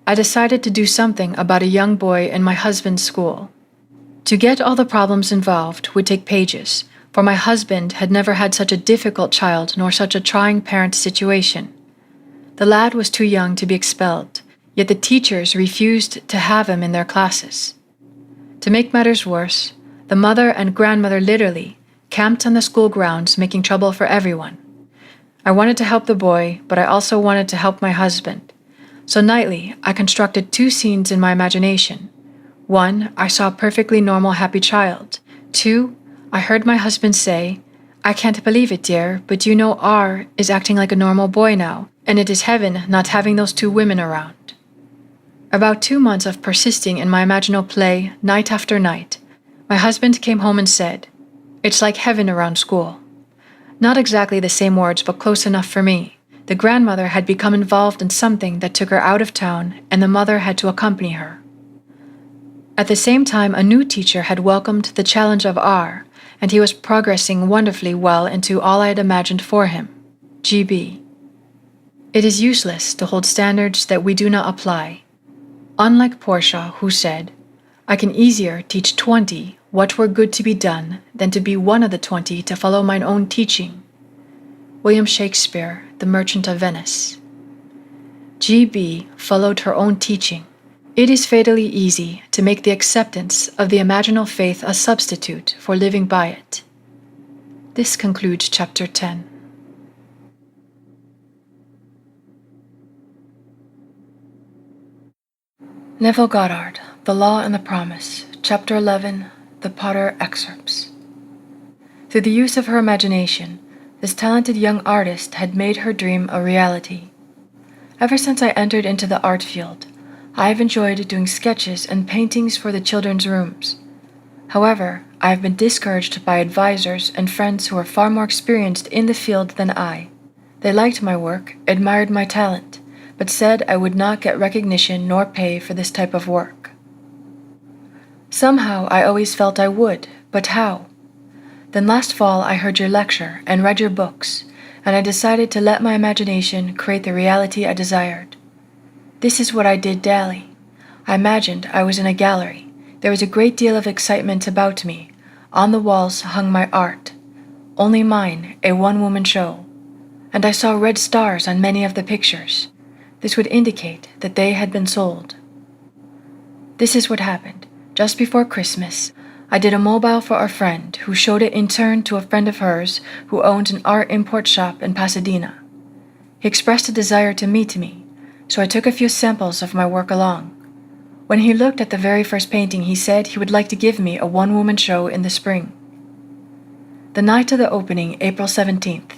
I decided to do something about a young boy in my husband's school. To get all the problems involved would take pages, for my husband had never had such a difficult child nor such a trying parent situation. The lad was too young to be expelled, yet the teachers refused to have him in their classes. To make matters worse, the mother and grandmother literally camped on the school grounds, making trouble for everyone. I wanted to help the boy, but I also wanted to help my husband. So nightly, I constructed 2 scenes in my imagination. 1, I saw a perfectly normal, happy child. 2, I heard my husband say, "I can't believe it, dear, but you know R is acting like a normal boy now, and it is heaven not having those 2 women around." About 2 months of persisting in my imaginal play, night after night, my husband came home and said, "It's like heaven around school." Not exactly the same words, but close enough for me. The grandmother had become involved in something that took her out of town, and the mother had to accompany her. At the same time, a new teacher had welcomed the challenge of R, and he was progressing wonderfully well into all I had imagined for him. GB. It is useless to hold standards that we do not apply. Unlike Portia, who said, "I can easier teach 20 what were good to be done than to be one of the 20 to follow mine own teaching." William Shakespeare, The Merchant of Venice. GB followed her own teaching. It is fatally easy to make the acceptance of the imaginal faith a substitute for living by it. This concludes Chapter 10. Neville Goddard, The Law and the Promise, Chapter 11, The Potter Excerpts. Through the use of her imagination, this talented young artist had made her dream a reality. Ever since I entered into the art field, I have enjoyed doing sketches and paintings for the children's rooms. However, I have been discouraged by advisors and friends who are far more experienced in the field than I. They liked my work, admired my talent, but said I would not get recognition nor pay for this type of work. Somehow I always felt I would, but how? Then last fall I heard your lecture and read your books, and I decided to let my imagination create the reality I desired. This is what I did daily. I imagined I was in a gallery. There was a great deal of excitement about me. On the walls hung my art. Only mine, a one-woman show. And I saw red stars on many of the pictures. This would indicate that they had been sold. This is what happened. Just before Christmas, I did a mobile for a friend who showed it in turn to a friend of hers who owned an art import shop in Pasadena. He expressed a desire to meet me, so I took a few samples of my work along. When he looked at the very first painting, he said he would like to give me a one-woman show in the spring. The night of the opening, April 17th,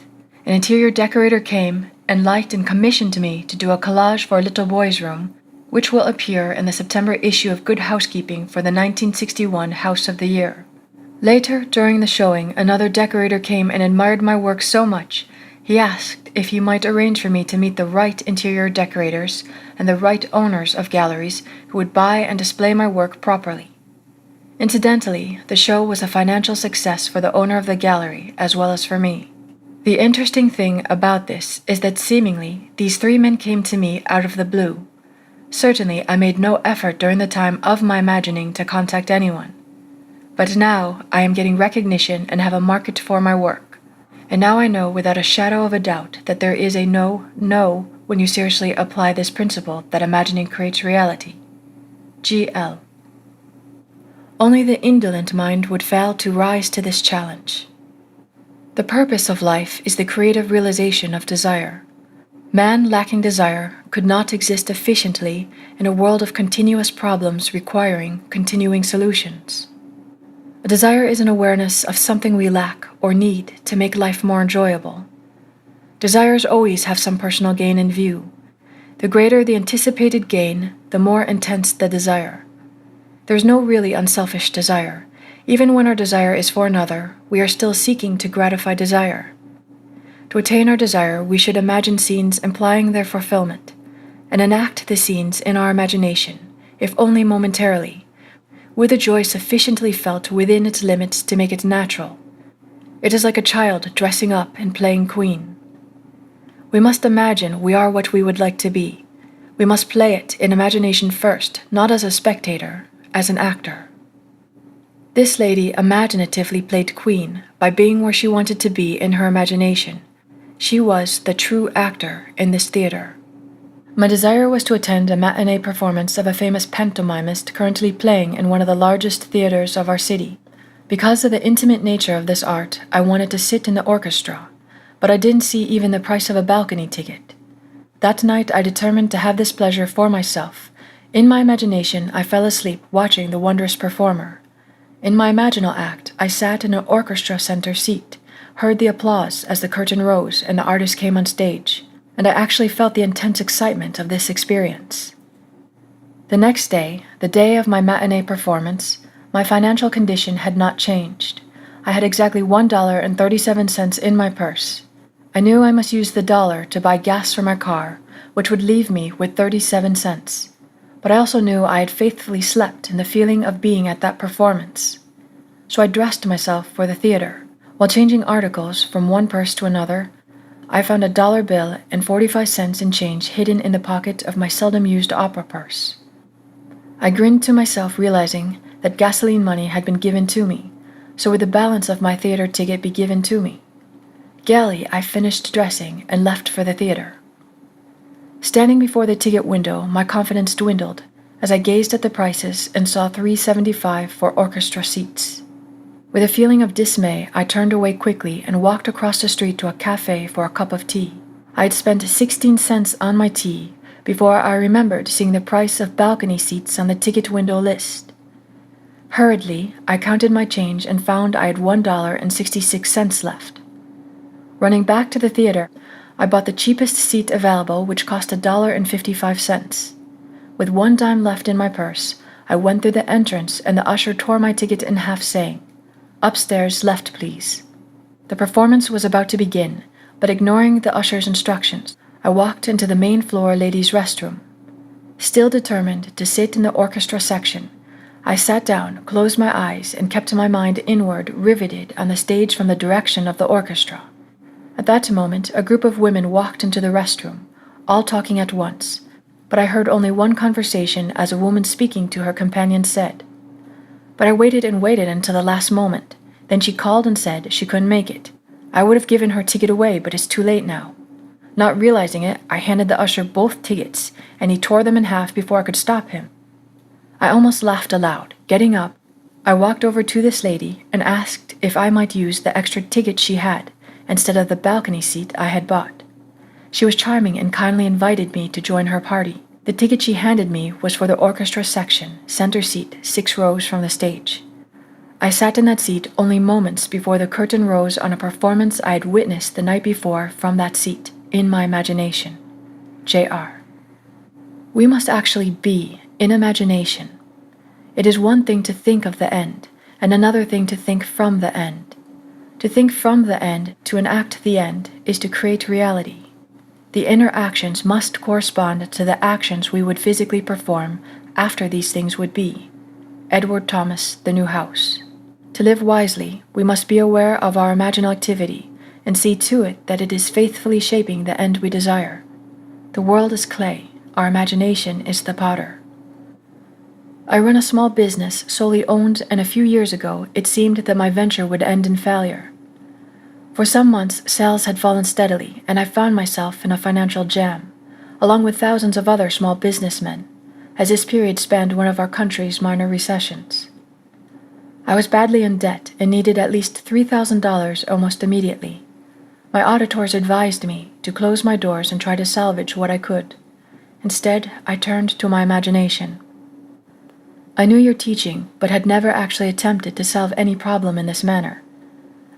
an interior decorator came and liked and commissioned me to do a collage for a little boy's room, which will appear in the September issue of Good Housekeeping for the 1961 House of the Year. Later, during the showing, another decorator came and admired my work so much, he asked if he might arrange for me to meet the right interior decorators and the right owners of galleries who would buy and display my work properly. Incidentally, the show was a financial success for the owner of the gallery as well as for me. The interesting thing about this is that seemingly these three men came to me out of the blue. Certainly, I made no effort during the time of my imagining to contact anyone. But now I am getting recognition and have a market for my work. And now I know without a shadow of a doubt that there is a no when you seriously apply this principle that imagining creates reality. G.L. Only the indolent mind would fail to rise to this challenge. The purpose of life is the creative realization of desire. Man lacking desire could not exist efficiently in a world of continuous problems requiring continuing solutions. A desire is an awareness of something we lack or need to make life more enjoyable. Desires always have some personal gain in view. The greater the anticipated gain, the more intense the desire. There is no really unselfish desire. Even when our desire is for another, we are still seeking to gratify desire. To attain our desire, we should imagine scenes implying their fulfillment, and enact the scenes in our imagination, if only momentarily, with a joy sufficiently felt within its limits to make it natural. It is like a child dressing up and playing queen. We must imagine we are what we would like to be. We must play it in imagination first, not as a spectator, as an actor. This lady imaginatively played queen by being where she wanted to be in her imagination. She was the true actor in this theater. My desire was to attend a matinee performance of a famous pantomimist currently playing in one of the largest theaters of our city. Because of the intimate nature of this art, I wanted to sit in the orchestra, but I didn't see even the price of a balcony ticket. That night I determined to have this pleasure for myself. In my imagination, I fell asleep watching the wondrous performer. In my imaginal act, I sat in an orchestra center seat, heard the applause as the curtain rose and the artist came on stage, and I actually felt the intense excitement of this experience. The next day, the day of my matinee performance, my financial condition had not changed. I had exactly $1.37 in my purse. I knew I must use the dollar to buy gas for my car, which would leave me with 37 cents. But I also knew I had faithfully slept in the feeling of being at that performance. So I dressed myself for the theater. While changing articles from one purse to another, I found a dollar bill and 45 cents in change hidden in the pocket of my seldom-used opera purse. I grinned to myself, realizing that gasoline money had been given to me, so would the balance of my theater ticket be given to me. Gaily, I finished dressing and left for the theater. Standing before the ticket window, my confidence dwindled as I gazed at the prices and saw $3.75 for orchestra seats. With a feeling of dismay, I turned away quickly and walked across the street to a cafe for a cup of tea. I had spent 16 cents on my tea before I remembered seeing the price of balcony seats on the ticket window list. Hurriedly, I counted my change and found I had $1.66 left. Running back to the theater, I bought the cheapest seat available, which cost $1.55. With 1 dime left in my purse, I went through the entrance and the usher tore my ticket in half, saying, "Upstairs left, please." The performance was about to begin, but ignoring the usher's instructions, I walked into the main floor ladies' restroom. Still determined to sit in the orchestra section, I sat down, closed my eyes, and kept my mind inward, riveted on the stage from the direction of the orchestra. At that moment, a group of women walked into the restroom, all talking at once, but I heard only one conversation as a woman speaking to her companion said, "But I waited and waited until the last moment. Then she called and said she couldn't make it. I would have given her ticket away, but it's too late now." Not realizing it, I handed the usher both tickets, and he tore them in half before I could stop him. I almost laughed aloud. Getting up, I walked over to this lady and asked if I might use the extra ticket she had, instead of the balcony seat I had bought. She was charming and kindly invited me to join her party. The ticket she handed me was for the orchestra section, center seat, 6 rows from the stage. I sat in that seat only moments before the curtain rose on a performance I had witnessed the night before from that seat, in my imagination. J.R. We must actually be in imagination. It is one thing to think of the end, and another thing to think from the end. To think from the end to enact the end is to create reality. The inner actions must correspond to the actions we would physically perform after these things would be. Edward Thomas, The New House. To live wisely, we must be aware of our imaginal activity, and see to it that it is faithfully shaping the end we desire. The world is clay, our imagination is the powder. I run a small business solely owned, and a few years ago it seemed that my venture would end in failure. For some months sales had fallen steadily, and I found myself in a financial jam, along with thousands of other small businessmen, as this period spanned one of our country's minor recessions. I was badly in debt and needed at least $3,000 almost immediately. My auditors advised me to close my doors and try to salvage what I could. Instead, I turned to my imagination. I knew your teaching, but had never actually attempted to solve any problem in this manner.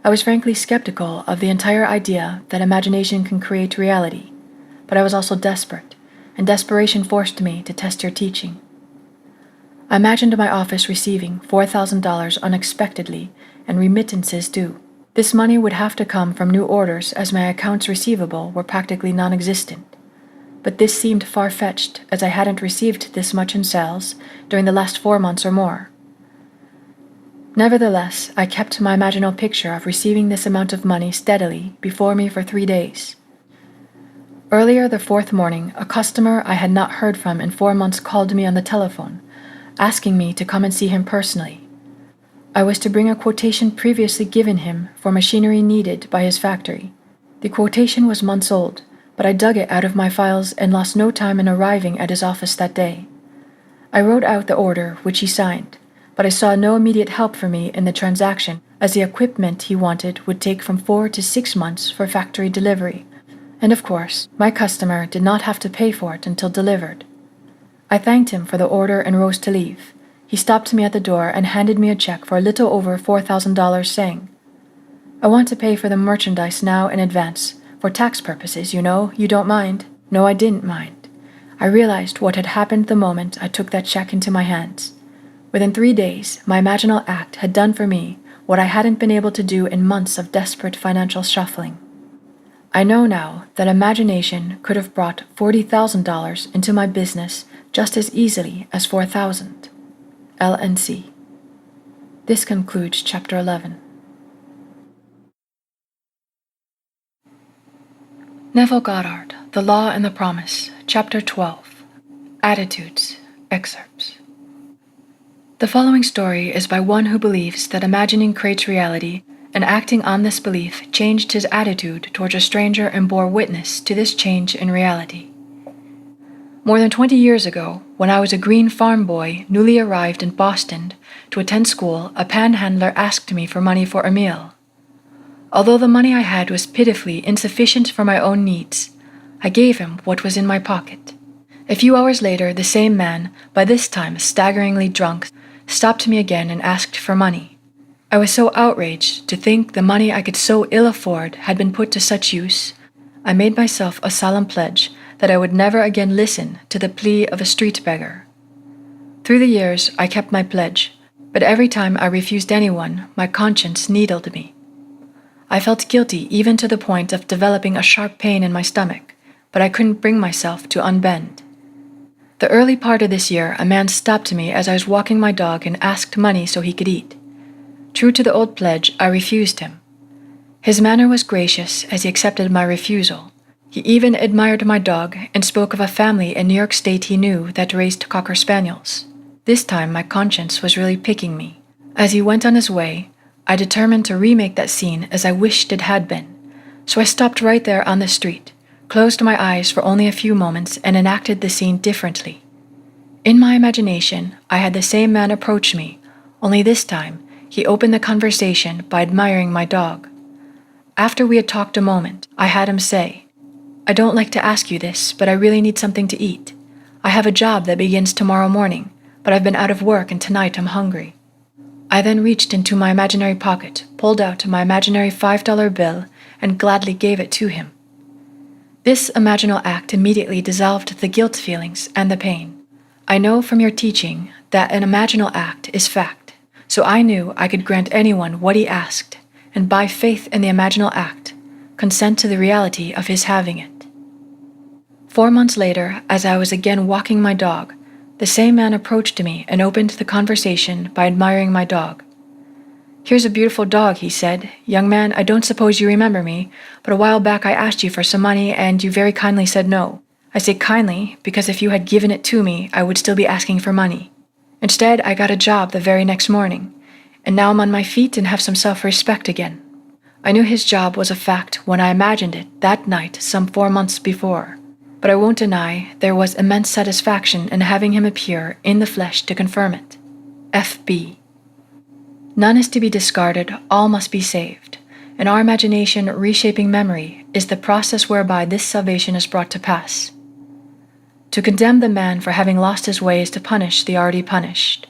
I was frankly skeptical of the entire idea that imagination can create reality, but I was also desperate, and desperation forced me to test your teaching. I imagined my office receiving $4,000 unexpectedly and remittances due. This money would have to come from new orders, as my accounts receivable were practically non-existent. But this seemed far-fetched, as I hadn't received this much in sales during the last 4 months or more. Nevertheless, I kept my imaginal picture of receiving this amount of money steadily before me for 3 days. Earlier the 4th morning, a customer I had not heard from in 4 months called me on the telephone, asking me to come and see him personally. I was to bring a quotation previously given him for machinery needed by his factory. The quotation was months old, but I dug it out of my files and lost no time in arriving at his office that day. I wrote out the order, which he signed, but I saw no immediate help for me in the transaction, as the equipment he wanted would take from 4 to 6 months for factory delivery, and of course, my customer did not have to pay for it until delivered. I thanked him for the order and rose to leave. He stopped me at the door and handed me a check for a little over $4,000, saying, "I want to pay for the merchandise now in advance. For tax purposes, you know, you don't mind." No, I didn't mind. I realized what had happened the moment I took that check into my hands. Within 3 days, my imaginal act had done for me what I hadn't been able to do in months of desperate financial shuffling. I know now that imagination could have brought $40,000 into my business just as easily as 4,000. LNC. This concludes Chapter 11. Neville Goddard, The Law and the Promise, Chapter 12. Attitudes, Excerpts. The following story is by one who believes that imagining creates reality, and acting on this belief changed his attitude towards a stranger and bore witness to this change in reality. More than 20 years ago, when I was a green farm boy newly arrived in Boston to attend school, a panhandler asked me for money for a meal. Although the money I had was pitifully insufficient for my own needs, I gave him what was in my pocket. A few hours later, the same man, by this time staggeringly drunk, stopped me again and asked for money. I was so outraged to think the money I could so ill afford had been put to such use, I made myself a solemn pledge that I would never again listen to the plea of a street beggar. Through the years, I kept my pledge, but every time I refused anyone, my conscience needled me. I felt guilty even to the point of developing a sharp pain in my stomach, but I couldn't bring myself to unbend. The early part of this year, a man stopped me as I was walking my dog and asked money so he could eat. True to the old pledge, I refused him. His manner was gracious as he accepted my refusal. He even admired my dog and spoke of a family in New York State he knew that raised Cocker Spaniels. This time my conscience was really picking me. As he went on his way, I determined to remake that scene as I wished it had been. So I stopped right there on the street, closed my eyes for only a few moments, and enacted the scene differently. In my imagination, I had the same man approach me, only this time he opened the conversation by admiring my dog. After we had talked a moment, I had him say, "I don't like to ask you this, but I really need something to eat. I have a job that begins tomorrow morning, but I've been out of work and tonight I'm hungry." I then reached into my imaginary pocket, pulled out my imaginary $5 bill, and gladly gave it to him. This imaginal act immediately dissolved the guilt feelings and the pain. I know from your teaching that an imaginal act is fact, so I knew I could grant anyone what he asked, and by faith in the imaginal act, consent to the reality of his having it. 4 months later, as I was again walking my dog, the same man approached me and opened the conversation by admiring my dog. "Here's a beautiful dog," he said. "Young man, I don't suppose you remember me, but a while back I asked you for some money and you very kindly said no. I say kindly because if you had given it to me, I would still be asking for money. Instead, I got a job the very next morning, and now I'm on my feet and have some self-respect again." I knew his job was a fact when I imagined it that night some 4 months before, but I won't deny there was immense satisfaction in having him appear in the flesh to confirm it. F.B. None is to be discarded, all must be saved. In our imagination, reshaping memory is the process whereby this salvation is brought to pass. To condemn the man for having lost his way is to punish the already punished.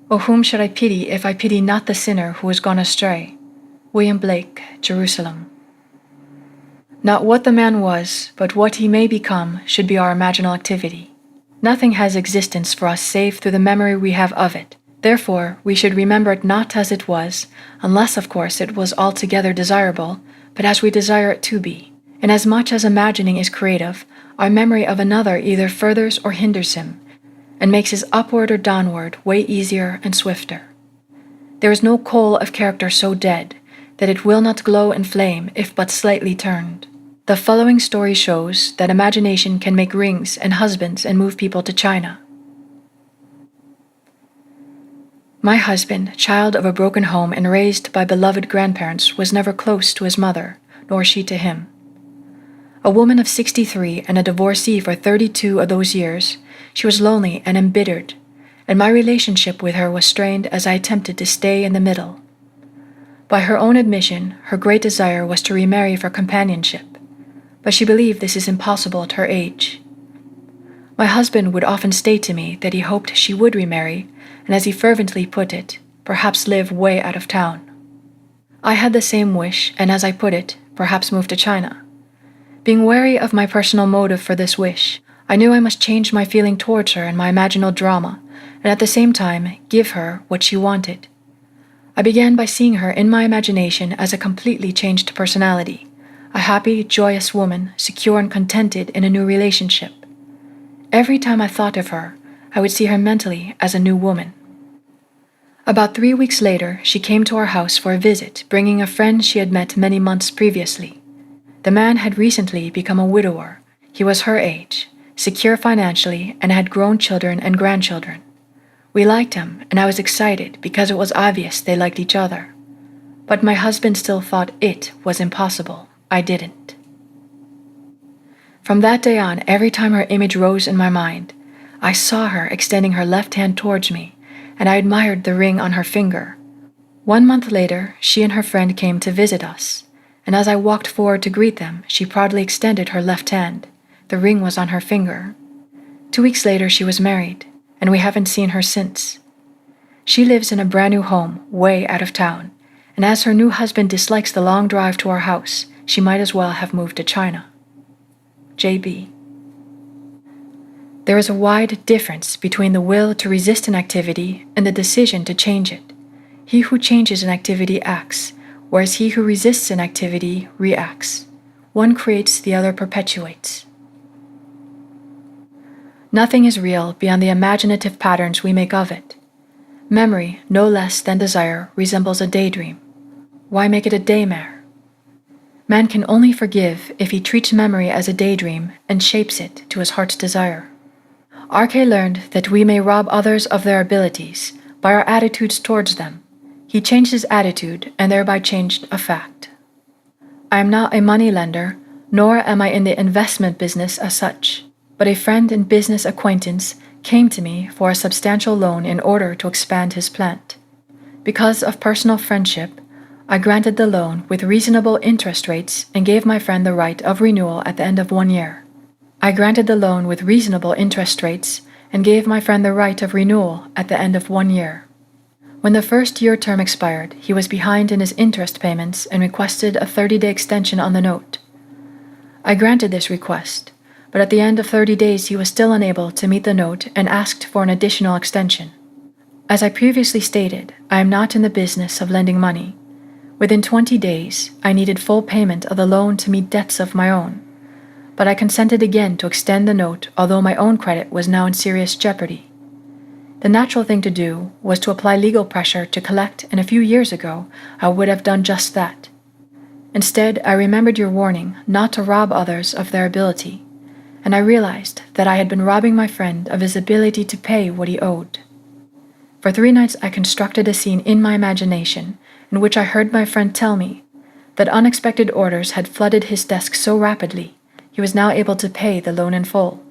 "O whom should I pity if I pity not the sinner who has gone astray?" William Blake, Jerusalem. Not what the man was, but what he may become should be our imaginal activity. Nothing has existence for us save through the memory we have of it. Therefore, we should remember it not as it was, unless, of course, it was altogether desirable, but as we desire it to be. Inasmuch as imagining is creative, our memory of another either furthers or hinders him, and makes his upward or downward way easier and swifter. There is no coal of character so dead that it will not glow and flame if but slightly turned. The following story shows that imagination can make rings and husbands and move people to China. My husband, child of a broken home and raised by beloved grandparents, was never close to his mother, nor she to him. A woman of 63 and a divorcee for 32 of those years, she was lonely and embittered, and my relationship with her was strained as I attempted to stay in the middle. By her own admission, her great desire was to remarry for companionship, but she believed this is impossible at her age. My husband would often state to me that he hoped she would remarry, and as he fervently put it, perhaps live way out of town. I had the same wish, and as I put it, perhaps move to China. Being wary of my personal motive for this wish, I knew I must change my feeling towards her in my imaginal drama, and at the same time give her what she wanted. I began by seeing her in my imagination as a completely changed personality, a happy, joyous woman, secure and contented in a new relationship. Every time I thought of her, I would see her mentally as a new woman. About 3 weeks later, she came to our house for a visit, bringing a friend she had met many months previously. The man had recently become a widower. He was her age, secure financially, and had grown children and grandchildren. We liked him, and I was excited because it was obvious they liked each other. But my husband still thought it was impossible. I didn't. From that day on, every time her image rose in my mind, I saw her extending her left hand towards me, and I admired the ring on her finger. 1 month later, she and her friend came to visit us, and as I walked forward to greet them, she proudly extended her left hand. The ring was on her finger. 2 weeks later, she was married, and we haven't seen her since. She lives in a brand new home, way out of town, and as her new husband dislikes the long drive to our house, she might as well have moved to China. J.B. There is a wide difference between the will to resist an activity and the decision to change it. He who changes an activity acts, whereas he who resists an activity reacts. One creates, the other perpetuates. Nothing is real beyond the imaginative patterns we make of it. Memory, no less than desire, resembles a daydream. Why make it a daymare? Man can only forgive if he treats memory as a daydream and shapes it to his heart's desire. R.K. learned that we may rob others of their abilities by our attitudes towards them. He changed his attitude and thereby changed a fact. I am not a money lender, nor am I in the investment business as such, but a friend and business acquaintance came to me for a substantial loan in order to expand his plant. Because of personal friendship, I granted the loan with reasonable interest rates and gave my friend the right of renewal at the end of 1 year. I granted the loan with reasonable interest rates and gave my friend the right of renewal at the end of 1 year. When the first year term expired, he was behind in his interest payments and requested a 30-day extension on the note. I granted this request, but at the end of 30 days he was still unable to meet the note and asked for an additional extension. As I previously stated, I am not in the business of lending money. Within 20 days, I needed full payment of the loan to meet debts of my own, but I consented again to extend the note, although my own credit was now in serious jeopardy. The natural thing to do was to apply legal pressure to collect, and a few years ago I would have done just that. Instead, I remembered your warning not to rob others of their ability, and I realized that I had been robbing my friend of his ability to pay what he owed. For 3 nights I constructed a scene in my imagination in which I heard my friend tell me that unexpected orders had flooded his desk so rapidly he was now able to pay the loan in full.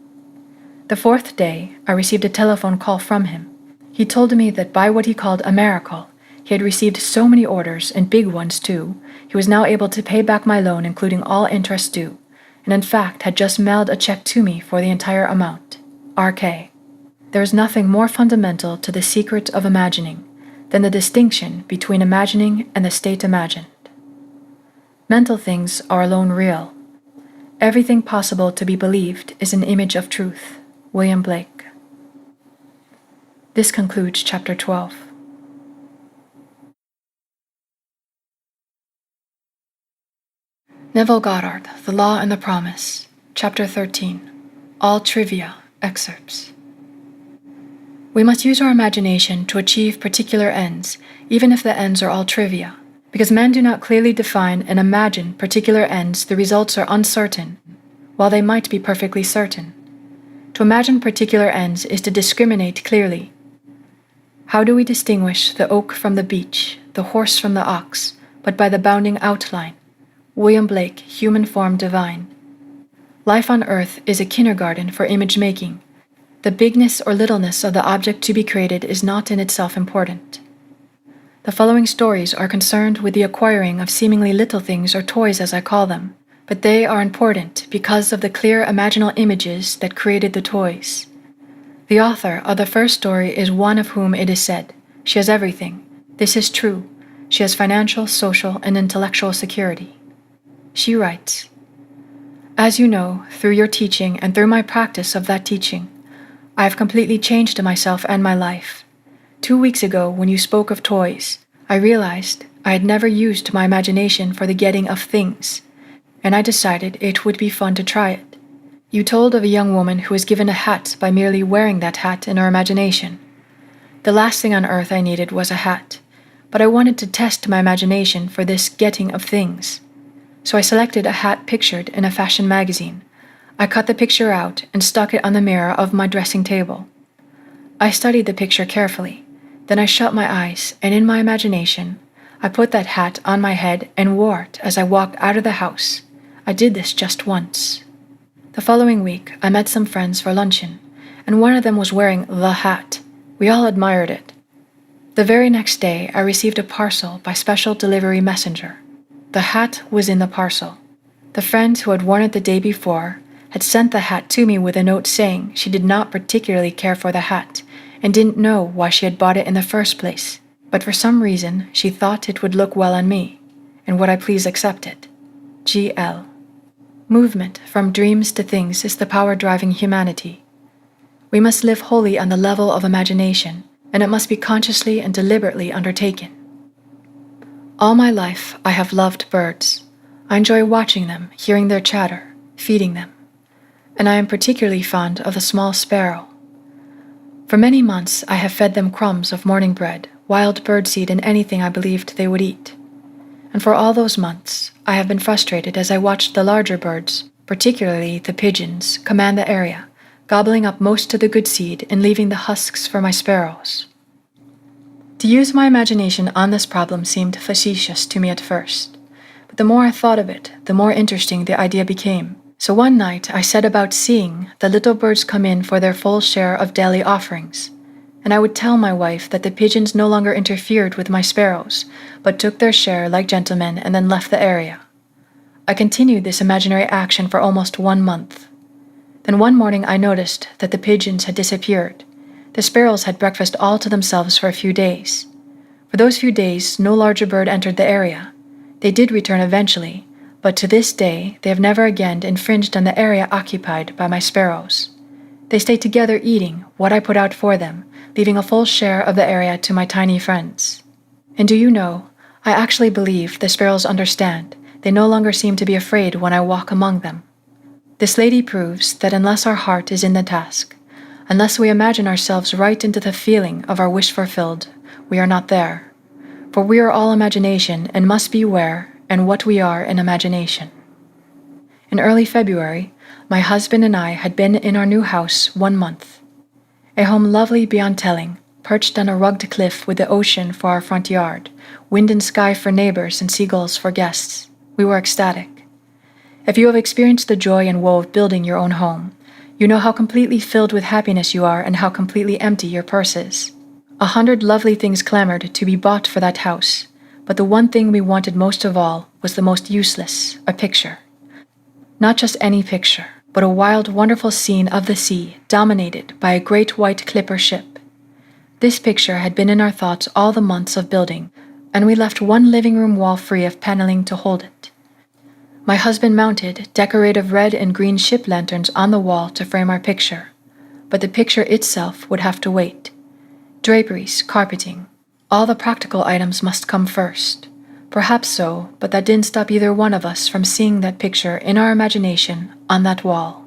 The 4th day, I received a telephone call from him. He told me that by what he called a miracle, he had received so many orders, and big ones too, he was now able to pay back my loan including all interest due, and in fact had just mailed a check to me for the entire amount. RK. There is nothing more fundamental to the secret of imagining than the distinction between imagining and the state imagined. Mental things are alone real. Everything possible to be believed is an image of truth. William Blake. This concludes Chapter 12. Neville Goddard, The Law and the Promise, Chapter 13. All Trivia, Excerpts. We must use our imagination to achieve particular ends, even if the ends are all trivia. Because men do not clearly define and imagine particular ends, the results are uncertain, while they might be perfectly certain. To imagine particular ends is to discriminate clearly. How do we distinguish the oak from the beech, the horse from the ox, but by the bounding outline? William Blake, Human Form Divine. Life on earth is a kindergarten for image-making. The bigness or littleness of the object to be created is not in itself important. The following stories are concerned with the acquiring of seemingly little things, or toys as I call them, but they are important because of the clear imaginal images that created the toys. The author of the first story is one of whom it is said, "She has everything." This is true. She has financial, social, and intellectual security. She writes, "As you know, through your teaching and through my practice of that teaching, I have completely changed myself and my life. 2 weeks ago, when you spoke of toys, I realized I had never used my imagination for the getting of things, and I decided it would be fun to try it. You told of a young woman who was given a hat by merely wearing that hat in her imagination. The last thing on earth I needed was a hat, but I wanted to test my imagination for this getting of things. So I selected a hat pictured in a fashion magazine. I cut the picture out and stuck it on the mirror of my dressing table. I studied the picture carefully. Then I shut my eyes, and in my imagination, I put that hat on my head and wore it as I walked out of the house. I did this just once. The following week, I met some friends for luncheon, and one of them was wearing the hat. We all admired it. The very next day, I received a parcel by special delivery messenger. The hat was in the parcel. The friend who had worn it the day before had sent the hat to me with a note saying she did not particularly care for the hat, and didn't know why she had bought it in the first place, but for some reason she thought it would look well on me, and would I please accept it. G.L. Movement from dreams to things is the power driving humanity. We must live wholly on the level of imagination, and it must be consciously and deliberately undertaken. All my life I have loved birds. I enjoy watching them, hearing their chatter, feeding them, and I am particularly fond of the small sparrow. For many months I have fed them crumbs of morning bread, wild birdseed, and anything I believed they would eat. And for all those months I have been frustrated as I watched the larger birds, particularly the pigeons, command the area, gobbling up most of the good seed and leaving the husks for my sparrows. To use my imagination on this problem seemed facetious to me at first, but the more I thought of it, the more interesting the idea became. So one night I set about seeing the little birds come in for their full share of daily offerings, and I would tell my wife that the pigeons no longer interfered with my sparrows, but took their share like gentlemen and then left the area. I continued this imaginary action for almost 1 month. Then one morning I noticed that the pigeons had disappeared. The sparrows had breakfast all to themselves for a few days. For those few days no larger bird entered the area. They did return eventually, but to this day they have never again infringed on the area occupied by my sparrows. They stay together eating what I put out for them, leaving a full share of the area to my tiny friends. And do you know, I actually believe the sparrows understand. They no longer seem to be afraid when I walk among them. This lady proves that unless our heart is in the task, Unless we imagine ourselves right into the feeling of our wish fulfilled, we are not there. For we are all imagination and must be where and what we are in imagination. In early February, my husband and I had been in our new house 1 month. A home lovely beyond telling, perched on a rugged cliff with the ocean for our front yard, wind and sky for neighbors and seagulls for guests. We were ecstatic. If you have experienced the joy and woe of building your own home, you know how completely filled with happiness you are and how completely empty your purse is. 100 lovely things clamored to be bought for that house, but the one thing we wanted most of all was the most useless, a picture. Not just any picture, but a wild, wonderful scene of the sea dominated by a great white clipper ship. This picture had been in our thoughts all the months of building, and we left one living room wall free of paneling to hold it. My husband mounted decorative red and green ship lanterns on the wall to frame our picture, but the picture itself would have to wait. Draperies, carpeting, all the practical items must come first. Perhaps so, but that didn't stop either one of us from seeing that picture in our imagination on that wall.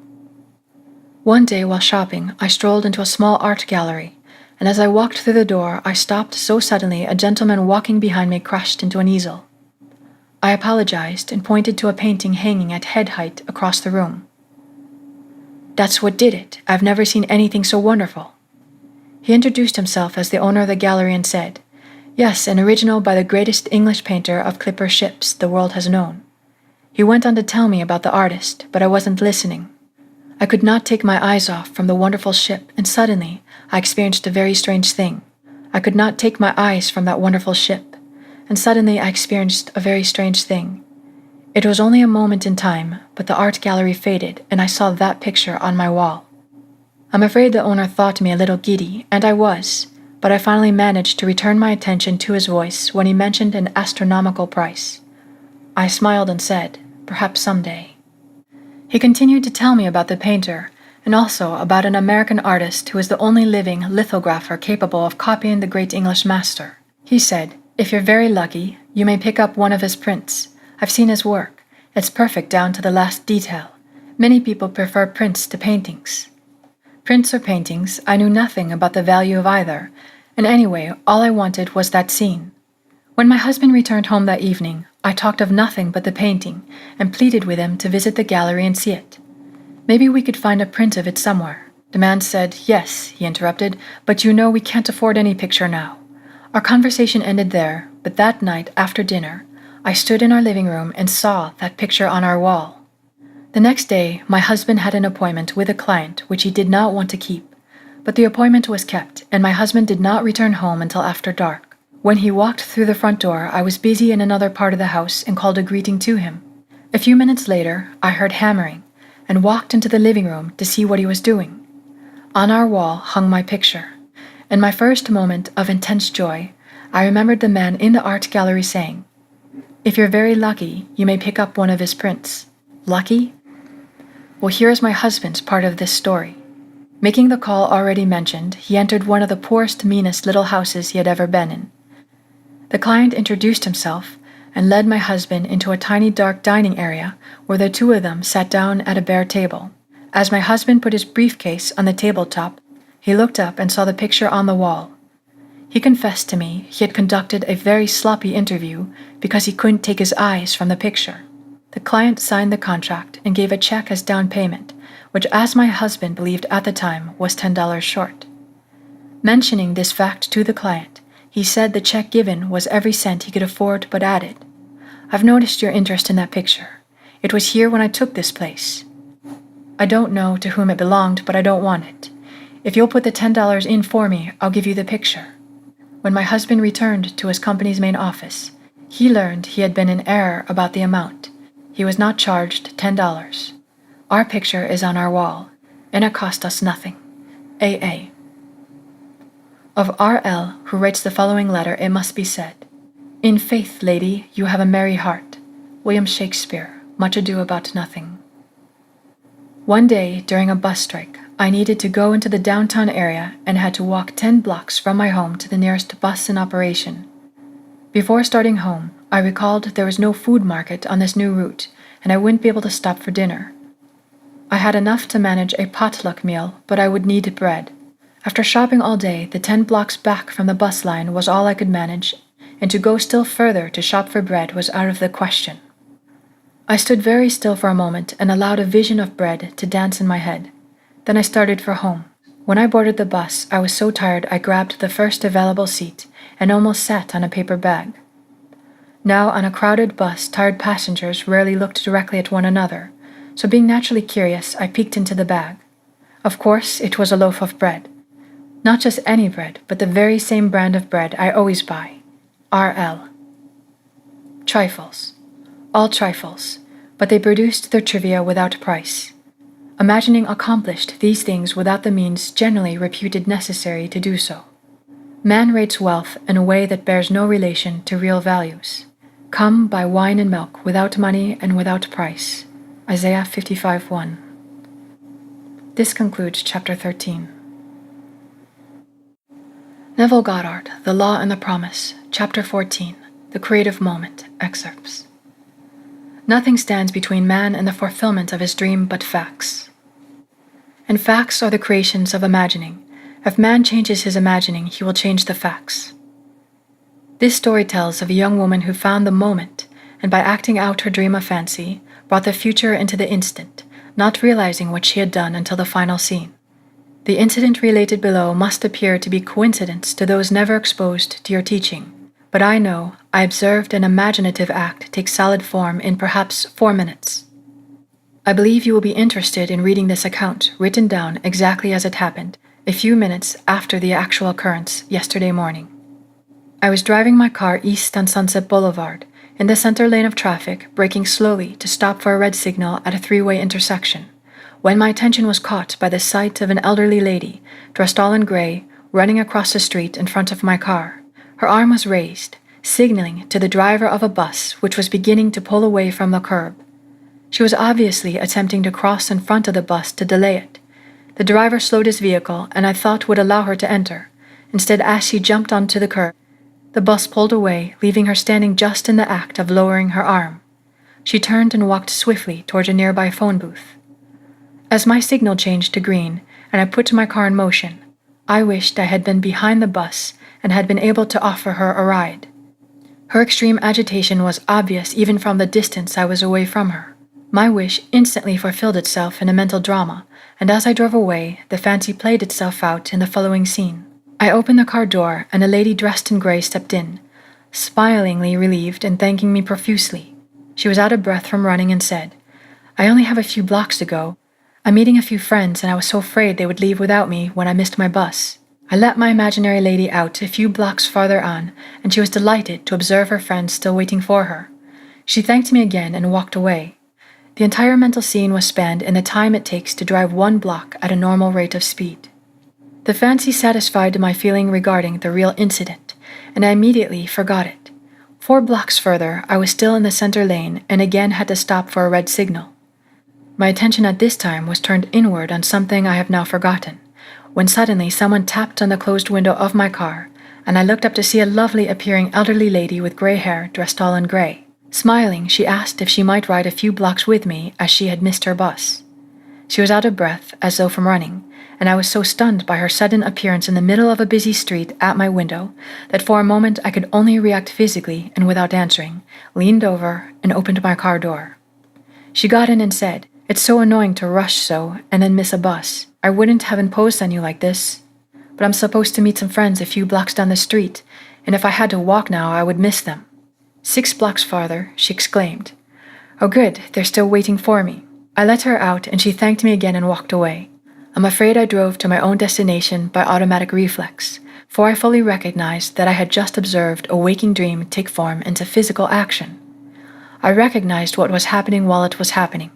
One day while shopping, I strolled into a small art gallery, and as I walked through the door, I stopped so suddenly a gentleman walking behind me crashed into an easel. I apologized and pointed to a painting hanging at head height across the room. "That's what did it. I've never seen anything so wonderful." He introduced himself as the owner of the gallery and said, "Yes, an original by the greatest English painter of clipper ships the world has known." He went on to tell me about the artist, but I wasn't listening. I could not take my eyes off from the wonderful ship, and suddenly I experienced a very strange thing. I could not take my eyes from that wonderful ship, and suddenly I experienced a very strange thing. It was only a moment in time, but the art gallery faded, and I saw that picture on my wall. I'm afraid the owner thought me a little giddy, and I was, but I finally managed to return my attention to his voice when he mentioned an astronomical price. I smiled and said, "Perhaps someday." He continued to tell me about the painter, and also about an American artist who is the only living lithographer capable of copying the great English master. He said, "If you're very lucky, you may pick up one of his prints. I've seen his work. It's perfect down to the last detail. Many people prefer prints to paintings." Prints or paintings, I knew nothing about the value of either, and anyway, all I wanted was that scene. When my husband returned home that evening, I talked of nothing but the painting and pleaded with him to visit the gallery and see it. Maybe we could find a print of it somewhere. The man said, "Yes," he interrupted, "but you know we can't afford any picture now." Our conversation ended there, but that night after dinner, I stood in our living room and saw that picture on our wall. The next day, my husband had an appointment with a client which he did not want to keep, but the appointment was kept, and my husband did not return home until after dark. When he walked through the front door, I was busy in another part of the house and called a greeting to him. A few minutes later, I heard hammering and walked into the living room to see what he was doing. On our wall hung my picture. In my first moment of intense joy, I remembered the man in the art gallery saying, "If you're very lucky, you may pick up one of his prints." Lucky? Well, here is my husband's part of this story. Making the call already mentioned, he entered one of the poorest, meanest little houses he had ever been in. The client introduced himself and led my husband into a tiny dark dining area where the two of them sat down at a bare table. As my husband put his briefcase on the tabletop, he looked up and saw the picture on the wall. He confessed to me he had conducted a very sloppy interview because he couldn't take his eyes from the picture. The client signed the contract and gave a check as down payment, which, as my husband believed at the time, was $10 short. Mentioning this fact to the client, he said the check given was every cent he could afford, but added, "I've noticed your interest in that picture. It was here when I took this place. I don't know to whom it belonged, but I don't want it. If you'll put the $10 in for me, I'll give you the picture." When my husband returned to his company's main office, he learned he had been in error about the amount. He was not charged $10. Our picture is on our wall, and it cost us nothing. A.A. Of R.L., who writes the following letter, it must be said, "In faith, lady, you have a merry heart." William Shakespeare, Much Ado About Nothing. One day, during a bus strike, I needed to go into the downtown area and had to walk 10 blocks from my home to the nearest bus in operation. Before starting home, I recalled there was no food market on this new route, and I wouldn't be able to stop for dinner. I had enough to manage a potluck meal, but I would need bread. After shopping all day, the 10 blocks back from the bus line was all I could manage, and to go still further to shop for bread was out of the question. I stood very still for a moment and allowed a vision of bread to dance in my head. Then I started for home. When I boarded the bus, I was so tired I grabbed the first available seat and almost sat on a paper bag. Now, on a crowded bus, tired passengers rarely looked directly at one another, so being naturally curious, I peeked into the bag. Of course, it was a loaf of bread. Not just any bread, but the very same brand of bread I always buy. RL. Trifles. All trifles, but they produced their trivia without price. Imagining accomplished these things without the means generally reputed necessary to do so. Man rates wealth in a way that bears no relation to real values. Come buy wine and milk without money and without price. Isaiah 55:1. This concludes chapter 13. Neville Goddard, The Law and the Promise, chapter 14, The Creative Moment, excerpts. Nothing stands between man and the fulfillment of his dream but facts. And facts are the creations of imagining. If man changes his imagining, he will change the facts. This story tells of a young woman who found the moment, and by acting out her dream of fancy, brought the future into the instant, not realizing what she had done until the final scene. The incident related below must appear to be coincidence to those never exposed to your teaching, but I know I observed an imaginative act take solid form in perhaps 4 minutes. I believe you will be interested in reading this account written down exactly as it happened, a few minutes after the actual occurrence yesterday morning. I was driving my car east on Sunset Boulevard, in the center lane of traffic, braking slowly to stop for a red signal at a 3-way intersection, when my attention was caught by the sight of an elderly lady, dressed all in gray, running across the street in front of my car. Her arm was raised, signaling to the driver of a bus which was beginning to pull away from the curb. She was obviously attempting to cross in front of the bus to delay it. The driver slowed his vehicle and I thought would allow her to enter. Instead, as she jumped onto the curb, the bus pulled away, leaving her standing just in the act of lowering her arm. She turned and walked swiftly towards a nearby phone booth. As my signal changed to green and I put my car in motion, I wished I had been behind the bus and had been able to offer her a ride. Her extreme agitation was obvious even from the distance I was away from her. My wish instantly fulfilled itself in a mental drama, and as I drove away, the fancy played itself out in the following scene. I opened the car door and a lady dressed in gray stepped in, smilingly relieved and thanking me profusely. She was out of breath from running and said, "I only have a few blocks to go. I'm meeting a few friends and I was so afraid they would leave without me when I missed my bus." I let my imaginary lady out a few blocks farther on, and she was delighted to observe her friends still waiting for her. She thanked me again and walked away. The entire mental scene was spanned in the time it takes to drive 1 block at a normal rate of speed. The fancy satisfied my feeling regarding the real incident, and I immediately forgot it. 4 blocks further, I was still in the center lane and again had to stop for a red signal. My attention at this time was turned inward on something I have now forgotten, when suddenly someone tapped on the closed window of my car, and I looked up to see a lovely appearing elderly lady with gray hair dressed all in gray. Smiling, she asked if she might ride a few blocks with me as she had missed her bus. She was out of breath, as though from running, and I was so stunned by her sudden appearance in the middle of a busy street at my window that for a moment I could only react physically and without answering, leaned over and opened my car door. She got in and said, "It's so annoying to rush so and then miss a bus. I wouldn't have imposed on you like this, but I'm supposed to meet some friends a few blocks down the street, and if I had to walk now I would miss them." 6 blocks farther, she exclaimed, "Oh good, they're still waiting for me." I let her out and she thanked me again and walked away. I'm afraid I drove to my own destination by automatic reflex, for I fully recognized that I had just observed a waking dream take form into physical action. I recognized what was happening while it was happening.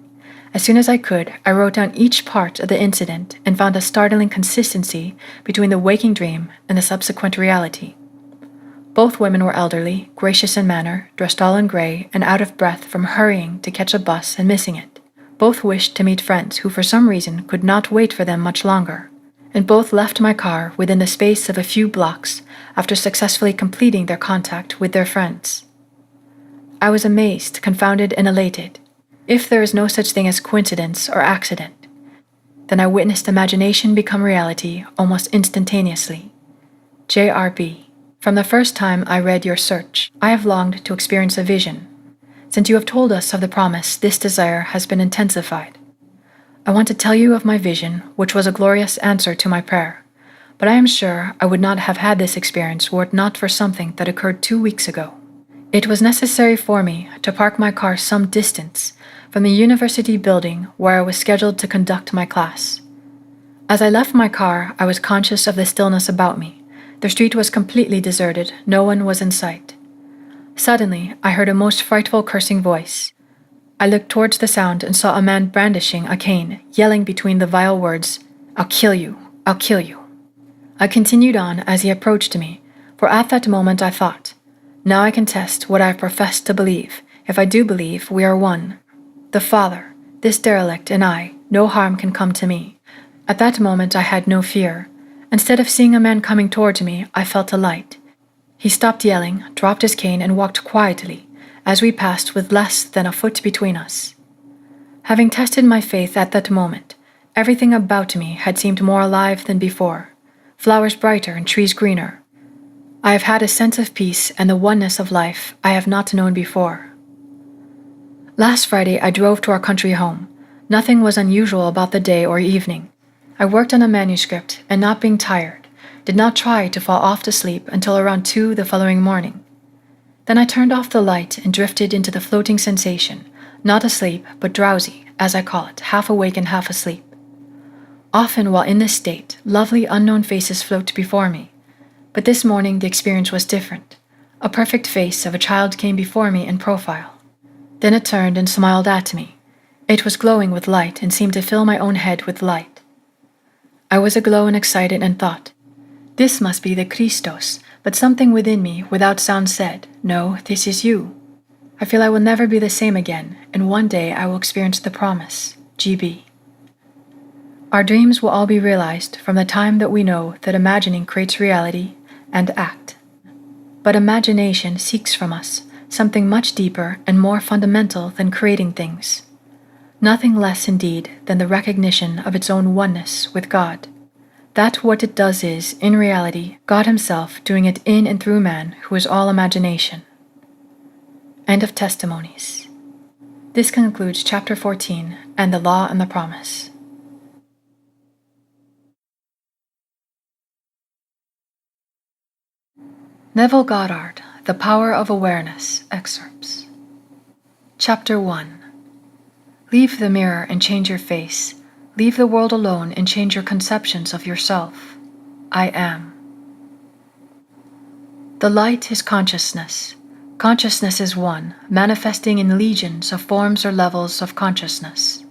As soon as I could, I wrote down each part of the incident and found a startling consistency between the waking dream and the subsequent reality. Both women were elderly, gracious in manner, dressed all in gray, and out of breath from hurrying to catch a bus and missing it. Both wished to meet friends who for some reason could not wait for them much longer, and both left my car within the space of a few blocks after successfully completing their contact with their friends. I was amazed, confounded, and elated. If there is no such thing as coincidence or accident, Then I witnessed imagination become reality almost instantaneously. J.R.B. From the first time I read your search, I have longed to experience a vision. Since you have told us of the promise, this desire has been intensified. I want to tell you of my vision, which was a glorious answer to my prayer. But I am sure I would not have had this experience were it not for something that occurred 2 weeks ago. It was necessary for me to park my car some distance from the university building where I was scheduled to conduct my class. As I left my car, I was conscious of the stillness about me. The street was completely deserted, no one was in sight. Suddenly, I heard a most frightful cursing voice. I looked towards the sound and saw a man brandishing a cane, yelling between the vile words, "I'll kill you, I'll kill you." I continued on as he approached me, for at that moment I thought, now I can test what I have professed to believe. If I do believe, we are one. The Father, this derelict, and I, no harm can come to me. At that moment I had no fear. Instead of seeing a man coming towards me, I felt a light. He stopped yelling, dropped his cane, and walked quietly, as we passed with less than a foot between us. Having tested my faith at that moment, everything about me had seemed more alive than before, flowers brighter and trees greener. I have had a sense of peace and the oneness of life I have not known before. Last Friday I drove to our country home. Nothing was unusual about the day or evening. I worked on a manuscript and, not being tired, did not try to fall off to sleep until around 2 the following morning. Then I turned off the light and drifted into the floating sensation, not asleep but drowsy, as I call it, half awake and half asleep. Often while in this state, lovely unknown faces float before me, but this morning the experience was different. A perfect face of a child came before me in profile. Then it turned and smiled at me. It was glowing with light and seemed to fill my own head with light. I was aglow and excited and thought, this must be the Christos, but something within me without sound said, no, this is you. I feel I will never be the same again, and one day I will experience the promise. GB. Our dreams will all be realized from the time that we know that imagining creates reality and act. But imagination seeks from us something much deeper and more fundamental than creating things. Nothing less indeed than the recognition of its own oneness with God. That what it does is, in reality, God Himself doing it in and through man who is all imagination. End of testimonies. This concludes chapter 14 and the Law and the Promise. Neville Goddard, The Power of Awareness, excerpts. Chapter 1. Leave the mirror and change your face. Leave the world alone and change your conceptions of yourself. I am. The light is consciousness. Consciousness is one, manifesting in legions of forms or levels of consciousness.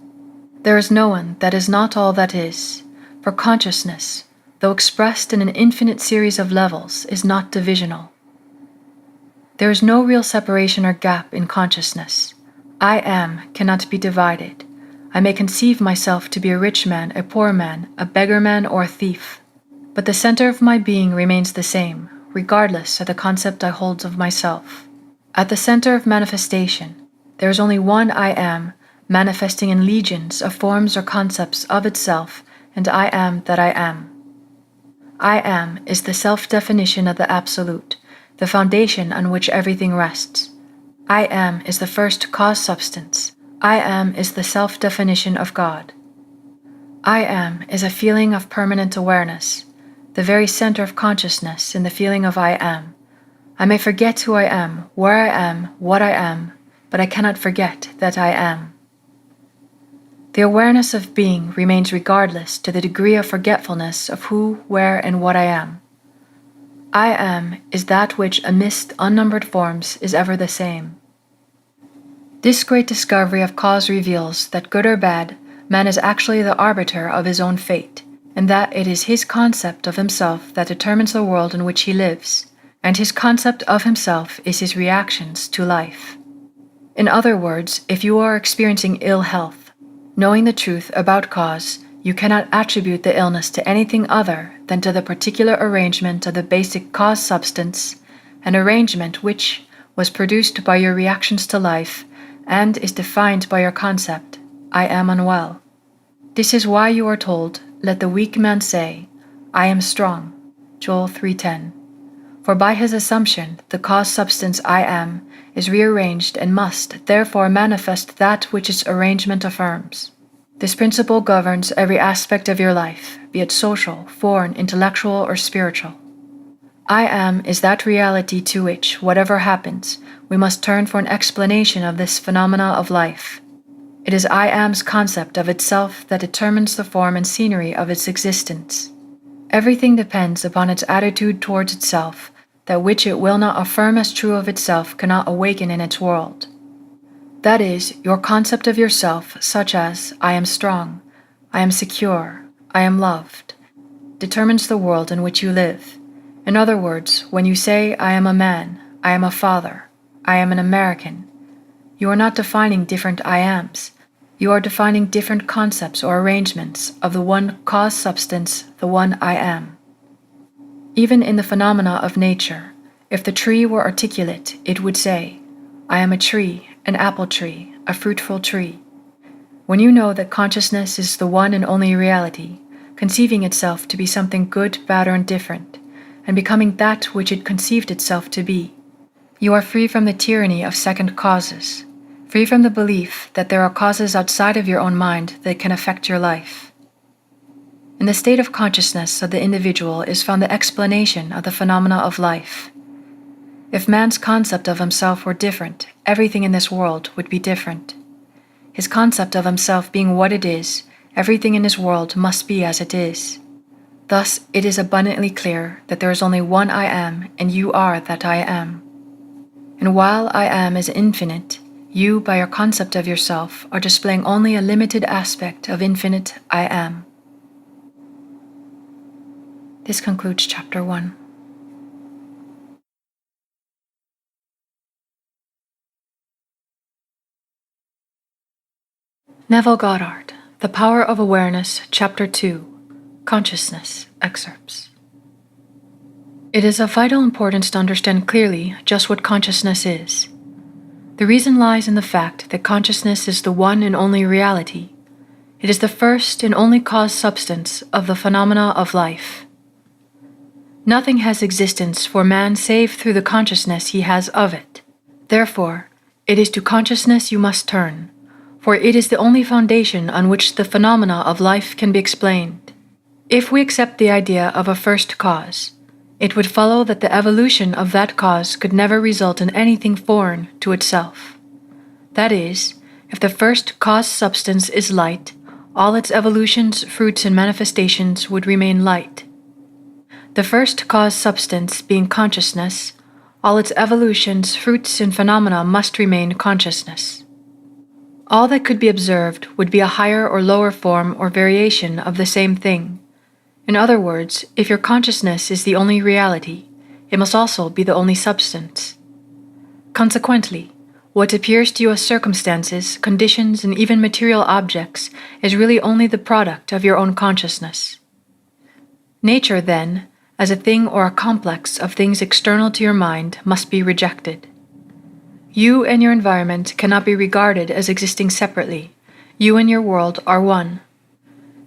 There is no one that is not all that is, for consciousness, though expressed in an infinite series of levels, is not divisional. There is no real separation or gap in consciousness. I am cannot be divided. I may conceive myself to be a rich man, a poor man, a beggar man, or a thief, but the center of my being remains the same, regardless of the concept I hold of myself. At the center of manifestation, there is only one I am, manifesting in legions of forms or concepts of itself, and I am that I am. I am is the self-definition of the Absolute, the foundation on which everything rests. I am is the first cause substance. I am is the self-definition of God. I am is a feeling of permanent awareness, the very center of consciousness in the feeling of I am. I may forget who I am, where I am, what I am, but I cannot forget that I am. The awareness of being remains regardless to the degree of forgetfulness of who, where, and what I am. I am is that which amidst unnumbered forms is ever the same. This great discovery of cause reveals that, good or bad, man is actually the arbiter of his own fate, and that it is his concept of himself that determines the world in which he lives, and his concept of himself is his reactions to life. In other words, if you are experiencing ill health, knowing the truth about cause, you cannot attribute the illness to anything other than to the particular arrangement of the basic cause substance, an arrangement which was produced by your reactions to life and is defined by your concept, I am unwell. This is why you are told, let the weak man say, I am strong. Joel 3:10. For by his assumption, the cause substance I am is rearranged and must therefore manifest that which its arrangement affirms. This principle governs every aspect of your life, be it social, foreign, intellectual, or spiritual. I am is that reality to which, whatever happens, we must turn for an explanation of this phenomena of life. It is I am's concept of itself that determines the form and scenery of its existence. Everything depends upon its attitude towards itself, that which it will not affirm as true of itself cannot awaken in its world. That is, your concept of yourself, such as I am strong, I am secure, I am loved, determines the world in which you live. In other words, when you say I am a man, I am a father, I am an American, you are not defining different I ams. You are defining different concepts or arrangements of the one cause substance, the one I am. Even in the phenomena of nature, if the tree were articulate, it would say, I am a tree, an apple tree, a fruitful tree. When you know that consciousness is the one and only reality, conceiving itself to be something good, bad, or indifferent, and becoming that which it conceived itself to be, you are free from the tyranny of second causes, free from the belief that there are causes outside of your own mind that can affect your life. In the state of consciousness of the individual is found the explanation of the phenomena of life. If man's concept of himself were different, everything in this world would be different. His concept of himself being what it is, everything in his world must be as it is. Thus, it is abundantly clear that there is only one I am, and you are that I am. And while I am is infinite, you, by your concept of yourself, are displaying only a limited aspect of infinite I am. This concludes Chapter 1. Neville Goddard, The Power of Awareness, Chapter 2, Consciousness, Excerpts. It is of vital importance to understand clearly just what consciousness is. The reason lies in the fact that consciousness is the one and only reality. It is the first and only cause substance of the phenomena of life. Nothing has existence for man save through the consciousness he has of it. Therefore, it is to consciousness you must turn, for it is the only foundation on which the phenomena of life can be explained. If we accept the idea of a first cause, it would follow that the evolution of that cause could never result in anything foreign to itself. That is, if the first cause substance is light, all its evolutions, fruits, and manifestations would remain light. The first cause substance being consciousness, all its evolutions, fruits, and phenomena must remain consciousness. All that could be observed would be a higher or lower form or variation of the same thing. In other words, if your consciousness is the only reality, it must also be the only substance. Consequently, what appears to you as circumstances, conditions, and even material objects is really only the product of your own consciousness. Nature, then, as a thing or a complex of things external to your mind, must be rejected. You and your environment cannot be regarded as existing separately. You and your world are one.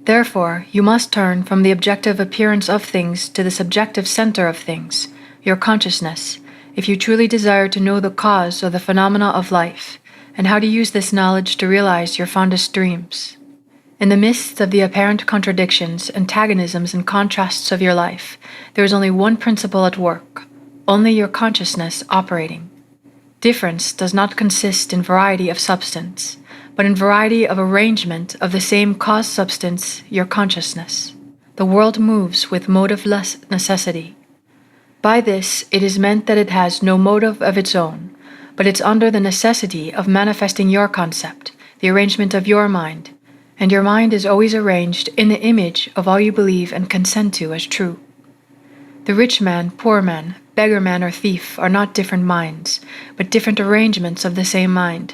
Therefore, you must turn from the objective appearance of things to the subjective center of things, your consciousness, if you truly desire to know the cause of the phenomena of life, and how to use this knowledge to realize your fondest dreams. In the midst of the apparent contradictions, antagonisms, and contrasts of your life, there is only one principle at work, only your consciousness operating. Difference does not consist in variety of substance, but in variety of arrangement of the same cause substance, your consciousness. The world moves with motiveless necessity. By this, it is meant that it has no motive of its own, but it's under the necessity of manifesting your concept, the arrangement of your mind, and your mind is always arranged in the image of all you believe and consent to as true. The rich man, poor man, beggar man, or thief are not different minds, but different arrangements of the same mind,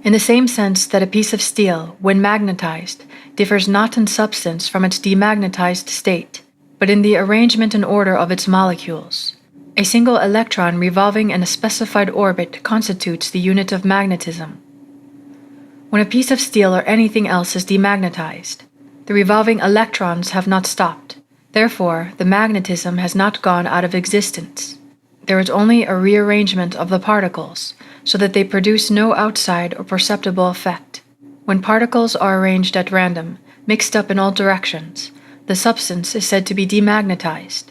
in the same sense that a piece of steel, when magnetized, differs not in substance from its demagnetized state, but in the arrangement and order of its molecules. A single electron revolving in a specified orbit constitutes the unit of magnetism. When a piece of steel or anything else is demagnetized, The revolving electrons have not stopped. Therefore, the magnetism has not gone out of existence. There is only a rearrangement of the particles, so that they produce no outside or perceptible effect. When particles are arranged at random, mixed up in all directions, the substance is said to be demagnetized.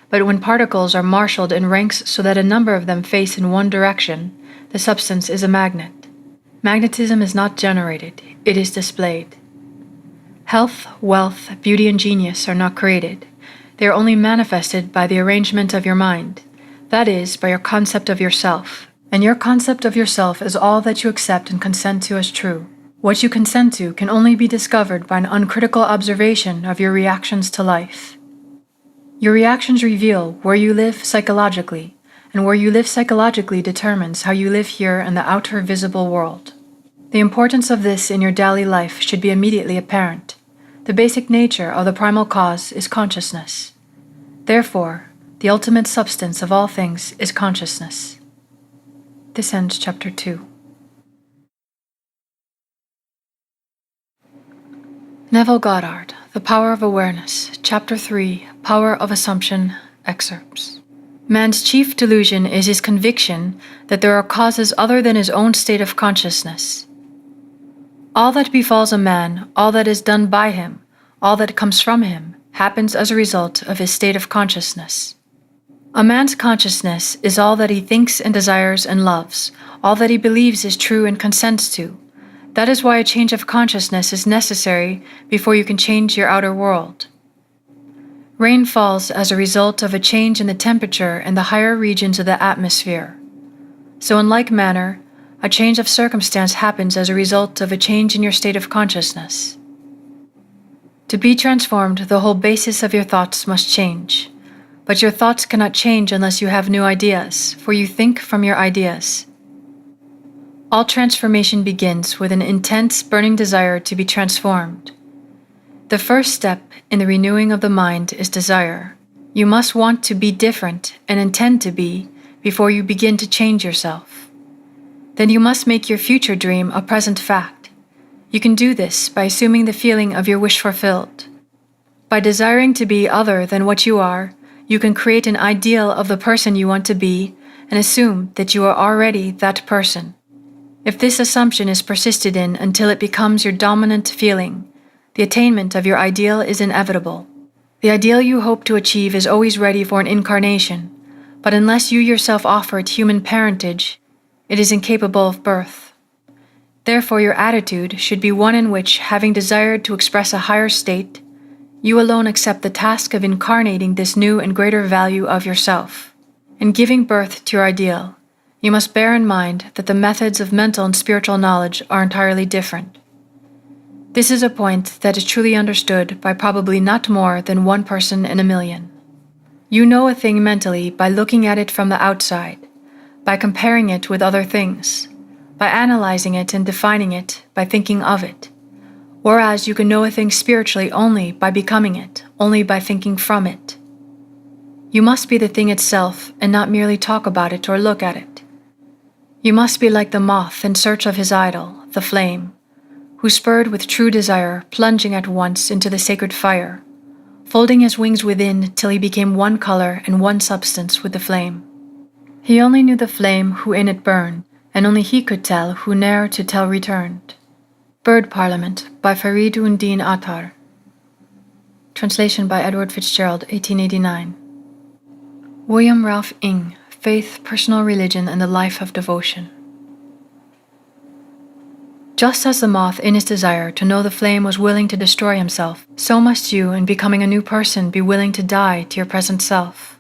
But when particles are marshaled in ranks so that a number of them face in one direction, the substance is a magnet. Magnetism is not generated, it is displayed. Health, wealth, beauty, and genius are not created. They are only manifested by the arrangement of your mind, that is, by your concept of yourself. And your concept of yourself is all that you accept and consent to as true. What you consent to can only be discovered by an uncritical observation of your reactions to life. Your reactions reveal where you live psychologically, and where you live psychologically determines how you live here in the outer visible world. The importance of this in your daily life should be immediately apparent. The basic nature of the primal cause is consciousness. Therefore, the ultimate substance of all things is consciousness. This ends Chapter 2. Neville Goddard, The Power of Awareness, Chapter 3, Power of Assumption, excerpts. Man's chief delusion is his conviction that there are causes other than his own state of consciousness. All that befalls a man, all that is done by him, all that comes from him, happens as a result of his state of consciousness. A man's consciousness is all that he thinks and desires and loves, all that he believes is true and consents to. That is why a change of consciousness is necessary before you can change your outer world. Rain falls as a result of a change in the temperature in the higher regions of the atmosphere. So in like manner, a change of circumstance happens as a result of a change in your state of consciousness. To be transformed, the whole basis of your thoughts must change. But your thoughts cannot change unless you have new ideas, for you think from your ideas. All transformation begins with an intense, burning desire to be transformed. The first step in the renewing of the mind is desire. You must want to be different and intend to be before you begin to change yourself. Then you must make your future dream a present fact. You can do this by assuming the feeling of your wish fulfilled. By desiring to be other than what you are, you can create an ideal of the person you want to be and assume that you are already that person. If this assumption is persisted in until it becomes your dominant feeling, the attainment of your ideal is inevitable. The ideal you hope to achieve is always ready for an incarnation, but unless you yourself offer it human parentage, it is incapable of birth. Therefore, your attitude should be one in which, having desired to express a higher state, you alone accept the task of incarnating this new and greater value of yourself. In giving birth to your ideal, you must bear in mind that the methods of mental and spiritual knowledge are entirely different. This is a point that is truly understood by probably not more than one person in a million. You know a thing mentally by looking at it from the outside, by comparing it with other things, by analyzing it and defining it, by thinking of it. Whereas you can know a thing spiritually only by becoming it, only by thinking from it. You must be the thing itself and not merely talk about it or look at it. You must be like the moth in search of his idol, the flame, who spurred with true desire, plunging at once into the sacred fire, folding his wings within till he became one color and one substance with the flame. He only knew the flame who in it burned, and only he could tell who ne'er to tell returned. Bird Parliament by Fariduddin Attar. Translation by Edward Fitzgerald, 1889. William Ralph Ing, Faith, Personal Religion, and the Life of Devotion. Just as the moth in his desire to know the flame was willing to destroy himself, so must you, in becoming a new person, be willing to die to your present self.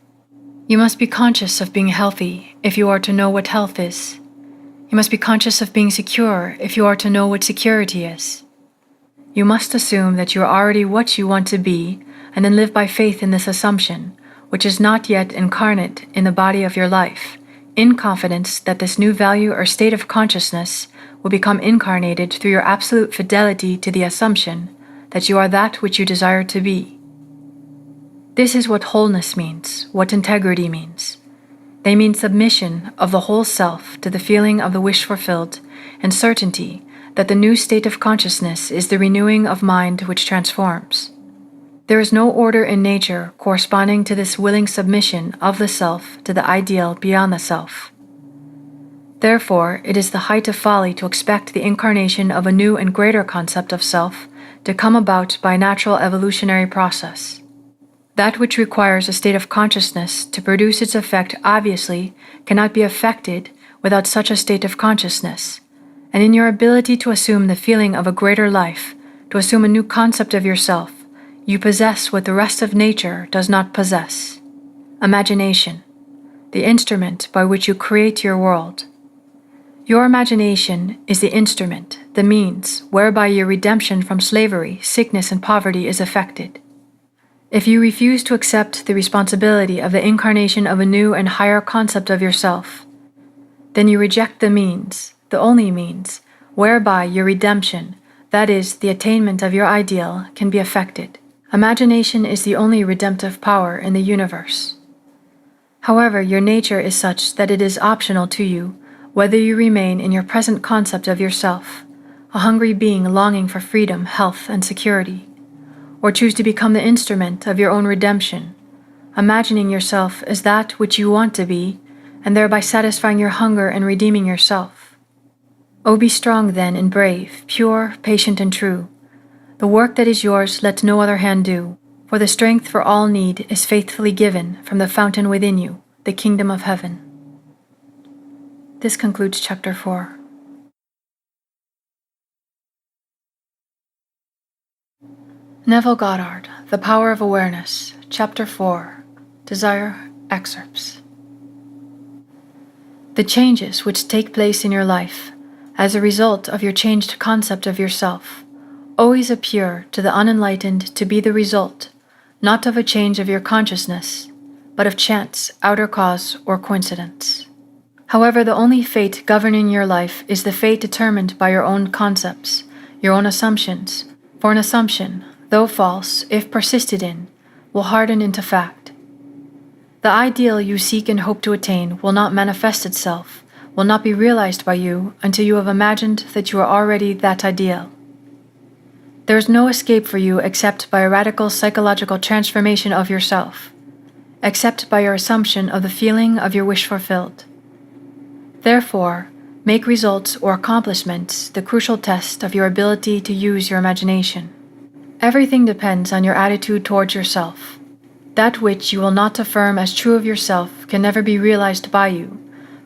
You must be conscious of being healthy if you are to know what health is. You must be conscious of being secure if you are to know what security is. You must assume that you are already what you want to be, and then live by faith in this assumption, which is not yet incarnate in the body of your life, in confidence that this new value or state of consciousness will become incarnated through your absolute fidelity to the assumption that you are that which you desire to be. This is what wholeness means, what integrity means. They mean submission of the whole self to the feeling of the wish fulfilled and certainty that the new state of consciousness is the renewing of mind which transforms. There is no order in nature corresponding to this willing submission of the self to the ideal beyond the self. Therefore, it is the height of folly to expect the incarnation of a new and greater concept of self to come about by natural evolutionary process. That which requires a state of consciousness to produce its effect obviously cannot be effected without such a state of consciousness, and in your ability to assume the feeling of a greater life, to assume a new concept of yourself, you possess what the rest of nature does not possess: imagination, the instrument by which you create your world. Your imagination is the instrument, the means, whereby your redemption from slavery, sickness, and poverty is effected. If you refuse to accept the responsibility of the incarnation of a new and higher concept of yourself, then you reject the means, the only means, whereby your redemption, that is, the attainment of your ideal, can be effected. Imagination is the only redemptive power in the universe. However, your nature is such that it is optional to you whether you remain in your present concept of yourself, a hungry being longing for freedom, health, and security, or choose to become the instrument of your own redemption, imagining yourself as that which you want to be, and thereby satisfying your hunger and redeeming yourself. O be strong then and brave, pure, patient, and true. The work that is yours let no other hand do, for the strength for all need is faithfully given from the fountain within you, the kingdom of heaven. This concludes Chapter 4. Neville Goddard, The Power of Awareness, Chapter 4, Desire, Excerpts. The changes which take place in your life, as a result of your changed concept of yourself, always appear to the unenlightened to be the result, not of a change of your consciousness, but of chance, outer cause, or coincidence. However, the only fate governing your life is the fate determined by your own concepts, your own assumptions, for an assumption, though false, if persisted in, will harden into fact. The ideal you seek and hope to attain will not manifest itself, will not be realized by you until you have imagined that you are already that ideal. There is no escape for you except by a radical psychological transformation of yourself, except by your assumption of the feeling of your wish fulfilled. Therefore, make results or accomplishments the crucial test of your ability to use your imagination. Everything depends on your attitude towards yourself. That which you will not affirm as true of yourself can never be realized by you,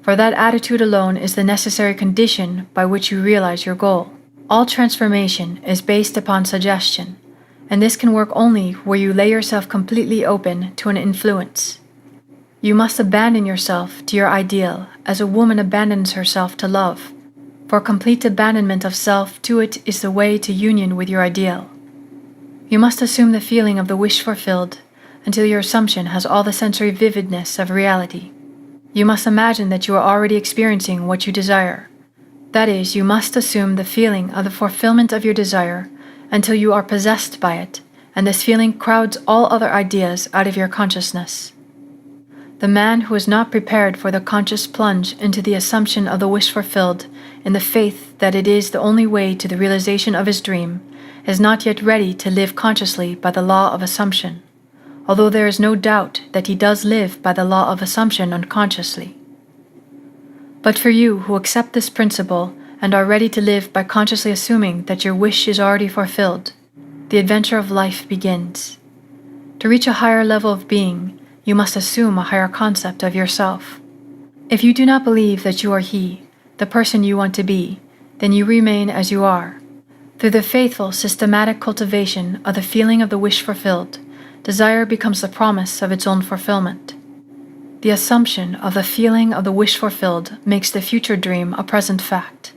for that attitude alone is the necessary condition by which you realize your goal. All transformation is based upon suggestion, and this can work only where you lay yourself completely open to an influence. You must abandon yourself to your ideal as a woman abandons herself to love, for complete abandonment of self to it is the way to union with your ideal. You must assume the feeling of the wish fulfilled until your assumption has all the sensory vividness of reality. You must imagine that you are already experiencing what you desire. That is, you must assume the feeling of the fulfillment of your desire until you are possessed by it, and this feeling crowds all other ideas out of your consciousness. The man who is not prepared for the conscious plunge into the assumption of the wish fulfilled in the faith that it is the only way to the realization of his dream is not yet ready to live consciously by the law of assumption, although there is no doubt that he does live by the law of assumption unconsciously. But for you who accept this principle and are ready to live by consciously assuming that your wish is already fulfilled, the adventure of life begins. To reach a higher level of being, you must assume a higher concept of yourself. If you do not believe that you are he, the person you want to be, then you remain as you are. Through the faithful, systematic cultivation of the feeling of the wish fulfilled, desire becomes the promise of its own fulfillment. The assumption of the feeling of the wish fulfilled makes the future dream a present fact.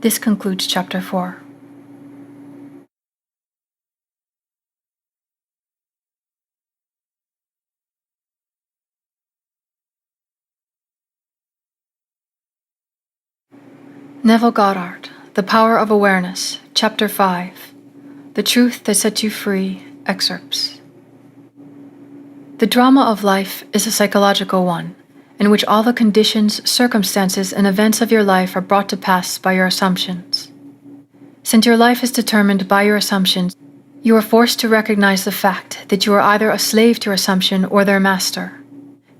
This concludes Chapter 4. Neville Goddard, The Power of Awareness, Chapter 5, The Truth That Sets You Free, Excerpts. The drama of life is a psychological one, in which all the conditions, circumstances, and events of your life are brought to pass by your assumptions. Since your life is determined by your assumptions, you are forced to recognize the fact that you are either a slave to your assumption or their master.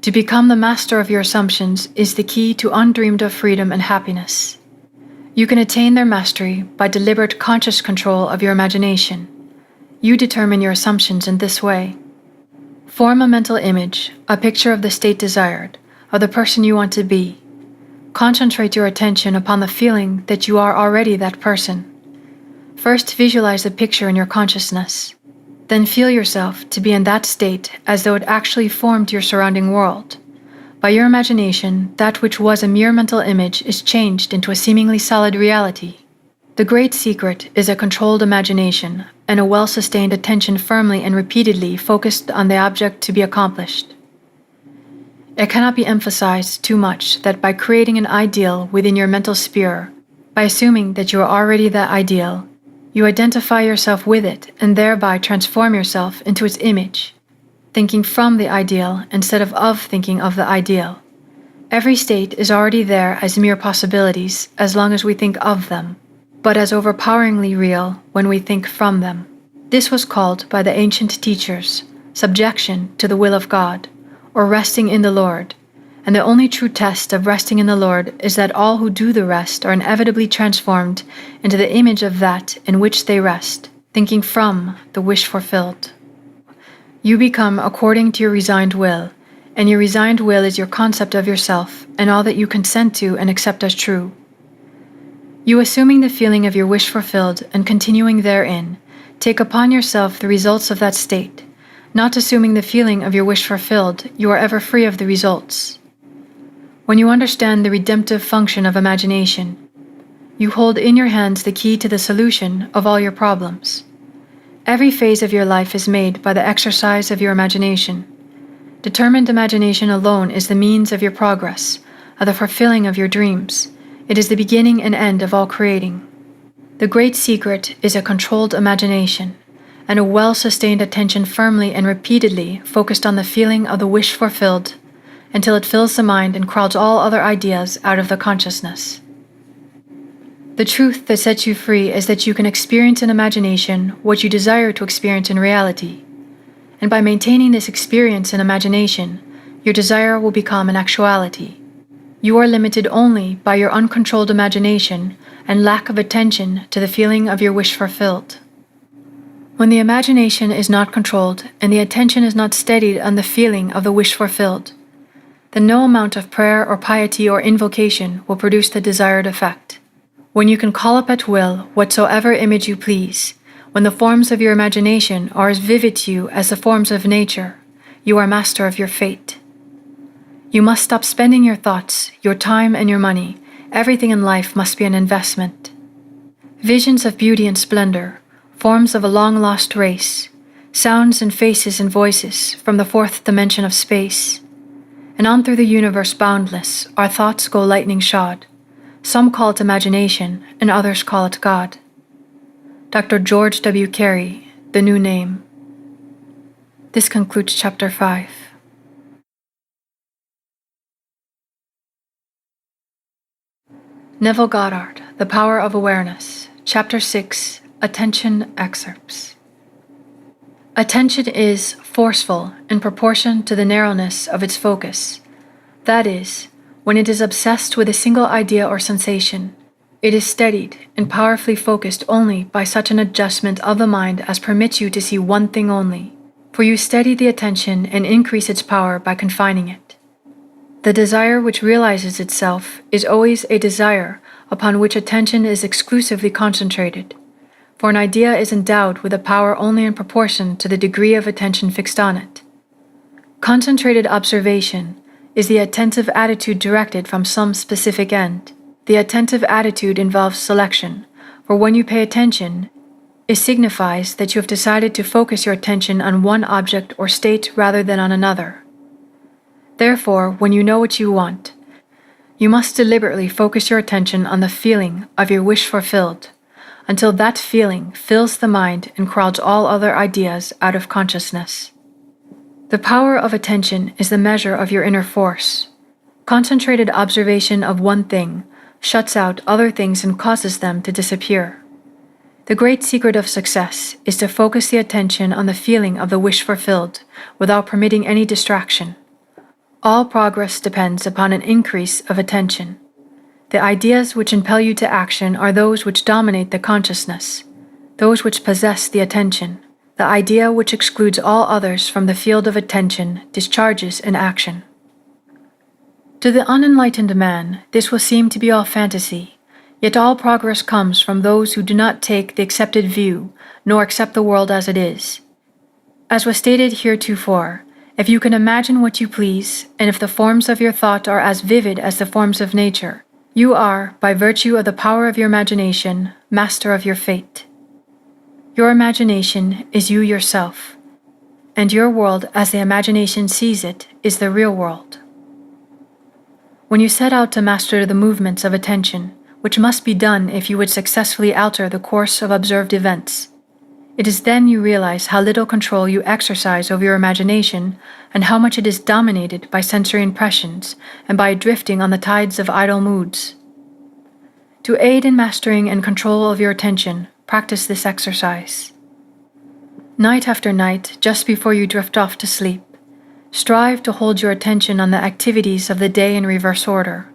To become the master of your assumptions is the key to undreamed of freedom and happiness. You can attain their mastery by deliberate conscious control of your imagination. You determine your assumptions in this way. Form a mental image, a picture of the state desired, of the person you want to be. Concentrate your attention upon the feeling that you are already that person. First, visualize the picture in your consciousness. Then feel yourself to be in that state as though it actually formed your surrounding world. By your imagination, that which was a mere mental image is changed into a seemingly solid reality. The great secret is a controlled imagination and a well-sustained attention firmly and repeatedly focused on the object to be accomplished. It cannot be emphasized too much that by creating an ideal within your mental sphere, by assuming that you are already that ideal, you identify yourself with it and thereby transform yourself into its image, thinking from the ideal instead of thinking of the ideal. Every state is already there as mere possibilities as long as we think of them, but as overpoweringly real when we think from them. This was called by the ancient teachers subjection to the will of God, or resting in the Lord, and the only true test of resting in the Lord is that all who do the rest are inevitably transformed into the image of that in which they rest, thinking from the wish fulfilled. You become according to your resigned will, and your resigned will is your concept of yourself and all that you consent to and accept as true. You assuming the feeling of your wish fulfilled and continuing therein, take upon yourself the results of that state. Not assuming the feeling of your wish fulfilled, you are ever free of the results. When you understand the redemptive function of imagination, you hold in your hands the key to the solution of all your problems. Every phase of your life is made by the exercise of your imagination. Determined imagination alone is the means of your progress, of the fulfilling of your dreams. It is the beginning and end of all creating. The great secret is a controlled imagination, and a well-sustained attention firmly and repeatedly focused on the feeling of the wish fulfilled, until it fills the mind and crowds all other ideas out of the consciousness. The truth that sets you free is that you can experience in imagination what you desire to experience in reality, and by maintaining this experience in imagination, your desire will become an actuality. You are limited only by your uncontrolled imagination and lack of attention to the feeling of your wish fulfilled. When the imagination is not controlled and the attention is not steadied on the feeling of the wish fulfilled, then no amount of prayer or piety or invocation will produce the desired effect. When you can call up at will whatsoever image you please, when the forms of your imagination are as vivid to you as the forms of nature, you are master of your fate. You must stop spending your thoughts, your time and your money. Everything in life must be an investment. Visions of beauty and splendor, forms of a long-lost race, sounds and faces and voices from the fourth dimension of space. And on through the universe boundless, our thoughts go lightning-shod. Some call it imagination, and others call it God. Dr. George W. Carey, The New Name. This concludes Chapter 5. Neville Goddard, The Power of Awareness, Chapter 6, Attention Excerpts. Attention is forceful in proportion to the narrowness of its focus. That is, when it is obsessed with a single idea or sensation, it is steadied and powerfully focused only by such an adjustment of the mind as permits you to see one thing only, for you steady the attention and increase its power by confining it. The desire which realizes itself is always a desire upon which attention is exclusively concentrated, for an idea is endowed with a power only in proportion to the degree of attention fixed on it. Concentrated observation is the attentive attitude directed from some specific end. The attentive attitude involves selection, for when you pay attention, it signifies that you have decided to focus your attention on one object or state rather than on another. Therefore, when you know what you want, you must deliberately focus your attention on the feeling of your wish fulfilled, until that feeling fills the mind and crowds all other ideas out of consciousness. The power of attention is the measure of your inner force. Concentrated observation of one thing shuts out other things and causes them to disappear. The great secret of success is to focus the attention on the feeling of the wish fulfilled without permitting any distraction. All progress depends upon an increase of attention. The ideas which impel you to action are those which dominate the consciousness, those which possess the attention. The idea which excludes all others from the field of attention discharges in action. To the unenlightened man, this will seem to be all fantasy, yet all progress comes from those who do not take the accepted view, nor accept the world as it is. As was stated heretofore, if you can imagine what you please, and if the forms of your thought are as vivid as the forms of nature, you are, by virtue of the power of your imagination, master of your fate. Your imagination is you yourself, and your world as the imagination sees it is the real world. When you set out to master the movements of attention, which must be done if you would successfully alter the course of observed events, it is then you realize how little control you exercise over your imagination and how much it is dominated by sensory impressions and by drifting on the tides of idle moods. To aid in mastering and control of your attention, practice this exercise. Night after night, just before you drift off to sleep, strive to hold your attention on the activities of the day in reverse order.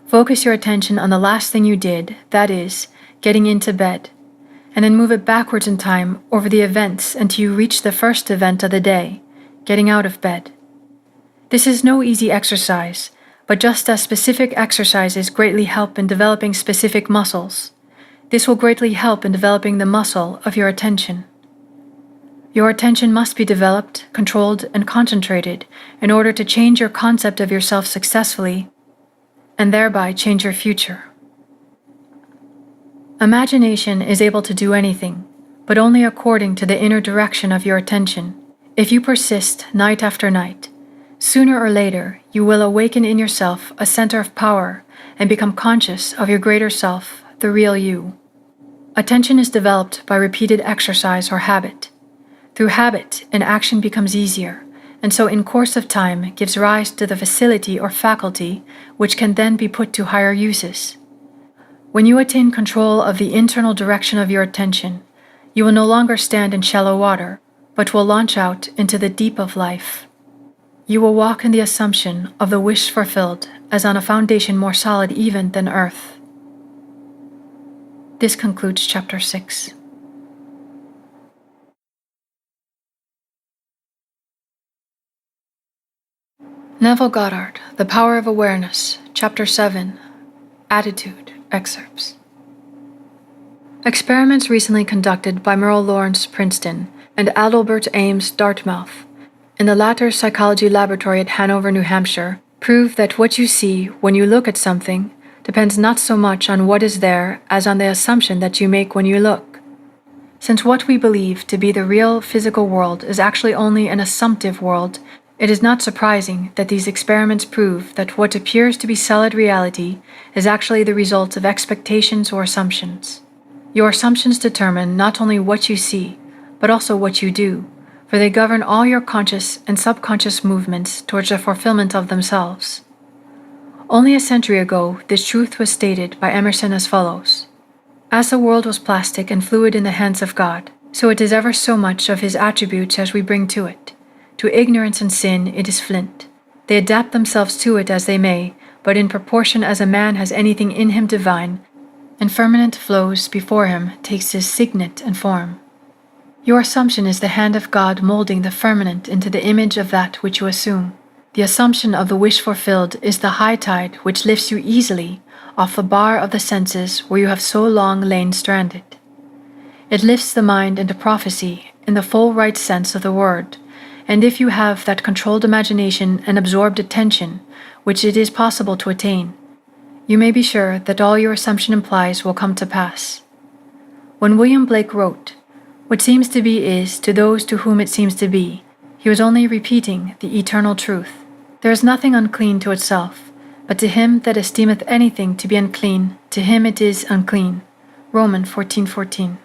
Focus your attention on the last thing you did, that is, getting into bed, and then move it backwards in time over the events until you reach the first event of the day, getting out of bed. This is no easy exercise, but just as specific exercises greatly help in developing specific muscles, this will greatly help in developing the muscle of your attention. Your attention must be developed, controlled, and concentrated in order to change your concept of yourself successfully, and thereby change your future. Imagination is able to do anything, but only according to the inner direction of your attention. If you persist night after night, sooner or later you will awaken in yourself a center of power and become conscious of your greater self, the real you. Attention is developed by repeated exercise or habit. Through habit, an action becomes easier, and so in course of time gives rise to the facility or faculty which can then be put to higher uses. When you attain control of the internal direction of your attention, you will no longer stand in shallow water, but will launch out into the deep of life. You will walk in the assumption of the wish fulfilled as on a foundation more solid even than earth. This concludes Chapter 6. Neville Goddard, The Power of Awareness, Chapter 7, Attitude, Excerpts. Experiments recently conducted by Merle Lawrence, Princeton, and Adalbert Ames, Dartmouth, in the latter's psychology laboratory at Hanover, New Hampshire, prove that what you see when you look at something depends not so much on what is there as on the assumption that you make when you look. Since what we believe to be the real physical world is actually only an assumptive world, it is not surprising that these experiments prove that what appears to be solid reality is actually the result of expectations or assumptions. Your assumptions determine not only what you see, but also what you do, for they govern all your conscious and subconscious movements towards the fulfillment of themselves. Only a century ago, this truth was stated by Emerson as follows: "As the world was plastic and fluid in the hands of God, so it is ever so much of His attributes as we bring to it. To ignorance and sin it is flint. They adapt themselves to it as they may, but in proportion as a man has anything in him divine, and firmament flows before him, takes his signet and form." Your assumption is the hand of God molding the firmament into the image of that which you assume. The assumption of the wish fulfilled is the high tide which lifts you easily off the bar of the senses where you have so long lain stranded. It lifts the mind into prophecy in the full right sense of the word, and if you have that controlled imagination and absorbed attention, which it is possible to attain, you may be sure that all your assumption implies will come to pass. When William Blake wrote, "What seems to be is to those to whom it seems to be," he was only repeating the eternal truth. There is nothing unclean to itself, but to him that esteemeth anything to be unclean, to him it is unclean. Romans 14:14.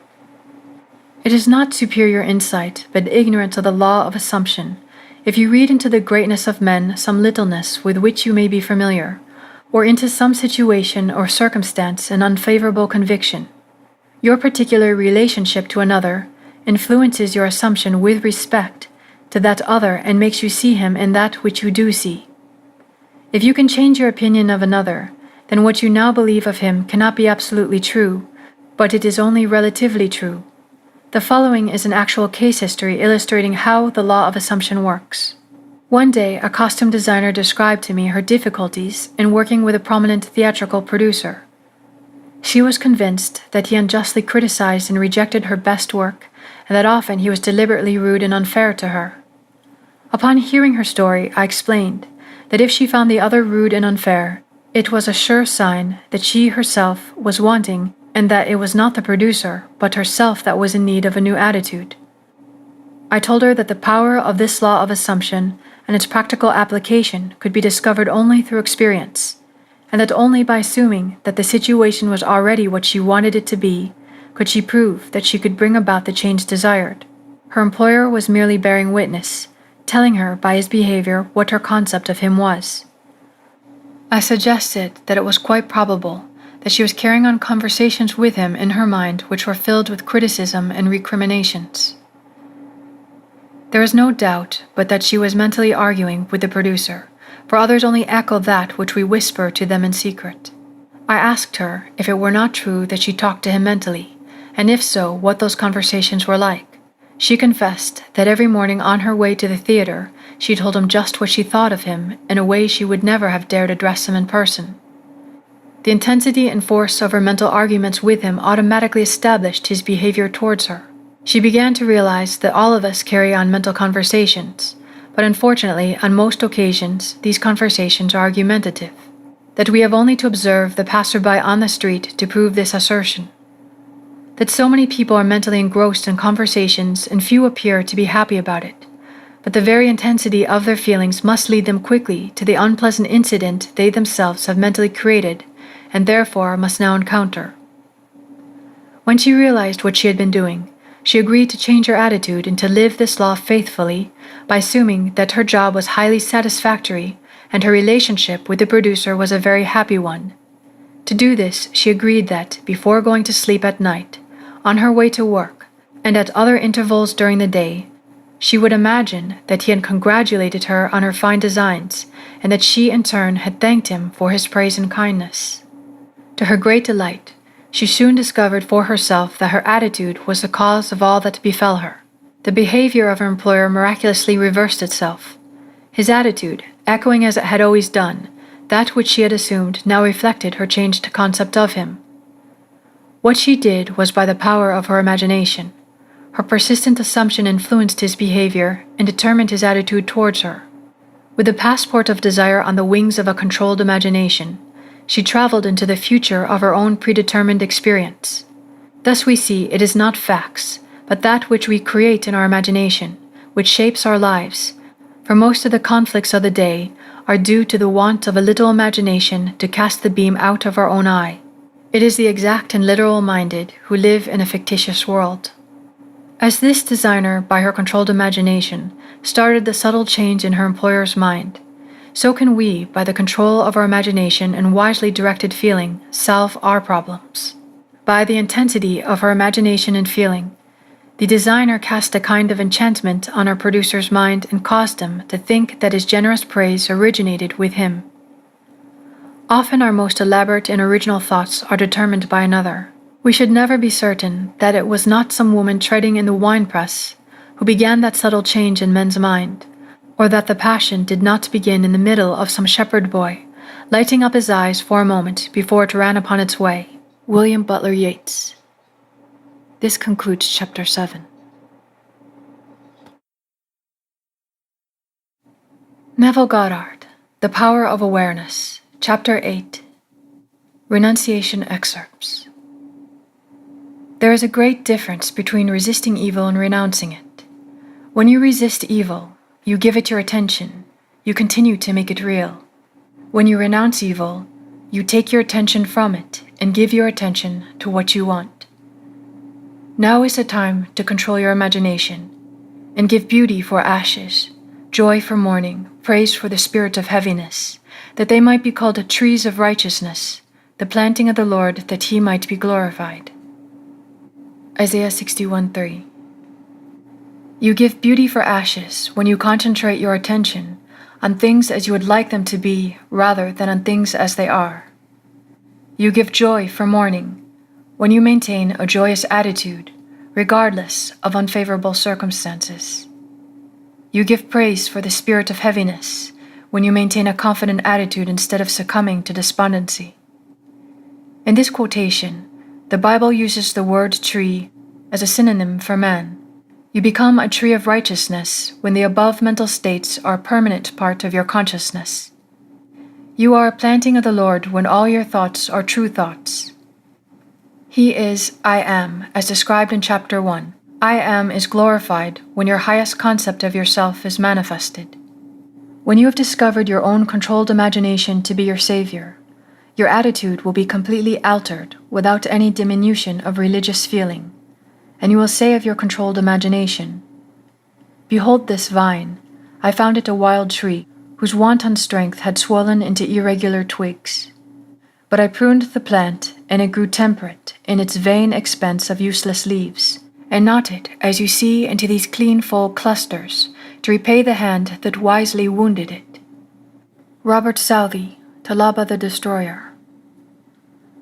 It is not superior insight, but ignorance of the law of assumption, If you read into the greatness of men some littleness with which you may be familiar, or into some situation or circumstance an unfavorable conviction, your particular relationship to another influences your assumption with respect to that other and makes you see him in that which you do see. If you can change your opinion of another, then what you now believe of him cannot be absolutely true, but it is only relatively true. The following is an actual case history illustrating how the law of assumption works. One day, a costume designer described to me her difficulties in working with a prominent theatrical producer. She was convinced that he unjustly criticized and rejected her best work, and that often he was deliberately rude and unfair to her. Upon hearing her story, I explained that if she found the other rude and unfair, it was a sure sign that she herself was wanting, and that it was not the producer, but herself that was in need of a new attitude. I told her that the power of this law of assumption and its practical application could be discovered only through experience, and that only by assuming that the situation was already what she wanted it to be, could she prove that she could bring about the change desired. Her employer was merely bearing witness, telling her by his behavior what her concept of him was. I suggested that it was quite probable that she was carrying on conversations with him in her mind which were filled with criticism and recriminations. There is no doubt but that she was mentally arguing with the producer, for others only echo that which we whisper to them in secret. I asked her if it were not true that she talked to him mentally, and if so, what those conversations were like. She confessed that every morning on her way to the theater, she told him just what she thought of him in a way she would never have dared address him in person. The intensity and force of her mental arguments with him automatically established his behavior towards her. She began to realize that all of us carry on mental conversations, but unfortunately, on most occasions, these conversations are argumentative, that we have only to observe the passerby on the street to prove this assertion. That so many people are mentally engrossed in conversations and few appear to be happy about it, but the very intensity of their feelings must lead them quickly to the unpleasant incident they themselves have mentally created and therefore must now encounter. When she realized what she had been doing, she agreed to change her attitude and to live this law faithfully by assuming that her job was highly satisfactory and her relationship with the producer was a very happy one. To do this, she agreed that, before going to sleep at night, on her way to work, and at other intervals during the day, she would imagine that he had congratulated her on her fine designs and that she in turn had thanked him for his praise and kindness. To her great delight, she soon discovered for herself that her attitude was the cause of all that befell her. The behavior of her employer miraculously reversed itself. His attitude, echoing as it had always done, that which she had assumed now reflected her changed concept of him. What she did was by the power of her imagination. Her persistent assumption influenced his behavior and determined his attitude towards her. With the passport of desire on the wings of a controlled imagination, she traveled into the future of her own predetermined experience. Thus we see it is not facts, but that which we create in our imagination, which shapes our lives, for most of the conflicts of the day are due to the want of a little imagination to cast the beam out of our own eye. It is the exact and literal-minded who live in a fictitious world. As this designer, by her controlled imagination, started the subtle change in her employer's mind, so can we, by the control of our imagination and wisely directed feeling, solve our problems. By the intensity of our imagination and feeling, the designer cast a kind of enchantment on our producer's mind and caused him to think that his generous praise originated with him. Often our most elaborate and original thoughts are determined by another. We should never be certain that it was not some woman treading in the winepress who began that subtle change in men's mind, or that the passion did not begin in the middle of some shepherd boy, lighting up his eyes for a moment before it ran upon its way. William Butler Yeats. This concludes Chapter 7. Neville Goddard, The Power of Awareness, Chapter 8. Renunciation Excerpts. There is a great difference between resisting evil and renouncing it. When you resist evil, you give it your attention, you continue to make it real. When you renounce evil, you take your attention from it and give your attention to what you want. Now is the time to control your imagination and give beauty for ashes, joy for mourning, praise for the spirit of heaviness, that they might be called trees of righteousness, the planting of the Lord, that he might be glorified. Isaiah 61:3. You give beauty for ashes when you concentrate your attention on things as you would like them to be rather than on things as they are. You give joy for mourning when you maintain a joyous attitude regardless of unfavorable circumstances. You give praise for the spirit of heaviness when you maintain a confident attitude instead of succumbing to despondency. In this quotation, the Bible uses the word tree as a synonym for man. You become a tree of righteousness when the above mental states are a permanent part of your consciousness. You are a planting of the Lord when all your thoughts are true thoughts. He is I am, as described in chapter 1. I am is glorified when your highest concept of yourself is manifested. When you have discovered your own controlled imagination to be your savior, your attitude will be completely altered without any diminution of religious feeling. And you will say of your controlled imagination, Behold this vine, I found it a wild tree, whose wanton strength had swollen into irregular twigs. But I pruned the plant, and it grew temperate in its vain expense of useless leaves, and knotted, as you see, into these clean full clusters, to repay the hand that wisely wounded it. Robert Southey, Talaba the Destroyer.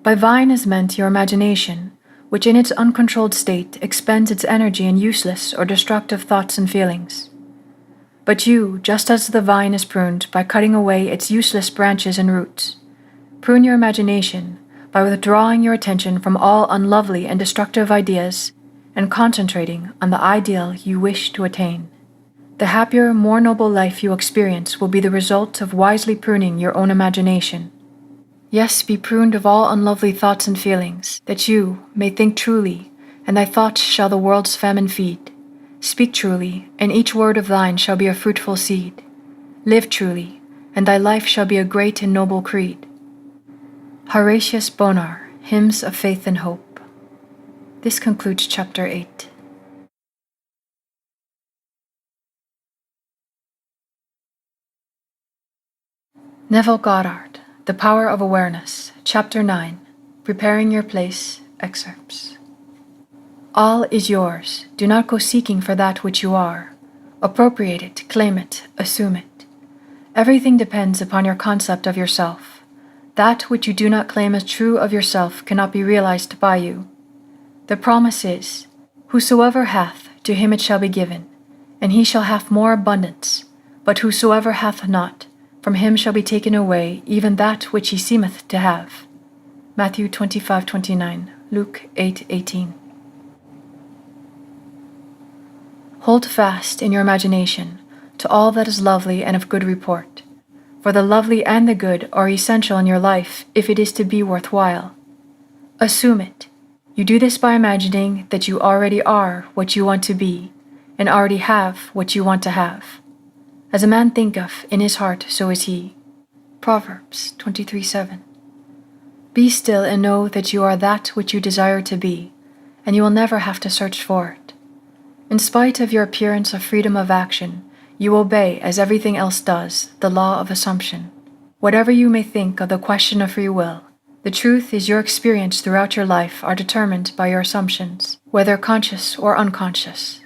By vine is meant your imagination, which in its uncontrolled state expends its energy in useless or destructive thoughts and feelings. But you, just as the vine is pruned by cutting away its useless branches and roots, prune your imagination by withdrawing your attention from all unlovely and destructive ideas and concentrating on the ideal you wish to attain. The happier, more noble life you experience will be the result of wisely pruning your own imagination. Yes, be pruned of all unlovely thoughts and feelings, that you may think truly, and thy thoughts shall the world's famine feed. Speak truly, and each word of thine shall be a fruitful seed. Live truly, and thy life shall be a great and noble creed. Horatius Bonar, Hymns of Faith and Hope. This concludes chapter 8. Neville Goddard, The Power of Awareness, Chapter 9, Preparing Your Place, Excerpts. All is yours. Do not go seeking for that which you are. Appropriate it, claim it, assume it. Everything depends upon your concept of yourself. That which you do not claim as true of yourself cannot be realized by you. The promise is, Whosoever hath, to him it shall be given, and he shall have more abundance. But whosoever hath not, from him shall be taken away even that which he seemeth to have. Matthew 25:29, Luke 8:18. Hold fast in your imagination to all that is lovely and of good report, for the lovely and the good are essential in your life if it is to be worthwhile. Assume it. You do this by imagining that you already are what you want to be, and already have what you want to have. As a man thinketh in his heart, so is he. Proverbs 23:7. Be still and know that you are that which you desire to be, and you will never have to search for it. In spite of your appearance of freedom of action, you obey, as everything else does, the law of assumption. Whatever you may think of the question of free will, the truth is your experience throughout your life are determined by your assumptions, whether conscious or unconscious.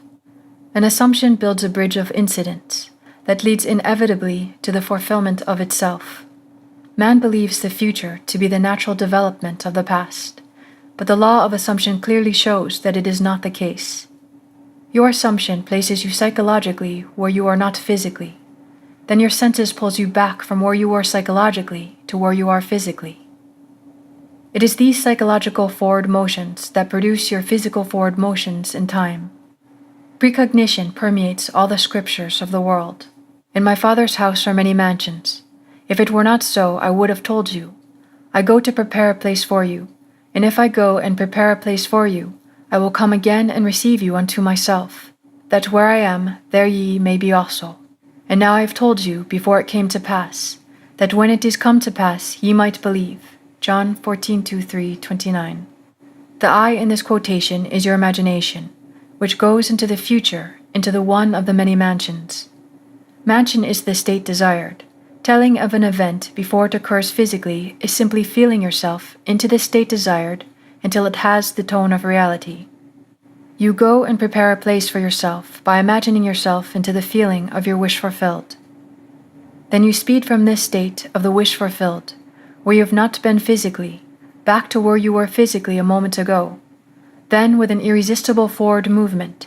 An assumption builds a bridge of incidents that leads inevitably to the fulfillment of itself. Man believes the future to be the natural development of the past, but the law of assumption clearly shows that it is not the case. Your assumption places you psychologically where you are not physically. Then your senses pulls you back from where you were psychologically to where you are physically. It is these psychological forward motions that produce your physical forward motions in time. Precognition permeates all the scriptures of the world. In my Father's house are many mansions. If it were not so, I would have told you. I go to prepare a place for you, and if I go and prepare a place for you, I will come again and receive you unto myself, that where I am, there ye may be also. And now I have told you before it came to pass, that when it is come to pass ye might believe. John 14:2-3:29. The I in this quotation is your imagination, which goes into the future, into the one of the many mansions. Mansion is the state desired. Telling of an event before it occurs physically is simply feeling yourself into the state desired until it has the tone of reality. You go and prepare a place for yourself by imagining yourself into the feeling of your wish fulfilled. Then you speed from this state of the wish fulfilled, where you have not been physically, back to where you were physically a moment ago. Then, with an irresistible forward movement,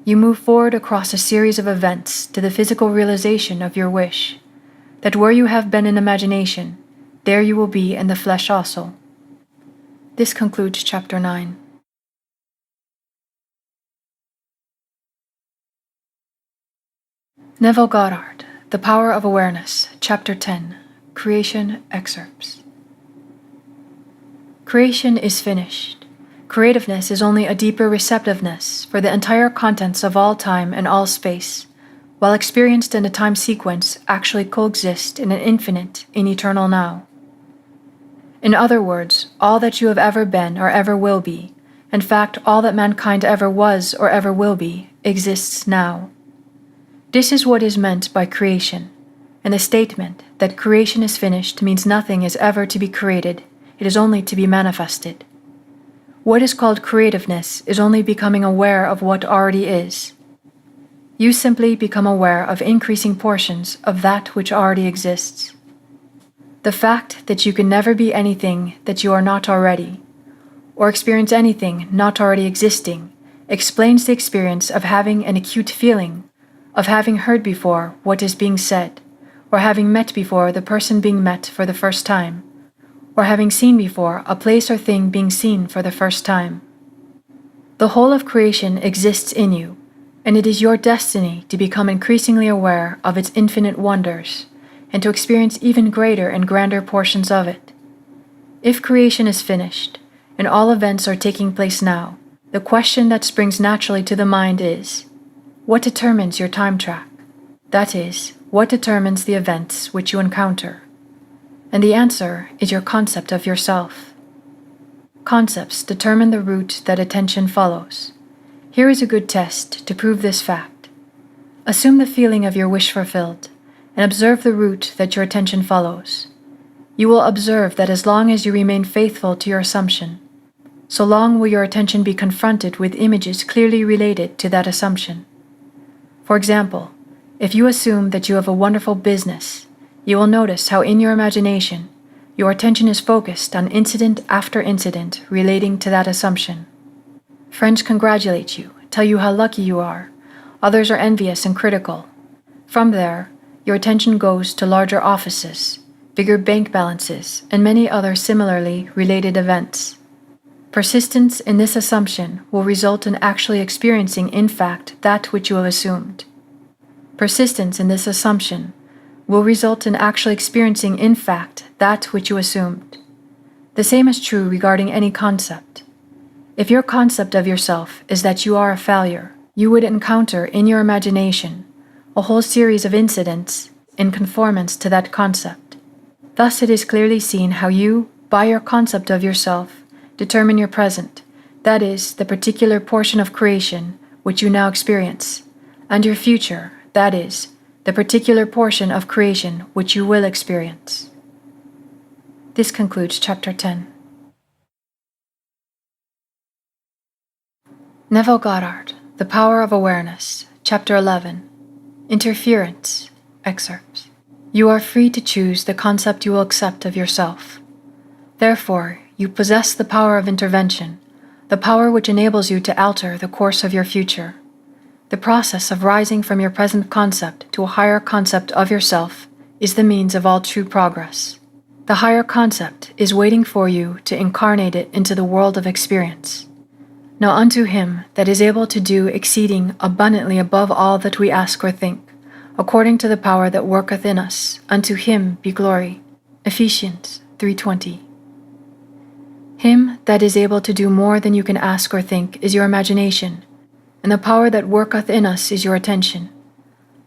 you move forward across a series of events to the physical realization of your wish, that where you have been in imagination, there you will be in the flesh also. This concludes Chapter 9. Neville Goddard, The Power of Awareness, Chapter 10, Creation Excerpts. Creation is finished. Creativeness is only a deeper receptiveness for the entire contents of all time and all space, while experienced in a time sequence actually coexist in an infinite, in eternal now. In other words, all that you have ever been or ever will be, in fact all that mankind ever was or ever will be, exists now. This is what is meant by creation, and the statement that creation is finished means nothing is ever to be created, it is only to be manifested. What is called creativeness is only becoming aware of what already is. You simply become aware of increasing portions of that which already exists. The fact that you can never be anything that you are not already, or experience anything not already existing, explains the experience of having an acute feeling, of having heard before what is being said, or having met before the person being met for the first time, or having seen before a place or thing being seen for the first time. The whole of creation exists in you, and it is your destiny to become increasingly aware of its infinite wonders, and to experience even greater and grander portions of it. If creation is finished, and all events are taking place now, the question that springs naturally to the mind is, what determines your time track? That is, what determines the events which you encounter? And the answer is your concept of yourself. Concepts determine the route that attention follows. Here is a good test to prove this fact. Assume the feeling of your wish fulfilled, and observe the route that your attention follows. You will observe that as long as you remain faithful to your assumption, so long will your attention be confronted with images clearly related to that assumption. For example, if you assume that you have a wonderful business, you will notice how in your imagination, your attention is focused on incident after incident relating to that assumption. Friends congratulate you, tell you how lucky you are. Others are envious and critical. From there, your attention goes to larger offices, bigger bank balances, and many other similarly related events. Persistence in this assumption will result in actually experiencing in fact that which you have assumed. Persistence in this assumption will result in actually experiencing in fact that which you assumed. The same is true regarding any concept. If your concept of yourself is that you are a failure, you would encounter in your imagination a whole series of incidents in conformance to that concept. Thus it is clearly seen how you, by your concept of yourself, determine your present, that is, the particular portion of creation which you now experience, and your future, that is, the particular portion of creation which you will experience. This concludes Chapter 10. Neville Goddard, The Power of Awareness, Chapter 11, Interference, Excerpts. You are free to choose the concept you will accept of yourself. Therefore, you possess the power of intervention, the power which enables you to alter the course of your future. The process of rising from your present concept to a higher concept of yourself is the means of all true progress. The higher concept is waiting for you to incarnate it into the world of experience. Now unto him that is able to do exceeding abundantly above all that we ask or think, according to the power that worketh in us, unto him be glory. Ephesians 3:20. Him that is able to do more than you can ask or think is your imagination, and the power that worketh in us is your attention.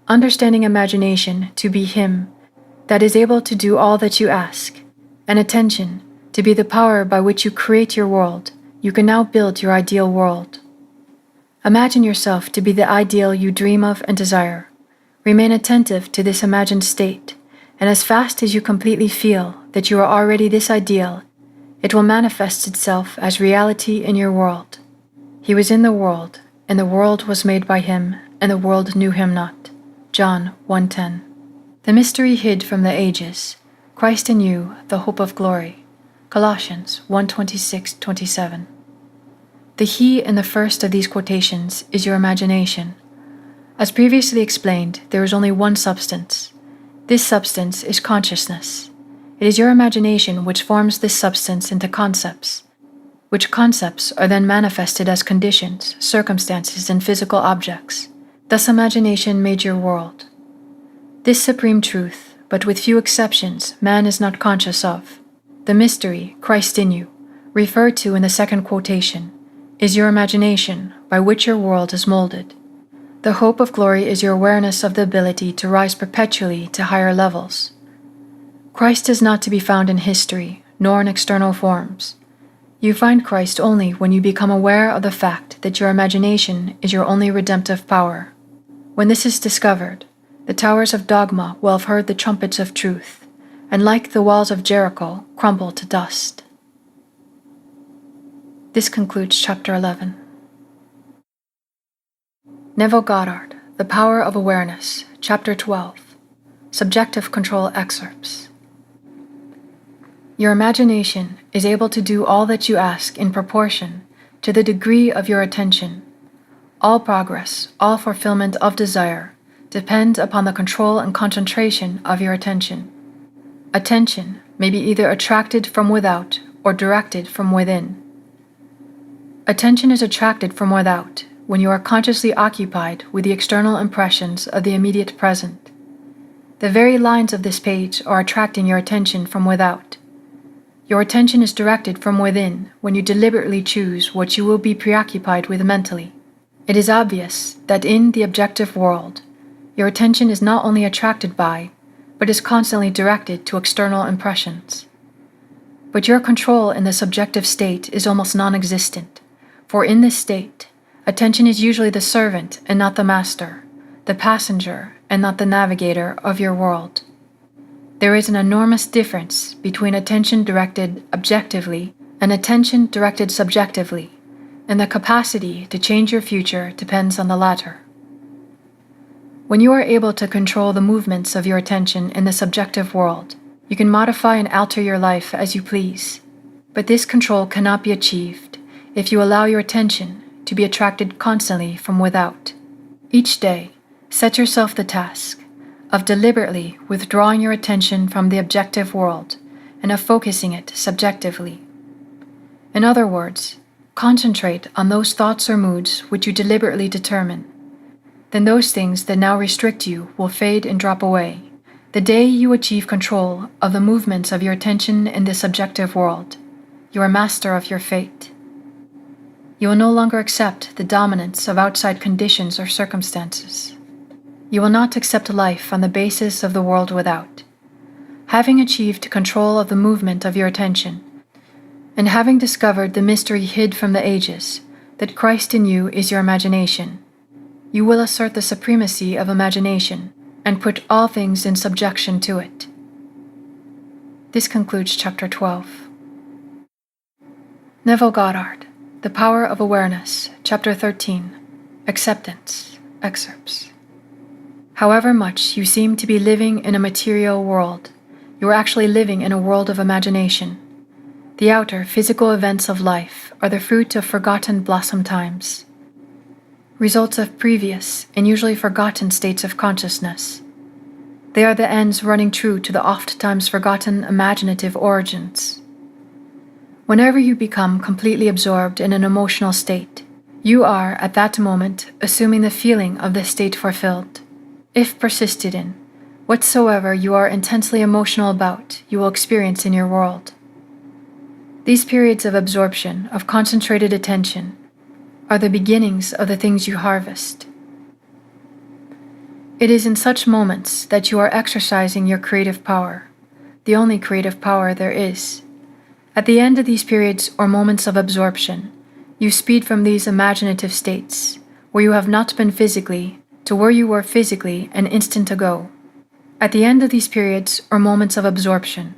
Understanding imagination to be him that is able to do all that you ask, and attention to be the power by which you create your world, you can now build your ideal world. Imagine yourself to be the ideal you dream of and desire. Remain attentive to this imagined state, and as fast as you completely feel that you are already this ideal, it will manifest itself as reality in your world. He was in the world, and the world was made by him, and the world knew him not. John 1:10. The mystery hid from the ages, Christ in you, the hope of glory. Colossians 1:26-27. The he in the first of these quotations is your imagination. As previously explained, there is only one substance. This substance is consciousness. It is your imagination which forms this substance into concepts, which concepts are then manifested as conditions, circumstances, and physical objects. Thus imagination made your world. This supreme truth, but with few exceptions, man is not conscious of. The mystery, Christ in you, referred to in the second quotation, is your imagination by which your world is molded. The hope of glory is your awareness of the ability to rise perpetually to higher levels. Christ is not to be found in history, nor in external forms. You find Christ only when you become aware of the fact that your imagination is your only redemptive power. When this is discovered, the towers of dogma will have heard the trumpets of truth, and like the walls of Jericho, crumble to dust. This concludes Chapter 11. Neville Goddard, The Power of Awareness, Chapter 12, Subjective Control Excerpts. Your imagination is able to do all that you ask in proportion to the degree of your attention. All progress, all fulfillment of desire, depend upon the control and concentration of your attention. Attention may be either attracted from without or directed from within. Attention is attracted from without when you are consciously occupied with the external impressions of the immediate present. The very lines of this page are attracting your attention from without. Your attention is directed from within when you deliberately choose what you will be preoccupied with mentally. It is obvious that in the objective world, your attention is not only attracted by, but is constantly directed to external impressions. But your control in the subjective state is almost non-existent, for in this state, attention is usually the servant and not the master, the passenger and not the navigator of your world. There is an enormous difference between attention directed objectively and attention directed subjectively, and the capacity to change your future depends on the latter. When you are able to control the movements of your attention in the subjective world, you can modify and alter your life as you please. But this control cannot be achieved if you allow your attention to be attracted constantly from without. Each day, set yourself the task of deliberately withdrawing your attention from the objective world and of focusing it subjectively. In other words, concentrate on those thoughts or moods which you deliberately determine. Then those things that now restrict you will fade and drop away. The day you achieve control of the movements of your attention in the subjective world, you are master of your fate. You will no longer accept the dominance of outside conditions or circumstances. You will not accept life on the basis of the world without. Having achieved control of the movement of your attention, and having discovered the mystery hid from the ages, that Christ in you is your imagination, you will assert the supremacy of imagination and put all things in subjection to it. This concludes Chapter 12. Neville Goddard, The Power of Awareness, Chapter 13, Acceptance, Excerpts. However much you seem to be living in a material world, you are actually living in a world of imagination. The outer, physical events of life are the fruit of forgotten blossom times, results of previous and usually forgotten states of consciousness. They are the ends running true to the oft-times forgotten imaginative origins. Whenever you become completely absorbed in an emotional state, you are, at that moment, assuming the feeling of this state fulfilled. If persisted in, whatsoever you are intensely emotional about, you will experience in your world. These periods of absorption, of concentrated attention, are the beginnings of the things you harvest. It is in such moments that you are exercising your creative power, the only creative power there is. At the end of these periods or moments of absorption, you speed from these imaginative states, where you have not been physically, to where you were physically an instant ago. At the end of these periods or moments of absorption,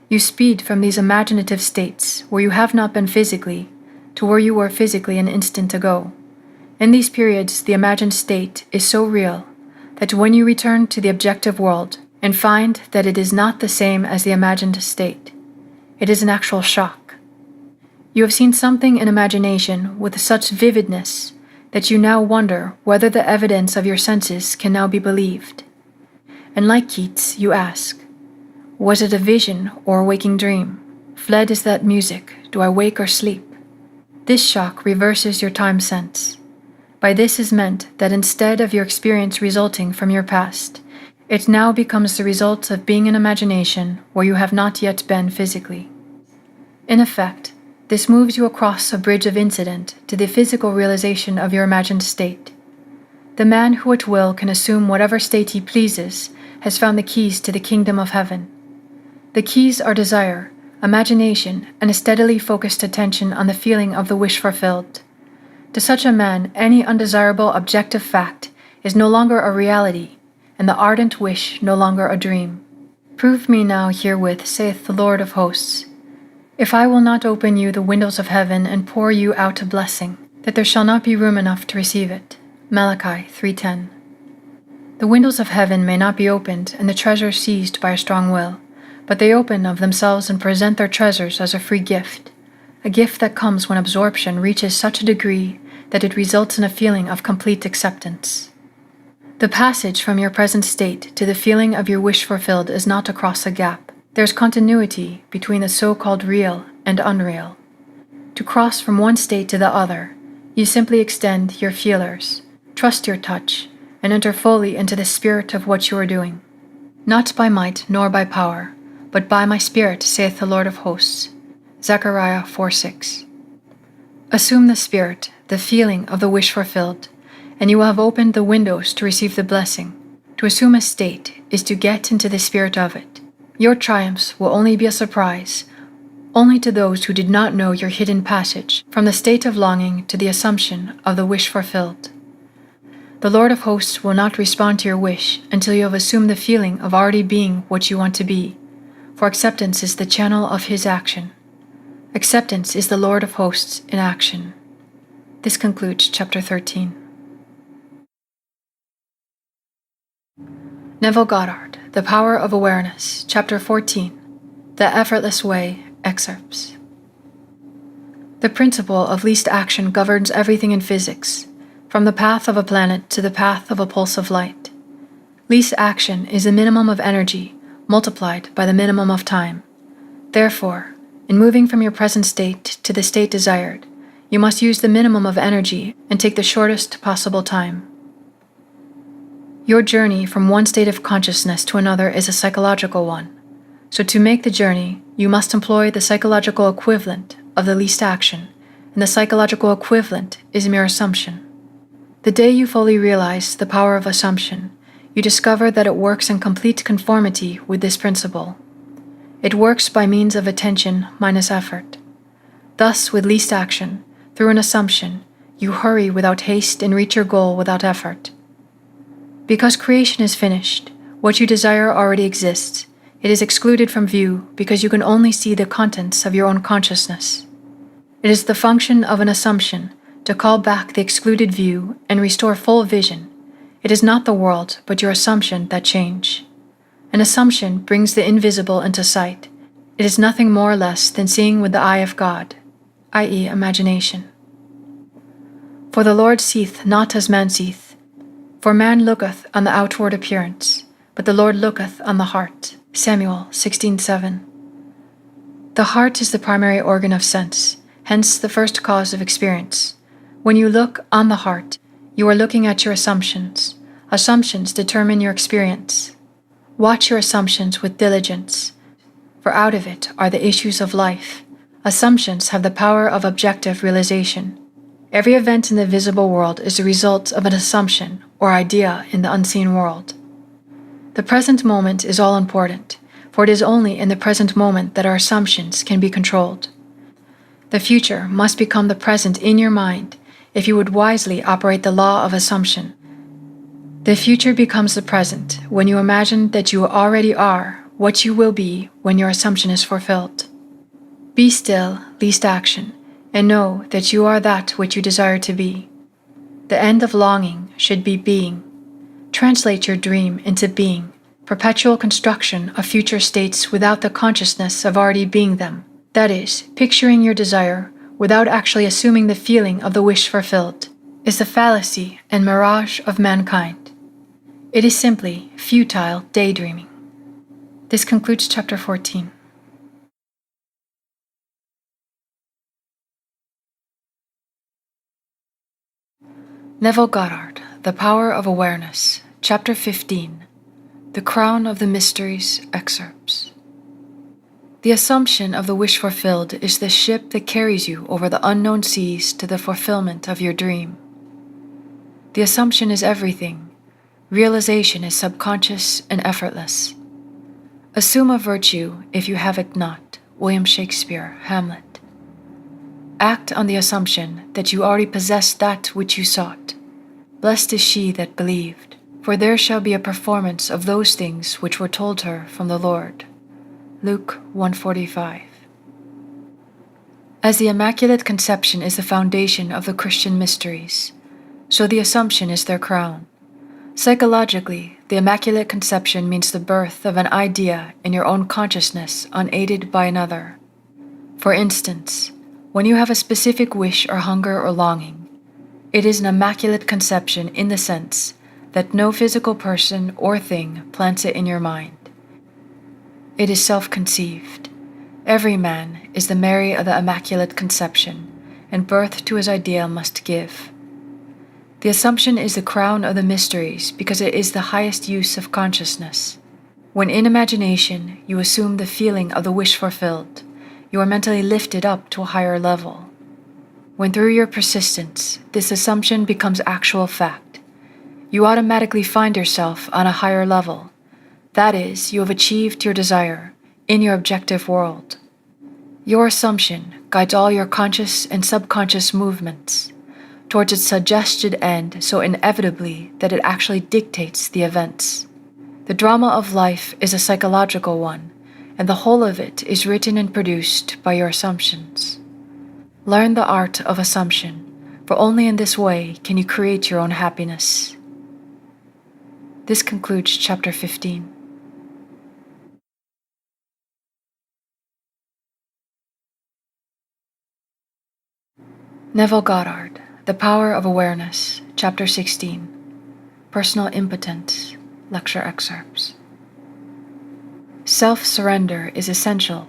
you speed from these imaginative states where you have not been physically to where you were physically an instant ago. In these periods, the imagined state is so real that when you return to the objective world and find that it is not the same as the imagined state, it is an actual shock. You have seen something in imagination with such vividness that you now wonder whether the evidence of your senses can now be believed. And like Keats, you ask, was it a vision or a waking dream? Fled is that music, do I wake or sleep? This shock reverses your time sense. By this is meant that instead of your experience resulting from your past, it now becomes the result of being in imagination where you have not yet been physically. In effect, this moves you across a bridge of incident to the physical realization of your imagined state. The man who at will can assume whatever state he pleases has found the keys to the kingdom of heaven. The keys are desire, imagination, and a steadily focused attention on the feeling of the wish fulfilled. To such a man, any undesirable objective fact is no longer a reality, and the ardent wish no longer a dream. Prove me now herewith, saith the Lord of hosts, if I will not open you the windows of heaven and pour you out a blessing, that there shall not be room enough to receive it. Malachi 3:10. The windows of heaven may not be opened and the treasure seized by a strong will, but they open of themselves and present their treasures as a free gift, a gift that comes when absorption reaches such a degree that it results in a feeling of complete acceptance. The passage from your present state to the feeling of your wish fulfilled is not across a gap. There's continuity between the so-called real and unreal. To cross from one state to the other, you simply extend your feelers, trust your touch, and enter fully into the spirit of what you are doing. Not by might nor by power, but by my spirit, saith the Lord of hosts. Zechariah 4:6. Assume the spirit, the feeling of the wish fulfilled, and you will have opened the windows to receive the blessing. To assume a state is to get into the spirit of it. Your triumphs will only be a surprise, only to those who did not know your hidden passage from the state of longing to the assumption of the wish fulfilled. The Lord of hosts will not respond to your wish until you have assumed the feeling of already being what you want to be, for acceptance is the channel of his action. Acceptance is the Lord of hosts in action. This concludes chapter 13. Neville Goddard, The Power of Awareness, Chapter 14, The Effortless Way, excerpts. The principle of least action governs everything in physics, from the path of a planet to the path of a pulse of light. Least action is the minimum of energy multiplied by the minimum of time. Therefore, in moving from your present state to the state desired, you must use the minimum of energy and take the shortest possible time. Your journey from one state of consciousness to another is a psychological one. So to make the journey, you must employ the psychological equivalent of the least action, and the psychological equivalent is mere assumption. The day you fully realize the power of assumption, you discover that it works in complete conformity with this principle. It works by means of attention minus effort. Thus, with least action, through an assumption, you hurry without haste and reach your goal without effort. Because creation is finished, what you desire already exists. It is excluded from view because you can only see the contents of your own consciousness. It is the function of an assumption to call back the excluded view and restore full vision. It is not the world, but your assumption that change. An assumption brings the invisible into sight. It is nothing more or less than seeing with the eye of God, i.e., imagination. For the Lord seeth not as man seeth. For man looketh on the outward appearance, but the Lord looketh on the heart. Samuel 16:7. The heart is the primary organ of sense, hence the first cause of experience. When you look on the heart, you are looking at your assumptions. Assumptions determine your experience. Watch your assumptions with diligence, for out of it are the issues of life. Assumptions have the power of objective realization. Every event in the visible world is the result of an assumption or idea in the unseen world. The present moment is all important, for it is only in the present moment that our assumptions can be controlled. The future must become the present in your mind if you would wisely operate the law of assumption. The future becomes the present when you imagine that you already are what you will be when your assumption is fulfilled. Be still, least action, and know that you are that which you desire to be. The end of longing should be being. Translate your dream into being, perpetual construction of future states without the consciousness of already being them. That is, picturing your desire without actually assuming the feeling of the wish fulfilled, is the fallacy and mirage of mankind. It is simply futile daydreaming. This concludes chapter 14. Neville Goddard, The Power of Awareness, Chapter 15, The Crown of the Mysteries, Excerpts. The assumption of the wish fulfilled is the ship that carries you over the unknown seas to the fulfillment of your dream. The assumption is everything. Realization is subconscious and effortless. Assume a virtue if you have it not. William Shakespeare, Hamlet. Act on the assumption that you already possess that which you sought. Blessed is she that believed, for there shall be a performance of those things which were told her from the Lord. Luke 1:45. As the Immaculate Conception is the foundation of the Christian mysteries, so the Assumption is their crown. Psychologically, the Immaculate Conception means the birth of an idea in your own consciousness unaided by another. For instance, when you have a specific wish or hunger or longing, it is an Immaculate Conception in the sense that no physical person or thing plants it in your mind. It is self-conceived. Every man is the Mary of the Immaculate Conception, and birth to his idea must give. The Assumption is the crown of the mysteries because it is the highest use of consciousness. When in imagination you assume the feeling of the wish fulfilled, you are mentally lifted up to a higher level. When through your persistence, this assumption becomes actual fact, you automatically find yourself on a higher level. That is, you have achieved your desire in your objective world. Your assumption guides all your conscious and subconscious movements towards its suggested end so inevitably that it actually dictates the events. The drama of life is a psychological one, and the whole of it is written and produced by your assumptions. Learn the art of assumption, for only in this way can you create your own happiness. This concludes chapter 15. Neville Goddard, The Power of Awareness, Chapter 16, Personal Impotence, Lecture Excerpts. Self-surrender is essential,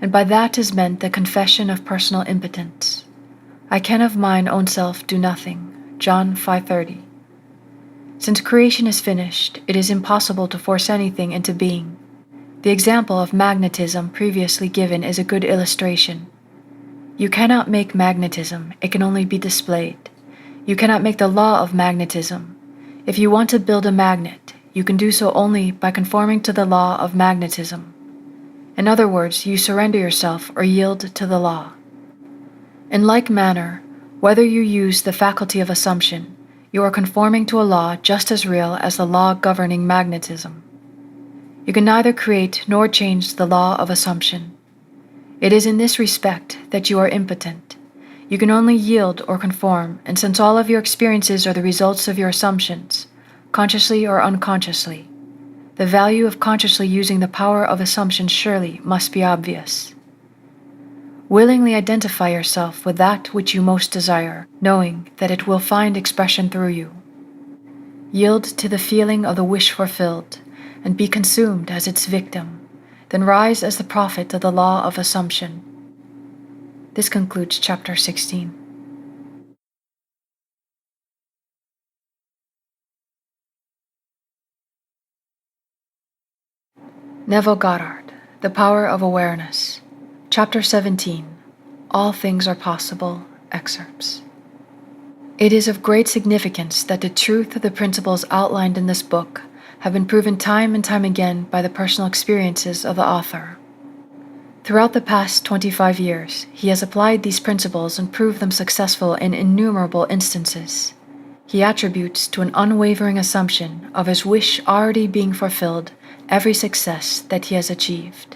and by that is meant the confession of personal impotence. I can of mine own self do nothing, John 5:30. Since creation is finished, it is impossible to force anything into being. The example of magnetism previously given is a good illustration. You cannot make magnetism, it can only be displayed. You cannot make the law of magnetism. If you want to build a magnet, you can do so only by conforming to the law of magnetism. In other words, you surrender yourself or yield to the law. In like manner, whether you use the faculty of assumption, you are conforming to a law just as real as the law governing magnetism. You can neither create nor change the law of assumption. It is in this respect that you are impotent. You can only yield or conform, and since all of your experiences are the results of your assumptions, consciously or unconsciously, the value of consciously using the power of assumption surely must be obvious. Willingly identify yourself with that which you most desire, knowing that it will find expression through you. Yield to the feeling of the wish fulfilled, and be consumed as its victim. Then rise as the prophet of the law of assumption. This concludes chapter 16. Neville Goddard, The Power of Awareness, Chapter 17, All Things Are Possible, Excerpts. It is of great significance that the truth of the principles outlined in this book have been proven time and time again by the personal experiences of the author. Throughout the past 25 years, he has applied these principles and proved them successful in innumerable instances. He attributes to an unwavering assumption of his wish already being fulfilled every success that he has achieved.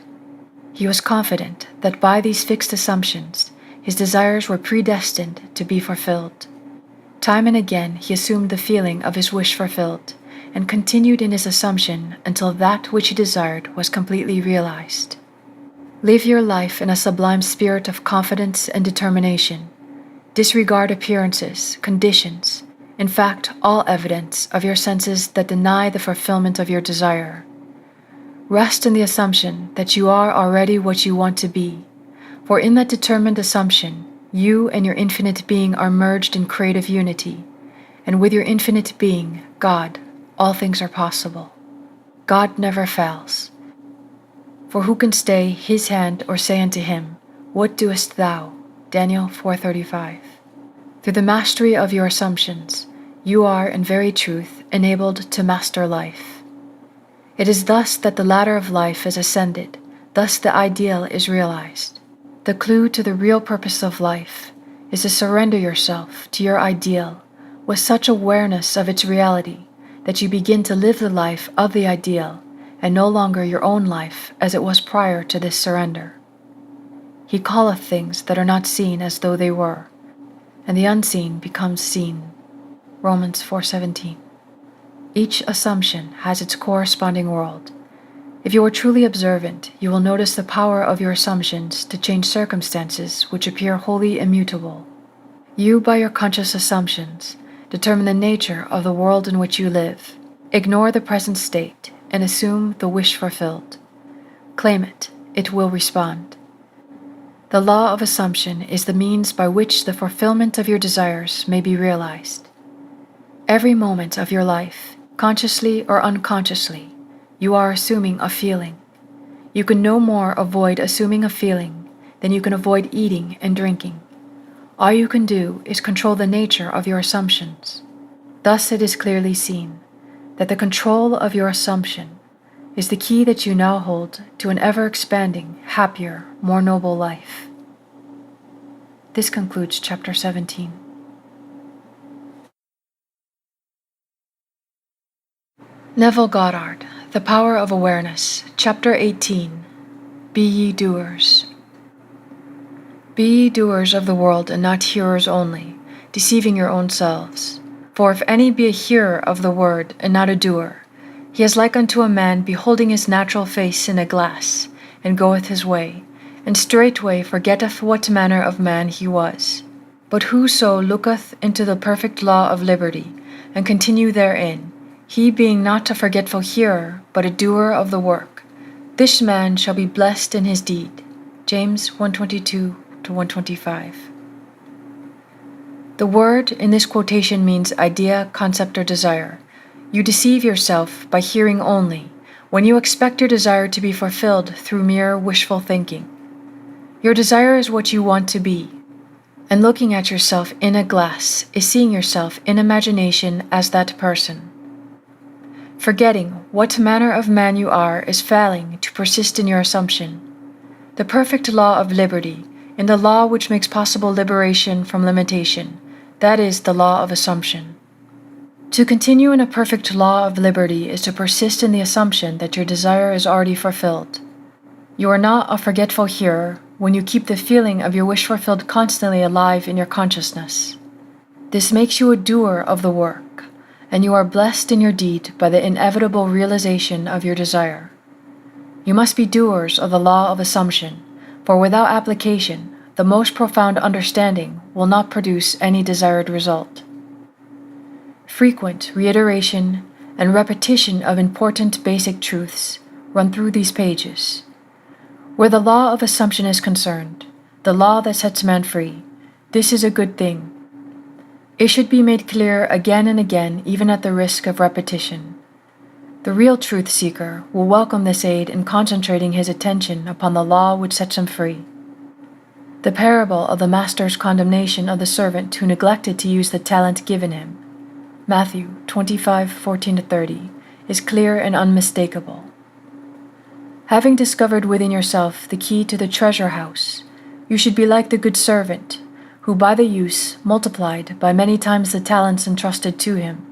He was confident that by these fixed assumptions, his desires were predestined to be fulfilled. Time and again he assumed the feeling of his wish fulfilled, and continued in his assumption until that which he desired was completely realized. Live your life in a sublime spirit of confidence and determination. Disregard appearances, conditions, in fact, all evidence of your senses that deny the fulfillment of your desire. Rest in the assumption that you are already what you want to be, for in that determined assumption, you and your infinite being are merged in creative unity, and with your infinite being, God, all things are possible. God never fails. For who can stay his hand or say unto him, "What doest thou?" Daniel 4:35. Through the mastery of your assumptions, you are in very truth enabled to master life. It is thus that the ladder of life is ascended, thus the ideal is realized. The clue to the real purpose of life is to surrender yourself to your ideal with such awareness of its reality that you begin to live the life of the ideal and no longer your own life as it was prior to this surrender. He calleth things that are not seen as though they were, and the unseen becomes seen. Romans 4:17. Each assumption has its corresponding world. If you are truly observant, you will notice the power of your assumptions to change circumstances which appear wholly immutable. You, by your conscious assumptions, determine the nature of the world in which you live. Ignore the present state and assume the wish fulfilled. Claim it, it will respond. The law of assumption is the means by which the fulfillment of your desires may be realized. Every moment of your life, consciously or unconsciously, you are assuming a feeling. You can no more avoid assuming a feeling than you can avoid eating and drinking. All you can do is control the nature of your assumptions. Thus it is clearly seen that the control of your assumption is the key that you now hold to an ever-expanding, happier, more noble life. This concludes Chapter 17. Neville Goddard, The Power of Awareness, Chapter 18. Be ye doers. Be ye doers of the world and not hearers only, deceiving your own selves. For if any be a hearer of the word and not a doer, he is like unto a man beholding his natural face in a glass, and goeth his way, and straightway forgetteth what manner of man he was. But whoso looketh into the perfect law of liberty, and continue therein, he being not a forgetful hearer, but a doer of the work, this man shall be blessed in his deed. James 1:22-125. The word in this quotation means idea, concept, or desire. You deceive yourself by hearing only, when you expect your desire to be fulfilled through mere wishful thinking. Your desire is what you want to be, and looking at yourself in a glass is seeing yourself in imagination as that person. Forgetting what manner of man you are is failing to persist in your assumption. The perfect law of liberty, in the law which makes possible liberation from limitation, that is the law of assumption. To continue in a perfect law of liberty is to persist in the assumption that your desire is already fulfilled. You are not a forgetful hearer when you keep the feeling of your wish fulfilled constantly alive in your consciousness. This makes you a doer of the work, and you are blessed in your deed by the inevitable realization of your desire. You must be doers of the law of assumption, for without application, the most profound understanding will not produce any desired result. Frequent reiteration and repetition of important basic truths run through these pages. Where the law of assumption is concerned, the law that sets man free, this is a good thing. It should be made clear again and again, even at the risk of repetition. The real truth seeker will welcome this aid in concentrating his attention upon the law which sets him free. The parable of the master's condemnation of the servant who neglected to use the talent given him, Matthew 25:14-30, is clear and unmistakable. Having discovered within yourself the key to the treasure house, you should be like the good servant, who by the use multiplied by many times the talents entrusted to him.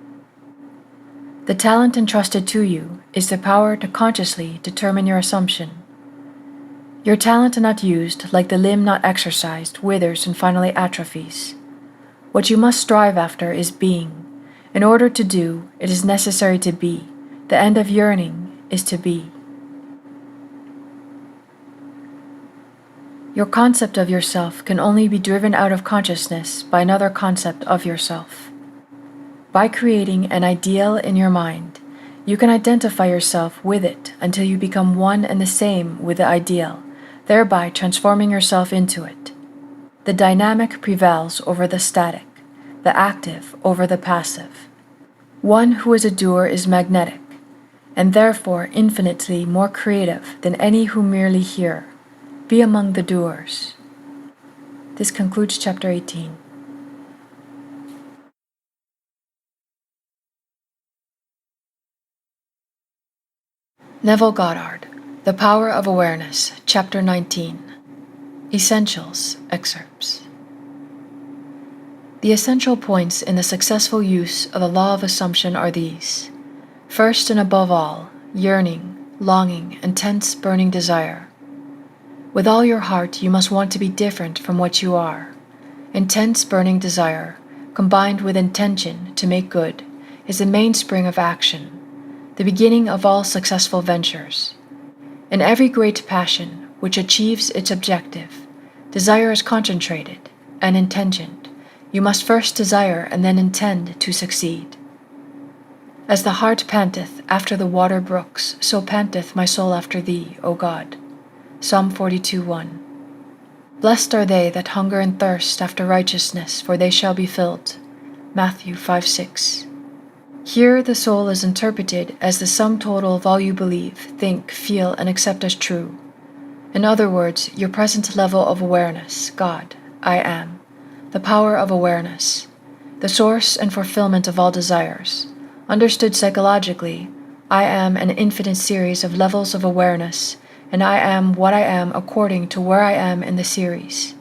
The talent entrusted to you is the power to consciously determine your assumption. Your talent not used, like the limb not exercised, withers and finally atrophies. What you must strive after is being. In order to do, it is necessary to be. The end of yearning is to be. Your concept of yourself can only be driven out of consciousness by another concept of yourself. By creating an ideal in your mind, you can identify yourself with it until you become one and the same with the ideal, thereby transforming yourself into it. The dynamic prevails over the static, the active over the passive. One who is a doer is magnetic, and therefore infinitely more creative than any who merely hear. Be among the doers. This concludes chapter 18. Neville Goddard, The Power of Awareness, chapter 19. Essentials, excerpts. The essential points in the successful use of the law of assumption are these. First and above all, yearning, longing, and tense burning desire. With all your heart, you must want to be different from what you are. Intense burning desire, combined with intention to make good, is the mainspring of action, the beginning of all successful ventures. In every great passion which achieves its objective, desire is concentrated and intentioned. You must first desire and then intend to succeed. As the hart panteth after the water brooks, so panteth my soul after thee, O God. Psalm 42:1. Blessed are they that hunger and thirst after righteousness, for they shall be filled. Matthew 5:6. Here the soul is interpreted as the sum total of all you believe, think, feel, and accept as true. In other words, your present level of awareness, God, I am, the power of awareness, the source and fulfillment of all desires. Understood psychologically, I am an infinite series of levels of awareness, and I am what I am according to where I am in the series.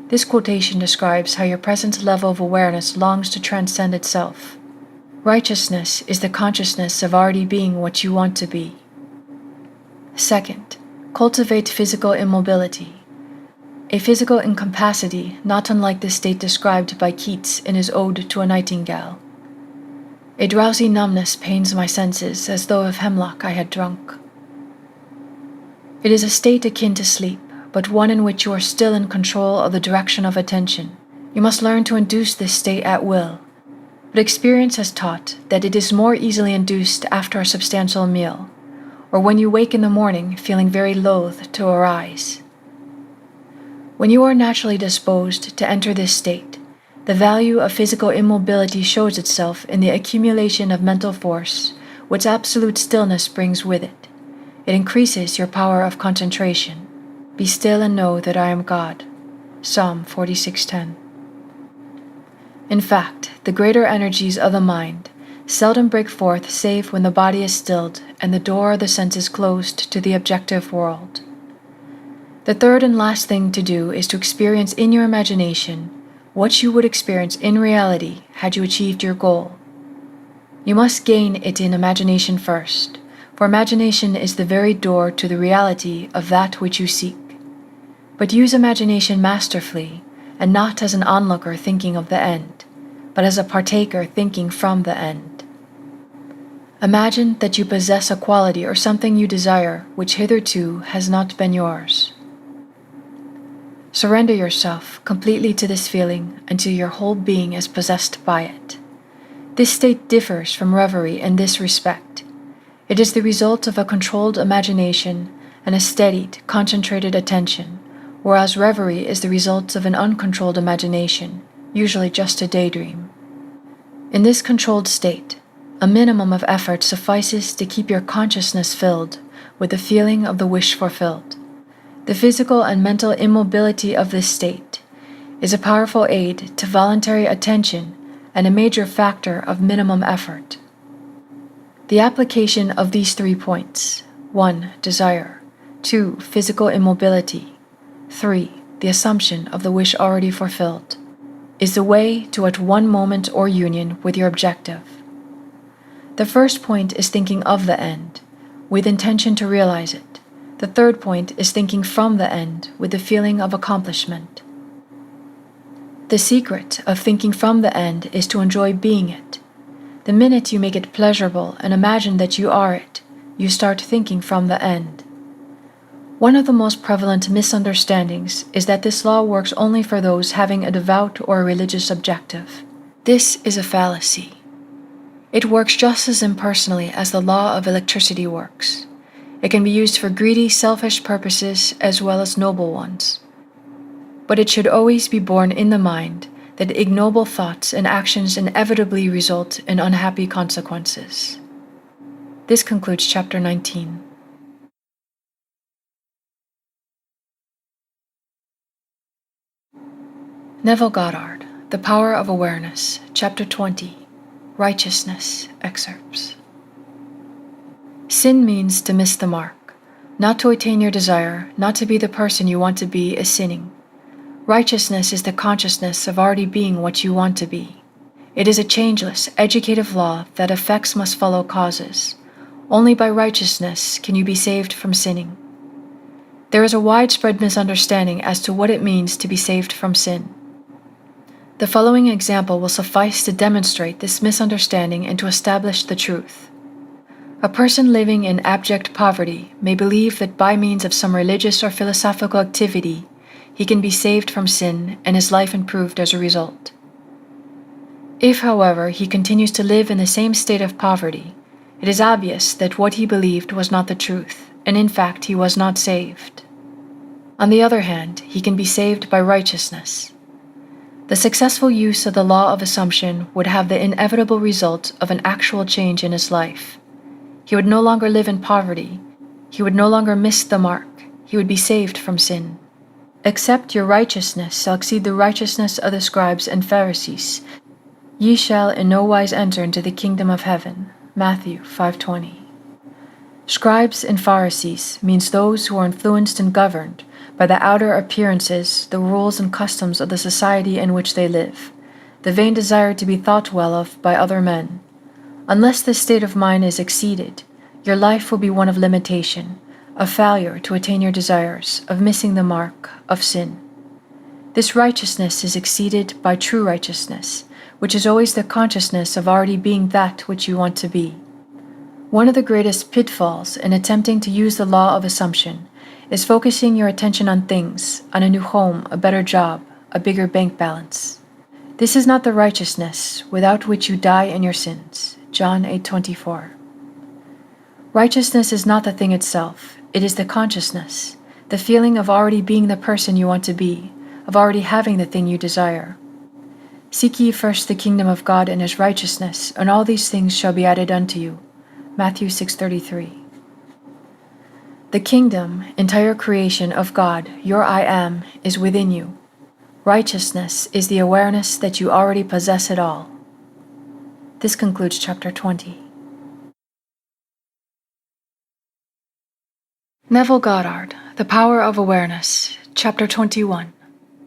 This quotation describes how your present level of awareness longs to transcend itself. Righteousness is the consciousness of already being what you want to be. Second, cultivate physical immobility. A physical incapacity not unlike the state described by Keats in his Ode to a Nightingale. A drowsy numbness pains my senses as though of hemlock I had drunk. It is a state akin to sleep, but one in which you are still in control of the direction of attention. You must learn to induce this state at will, but experience has taught that it is more easily induced after a substantial meal, or when you wake in the morning feeling very loath to arise. When you are naturally disposed to enter this state, the value of physical immobility shows itself in the accumulation of mental force, which absolute stillness brings with it. It increases your power of concentration. Be still and know that I am God. Psalm 46:10. In fact, the greater energies of the mind seldom break forth save when the body is stilled and the door of the senses closed to the objective world. The third and last thing to do is to experience in your imagination what you would experience in reality had you achieved your goal. You must gain it in imagination first, for imagination is the very door to the reality of that which you seek. But use imagination masterfully, and not as an onlooker thinking of the end, but as a partaker thinking from the end. Imagine that you possess a quality or something you desire which hitherto has not been yours. Surrender yourself completely to this feeling until your whole being is possessed by it. This state differs from reverie in this respect. It is the result of a controlled imagination and a steadied, concentrated attention, whereas reverie is the result of an uncontrolled imagination, usually just a daydream. In this controlled state, a minimum of effort suffices to keep your consciousness filled with the feeling of the wish fulfilled. The physical and mental immobility of this state is a powerful aid to voluntary attention and a major factor of minimum effort. The application of these 3 points: 1. Desire. 2. Physical immobility. 3. The assumption of the wish already fulfilled is the way to at one moment or union with your objective. The first point is thinking of the end, with intention to realize it. The third point is thinking from the end, with the feeling of accomplishment. The secret of thinking from the end is to enjoy being it. The minute you make it pleasurable and imagine that you are it, you start thinking from the end. One of the most prevalent misunderstandings is that this law works only for those having a devout or a religious objective. This is a fallacy. It works just as impersonally as the law of electricity works. It can be used for greedy, selfish purposes as well as noble ones. But it should always be borne in the mind that ignoble thoughts and actions inevitably result in unhappy consequences. This concludes Chapter 19. Neville Goddard, The Power of Awareness, Chapter 20, Righteousness, excerpts. Sin means to miss the mark. Not to attain your desire, not to be the person you want to be is sinning. Righteousness is the consciousness of already being what you want to be. It is a changeless, educative law that effects must follow causes. Only by righteousness can you be saved from sinning. There is a widespread misunderstanding as to what it means to be saved from sin. The following example will suffice to demonstrate this misunderstanding and to establish the truth. A person living in abject poverty may believe that by means of some religious or philosophical activity, he can be saved from sin and his life improved as a result. If, however, he continues to live in the same state of poverty, it is obvious that what he believed was not the truth, and in fact he was not saved. On the other hand, he can be saved by righteousness. The successful use of the law of assumption would have the inevitable result of an actual change in his life. He would no longer live in poverty. He would no longer miss the mark. He would be saved from sin. Except your righteousness shall exceed the righteousness of the scribes and Pharisees, ye shall in no wise enter into the kingdom of heaven. Matthew 5:20. Scribes and Pharisees means those who are influenced and governed by the outer appearances, the rules and customs of the society in which they live, the vain desire to be thought well of by other men. Unless this state of mind is exceeded, your life will be one of limitation, of failure to attain your desires, of missing the mark, of sin. This righteousness is exceeded by true righteousness, which is always the consciousness of already being that which you want to be. One of the greatest pitfalls in attempting to use the law of assumption is focusing your attention on things, on a new home, a better job, a bigger bank balance. This is not the righteousness without which you die in your sins. John 8:24. Righteousness is not the thing itself, it is the consciousness, the feeling of already being the person you want to be, of already having the thing you desire. Seek ye first the kingdom of God and his righteousness, and all these things shall be added unto you. Matthew 6:33. The kingdom, entire creation of God, your I am, is within you. Righteousness is the awareness that you already possess it all. This concludes Chapter 20. Neville Goddard, The Power of Awareness, Chapter 21,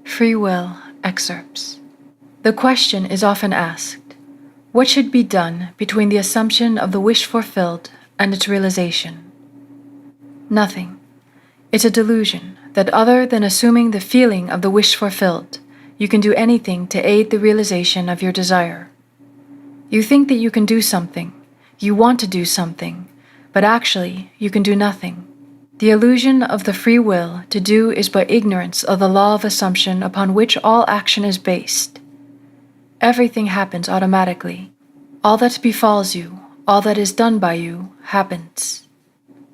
Free Will, excerpts. The question is often asked, what should be done between the assumption of the wish fulfilled and its realization? Nothing. It's a delusion that other than assuming the feeling of the wish fulfilled, you can do anything to aid the realization of your desire. You think that you can do something, you want to do something, but actually you can do nothing. The illusion of the free will to do is but ignorance of the law of assumption upon which all action is based. Everything happens automatically. All that befalls you, all that is done by you, happens.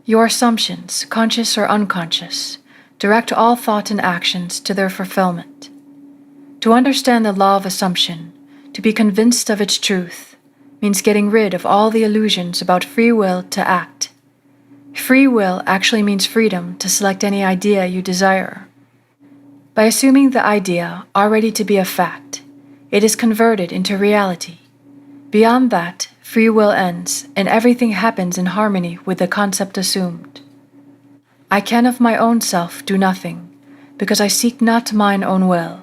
Your assumptions, conscious or unconscious, direct all thought and actions to their fulfillment. To understand the law of assumption, to be convinced of its truth, means getting rid of all the illusions about free will to act. Free will actually means freedom to select any idea you desire. By assuming the idea already to be a fact, it is converted into reality. Beyond that, free will ends, and everything happens in harmony with the concept assumed. I can of my own self do nothing, because I seek not mine own will,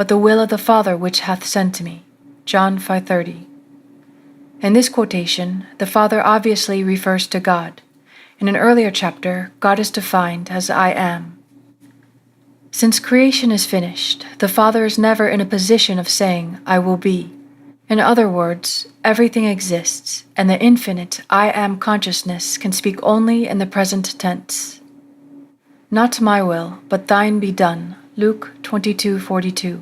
but the will of the Father which hath sent me. John 5:30. In this quotation, the Father obviously refers to God. In an earlier chapter, God is defined as I am. Since creation is finished, the Father is never in a position of saying, I will be. In other words, everything exists, and the infinite I am consciousness can speak only in the present tense. Not my will, but thine be done. Luke 22:42.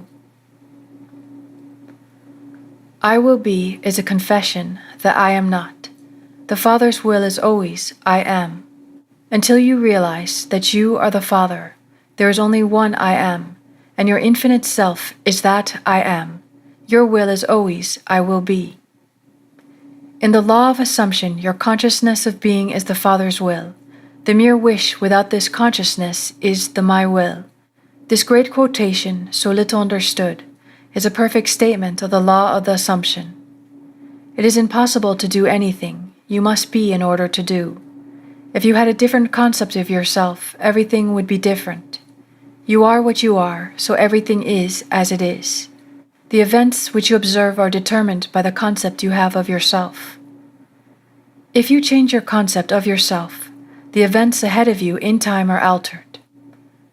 I will be is a confession that I am not. The Father's will is always I am. Until you realize that you are the Father, there is only one I am, and your infinite self is that I am. Your will is always I will be. In the law of assumption, your consciousness of being is the Father's will. The mere wish without this consciousness is the my will. This great quotation, so little understood, is a perfect statement of the law of the assumption. It is impossible to do anything. You must be in order to do. If you had a different concept of yourself, everything would be different. You are what you are, so everything is as it is. The events which you observe are determined by the concept you have of yourself. If you change your concept of yourself, the events ahead of you in time are altered.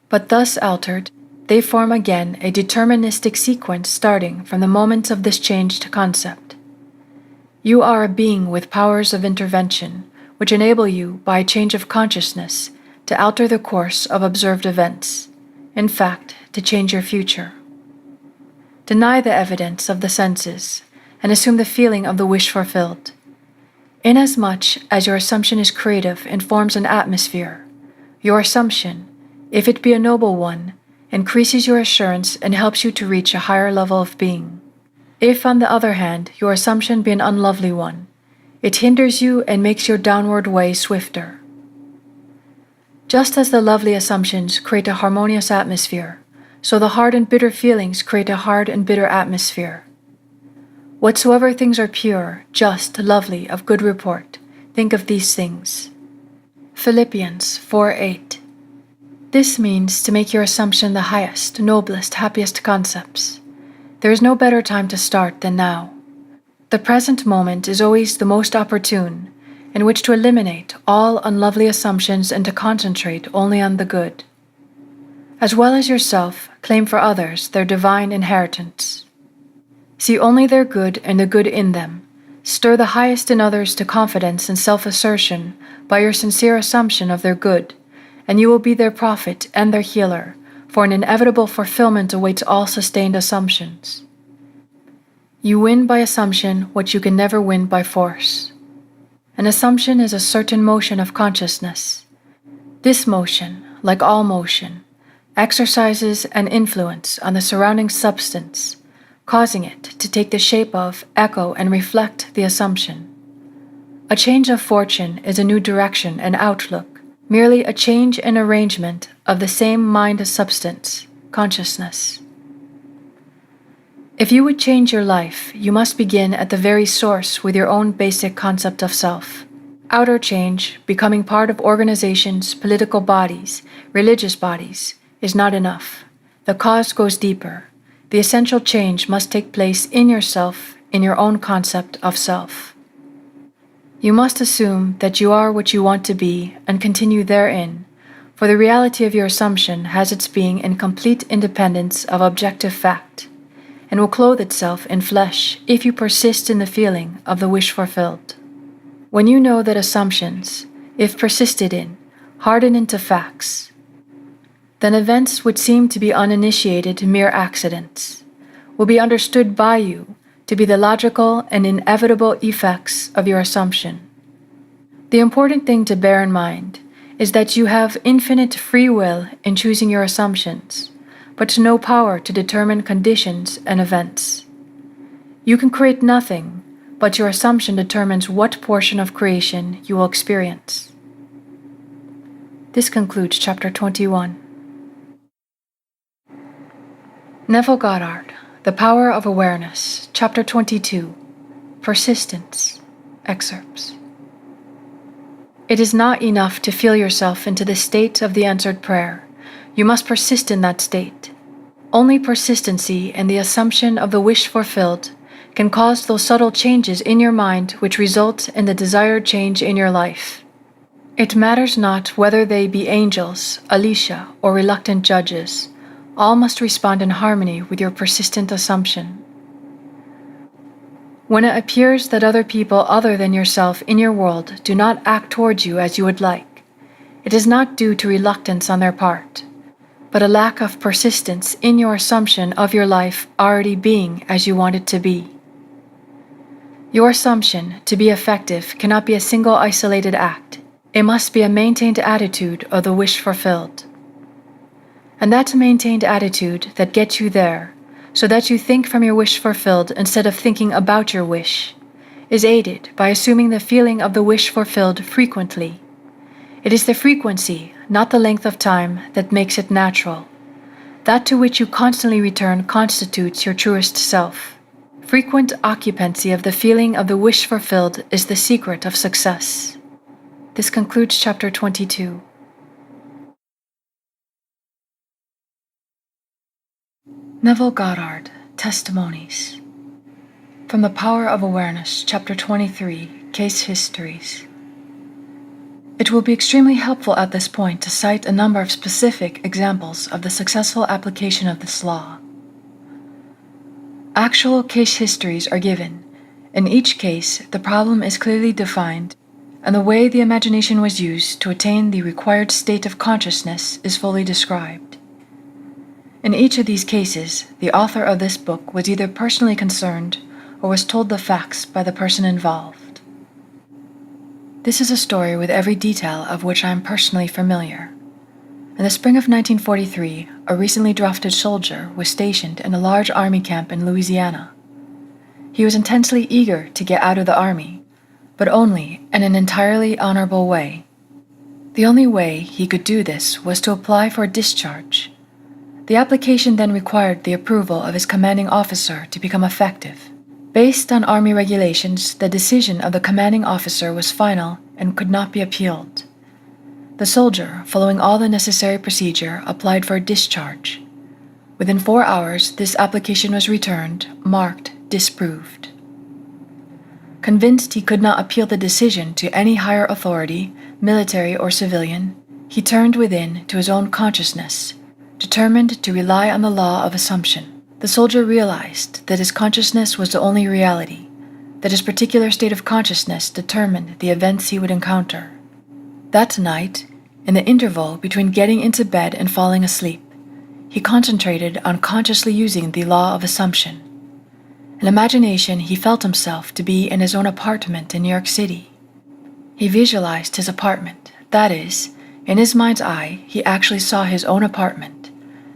But thus altered, they form again a deterministic sequence starting from the moment of this changed concept. You are a being with powers of intervention, which enable you, by a change of consciousness, to alter the course of observed events, in fact, to change your future. Deny the evidence of the senses, and assume the feeling of the wish fulfilled. Inasmuch as your assumption is creative and forms an atmosphere, your assumption, if it be a noble one, increases your assurance and helps you to reach a higher level of being. If, on the other hand, your assumption be an unlovely one, it hinders you and makes your downward way swifter. Just as the lovely assumptions create a harmonious atmosphere, so the hard and bitter feelings create a hard and bitter atmosphere. Whatsoever things are pure, just, lovely, of good report, think of these things. Philippians 4:8. This means to make your assumption the highest, noblest, happiest concepts. There is no better time to start than now. The present moment is always the most opportune, in which to eliminate all unlovely assumptions and to concentrate only on the good. As well as yourself, claim for others their divine inheritance. See only their good and the good in them. Stir the highest in others to confidence and self-assertion by your sincere assumption of their good, and you will be their prophet and their healer, for an inevitable fulfillment awaits all sustained assumptions. You win by assumption what you can never win by force. An assumption is a certain motion of consciousness. This motion, like all motion, exercises an influence on the surrounding substance, causing it to take the shape of, echo, and reflect the assumption. A change of fortune is a new direction and outlook, merely a change in arrangement of the same mind substance, consciousness. If you would change your life, you must begin at the very source with your own basic concept of self. Outer change, becoming part of organizations, political bodies, religious bodies, is not enough. The cause goes deeper. The essential change must take place in yourself, in your own concept of self. You must assume that you are what you want to be and continue therein, for the reality of your assumption has its being in complete independence of objective fact, and will clothe itself in flesh if you persist in the feeling of the wish fulfilled. When you know that assumptions, if persisted in, harden into facts, then events which seem to be uninitiated mere accidents will be understood by you to be the logical and inevitable effects of your assumption. The important thing to bear in mind is that you have infinite free will in choosing your assumptions, but no power to determine conditions and events. You can create nothing, but your assumption determines what portion of creation you will experience. This concludes Chapter 21. Neville Goddard, The Power of Awareness, Chapter 22, Persistence, Excerpts. It is not enough to feel yourself into the state of the answered prayer. You must persist in that state. Only persistency in the assumption of the wish fulfilled can cause those subtle changes in your mind which result in the desired change in your life. It matters not whether they be angels, Alicia, or reluctant judges. All must respond in harmony with your persistent assumption. When it appears that other people other than yourself in your world do not act towards you as you would like, it is not due to reluctance on their part, but a lack of persistence in your assumption of your life already being as you want it to be. Your assumption, to be effective, cannot be a single isolated act. It must be a maintained attitude of the wish fulfilled. And that maintained attitude that gets you there, so that you think from your wish fulfilled instead of thinking about your wish, is aided by assuming the feeling of the wish fulfilled frequently. It is the frequency, not the length of time, that makes it natural. That to which you constantly return constitutes your truest self. Frequent occupancy of the feeling of the wish fulfilled is the secret of success. This concludes chapter 22. Neville Goddard, Testimonies. From The Power of Awareness, Chapter 23, Case Histories. It will be extremely helpful at this point to cite a number of specific examples of the successful application of this law. Actual case histories are given. In each case, the problem is clearly defined, and the way the imagination was used to attain the required state of consciousness is fully described. In each of these cases, the author of this book was either personally concerned or was told the facts by the person involved. This is a story with every detail of which I am personally familiar. In the spring of 1943, a recently drafted soldier was stationed in a large army camp in Louisiana. He was intensely eager to get out of the army, but only in an entirely honorable way. The only way he could do this was to apply for a discharge. The application then required the approval of his commanding officer to become effective. Based on Army regulations, the decision of the commanding officer was final and could not be appealed. The soldier, following all the necessary procedure, applied for a discharge. Within 4 hours, this application was returned, marked disproved. Convinced he could not appeal the decision to any higher authority, military or civilian, he turned within to his own consciousness, determined to rely on the law of assumption. The soldier realized that his consciousness was the only reality, that his particular state of consciousness determined the events he would encounter. That night, in the interval between getting into bed and falling asleep, he concentrated on consciously using the law of assumption. In imagination, he felt himself to be in his own apartment in New York City. He visualized his apartment, that is, in his mind's eye, he actually saw his own apartment,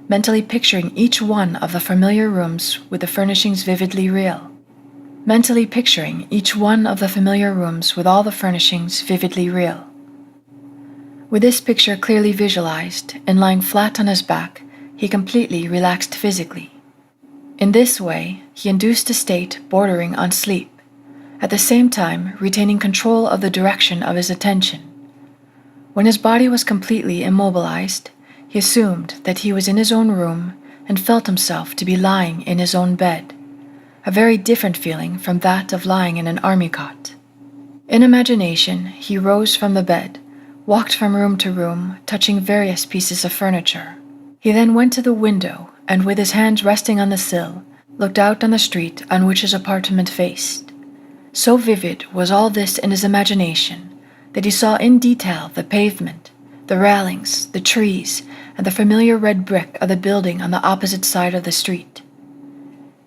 mentally picturing each one of the familiar rooms with the furnishings vividly real. Mentally picturing each one of the familiar rooms with all the furnishings vividly real. With this picture clearly visualized and lying flat on his back, he completely relaxed physically. In this way, he induced a state bordering on sleep, at the same time retaining control of the direction of his attention. When his body was completely immobilized, he assumed that he was in his own room and felt himself to be lying in his own bed, a very different feeling from that of lying in an army cot. In imagination, he rose from the bed, walked from room to room, touching various pieces of furniture. He then went to the window and, with his hands resting on the sill, looked out on the street on which his apartment faced. So vivid was all this in his imagination that he saw in detail the pavement, the railings, the trees, and the familiar red brick of the building on the opposite side of the street.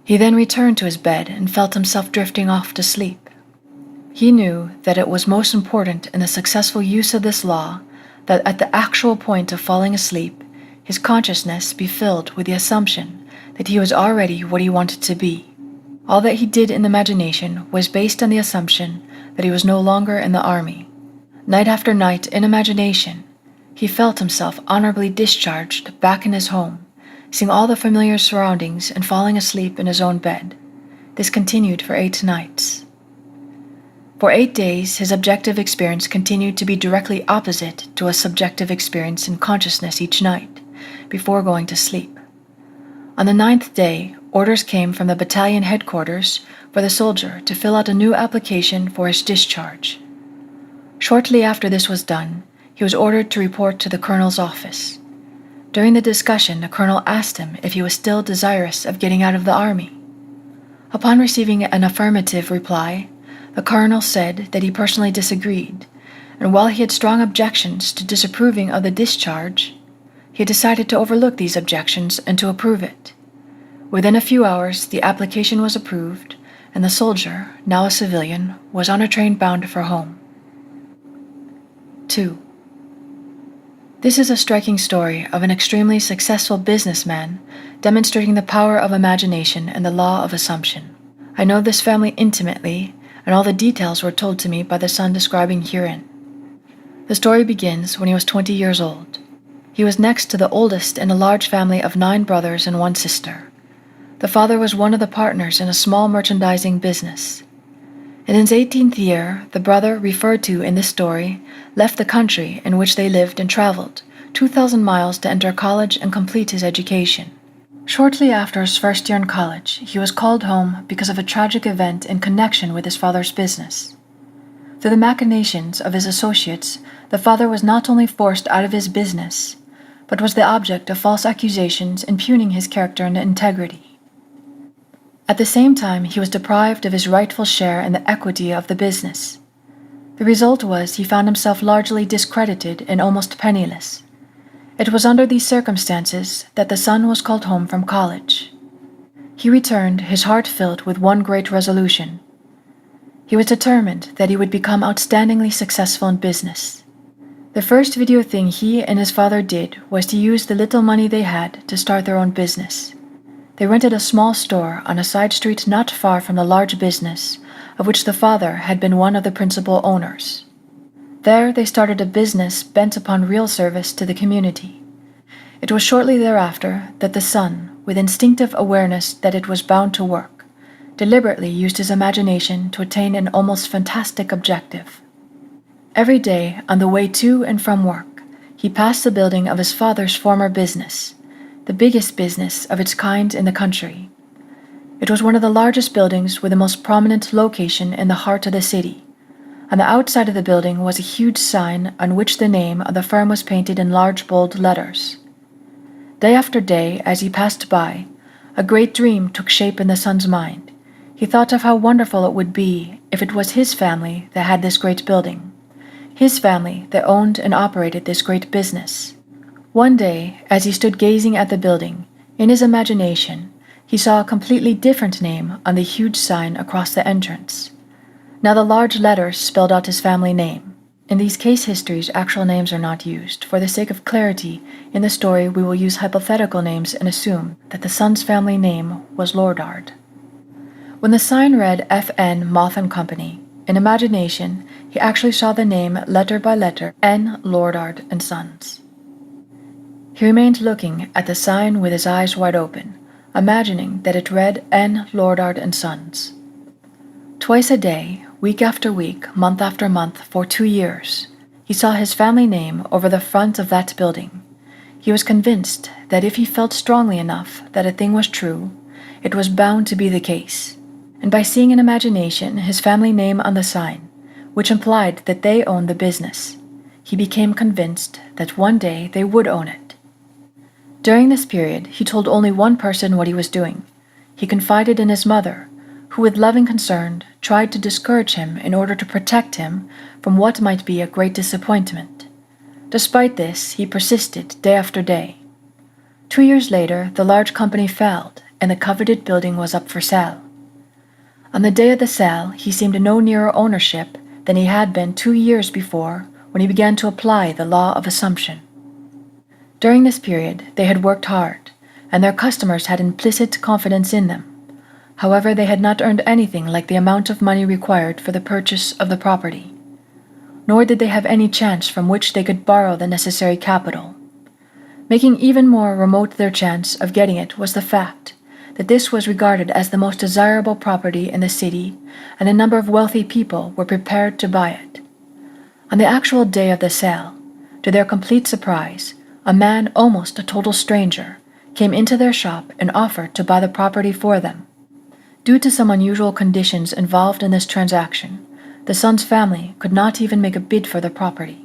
He then returned to his bed and felt himself drifting off to sleep. He knew that it was most important in the successful use of this law that at the actual point of falling asleep, his consciousness be filled with the assumption that he was already what he wanted to be. All that he did in imagination was based on the assumption that he was no longer in the army. Night after night in imagination, he felt himself honorably discharged back in his home, seeing all the familiar surroundings and falling asleep in his own bed. This continued for 8 nights. For 8 days, his objective experience continued to be directly opposite to a subjective experience in consciousness each night, before going to sleep. On the 9th day, orders came from the battalion headquarters for the soldier to fill out a new application for his discharge. Shortly after this was done, he was ordered to report to the colonel's office. During the discussion, the colonel asked him if he was still desirous of getting out of the army. Upon receiving an affirmative reply, the colonel said that he personally disagreed, and while he had strong objections to disapproving of the discharge, he decided to overlook these objections and to approve it. Within a few hours, the application was approved, and the soldier, now a civilian, was on a train bound for home. 2. This is a striking story of an extremely successful businessman demonstrating the power of imagination and the law of assumption. I know this family intimately, and all the details were told to me by the son describing herein. The story begins when he was 20 years old. He was next to the oldest in a large family of 9 brothers and 1 sister. The father was one of the partners in a small merchandising business. In his 18th year, the brother referred to in this story left the country in which they lived and traveled 2,000 miles to enter college and complete his education. Shortly after his first year in college, he was called home because of a tragic event in connection with his father's business. Through the machinations of his associates, the father was not only forced out of his business, but was the object of false accusations impugning his character and integrity. At the same time, he was deprived of his rightful share in the equity of the business. The result was he found himself largely discredited and almost penniless. It was under these circumstances that the son was called home from college. He returned, his heart filled with one great resolution. He was determined that he would become outstandingly successful in business. The first video thing he and his father did was to use the little money they had to start their own business. They rented a small store on a side street not far from the large business, of which the father had been one of the principal owners. There they started a business bent upon real service to the community. It was shortly thereafter that the son, with instinctive awareness that it was bound to work, deliberately used his imagination to attain an almost fantastic objective. Every day, on the way to and from work, he passed the building of his father's former business, the biggest business of its kind in the country. It was one of the largest buildings with the most prominent location in the heart of the city. On the outside of the building was a huge sign on which the name of the firm was painted in large bold letters. Day after day, as he passed by, a great dream took shape in the son's mind. He thought of how wonderful it would be if it was his family that had this great building, his family that owned and operated this great business. One day, as he stood gazing at the building, in his imagination, he saw a completely different name on the huge sign across the entrance. Now the large letters spelled out his family name. In these case histories, actual names are not used. For the sake of clarity, in the story we will use hypothetical names and assume that the son's family name was Goddard. When the sign read F.N. Moth and Company, in imagination, he actually saw the name letter by letter, N. Goddard and Sons. He remained looking at the sign with his eyes wide open, imagining that it read N. Goddard and Sons. Twice a day, week after week, month after month, for 2 years, he saw his family name over the front of that building. He was convinced that if he felt strongly enough that a thing was true, it was bound to be the case. And by seeing in imagination his family name on the sign, which implied that they owned the business, he became convinced that one day they would own it. During this period, he told only one person what he was doing. He confided in his mother, who with loving concern tried to discourage him in order to protect him from what might be a great disappointment. Despite this, he persisted day after day. 2 years later, the large company failed, and the coveted building was up for sale. On the day of the sale, he seemed no nearer ownership than he had been 2 years before when he began to apply the law of assumption. During this period, they had worked hard, and their customers had implicit confidence in them. However, they had not earned anything like the amount of money required for the purchase of the property. Nor did they have any chance from which they could borrow the necessary capital. Making even more remote their chance of getting it was the fact that this was regarded as the most desirable property in the city, and a number of wealthy people were prepared to buy it. On the actual day of the sale, to their complete surprise, a man almost a total stranger came into their shop and offered to buy the property for them. Due to some unusual conditions involved in this transaction, the son's family could not even make a bid for the property.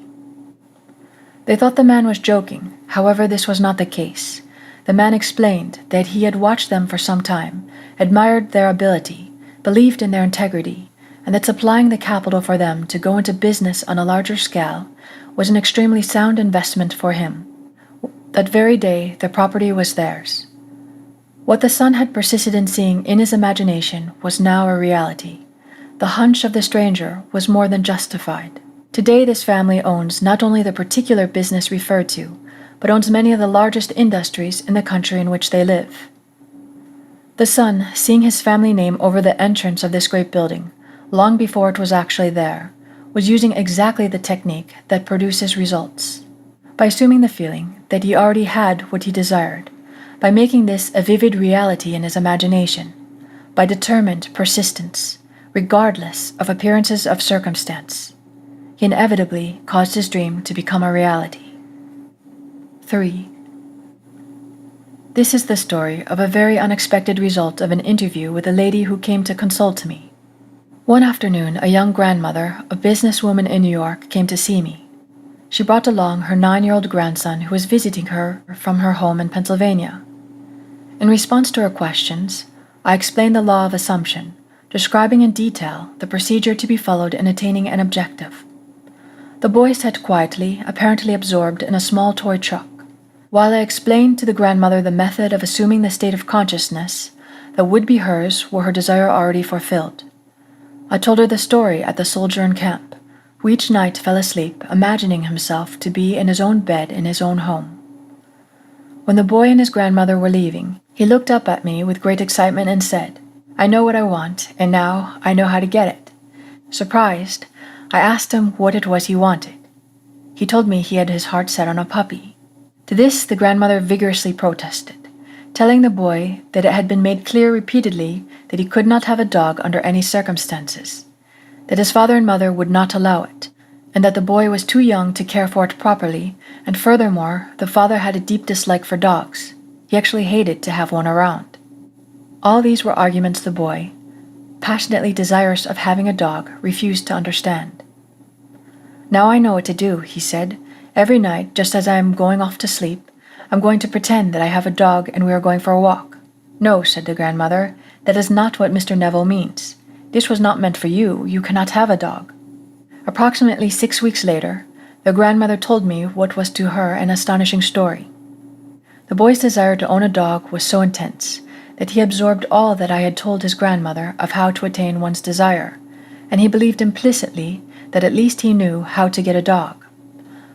They thought the man was joking, however this was not the case. The man explained that he had watched them for some time, admired their ability, believed in their integrity, and that supplying the capital for them to go into business on a larger scale was an extremely sound investment for him. That very day, the property was theirs. What the son had persisted in seeing in his imagination was now a reality. The hunch of the stranger was more than justified. Today, this family owns not only the particular business referred to, but owns many of the largest industries in the country in which they live. The son, seeing his family name over the entrance of this great building, long before it was actually there, was using exactly the technique that produces results. By assuming the feeling that he already had what he desired, by making this a vivid reality in his imagination, by determined persistence, regardless of appearances of circumstance, he inevitably caused his dream to become a reality. 3. This is the story of a very unexpected result of an interview with a lady who came to consult me. One afternoon, a young grandmother, a businesswoman in New York, came to see me. She brought along her 9-year-old grandson who was visiting her from her home in Pennsylvania. In response to her questions, I explained the law of assumption, describing in detail the procedure to be followed in attaining an objective. The boy sat quietly, apparently absorbed in a small toy truck, while I explained to the grandmother the method of assuming the state of consciousness that would be hers were her desire already fulfilled. I told her the story at the soldier in camp, who each night fell asleep imagining himself to be in his own bed in his own home. When the boy and his grandmother were leaving, he looked up at me with great excitement and said, "I know what I want, and now I know how to get it." Surprised, I asked him what it was he wanted. He told me he had his heart set on a puppy. To this the grandmother vigorously protested, telling the boy that it had been made clear repeatedly that he could not have a dog under any circumstances, that his father and mother would not allow it, and that the boy was too young to care for it properly, and furthermore, the father had a deep dislike for dogs. He actually hated to have one around. All these were arguments the boy, passionately desirous of having a dog, refused to understand. "Now I know what to do," he said. "Every night, just as I am going off to sleep, I'm going to pretend that I have a dog and we are going for a walk." "No," said the grandmother, "that is not what Mr. Neville means. This was not meant for you. You cannot have a dog." Approximately 6 weeks later, the grandmother told me what was to her an astonishing story. The boy's desire to own a dog was so intense that he absorbed all that I had told his grandmother of how to attain one's desire, and he believed implicitly that at least he knew how to get a dog.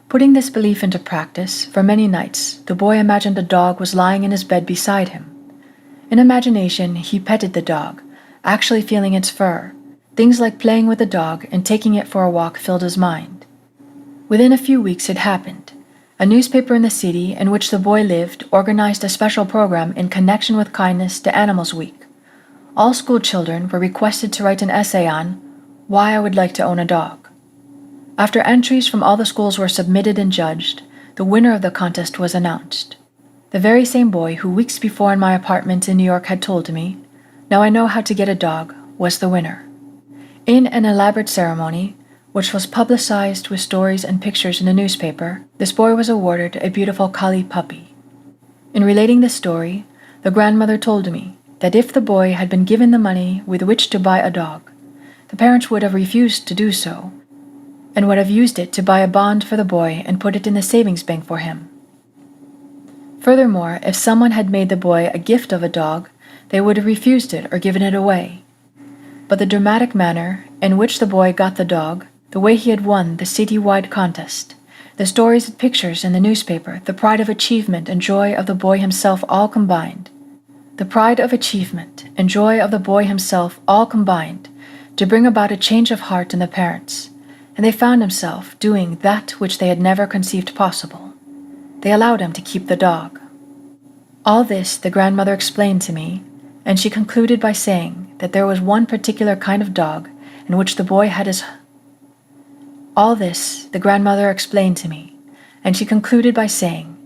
Putting this belief into practice, for many nights, the boy imagined a dog was lying in his bed beside him. In imagination, he petted the dog, actually feeling its fur. Things like playing with the dog and taking it for a walk filled his mind. Within a few weeks it happened. A newspaper in the city in which the boy lived organized a special program in connection with Kindness to Animals Week. All school children were requested to write an essay on why I would like to own a dog. After entries from all the schools were submitted and judged, the winner of the contest was announced. The very same boy who weeks before in my apartment in New York had told me, "Now I know how to get a dog," was the winner. In an elaborate ceremony, which was publicized with stories and pictures in the newspaper, this boy was awarded a beautiful collie puppy. In relating this story, the grandmother told me that if the boy had been given the money with which to buy a dog, the parents would have refused to do so, and would have used it to buy a bond for the boy and put it in the savings bank for him. Furthermore, if someone had made the boy a gift of a dog, they would have refused it or given it away. But the dramatic manner in which the boy got the dog, the way he had won the city-wide contest, the stories and pictures in the newspaper, the pride of achievement and joy of the boy himself all combined. The pride of achievement and joy of the boy himself all combined to bring about a change of heart in the parents, and they found himself doing that which they had never conceived possible. They allowed him to keep the dog. All this the grandmother explained to me, and she concluded by saying that there was one particular kind of dog in which the boy had his All this the grandmother explained to me, and she concluded by saying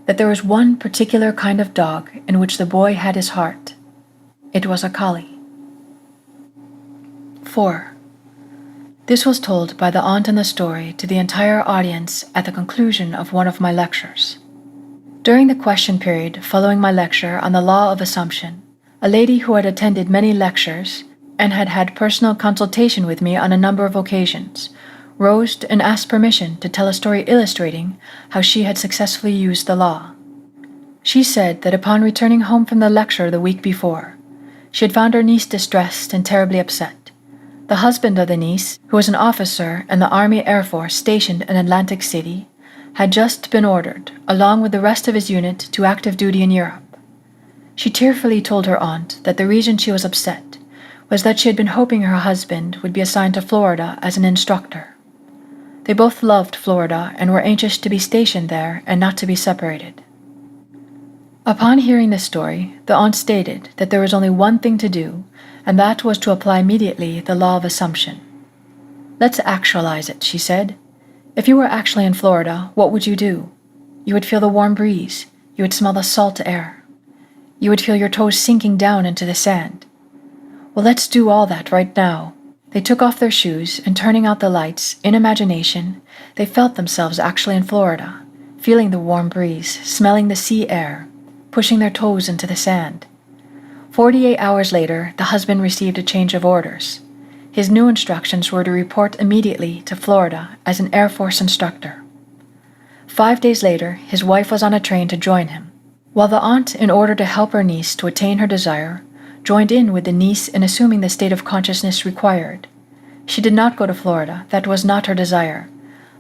that there was one particular kind of dog in which the boy had his heart. It was a collie. 4. This was told by the aunt in the story to the entire audience at the conclusion of one of my lectures. During the question period following my lecture on the law of assumption, a lady who had attended many lectures and had had personal consultation with me on a number of occasions rose and asked permission to tell a story illustrating how she had successfully used the law. She said that upon returning home from the lecture the week before, she had found her niece distressed and terribly upset. The husband of the niece, who was an officer in the Army Air Force stationed in Atlantic City, had just been ordered, along with the rest of his unit, to active duty in Europe. She tearfully told her aunt that the reason she was upset was that she had been hoping her husband would be assigned to Florida as an instructor. They both loved Florida and were anxious to be stationed there and not to be separated. Upon hearing this story, the aunt stated that there was only one thing to do, and that was to apply immediately the law of assumption. "Let's actualize it," she said. "If you were actually in Florida, what would you do? You would feel the warm breeze. You would smell the salt air. You would feel your toes sinking down into the sand. Well, let's do all that right now." They took off their shoes, and turning out the lights, in imagination, they felt themselves actually in Florida, feeling the warm breeze, smelling the sea air, pushing their toes into the sand. 48 hours later, the husband received a change of orders. His new instructions were to report immediately to Florida as an Air Force instructor. 5 days later, his wife was on a train to join him, while the aunt, in order to help her niece to attain her desire, joined in with the niece in assuming the state of consciousness required. She did not go to Florida. That was not her desire.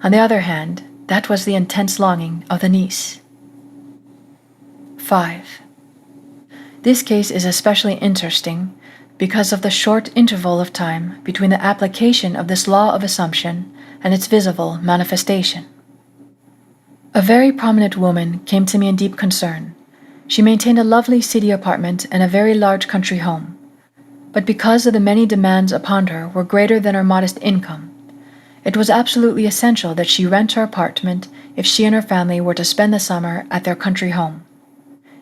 On the other hand, that was the intense longing of the niece. 5. This case is especially interesting because of the short interval of time between the application of this law of assumption and its visible manifestation. A very prominent woman came to me in deep concern. She maintained a lovely city apartment and a very large country home, but because of the many demands upon her were greater than her modest income, it was absolutely essential that she rent her apartment if she and her family were to spend the summer at their country home.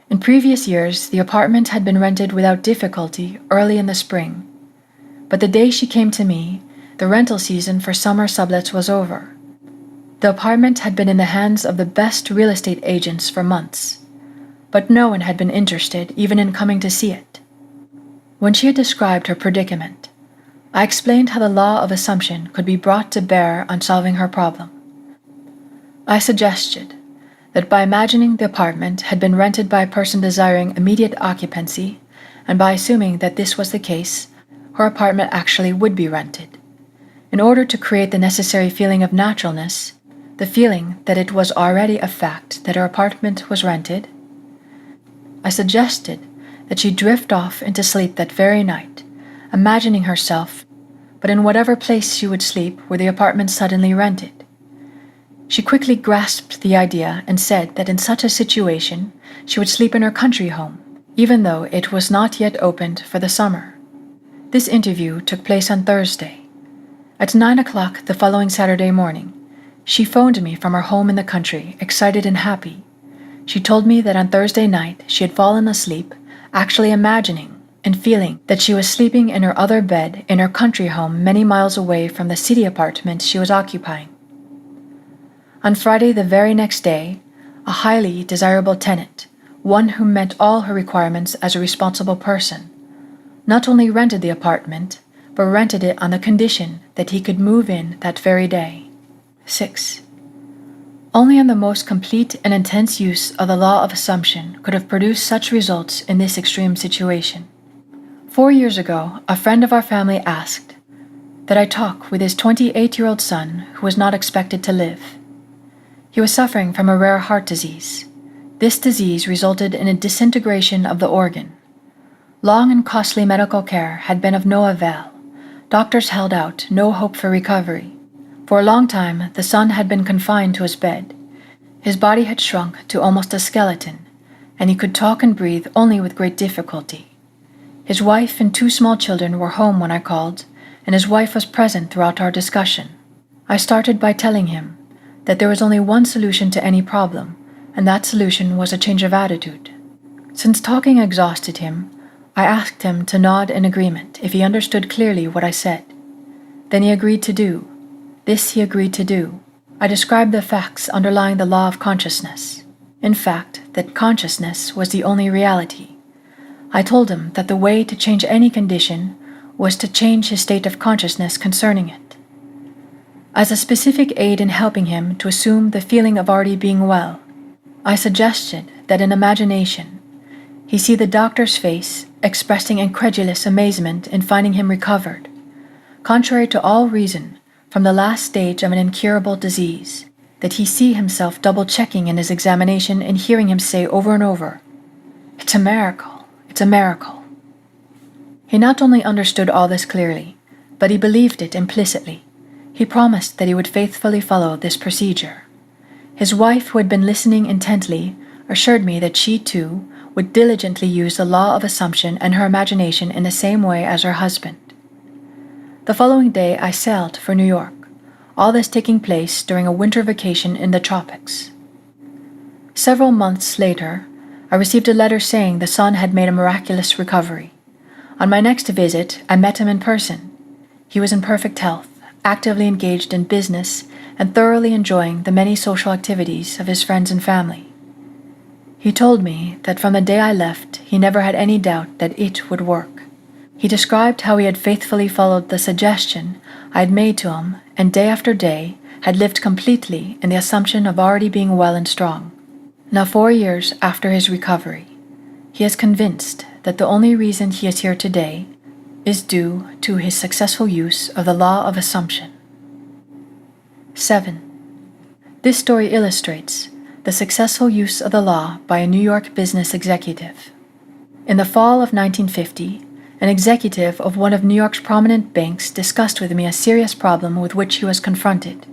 In previous years, the apartment had been rented without difficulty early in the spring, but the day she came to me, the rental season for summer sublets was over. The apartment had been in the hands of the best real estate agents for months, but no one had been interested even in coming to see it. When she had described her predicament, I explained how the law of assumption could be brought to bear on solving her problem. I suggested that by imagining the apartment had been rented by a person desiring immediate occupancy, and by assuming that this was the case, her apartment actually would be rented. In order to create the necessary feeling of naturalness, the feeling that it was already a fact that her apartment was rented, I suggested that she drift off into sleep that very night, imagining herself, but in whatever place she would sleep where the apartment suddenly rented. She quickly grasped the idea and said that in such a situation she would sleep in her country home, even though it was not yet opened for the summer. This interview took place on Thursday. At 9 o'clock the following Saturday morning, she phoned me from her home in the country, excited and happy. She told me that on Thursday night she had fallen asleep, actually imagining and feeling that she was sleeping in her other bed in her country home many miles away from the city apartment she was occupying. On Friday, the very next day, a highly desirable tenant, one who met all her requirements as a responsible person, not only rented the apartment, but rented it on the condition that he could move in that very day. 6. Only on the most complete and intense use of the law of assumption could have produced such results in this extreme situation. 4 years ago, a friend of our family asked that I talk with his 28-year-old son who was not expected to live. He was suffering from a rare heart disease. This disease resulted in a disintegration of the organ. Long and costly medical care had been of no avail. Doctors held out no hope for recovery. For a long time, the son had been confined to his bed. His body had shrunk to almost a skeleton, and he could talk and breathe only with great difficulty. His wife and 2 small children were home when I called, and his wife was present throughout our discussion. I started by telling him that there was only one solution to any problem, and that solution was a change of attitude. Since talking exhausted him, I asked him to nod in agreement if he understood clearly what I said. Then he agreed to do. This he agreed to do. I described the facts underlying the law of consciousness. In fact, that consciousness was the only reality. I told him that the way to change any condition was to change his state of consciousness concerning it. As a specific aid in helping him to assume the feeling of already being well, I suggested that in imagination, he see the doctor's face expressing incredulous amazement in finding him recovered, contrary to all reason, from the last stage of an incurable disease, that he see himself double-checking in his examination and hearing him say over and over, "It's a miracle, it's a miracle." He not only understood all this clearly, but he believed it implicitly. He promised that he would faithfully follow this procedure. His wife, who had been listening intently, assured me that she too would diligently use the law of assumption and her imagination in the same way as her husband. The following day I sailed for New York, all this taking place during a winter vacation in the tropics. Several months later, I received a letter saying the son had made a miraculous recovery. On my next visit, I met him in person. He was in perfect health, actively engaged in business, and thoroughly enjoying the many social activities of his friends and family. He told me that from the day I left, he never had any doubt that it would work. He described how he had faithfully followed the suggestion I had made to him, and day after day had lived completely in the assumption of already being well and strong. Now 4 years after his recovery, he is convinced that the only reason he is here today is due to his successful use of the law of assumption. 7. This story illustrates the successful use of the law by a New York business executive. In the fall of 1950, an executive of one of New York's prominent banks discussed with me a serious problem with which he was confronted.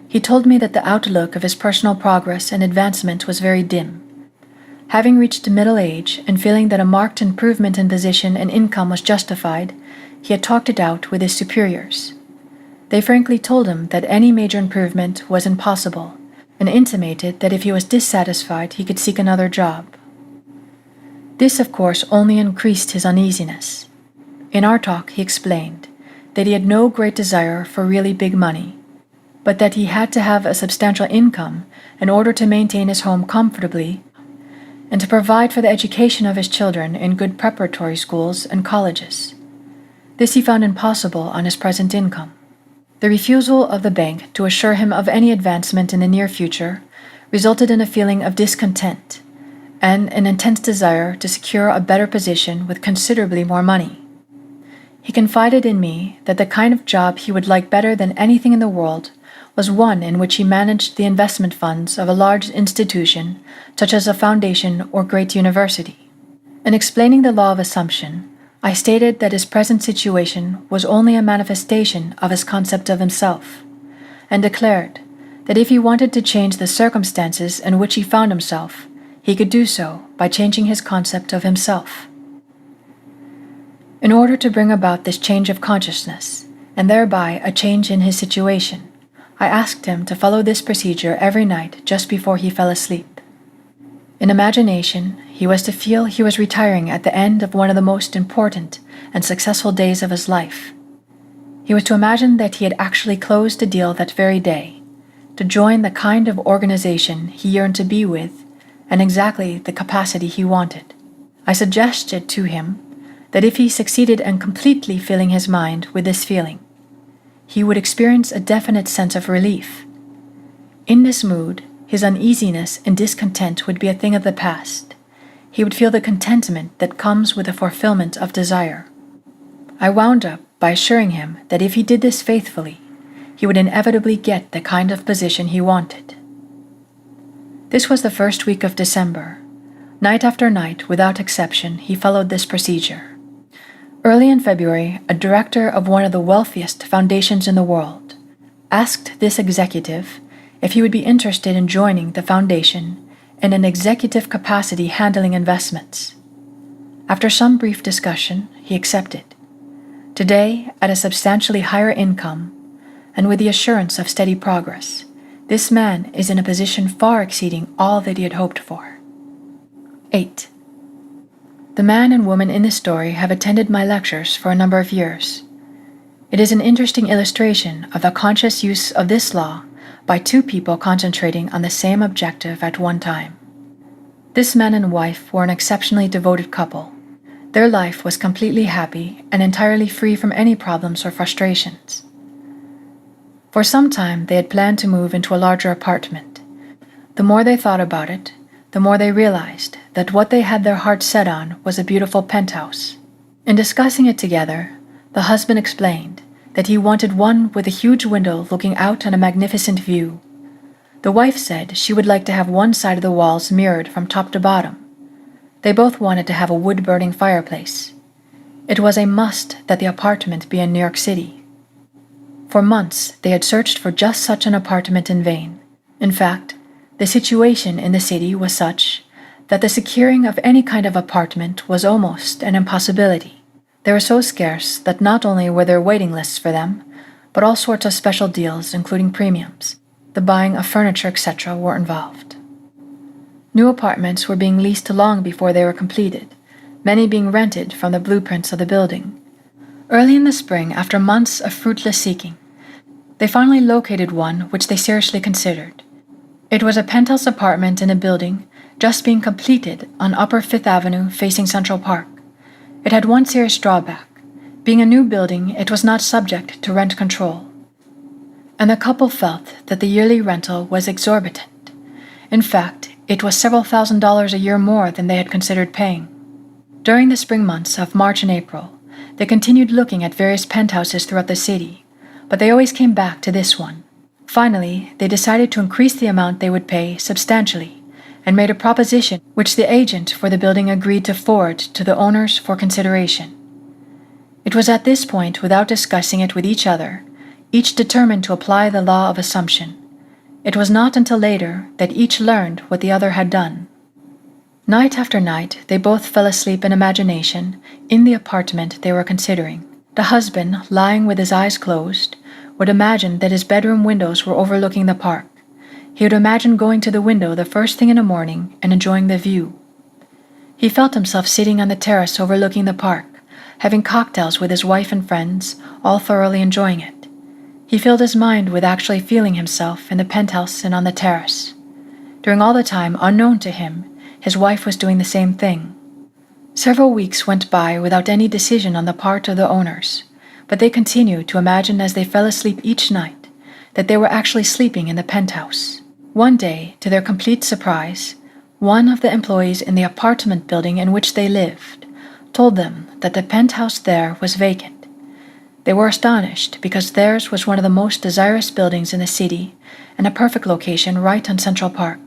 He told me that the outlook of his personal progress and advancement was very dim. Having reached middle age and feeling that a marked improvement in position and income was justified, he had talked it out with his superiors. They frankly told him that any major improvement was impossible, and intimated that if he was dissatisfied, he could seek another job. This, of course, only increased his uneasiness. In our talk, he explained that he had no great desire for really big money, but that he had to have a substantial income in order to maintain his home comfortably and to provide for the education of his children in good preparatory schools and colleges. This he found impossible on his present income. The refusal of the bank to assure him of any advancement in the near future resulted in a feeling of discontent and an intense desire to secure a better position with considerably more money. He confided in me that the kind of job he would like better than anything in the world was one in which he managed the investment funds of a large institution, such as a foundation or great university. In explaining the law of assumption, I stated that his present situation was only a manifestation of his concept of himself, and declared that if he wanted to change the circumstances in which he found himself, he could do so by changing his concept of himself. In order to bring about this change of consciousness, and thereby a change in his situation, I asked him to follow this procedure every night just before he fell asleep. In imagination, he was to feel he was retiring at the end of one of the most important and successful days of his life. He was to imagine that he had actually closed a deal that very day, to join the kind of organization he yearned to be with, and exactly the capacity he wanted. I suggested to him that if he succeeded in completely filling his mind with this feeling, he would experience a definite sense of relief. In this mood, his uneasiness and discontent would be a thing of the past. He would feel the contentment that comes with the fulfillment of desire. I wound up by assuring him that if he did this faithfully, he would inevitably get the kind of position he wanted. This was the first week of December. Night after night, without exception, he followed this procedure. Early in February, a director of one of the wealthiest foundations in the world asked this executive if he would be interested in joining the foundation in an executive capacity handling investments. After some brief discussion, he accepted. Today, at a substantially higher income, and with the assurance of steady progress, This man is in a position far exceeding all that he had hoped for. 8. The man and woman in this story have attended my lectures for a number of years. It is an interesting illustration of the conscious use of this law by two people concentrating on the same objective at one time. This man and wife were an exceptionally devoted couple. Their life was completely happy and entirely free from any problems or frustrations. For some time, they had planned to move into a larger apartment. The more they thought about it, the more they realized that what they had their hearts set on was a beautiful penthouse. In discussing it together, the husband explained that he wanted one with a huge window looking out on a magnificent view. The wife said she would like to have one side of the walls mirrored from top to bottom. They both wanted to have a wood-burning fireplace. It was a must that the apartment be in New York City. For months, they had searched for just such an apartment in vain. In fact, the situation in the city was such that the securing of any kind of apartment was almost an impossibility. They were so scarce that not only were there waiting lists for them, but all sorts of special deals, including premiums. The buying of furniture, etc., were involved. New apartments were being leased long before they were completed, many being rented from the blueprints of the building. Early in the spring, after months of fruitless seeking, they finally located one which they seriously considered. It was a penthouse apartment in a building just being completed on Upper Fifth Avenue facing Central Park. It had one serious drawback. Being a new building, it was not subject to rent control. And the couple felt that the yearly rental was exorbitant. In fact, it was several $1,000s a year more than they had considered paying. During the spring months of March and April, they continued looking at various penthouses throughout the city, but they always came back to this one. Finally, they decided to increase the amount they would pay substantially and made a proposition which the agent for the building agreed to forward to the owners for consideration. It was at this point, without discussing it with each other, each determined to apply the law of assumption. It was not until later that each learned what the other had done. Night after night, they both fell asleep in imagination in the apartment they were considering. The husband, lying with his eyes closed, would imagine that his bedroom windows were overlooking the park. He would imagine going to the window the first thing in the morning and enjoying the view. He felt himself sitting on the terrace overlooking the park, having cocktails with his wife and friends, all thoroughly enjoying it. He filled his mind with actually feeling himself in the penthouse and on the terrace. During all the time, unknown to him, his wife was doing the same thing. Several weeks went by without any decision on the part of the owners, but they continued to imagine as they fell asleep each night that they were actually sleeping in the penthouse. One day, to their complete surprise, one of the employees in the apartment building in which they lived told them that the penthouse there was vacant. They were astonished because theirs was one of the most desirous buildings in the city and a perfect location right on Central Park.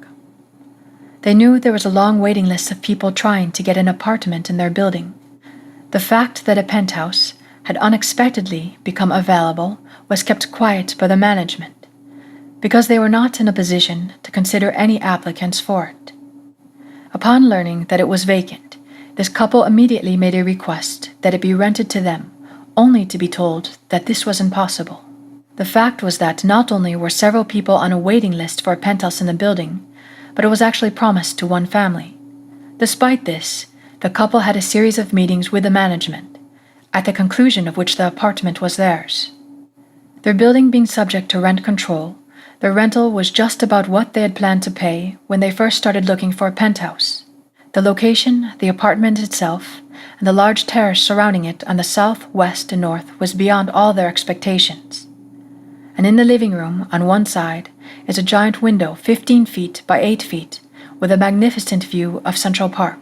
They knew there was a long waiting list of people trying to get an apartment in their building. The fact that a penthouse had unexpectedly become available was kept quiet by the management, because they were not in a position to consider any applicants for it. Upon learning that it was vacant, this couple immediately made a request that it be rented to them, only to be told that this was impossible. The fact was that not only were several people on a waiting list for a penthouse in the building, but it was actually promised to one family. Despite this, the couple had a series of meetings with the management, at the conclusion of which the apartment was theirs. Their building being subject to rent control, the rental was just about what they had planned to pay when they first started looking for a penthouse. The location, the apartment itself, and the large terrace surrounding it on the south, west, and north was beyond all their expectations. And in the living room, on one side, is a giant window 15 feet by 8 feet with a magnificent view of Central Park.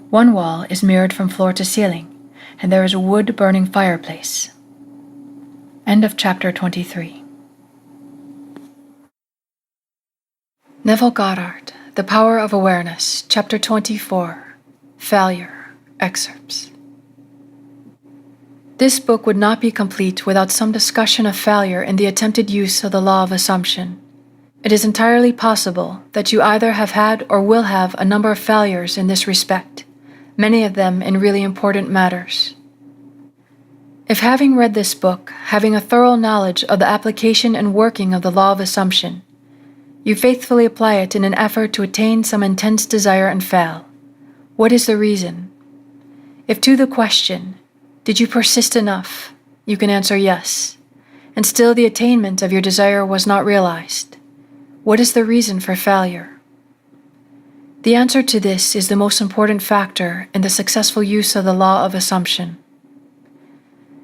One wall is mirrored from floor to ceiling, and there is a wood-burning fireplace. End of chapter 23. Neville Goddard, The Power of Awareness, Chapter 24, Failure, Excerpts. This book would not be complete without some discussion of failure in the attempted use of the law of assumption. It is entirely possible that you either have had or will have a number of failures in this respect, many of them in really important matters. If having read this book, having a thorough knowledge of the application and working of the law of assumption, You faithfully apply it in an effort to attain some intense desire and fail. What is the reason? If to the question, did you persist enough, you can answer yes, and still the attainment of your desire was not realized, what is the reason for failure? The answer to this is the most important factor in the successful use of the law of assumption.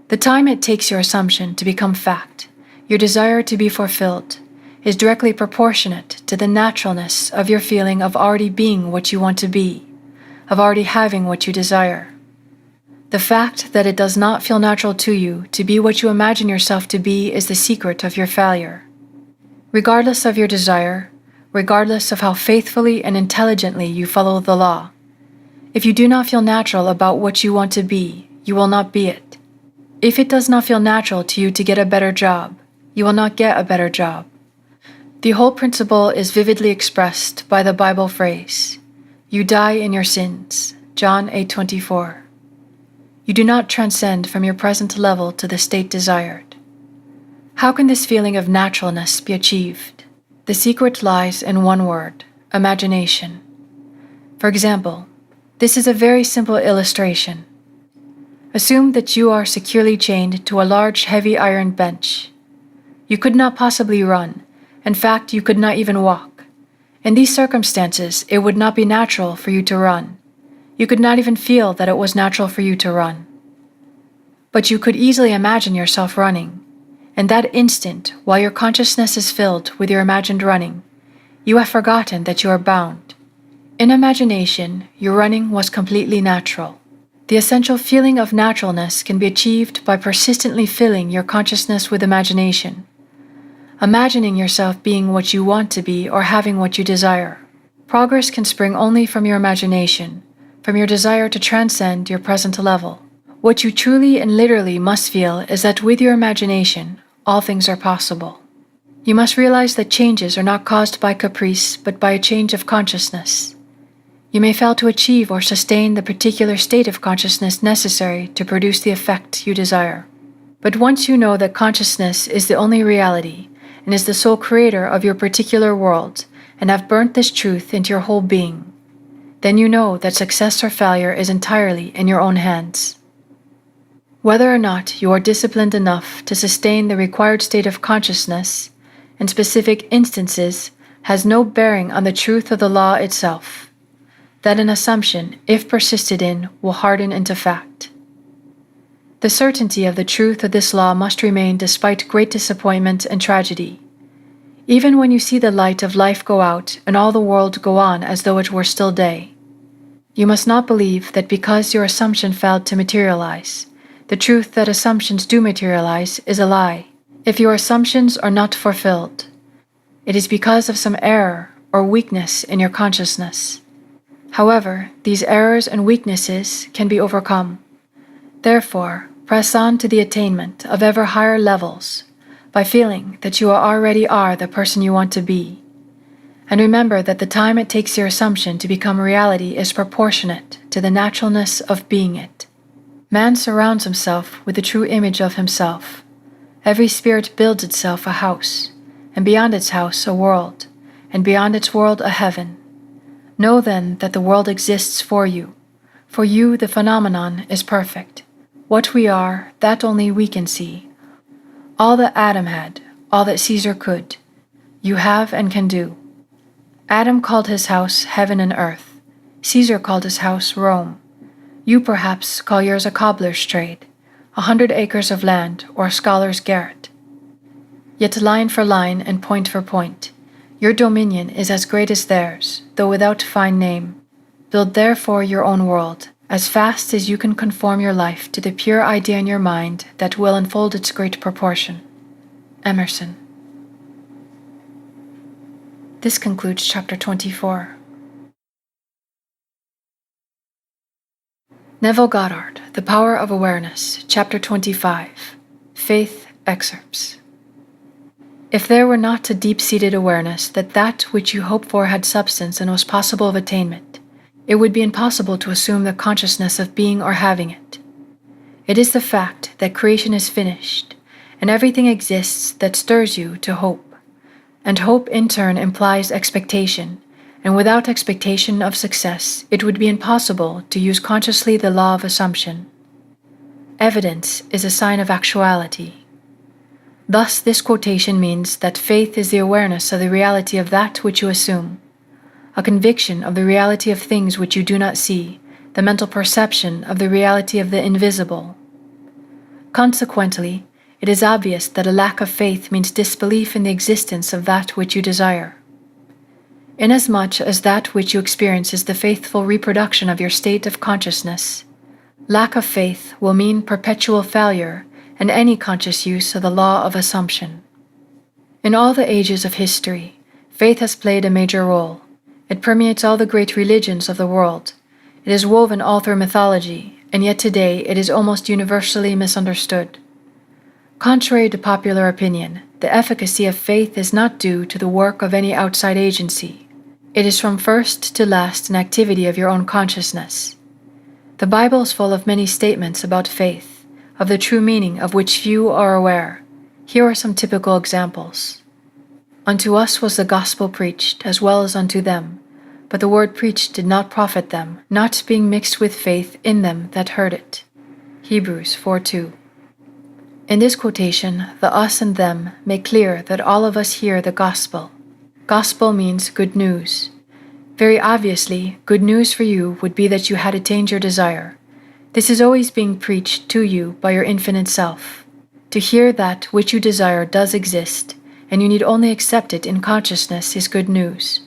The time it takes your assumption to become fact, your desire to be fulfilled, is directly proportionate to the naturalness of your feeling of already being what you want to be, of already having what you desire. The fact that it does not feel natural to you to be what you imagine yourself to be is the secret of your failure. Regardless of your desire, regardless of how faithfully and intelligently you follow the law, if you do not feel natural about what you want to be, you will not be it. If it does not feel natural to you to get a better job, you will not get a better job. The whole principle is vividly expressed by the Bible phrase, "You die in your sins," John 8:24. You do not transcend from your present level to the state desired. How can this feeling of naturalness be achieved? The secret lies in one word, imagination. For example, this is a very simple illustration. Assume that you are securely chained to a large heavy iron bench. You could not possibly run. In fact, you could not even walk. In these circumstances, it would not be natural for you to run. You could not even feel that it was natural for you to run. But you could easily imagine yourself running. In that instant, while your consciousness is filled with your imagined running, you have forgotten that you are bound. In imagination, your running was completely natural. The essential feeling of naturalness can be achieved by persistently filling your consciousness with imagination. Imagining yourself being what you want to be or having what you desire. Progress can spring only from your imagination, from your desire to transcend your present level. What you truly and literally must feel is that with your imagination, all things are possible. You must realize that changes are not caused by caprice, but by a change of consciousness. You may fail to achieve or sustain the particular state of consciousness necessary to produce the effect you desire. But once you know that consciousness is the only reality and is the sole creator of your particular world, and have burnt this truth into your whole being, then you know that success or failure is entirely in your own hands. Whether or not you are disciplined enough to sustain the required state of consciousness in specific instances has no bearing on the truth of the law itself, that an assumption, if persisted in, will harden into fact. The certainty of the truth of this law must remain despite great disappointment and tragedy. Even when you see the light of life go out and all the world go on as though it were still day, you must not believe that because your assumption failed to materialize, the truth that assumptions do materialize is a lie. If your assumptions are not fulfilled, it is because of some error or weakness in your consciousness. However, these errors and weaknesses can be overcome. Therefore, press on to the attainment of ever higher levels by feeling that you already are the person you want to be. And remember that the time it takes your assumption to become reality is proportionate to the naturalness of being it. Man surrounds himself with the true image of himself. Every spirit builds itself a house, and beyond its house a world, and beyond its world a heaven. Know then that the world exists for you. For you the phenomenon is perfect. What we are, that only we can see. All that Adam had, all that Caesar could, you have and can do. Adam called his house heaven and earth. Caesar called his house Rome. You perhaps call yours a cobbler's trade, 100 acres of land, or a scholar's garret. Yet line for line and point for point, your dominion is as great as theirs, though without fine name. Build therefore your own world, as fast as you can conform your life to the pure idea in your mind that will unfold its great proportion. Emerson. This concludes chapter 24. Neville Goddard, The Power of Awareness, chapter 25. Faith excerpts. If there were not a deep-seated awareness that which you hoped for had substance and was possible of attainment, it would be impossible to assume the consciousness of being or having it. It is the fact that creation is finished, and everything exists that stirs you to hope. And hope in turn implies expectation, and without expectation of success, it would be impossible to use consciously the law of assumption. Evidence is a sign of actuality. Thus, this quotation means that faith is the awareness of the reality of that which you assume, a conviction of the reality of things which you do not see, the mental perception of the reality of the invisible. Consequently, it is obvious that a lack of faith means disbelief in the existence of that which you desire. Inasmuch as that which you experience is the faithful reproduction of your state of consciousness, lack of faith will mean perpetual failure in any conscious use of the law of assumption. In all the ages of history, faith has played a major role. It permeates all the great religions of the world. It is woven all through mythology, and yet today it is almost universally misunderstood. Contrary to popular opinion, the efficacy of faith is not due to the work of any outside agency. It is from first to last an activity of your own consciousness. The Bible is full of many statements about faith, of the true meaning of which few are aware. Here are some typical examples. Unto us was the gospel preached, as well as unto them. But the word preached did not profit them, not being mixed with faith in them that heard it. Hebrews 4:2. In this quotation, the us and them make clear that all of us hear the gospel. Gospel means good news. Very obviously, good news for you would be that you had attained your desire. This is always being preached to you by your infinite self. To hear that which you desire does exist, and you need only accept it in consciousness is good news.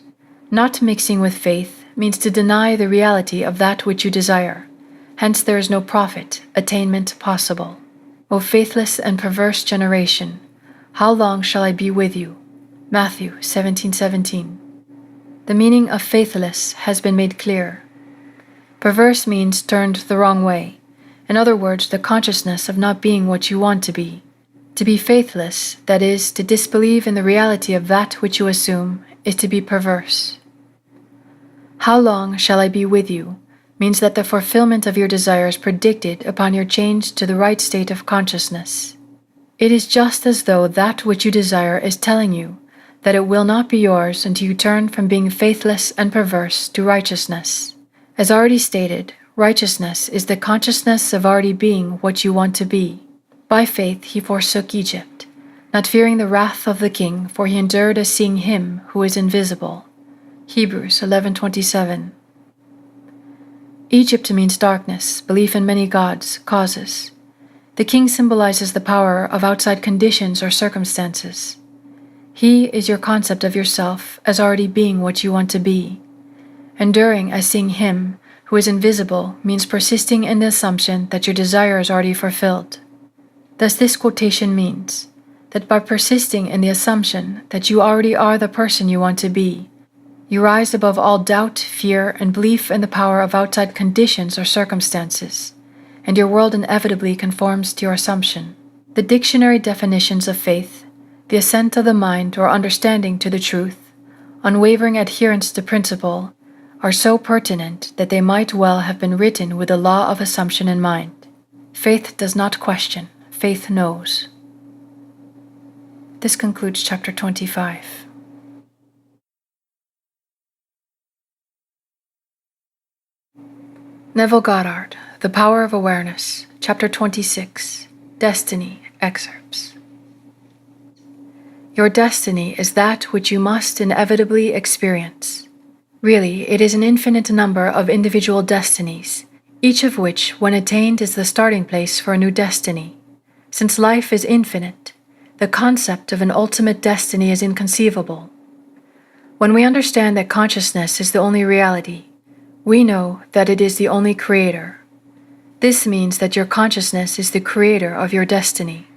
Not mixing with faith means to deny the reality of that which you desire. Hence there is no profit, attainment possible. O faithless and perverse generation, how long shall I be with you? Matthew 17:17. The meaning of faithless has been made clear. Perverse means turned the wrong way. In other words, the consciousness of not being what you want to be. To be faithless, that is, to disbelieve in the reality of that which you assume, is to be perverse. How long shall I be with you means that the fulfillment of your desire is predicted upon your change to the right state of consciousness. It is just as though that which you desire is telling you that it will not be yours until you turn from being faithless and perverse to righteousness. As already stated, righteousness is the consciousness of already being what you want to be. By faith he forsook Egypt, not fearing the wrath of the king, for he endured as seeing him who is invisible. Hebrews 11:27. Egypt means darkness, belief in many gods, causes. The king symbolizes the power of outside conditions or circumstances. He is your concept of yourself as already being what you want to be. Enduring as seeing him who is invisible means persisting in the assumption that your desire is already fulfilled. Thus this quotation means that by persisting in the assumption that you already are the person you want to be, you rise above all doubt, fear, and belief in the power of outside conditions or circumstances, and your world inevitably conforms to your assumption. The dictionary definitions of faith, the assent of the mind or understanding to the truth, unwavering adherence to principle, are so pertinent that they might well have been written with the law of assumption in mind. Faith does not question, faith knows. This concludes chapter 25. Neville Goddard, The Power of Awareness, Chapter 26, Destiny, Excerpts. Your destiny is that which you must inevitably experience. Really, it is an infinite number of individual destinies, each of which, when attained, is the starting place for a new destiny. Since life is infinite, the concept of an ultimate destiny is inconceivable. When we understand that consciousness is the only reality, we know that it is the only creator. This means that your consciousness is the creator of your destiny.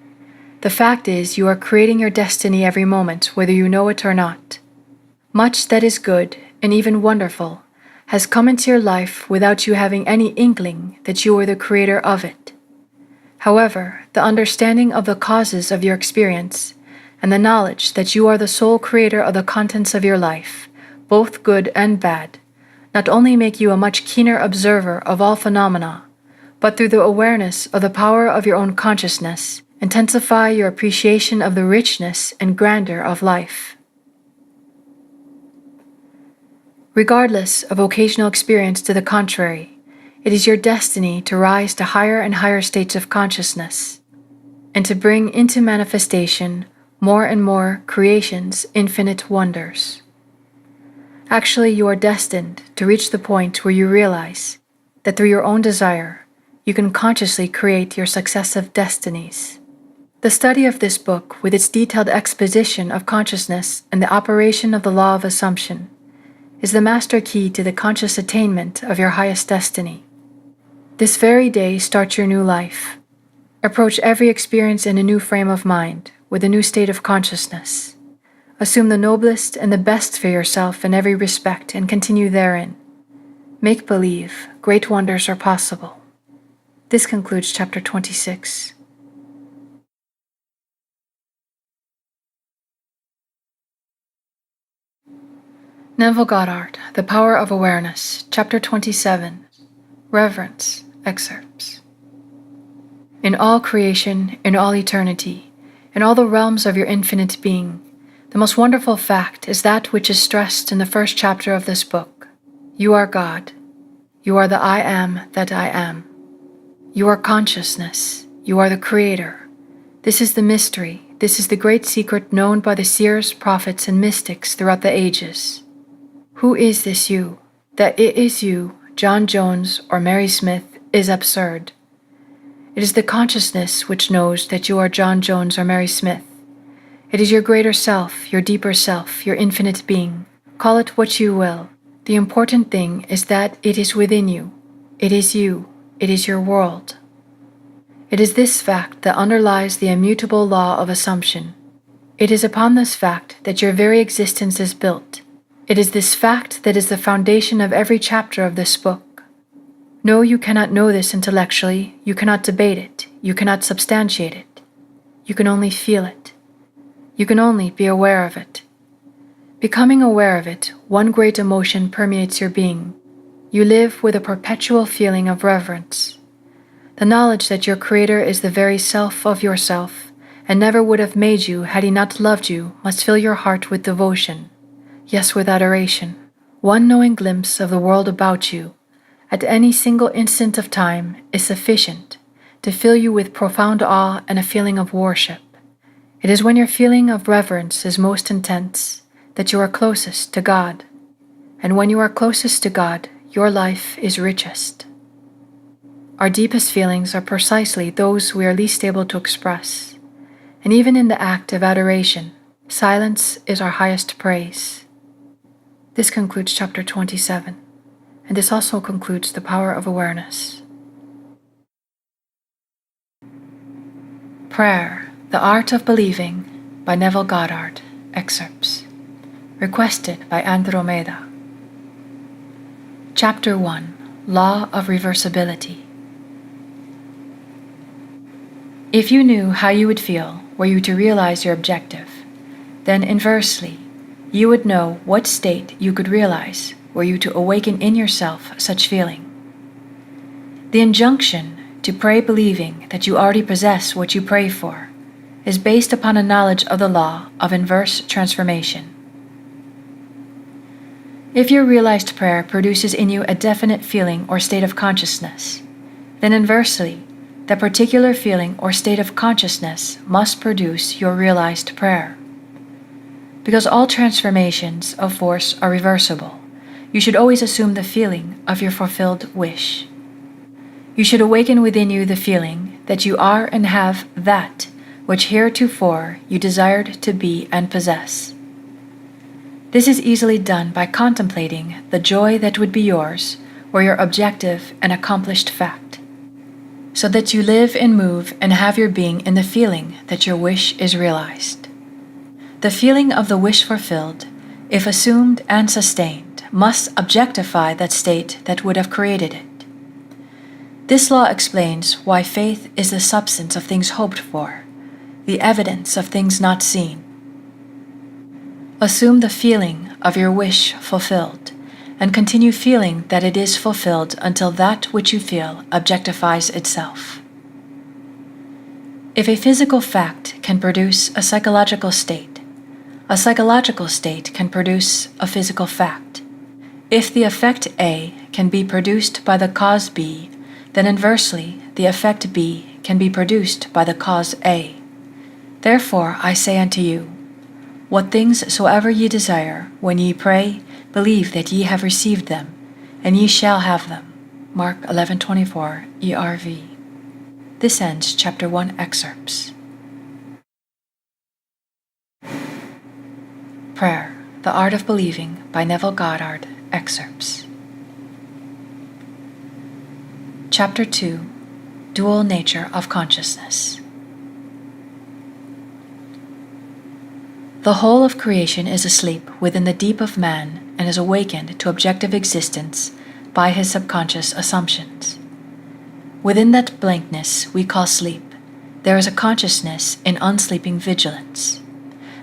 The fact is, you are creating your destiny every moment, whether you know it or not. Much that is good, and even wonderful, has come into your life without you having any inkling that you were the creator of it. However, the understanding of the causes of your experience, and the knowledge that you are the sole creator of the contents of your life, both good and bad, not only make you a much keener observer of all phenomena, but through the awareness of the power of your own consciousness, intensify your appreciation of the richness and grandeur of life. Regardless of occasional experience to the contrary, it is your destiny to rise to higher and higher states of consciousness, and to bring into manifestation more and more creation's infinite wonders. Actually, you are destined to reach the point where you realize that through your own desire, you can consciously create your successive destinies. The study of this book, with its detailed exposition of consciousness and the operation of the law of assumption, is the master key to the conscious attainment of your highest destiny. This very day start your new life. Approach every experience in a new frame of mind, with a new state of consciousness. Assume the noblest and the best for yourself in every respect and continue therein. Make believe, great wonders are possible. This concludes chapter 26. Neville Goddard, The Power of Awareness, Chapter 27, Reverence, Excerpts. In all creation, in all eternity, in all the realms of your infinite being, the most wonderful fact is that which is stressed in the first chapter of this book. You are God. You are the I am that I am. You are consciousness. You are the Creator. This is the mystery. This is the great secret known by the seers, prophets, and mystics throughout the ages. Who is this you? That it is you, John Jones or Mary Smith, is absurd. It is the consciousness which knows that you are John Jones or Mary Smith. It is your greater self, your deeper self, your infinite being. Call it what you will. The important thing is that it is within you. It is you. It is your world. It is this fact that underlies the immutable law of assumption. It is upon this fact that your very existence is built. It is this fact that is the foundation of every chapter of this book. No, you cannot know this intellectually, you cannot debate it, you cannot substantiate it. You can only feel it. You can only be aware of it. Becoming aware of it, one great emotion permeates your being. You live with a perpetual feeling of reverence. The knowledge that your Creator is the very self of yourself, and never would have made you had He not loved you, must fill your heart with devotion. Yes, with adoration. One knowing glimpse of the world about you, at any single instant of time, is sufficient to fill you with profound awe and a feeling of worship. It is when your feeling of reverence is most intense that you are closest to God. And when you are closest to God, your life is richest. Our deepest feelings are precisely those we are least able to express. And even in the act of adoration, silence is our highest praise. This concludes chapter 27, and this also concludes The Power of Awareness. Prayer, The Art of Believing, by Neville Goddard, excerpts. Requested by Andromeda. Chapter 1, Law of Reversibility. If you knew how you would feel were you to realize your objective, then inversely, you would know what state you could realize were you to awaken in yourself such feeling. The injunction to pray believing that you already possess what you pray for is based upon a knowledge of the law of inverse transformation. If your realized prayer produces in you a definite feeling or state of consciousness, then inversely, that particular feeling or state of consciousness must produce your realized prayer. Because all transformations of force are reversible, you should always assume the feeling of your fulfilled wish. You should awaken within you the feeling that you are and have that which heretofore you desired to be and possess. This is easily done by contemplating the joy that would be yours were your objective an accomplished fact, so that you live and move and have your being in the feeling that your wish is realized. The feeling of the wish fulfilled, if assumed and sustained, must objectify that state that would have created it. This law explains why faith is the substance of things hoped for, the evidence of things not seen. Assume the feeling of your wish fulfilled, and continue feeling that it is fulfilled until that which you feel objectifies itself. If a physical fact can produce a psychological state can produce a physical fact, If the effect A can be produced by the cause B, then inversely the effect B can be produced by the cause A. Therefore I say unto you, what things soever ye desire, when ye pray, believe that ye have received them, and ye shall have them. Mark 11:24 ERV. This ends Chapter 1 excerpts. Prayer, The Art of Believing by Neville Goddard, excerpts. Chapter 2, Dual Nature of Consciousness. The whole of creation is asleep within the deep of man and is awakened to objective existence by his subconscious assumptions. Within that blankness we call sleep, there is a consciousness in unsleeping vigilance.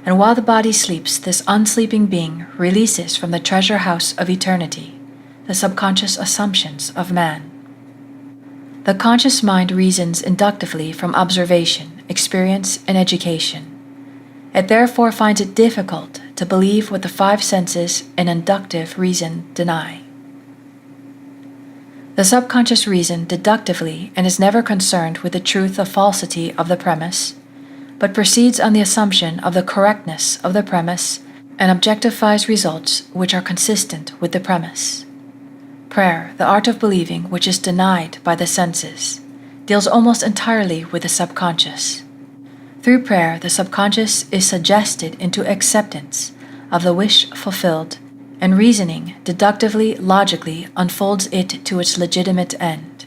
And while the body sleeps, this unsleeping being releases from the treasure house of eternity the subconscious assumptions of man. The conscious mind reasons inductively from observation, experience, and education. It therefore finds it difficult to believe what the five senses and inductive reason deny. The subconscious reason deductively and is never concerned with the truth or falsity of the premise, but proceeds on the assumption of the correctness of the premise and objectifies results which are consistent with the premise. Prayer, the art of believing which is denied by the senses, deals almost entirely with the subconscious. Through prayer, the subconscious is suggested into acceptance of the wish fulfilled, and reasoning, deductively, logically, unfolds it to its legitimate end.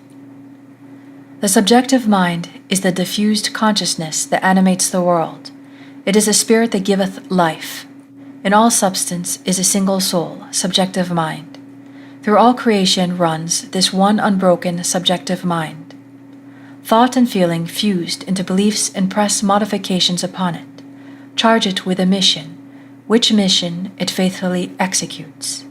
The subjective mind is the diffused consciousness that animates the world. It is a spirit that giveth life. In all substance is a single soul, subjective mind. Through all creation runs this one unbroken subjective mind. Thought and feeling fused into beliefs impress modifications upon it, charge it with a mission, which mission it faithfully executes.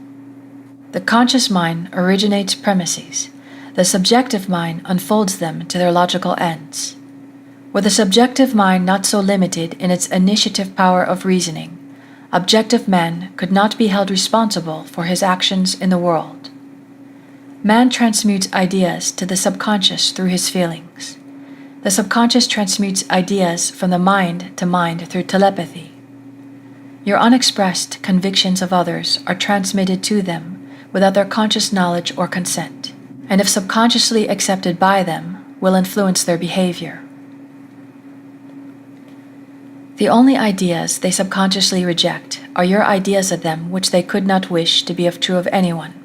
The conscious mind originates premises. The subjective mind unfolds them to their logical ends. Were the subjective mind not so limited in its initiative power of reasoning, objective man could not be held responsible for his actions in the world. Man transmutes ideas to the subconscious through his feelings. The subconscious transmutes ideas from the mind to mind through telepathy. Your unexpressed convictions of others are transmitted to them without their conscious knowledge or consent, and if subconsciously accepted by them, will influence their behavior. The only ideas they subconsciously reject are your ideas of them which they could not wish to be true of anyone.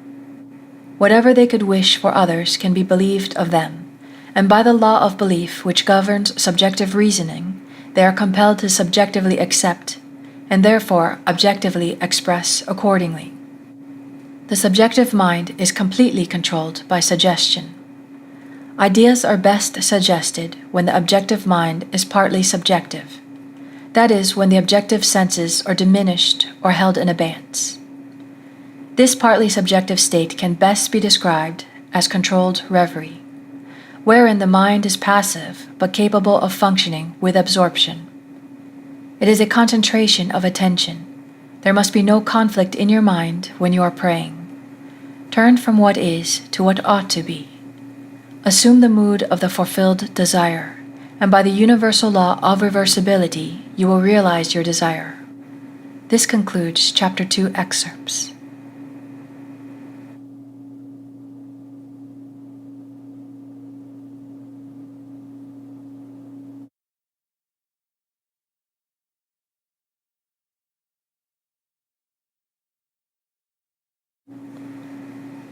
Whatever they could wish for others can be believed of them, and by the law of belief which governs subjective reasoning, they are compelled to subjectively accept, and therefore objectively express accordingly. The subjective mind is completely controlled by suggestion. Ideas are best suggested when the objective mind is partly subjective. That is, when the objective senses are diminished or held in abeyance. This partly subjective state can best be described as controlled reverie, wherein the mind is passive but capable of functioning with absorption. It is a concentration of attention. There must be no conflict in your mind when you are praying. Turn from what is to what ought to be. Assume the mood of the fulfilled desire, and by the universal law of reversibility, you will realize your desire. This concludes Chapter 2 excerpts.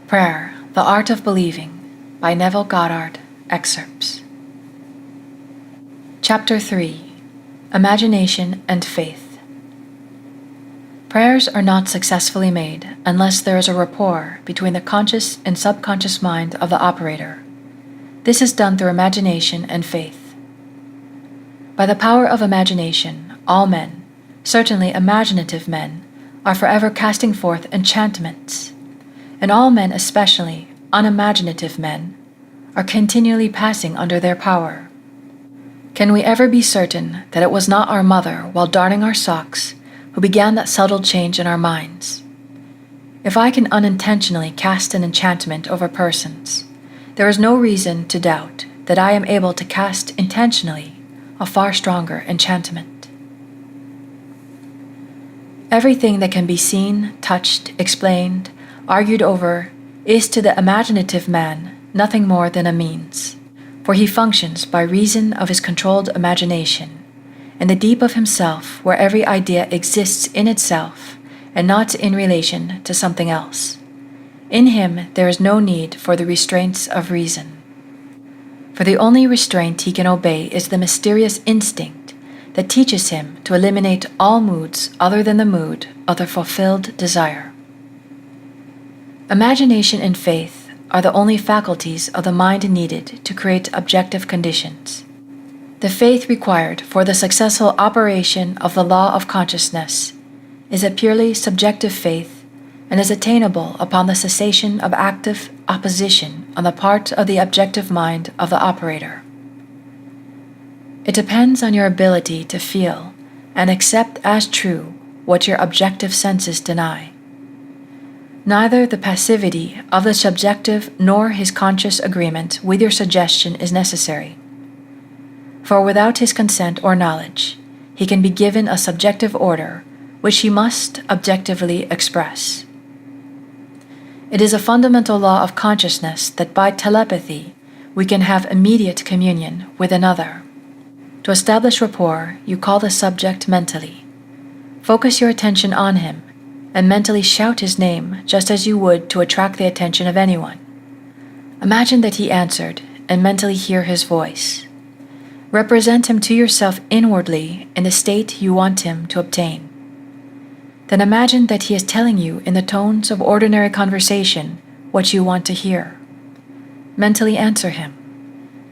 Prayer, The Art of Believing by Neville Goddard, excerpts. Chapter 3, Imagination and Faith. Prayers are not successfully made unless there is a rapport between the conscious and subconscious mind of the operator. This is done through imagination and faith. By the power of imagination, all men, certainly imaginative men, are forever casting forth enchantments, and all men, especially unimaginative men, are continually passing under their power. Can we ever be certain that it was not our mother, while darning our socks, who began that subtle change in our minds? If I can unintentionally cast an enchantment over persons, there is no reason to doubt that I am able to cast intentionally a far stronger enchantment. Everything that can be seen, touched, explained, argued over, is to the imaginative man nothing more than a means, for he functions by reason of his controlled imagination, in the deep of himself where every idea exists in itself and not in relation to something else. In him there is no need for the restraints of reason. For the only restraint he can obey is the mysterious instinct that teaches him to eliminate all moods other than the mood of the fulfilled desire. Imagination and faith are the only faculties of the mind needed to create objective conditions. The faith required for the successful operation of the law of consciousness is a purely subjective faith and is attainable upon the cessation of active opposition on the part of the objective mind of the operator. It depends on your ability to feel and accept as true what your objective senses deny. Neither the passivity of the subjective nor his conscious agreement with your suggestion is necessary. For without his consent or knowledge, he can be given a subjective order which he must objectively express. It is a fundamental law of consciousness that by telepathy we can have immediate communion with another. To establish rapport, you call the subject mentally. Focus your attention on him and mentally shout his name just as you would to attract the attention of anyone. Imagine that he answered and mentally hear his voice. Represent him to yourself inwardly in the state you want him to obtain. Then imagine that he is telling you in the tones of ordinary conversation what you want to hear. Mentally answer him.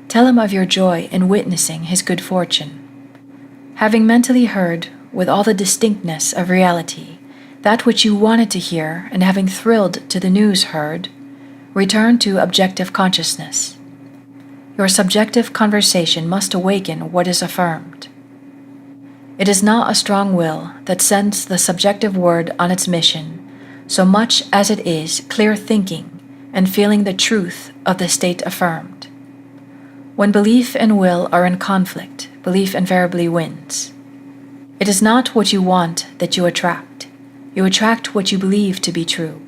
Tell him of your joy in witnessing his good fortune. Having mentally heard, with all the distinctness of reality, that which you wanted to hear, and having thrilled to the news heard, return to objective consciousness. Your subjective conversation must awaken what is affirmed. It is not a strong will that sends the subjective word on its mission, so much as it is clear thinking and feeling the truth of the state affirmed. When belief and will are in conflict, belief invariably wins. It is not what you want that you attract. You attract what you believe to be true.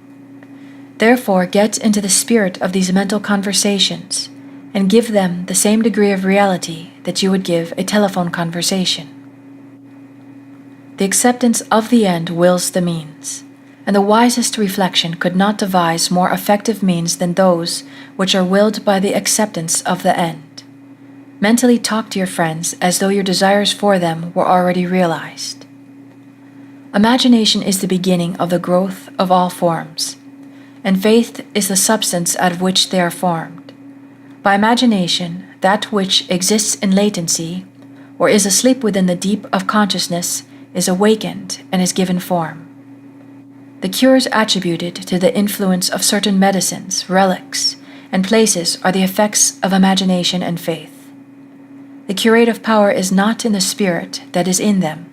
Therefore, get into the spirit of these mental conversations and give them the same degree of reality that you would give a telephone conversation. The acceptance of the end wills the means, and the wisest reflection could not devise more effective means than those which are willed by the acceptance of the end. Mentally talk to your friends as though your desires for them were already realized. Imagination is the beginning of the growth of all forms, and faith is the substance out of which they are formed. By imagination, that which exists in latency, or is asleep within the deep of consciousness, is awakened and is given form. The cures attributed to the influence of certain medicines, relics, and places are the effects of imagination and faith. The curative power is not in the spirit that is in them,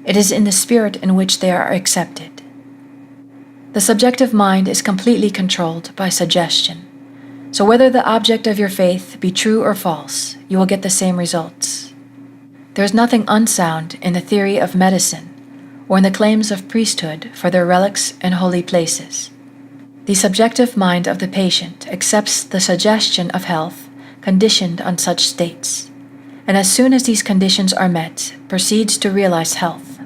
it is in the spirit in which they are accepted. The subjective mind is completely controlled by suggestion, so whether the object of your faith be true or false, you will get the same results. There is nothing unsound in the theory of medicine or in the claims of priesthood for their relics and holy places. The subjective mind of the patient accepts the suggestion of health conditioned on such states, and as soon as these conditions are met, proceeds to realize health.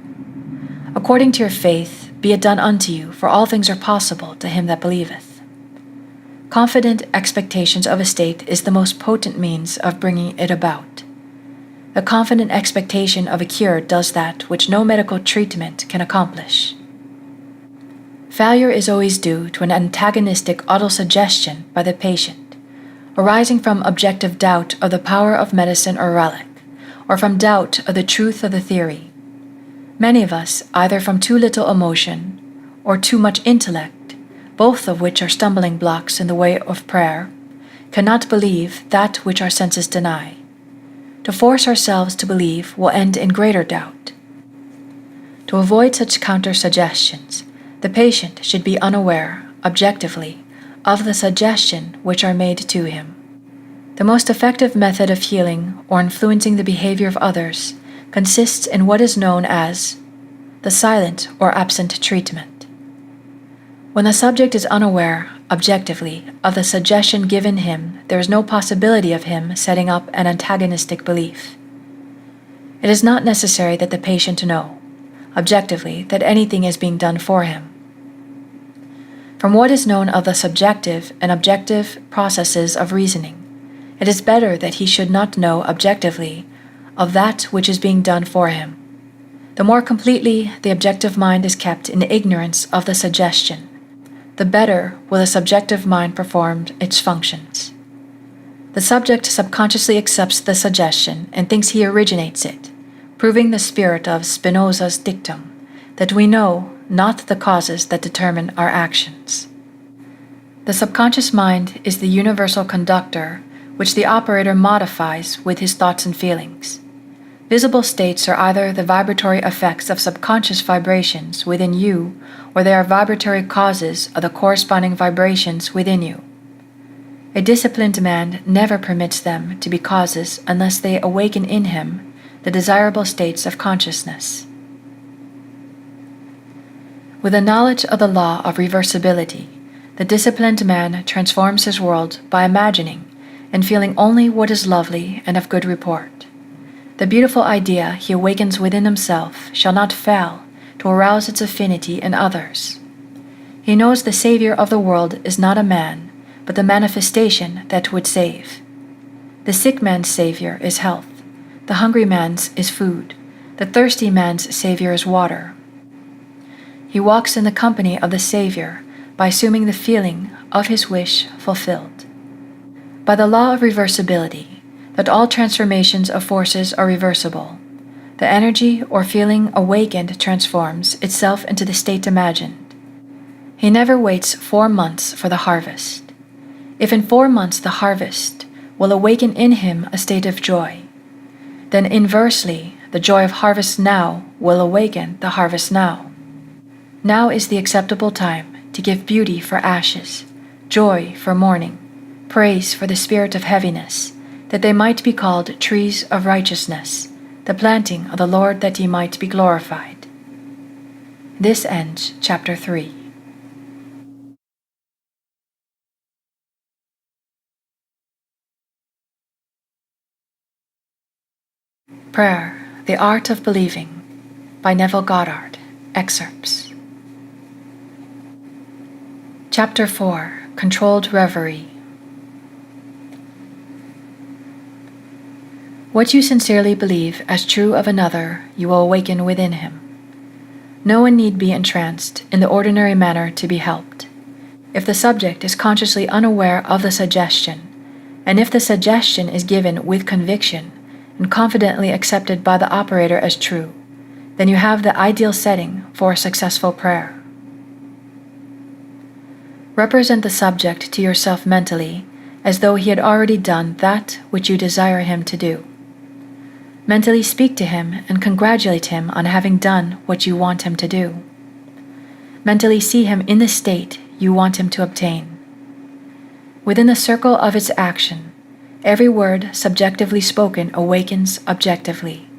According to your faith, be it done unto you, for all things are possible to him that believeth. Confident expectations of a state is the most potent means of bringing it about. The confident expectation of a cure does that which no medical treatment can accomplish. Failure is always due to an antagonistic autosuggestion by the patient, arising from objective doubt of the power of medicine or relic, or from doubt of the truth of the theory. Many of us, either from too little emotion or too much intellect, both of which are stumbling blocks in the way of prayer, cannot believe that which our senses deny. To force ourselves to believe will end in greater doubt. To avoid such counter-suggestions, The patient should be unaware, objectively, of the suggestion which are made to him. The most effective method of healing or influencing the behavior of others consists in what is known as the silent or absent treatment. When the subject is unaware, objectively, of the suggestion given him, there is no possibility of him setting up an antagonistic belief. It is not necessary that the patient know, objectively, that anything is being done for him. From what is known of the subjective and objective processes of reasoning, it is better that he should not know objectively of that which is being done for him. The more completely the objective mind is kept in ignorance of the suggestion, the better will the subjective mind perform its functions. The subject subconsciously accepts the suggestion and thinks he originates it, proving the spirit of Spinoza's dictum, that we know not the causes that determine our actions. The subconscious mind is the universal conductor which the operator modifies with his thoughts and feelings. Visible states are either the vibratory effects of subconscious vibrations within you, or they are vibratory causes of the corresponding vibrations within you. A disciplined man never permits them to be causes unless they awaken in him the desirable states of consciousness. With a knowledge of the law of reversibility, the disciplined man transforms his world by imagining and feeling only what is lovely and of good report. The beautiful idea he awakens within himself shall not fail to arouse its affinity in others. He knows the Savior of the world is not a man, but the manifestation that would save. The sick man's Savior is health, the hungry man's is food, the thirsty man's Savior is water. He walks in the company of the Savior by assuming the feeling of his wish fulfilled. By the law of reversibility, that all transformations of forces are reversible, the energy or feeling awakened transforms itself into the state imagined. He never waits 4 months for the harvest. If in 4 months the harvest will awaken in him a state of joy, then inversely the joy of harvest now will awaken the harvest now. Now is the acceptable time to give beauty for ashes, joy for mourning, praise for the spirit of heaviness, that they might be called trees of righteousness, the planting of the Lord that he might be glorified. This ends chapter 3. Prayer, the Art of Believing, by Neville Goddard, excerpts. Chapter 4, Controlled Reverie. What you sincerely believe as true of another, you will awaken within him. No one need be entranced in the ordinary manner to be helped. If the subject is consciously unaware of the suggestion, and if the suggestion is given with conviction and confidently accepted by the operator as true, then you have the ideal setting for a successful prayer. Represent the subject to yourself mentally as though he had already done that which you desire him to do. Mentally speak to him and congratulate him on having done what you want him to do. Mentally see him in the state you want him to obtain. Within the circle of its action, every word subjectively spoken awakens objectively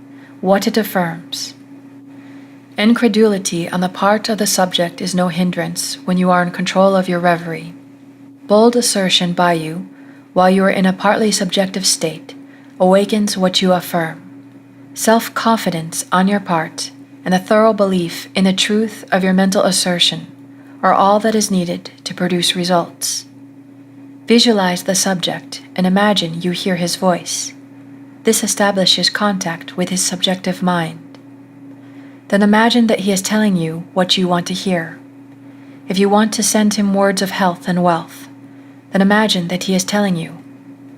what it affirms. Incredulity on the part of the subject is no hindrance when you are in control of your reverie. Bold assertion by you, while you are in a partly subjective state, awakens what you affirm. Self-confidence on your part and a thorough belief in the truth of your mental assertion are all that is needed to produce results. Visualize the subject and imagine you hear his voice. This establishes contact with his subjective mind. Then imagine that he is telling you what you want to hear. If you want to send him words of health and wealth, then imagine that he is telling you,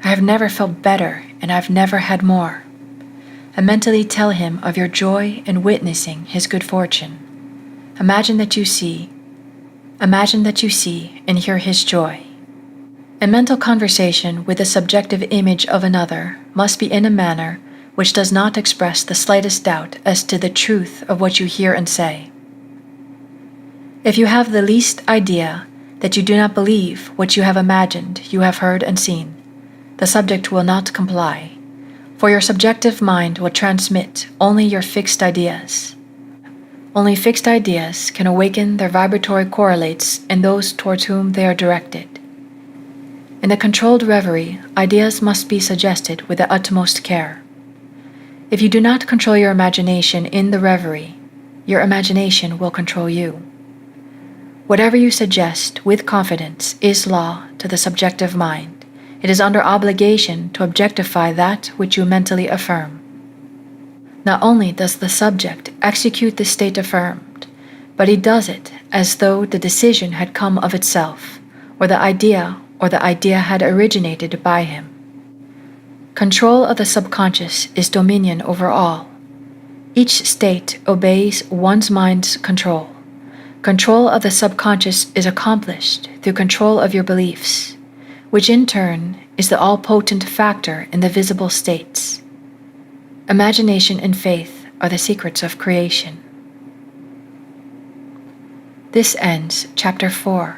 "I have never felt better and I've never had more." And mentally tell him of your joy in witnessing his good fortune. Imagine that you see and hear his joy. A mental conversation with the subjective image of another must be in a manner which does not express the slightest doubt as to the truth of what you hear and say. If you have the least idea that you do not believe what you have imagined, you have heard and seen, the subject will not comply, for your subjective mind will transmit only your fixed ideas. Only fixed ideas can awaken their vibratory correlates in those towards whom they are directed. In the controlled reverie, ideas must be suggested with the utmost care. If you do not control your imagination in the reverie, your imagination will control you. Whatever you suggest with confidence is law to the subjective mind. It is under obligation to objectify that which you mentally affirm. Not only does the subject execute the state affirmed, but he does it as though the decision had come of itself, or the idea had originated by him. Control of the subconscious is dominion over all. Each state obeys one's mind's control. Control of the subconscious is accomplished through control of your beliefs, which in turn is the all-potent factor in the visible states. Imagination and faith are the secrets of creation. This ends Chapter 4.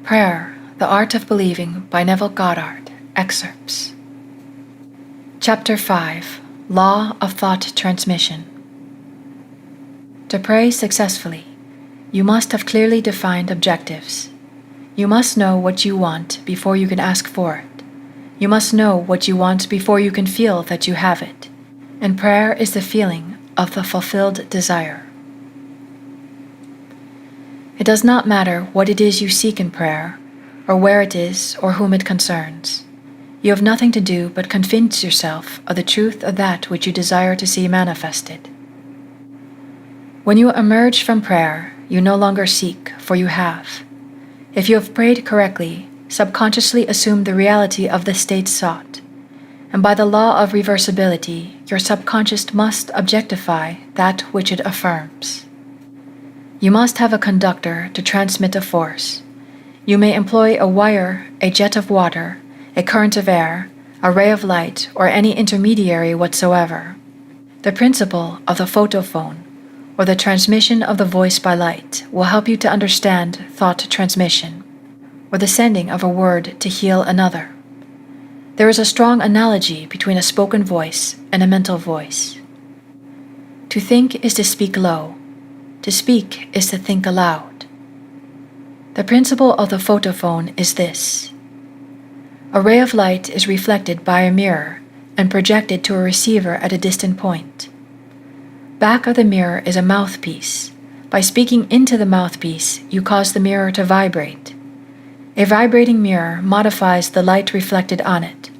Prayer, the Art of Believing by Neville Goddard. Excerpts. Chapter 5. Law of Thought Transmission. To pray successfully, you must have clearly defined objectives. You must know what you want before you can ask for it. You must know what you want before you can feel that you have it. And prayer is the feeling of the fulfilled desire. It does not matter what it is you seek in prayer, or where it is, or whom it concerns. You have nothing to do but convince yourself of the truth of that which you desire to see manifested. When you emerge from prayer, you no longer seek, for you have. If you have prayed correctly, subconsciously assume the reality of the state sought, and by the law of reversibility, your subconscious must objectify that which it affirms. You must have a conductor to transmit a force. You may employ a wire, a jet of water, a current of air, a ray of light, or any intermediary whatsoever. The principle of the photophone, or the transmission of the voice by light, will help you to understand thought transmission, or the sending of a word to heal another. There is a strong analogy between a spoken voice and a mental voice. To think is to speak low. To speak is to think aloud. The principle of the photophone is this. A ray of light is reflected by a mirror and projected to a receiver at a distant point. Back of the mirror is a mouthpiece. By speaking into the mouthpiece, you cause the mirror to vibrate. A vibrating mirror modifies the light reflected on it.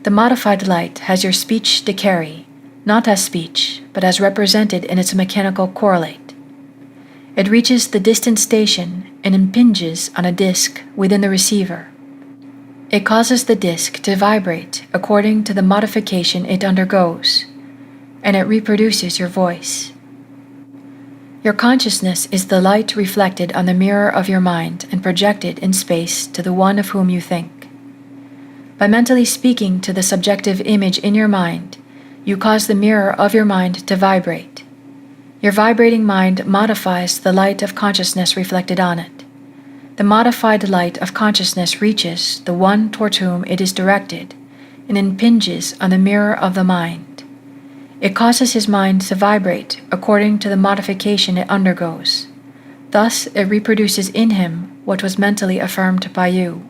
The modified light has your speech to carry, not as speech, but as represented in its mechanical correlate. It reaches the distant station and impinges on a disc within the receiver. It causes the disc to vibrate according to the modification it undergoes, and it reproduces your voice. Your consciousness is the light reflected on the mirror of your mind and projected in space to the one of whom you think. By mentally speaking to the subjective image in your mind, you cause the mirror of your mind to vibrate. Your vibrating mind modifies the light of consciousness reflected on it. The modified light of consciousness reaches the one toward whom it is directed and impinges on the mirror of the mind. It causes his mind to vibrate according to the modification it undergoes. Thus, it reproduces in him what was mentally affirmed by you.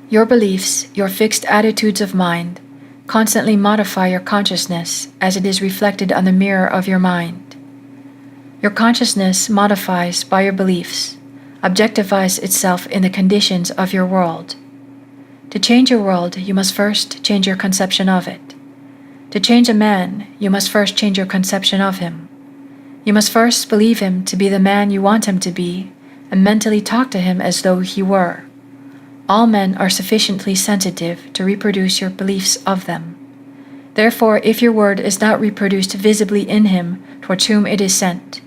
Your beliefs, your fixed attitudes of mind, constantly modify your consciousness as it is reflected on the mirror of your mind. Your consciousness modifies by your beliefs, objectifies itself in the conditions of your world. To change your world, you must first change your conception of it. To change a man, you must first change your conception of him. You must first believe him to be the man you want him to be, and mentally talk to him as though he were. All men are sufficiently sensitive to reproduce your beliefs of them. Therefore, if your word is not reproduced visibly in him towards whom it is sent,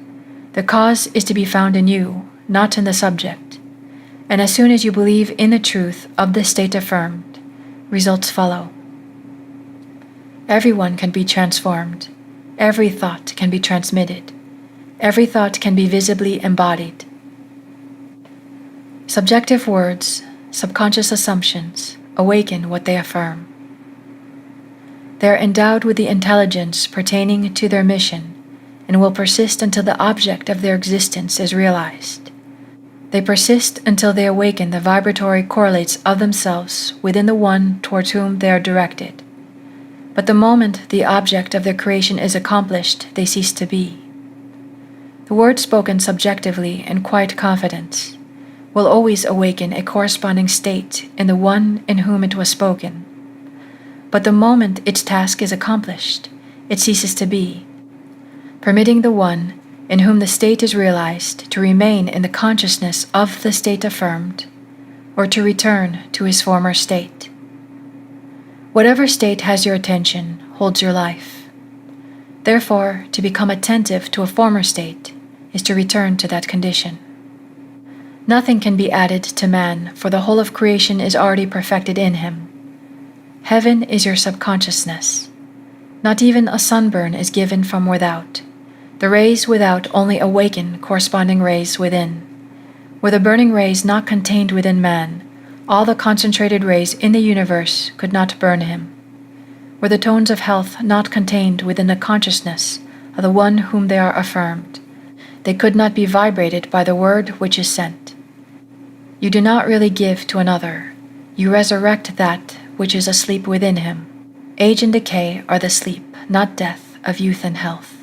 the cause is to be found in you, not in the subject. And as soon as you believe in the truth of the state affirmed, results follow. Everyone can be transformed. Every thought can be transmitted. Every thought can be visibly embodied. Subjective words, subconscious assumptions, awaken what they affirm. They are endowed with the intelligence pertaining to their mission and will persist until the object of their existence is realized. They persist until they awaken the vibratory correlates of themselves within the one towards whom they are directed. But the moment the object of their creation is accomplished, they cease to be. The word spoken subjectively in quiet confidence will always awaken a corresponding state in the one in whom it was spoken. But the moment its task is accomplished, it ceases to be, permitting the one in whom the state is realized to remain in the consciousness of the state affirmed, or to return to his former state. Whatever state has your attention holds your life. Therefore, to become attentive to a former state is to return to that condition. Nothing can be added to man, for the whole of creation is already perfected in him. Heaven is your subconsciousness. Not even a sunburn is given from without. The rays without only awaken corresponding rays within. Were the burning rays not contained within man, all the concentrated rays in the universe could not burn him. Were the tones of health not contained within the consciousness of the one whom they are affirmed, they could not be vibrated by the word which is sent. You do not really give to another. You resurrect that which is asleep within him. Age and decay are the sleep, not death, of youth and health.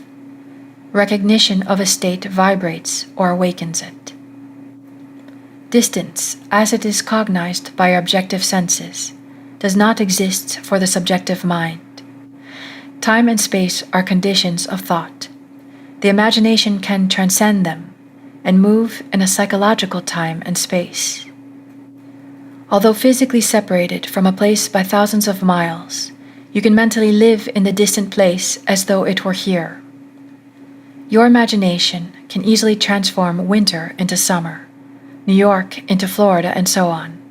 Recognition of a state vibrates or awakens it. Distance, as it is cognized by our objective senses, does not exist for the subjective mind. Time and space are conditions of thought. The imagination can transcend them and move in a psychological time and space. Although physically separated from a place by thousands of miles, you can mentally live in the distant place as though it were here. Your imagination can easily transform winter into summer, New York into Florida, and so on.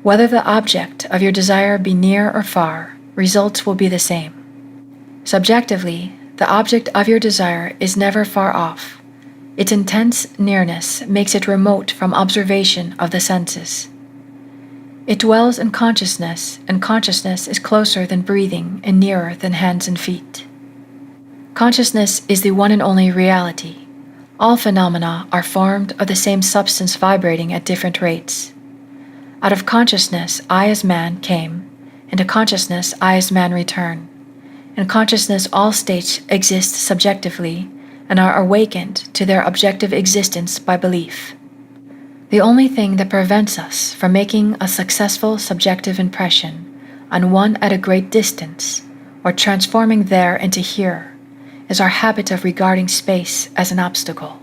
Whether the object of your desire be near or far, results will be the same. Subjectively, the object of your desire is never far off. Its intense nearness makes it remote from observation of the senses. It dwells in consciousness, and consciousness is closer than breathing and nearer than hands and feet. Consciousness is the one and only reality. All phenomena are formed of the same substance vibrating at different rates. Out of consciousness, I as man came, and to consciousness, I as man return. In consciousness, all states exist subjectively and are awakened to their objective existence by belief. The only thing that prevents us from making a successful subjective impression on one at a great distance, or transforming there into here, is our habit of regarding space as an obstacle.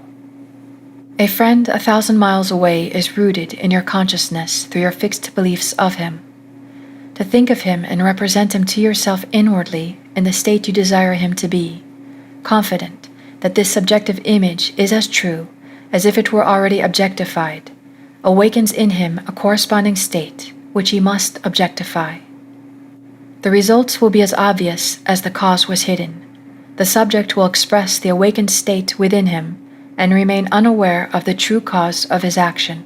A friend 1,000 miles away is rooted in your consciousness through your fixed beliefs of him. To think of him and represent him to yourself inwardly in the state you desire him to be, confident that this subjective image is as true as if it were already objectified, awakens in him a corresponding state which he must objectify. The results will be as obvious as the cause was hidden. The subject will express the awakened state within him and remain unaware of the true cause of his action.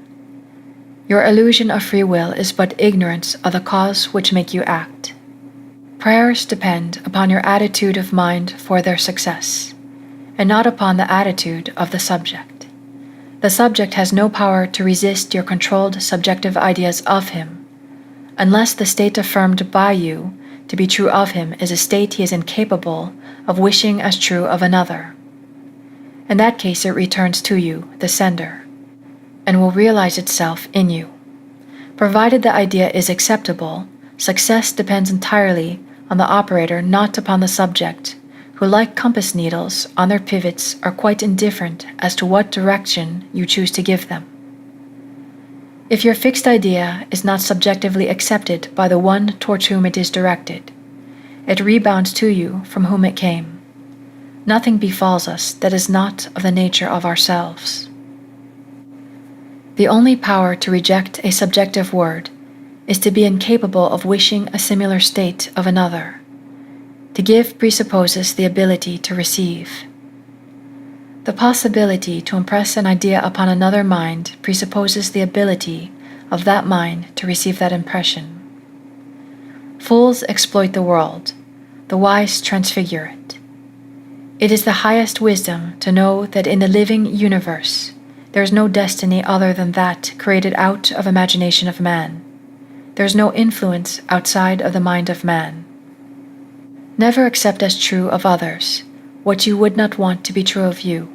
Your illusion of free will is but ignorance of the cause which make you act. Prayers depend upon your attitude of mind for their success, and not upon the attitude of the subject. The subject has no power to resist your controlled subjective ideas of him, unless the state affirmed by you to be true of him is a state he is incapable of wishing as true of another. In that case, it returns to you, the sender, and will realize itself in you. Provided the idea is acceptable, success depends entirely on the operator, not upon the subject, who, like compass needles on their pivots, are quite indifferent as to what direction you choose to give them. If your fixed idea is not subjectively accepted by the one towards whom it is directed, it rebounds to you from whom it came. Nothing befalls us that is not of the nature of ourselves. The only power to reject a subjective word is to be incapable of wishing a similar state of another. To give presupposes the ability to receive. The possibility to impress an idea upon another mind presupposes the ability of that mind to receive that impression. Fools exploit the world, the wise transfigure it. It is the highest wisdom to know that in the living universe there is no destiny other than that created out of imagination of man. There is no influence outside of the mind of man. Never accept as true of others what you would not want to be true of you.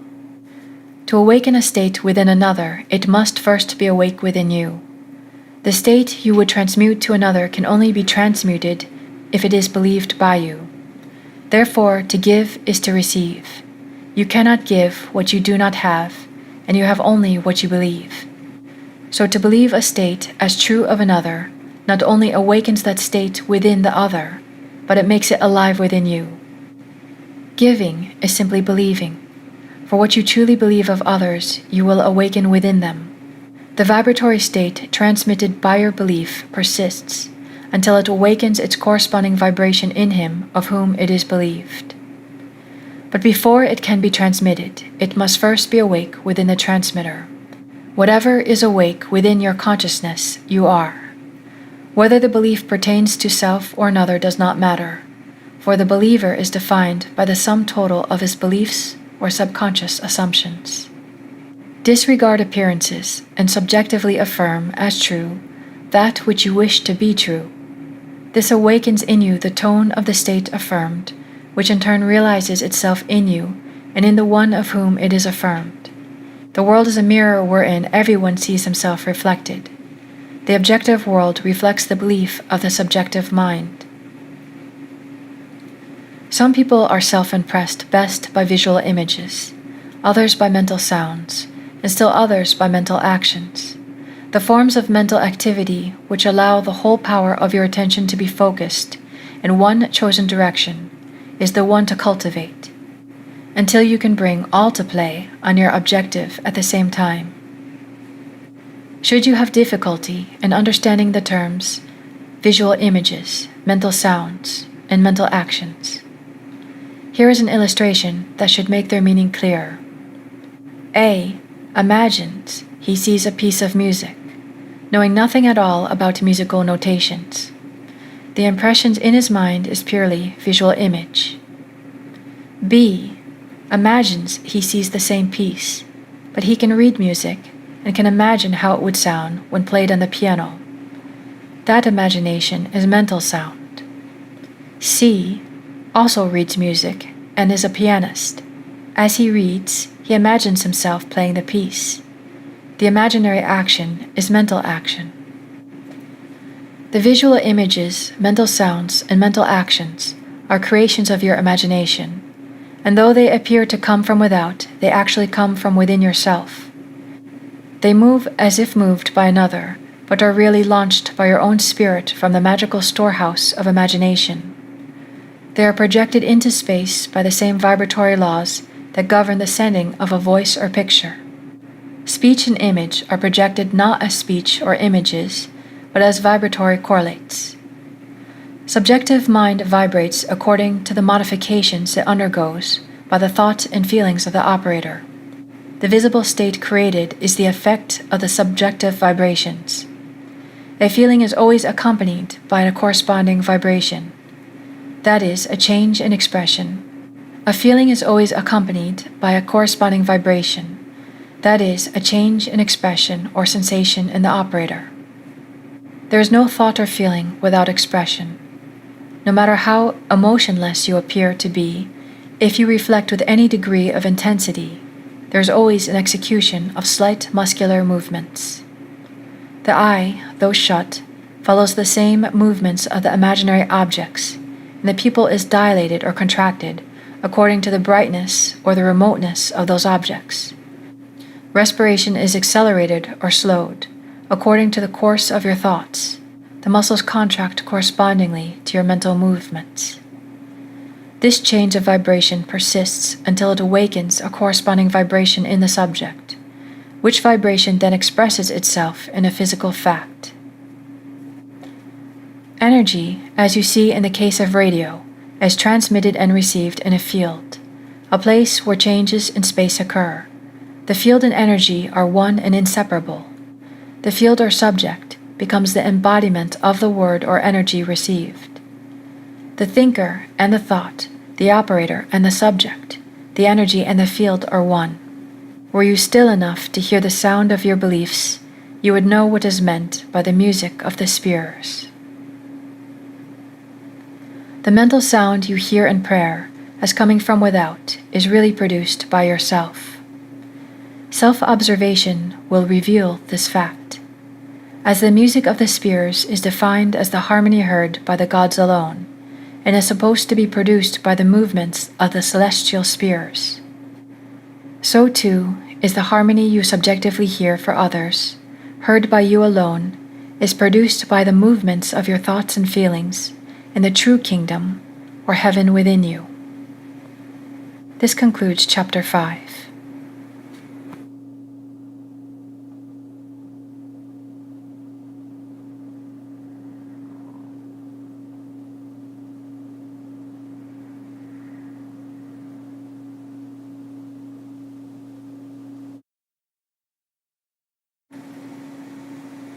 To awaken a state within another, it must first be awake within you. The state you would transmute to another can only be transmuted if it is believed by you. Therefore, to give is to receive. You cannot give what you do not have, and you have only what you believe. So to believe a state as true of another not only awakens that state within the other, but it makes it alive within you. Giving is simply believing. For what you truly believe of others, you will awaken within them. The vibratory state transmitted by your belief persists until it awakens its corresponding vibration in him of whom it is believed. But before it can be transmitted, it must first be awake within the transmitter. Whatever is awake within your consciousness, you are. Whether the belief pertains to self or another does not matter, for the believer is defined by the sum total of his beliefs or subconscious assumptions. Disregard appearances and subjectively affirm as true that which you wish to be true. This awakens in you the tone of the state affirmed, which in turn realizes itself in you and in the one of whom it is affirmed. The world is a mirror wherein everyone sees himself reflected. The objective world reflects the belief of the subjective mind. Some people are self-impressed best by visual images, others by mental sounds, and still others by mental actions. The forms of mental activity which allow the whole power of your attention to be focused in one chosen direction is the one to cultivate, until you can bring all to play on your objective at the same time. Should you have difficulty in understanding the terms visual images, mental sounds, and mental actions, here is an illustration that should make their meaning clear. A imagines he sees a piece of music, knowing nothing at all about musical notations. The impressions in his mind is purely visual image. B imagines he sees the same piece, but he can read music and can imagine how it would sound when played on the piano. That imagination is mental sound. C also reads music and is a pianist. As he reads, he imagines himself playing the piece. The imaginary action is mental action. The visual images, mental sounds, and mental actions are creations of your imagination, and though they appear to come from without, they actually come from within yourself. They move as if moved by another, but are really launched by your own spirit from the magical storehouse of imagination. They are projected into space by the same vibratory laws that govern the sending of a voice or picture. Speech and image are projected not as speech or images, but as vibratory correlates. Subjective mind vibrates according to the modifications it undergoes by the thoughts and feelings of the operator. The visible state created is the effect of the subjective vibrations. A feeling is always accompanied by a corresponding vibration. That is, a change in expression. A feeling is always accompanied by a corresponding vibration. That is, a change in expression or sensation in the operator. There is no thought or feeling without expression. No matter how emotionless you appear to be, if you reflect with any degree of intensity, there is always an execution of slight muscular movements. The eye, though shut, follows the same movements of the imaginary objects, and the pupil is dilated or contracted according to the brightness or the remoteness of those objects. Respiration is accelerated or slowed according to the course of your thoughts. The muscles contract correspondingly to your mental movements. This change of vibration persists until it awakens a corresponding vibration in the subject, which vibration then expresses itself in a physical fact. Energy, as you see in the case of radio, is transmitted and received in a field, a place where changes in space occur. The field and energy are one and inseparable. The field or subject becomes the embodiment of the word or energy received. The thinker and the thought, the operator and the subject, the energy and the field are one. Were you still enough to hear the sound of your beliefs, you would know what is meant by the music of the spheres. The mental sound you hear in prayer, as coming from without, is really produced by yourself. Self-observation will reveal this fact. As the music of the spheres is defined as the harmony heard by the gods alone, and is supposed to be produced by the movements of the celestial spheres, so too is the harmony you subjectively hear for others, heard by you alone, is produced by the movements of your thoughts and feelings in the true kingdom or heaven within you. This concludes Chapter 5.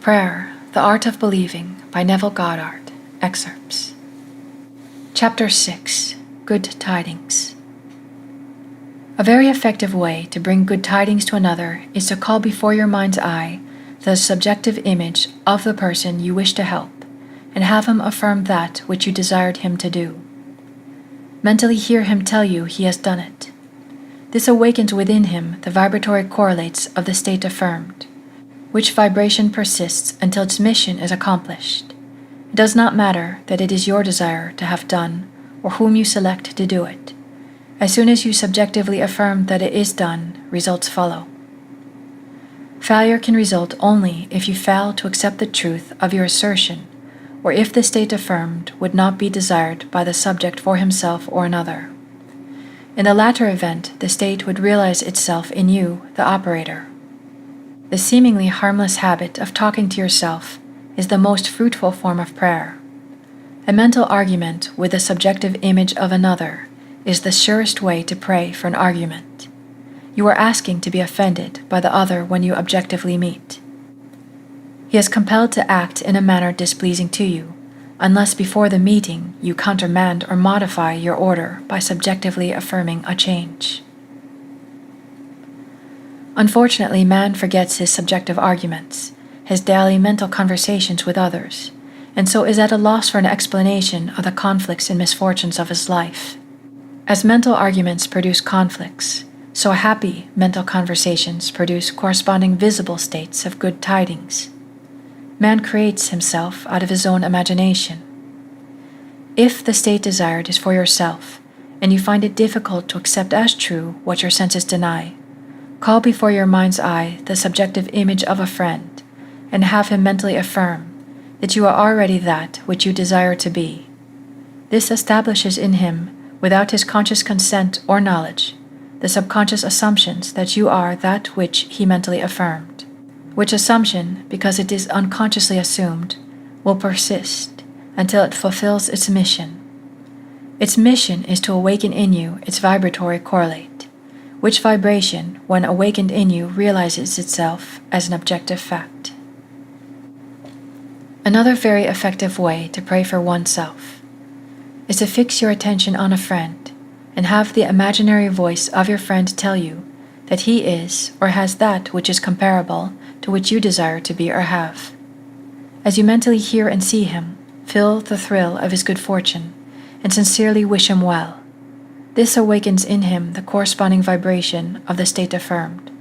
Prayer, The Art of Believing by Neville Goddard. Excerpts. Chapter 6. Good Tidings. A very effective way to bring good tidings to another is to call before your mind's eye the subjective image of the person you wish to help and have him affirm that which you desired him to do. Mentally hear him tell you he has done it. This awakens within him the vibratory correlates of the state affirmed, which vibration persists until its mission is accomplished. It does not matter that it is your desire to have done or whom you select to do it. As soon as you subjectively affirm that it is done, results follow. Failure can result only if you fail to accept the truth of your assertion, or if the state affirmed would not be desired by the subject for himself or another. In the latter event, the state would realize itself in you, the operator. The seemingly harmless habit of talking to yourself is the most fruitful form of prayer. A mental argument with the subjective image of another is the surest way to pray for an argument. You are asking to be offended by the other when you objectively meet. He is compelled to act in a manner displeasing to you, unless before the meeting you countermand or modify your order by subjectively affirming a change. Unfortunately, man forgets his subjective arguments, his daily mental conversations with others, and so is at a loss for an explanation of the conflicts and misfortunes of his life. As mental arguments produce conflicts, so happy mental conversations produce corresponding visible states of good tidings. Man creates himself out of his own imagination. If the state desired is for yourself, and you find it difficult to accept as true what your senses deny, call before your mind's eye the subjective image of a friend, and have him mentally affirm that you are already that which you desire to be. This establishes in him, without his conscious consent or knowledge, the subconscious assumptions that you are that which he mentally affirmed, which assumption, because it is unconsciously assumed, will persist until it fulfills its mission. Its mission is to awaken in you its vibratory correlate, which vibration, when awakened in you, realizes itself as an objective fact. Another very effective way to pray for oneself is to fix your attention on a friend and have the imaginary voice of your friend tell you that he is or has that which is comparable to which you desire to be or have. As you mentally hear and see him, feel the thrill of his good fortune and sincerely wish him well. This awakens in him the corresponding vibration of the state affirmed,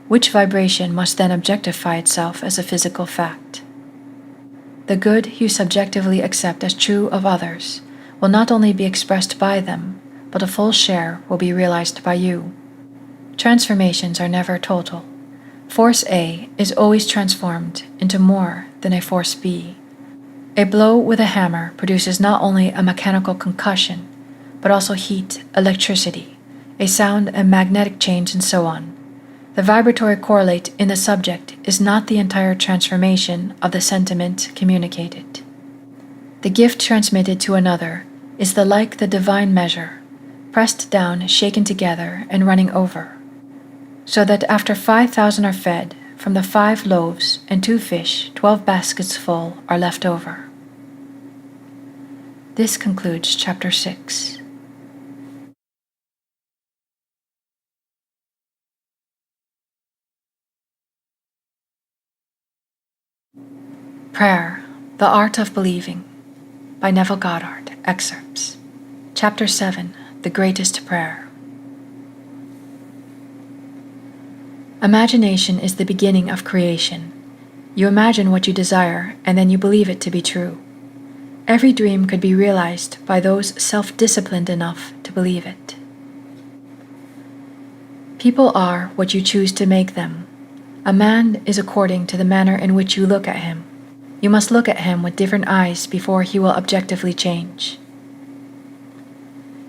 which vibration must then objectify itself as a physical fact. The good you subjectively accept as true of others will not only be expressed by them, but a full share will be realized by you. Transformations are never total. Force A is always transformed into more than a force B. A blow with a hammer produces not only a mechanical concussion, but also heat, electricity, a sound and magnetic change, and so on. The vibratory correlate in the subject is not the entire transformation of the sentiment communicated. The gift transmitted to another is like the divine measure, pressed down, shaken together, and running over, so that after 5,000 are fed, from the 5 loaves and 2 fish, 12 baskets full are left over. This concludes chapter 6. Prayer, the Art of Believing, by Neville Goddard, excerpts. Chapter 7, The Greatest Prayer. Imagination is the beginning of creation. You imagine what you desire, and then you believe it to be true. Every dream could be realized by those self-disciplined enough to believe it. People are what you choose to make them. A man is according to the manner in which you look at him. You must look at him with different eyes before he will objectively change.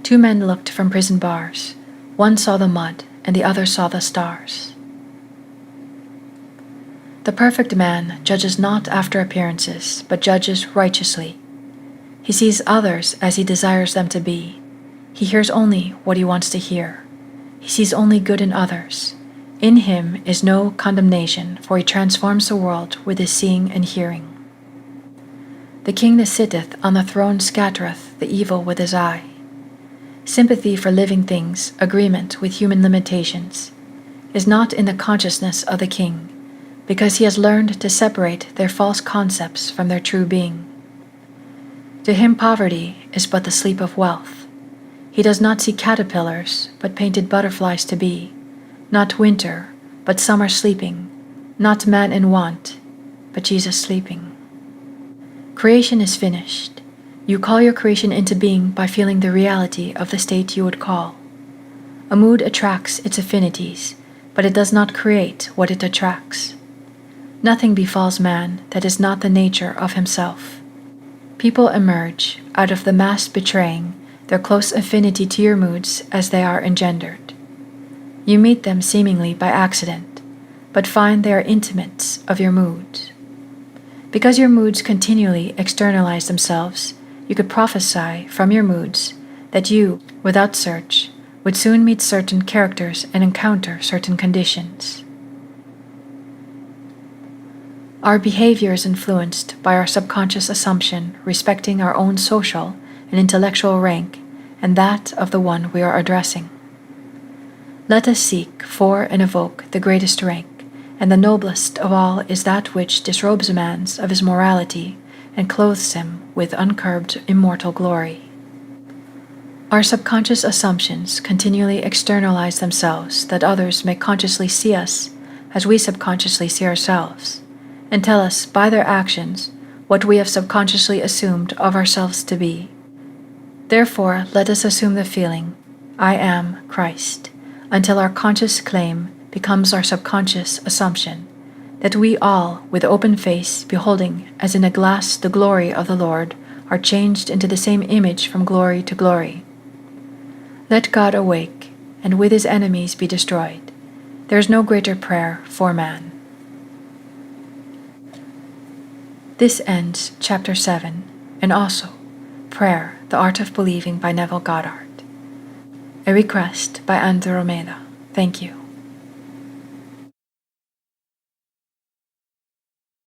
2 men looked from prison bars. One saw the mud, and the other saw the stars. The perfect man judges not after appearances, but judges righteously. He sees others as he desires them to be. He hears only what he wants to hear. He sees only good in others. In him is no condemnation, for he transforms the world with his seeing and hearing. The king that sitteth on the throne scattereth the evil with his eye. Sympathy for living things, agreement with human limitations, is not in the consciousness of the king, because he has learned to separate their false concepts from their true being. To him poverty is but the sleep of wealth. He does not see caterpillars, but painted butterflies to be, not winter, but summer sleeping, not man in want, but Jesus sleeping. Creation is finished. You call your creation into being by feeling the reality of the state you would call. A mood attracts its affinities, but it does not create what it attracts. Nothing befalls man that is not the nature of himself. People emerge out of the mass betraying their close affinity to your moods as they are engendered. You meet them seemingly by accident, but find they are intimates of your moods. Because your moods continually externalize themselves, you could prophesy from your moods that you, without search, would soon meet certain characters and encounter certain conditions. Our behavior is influenced by our subconscious assumption respecting our own social and intellectual rank and that of the one we are addressing. Let us seek for and evoke the greatest rank, and the noblest of all is that which disrobes a man of his morality and clothes him with uncurbed immortal glory. Our subconscious assumptions continually externalize themselves that others may consciously see us as we subconsciously see ourselves, and tell us by their actions what we have subconsciously assumed of ourselves to be. Therefore, let us assume the feeling, I am Christ, until our conscious claim becomes our subconscious assumption, that we all, with open face, beholding as in a glass the glory of the Lord, are changed into the same image from glory to glory. Let God awake, and with his enemies be destroyed. There is no greater prayer for man. This ends chapter 7, and also Prayer, the Art of Believing by Neville Goddard. A request by Andrew Romeda. Thank you.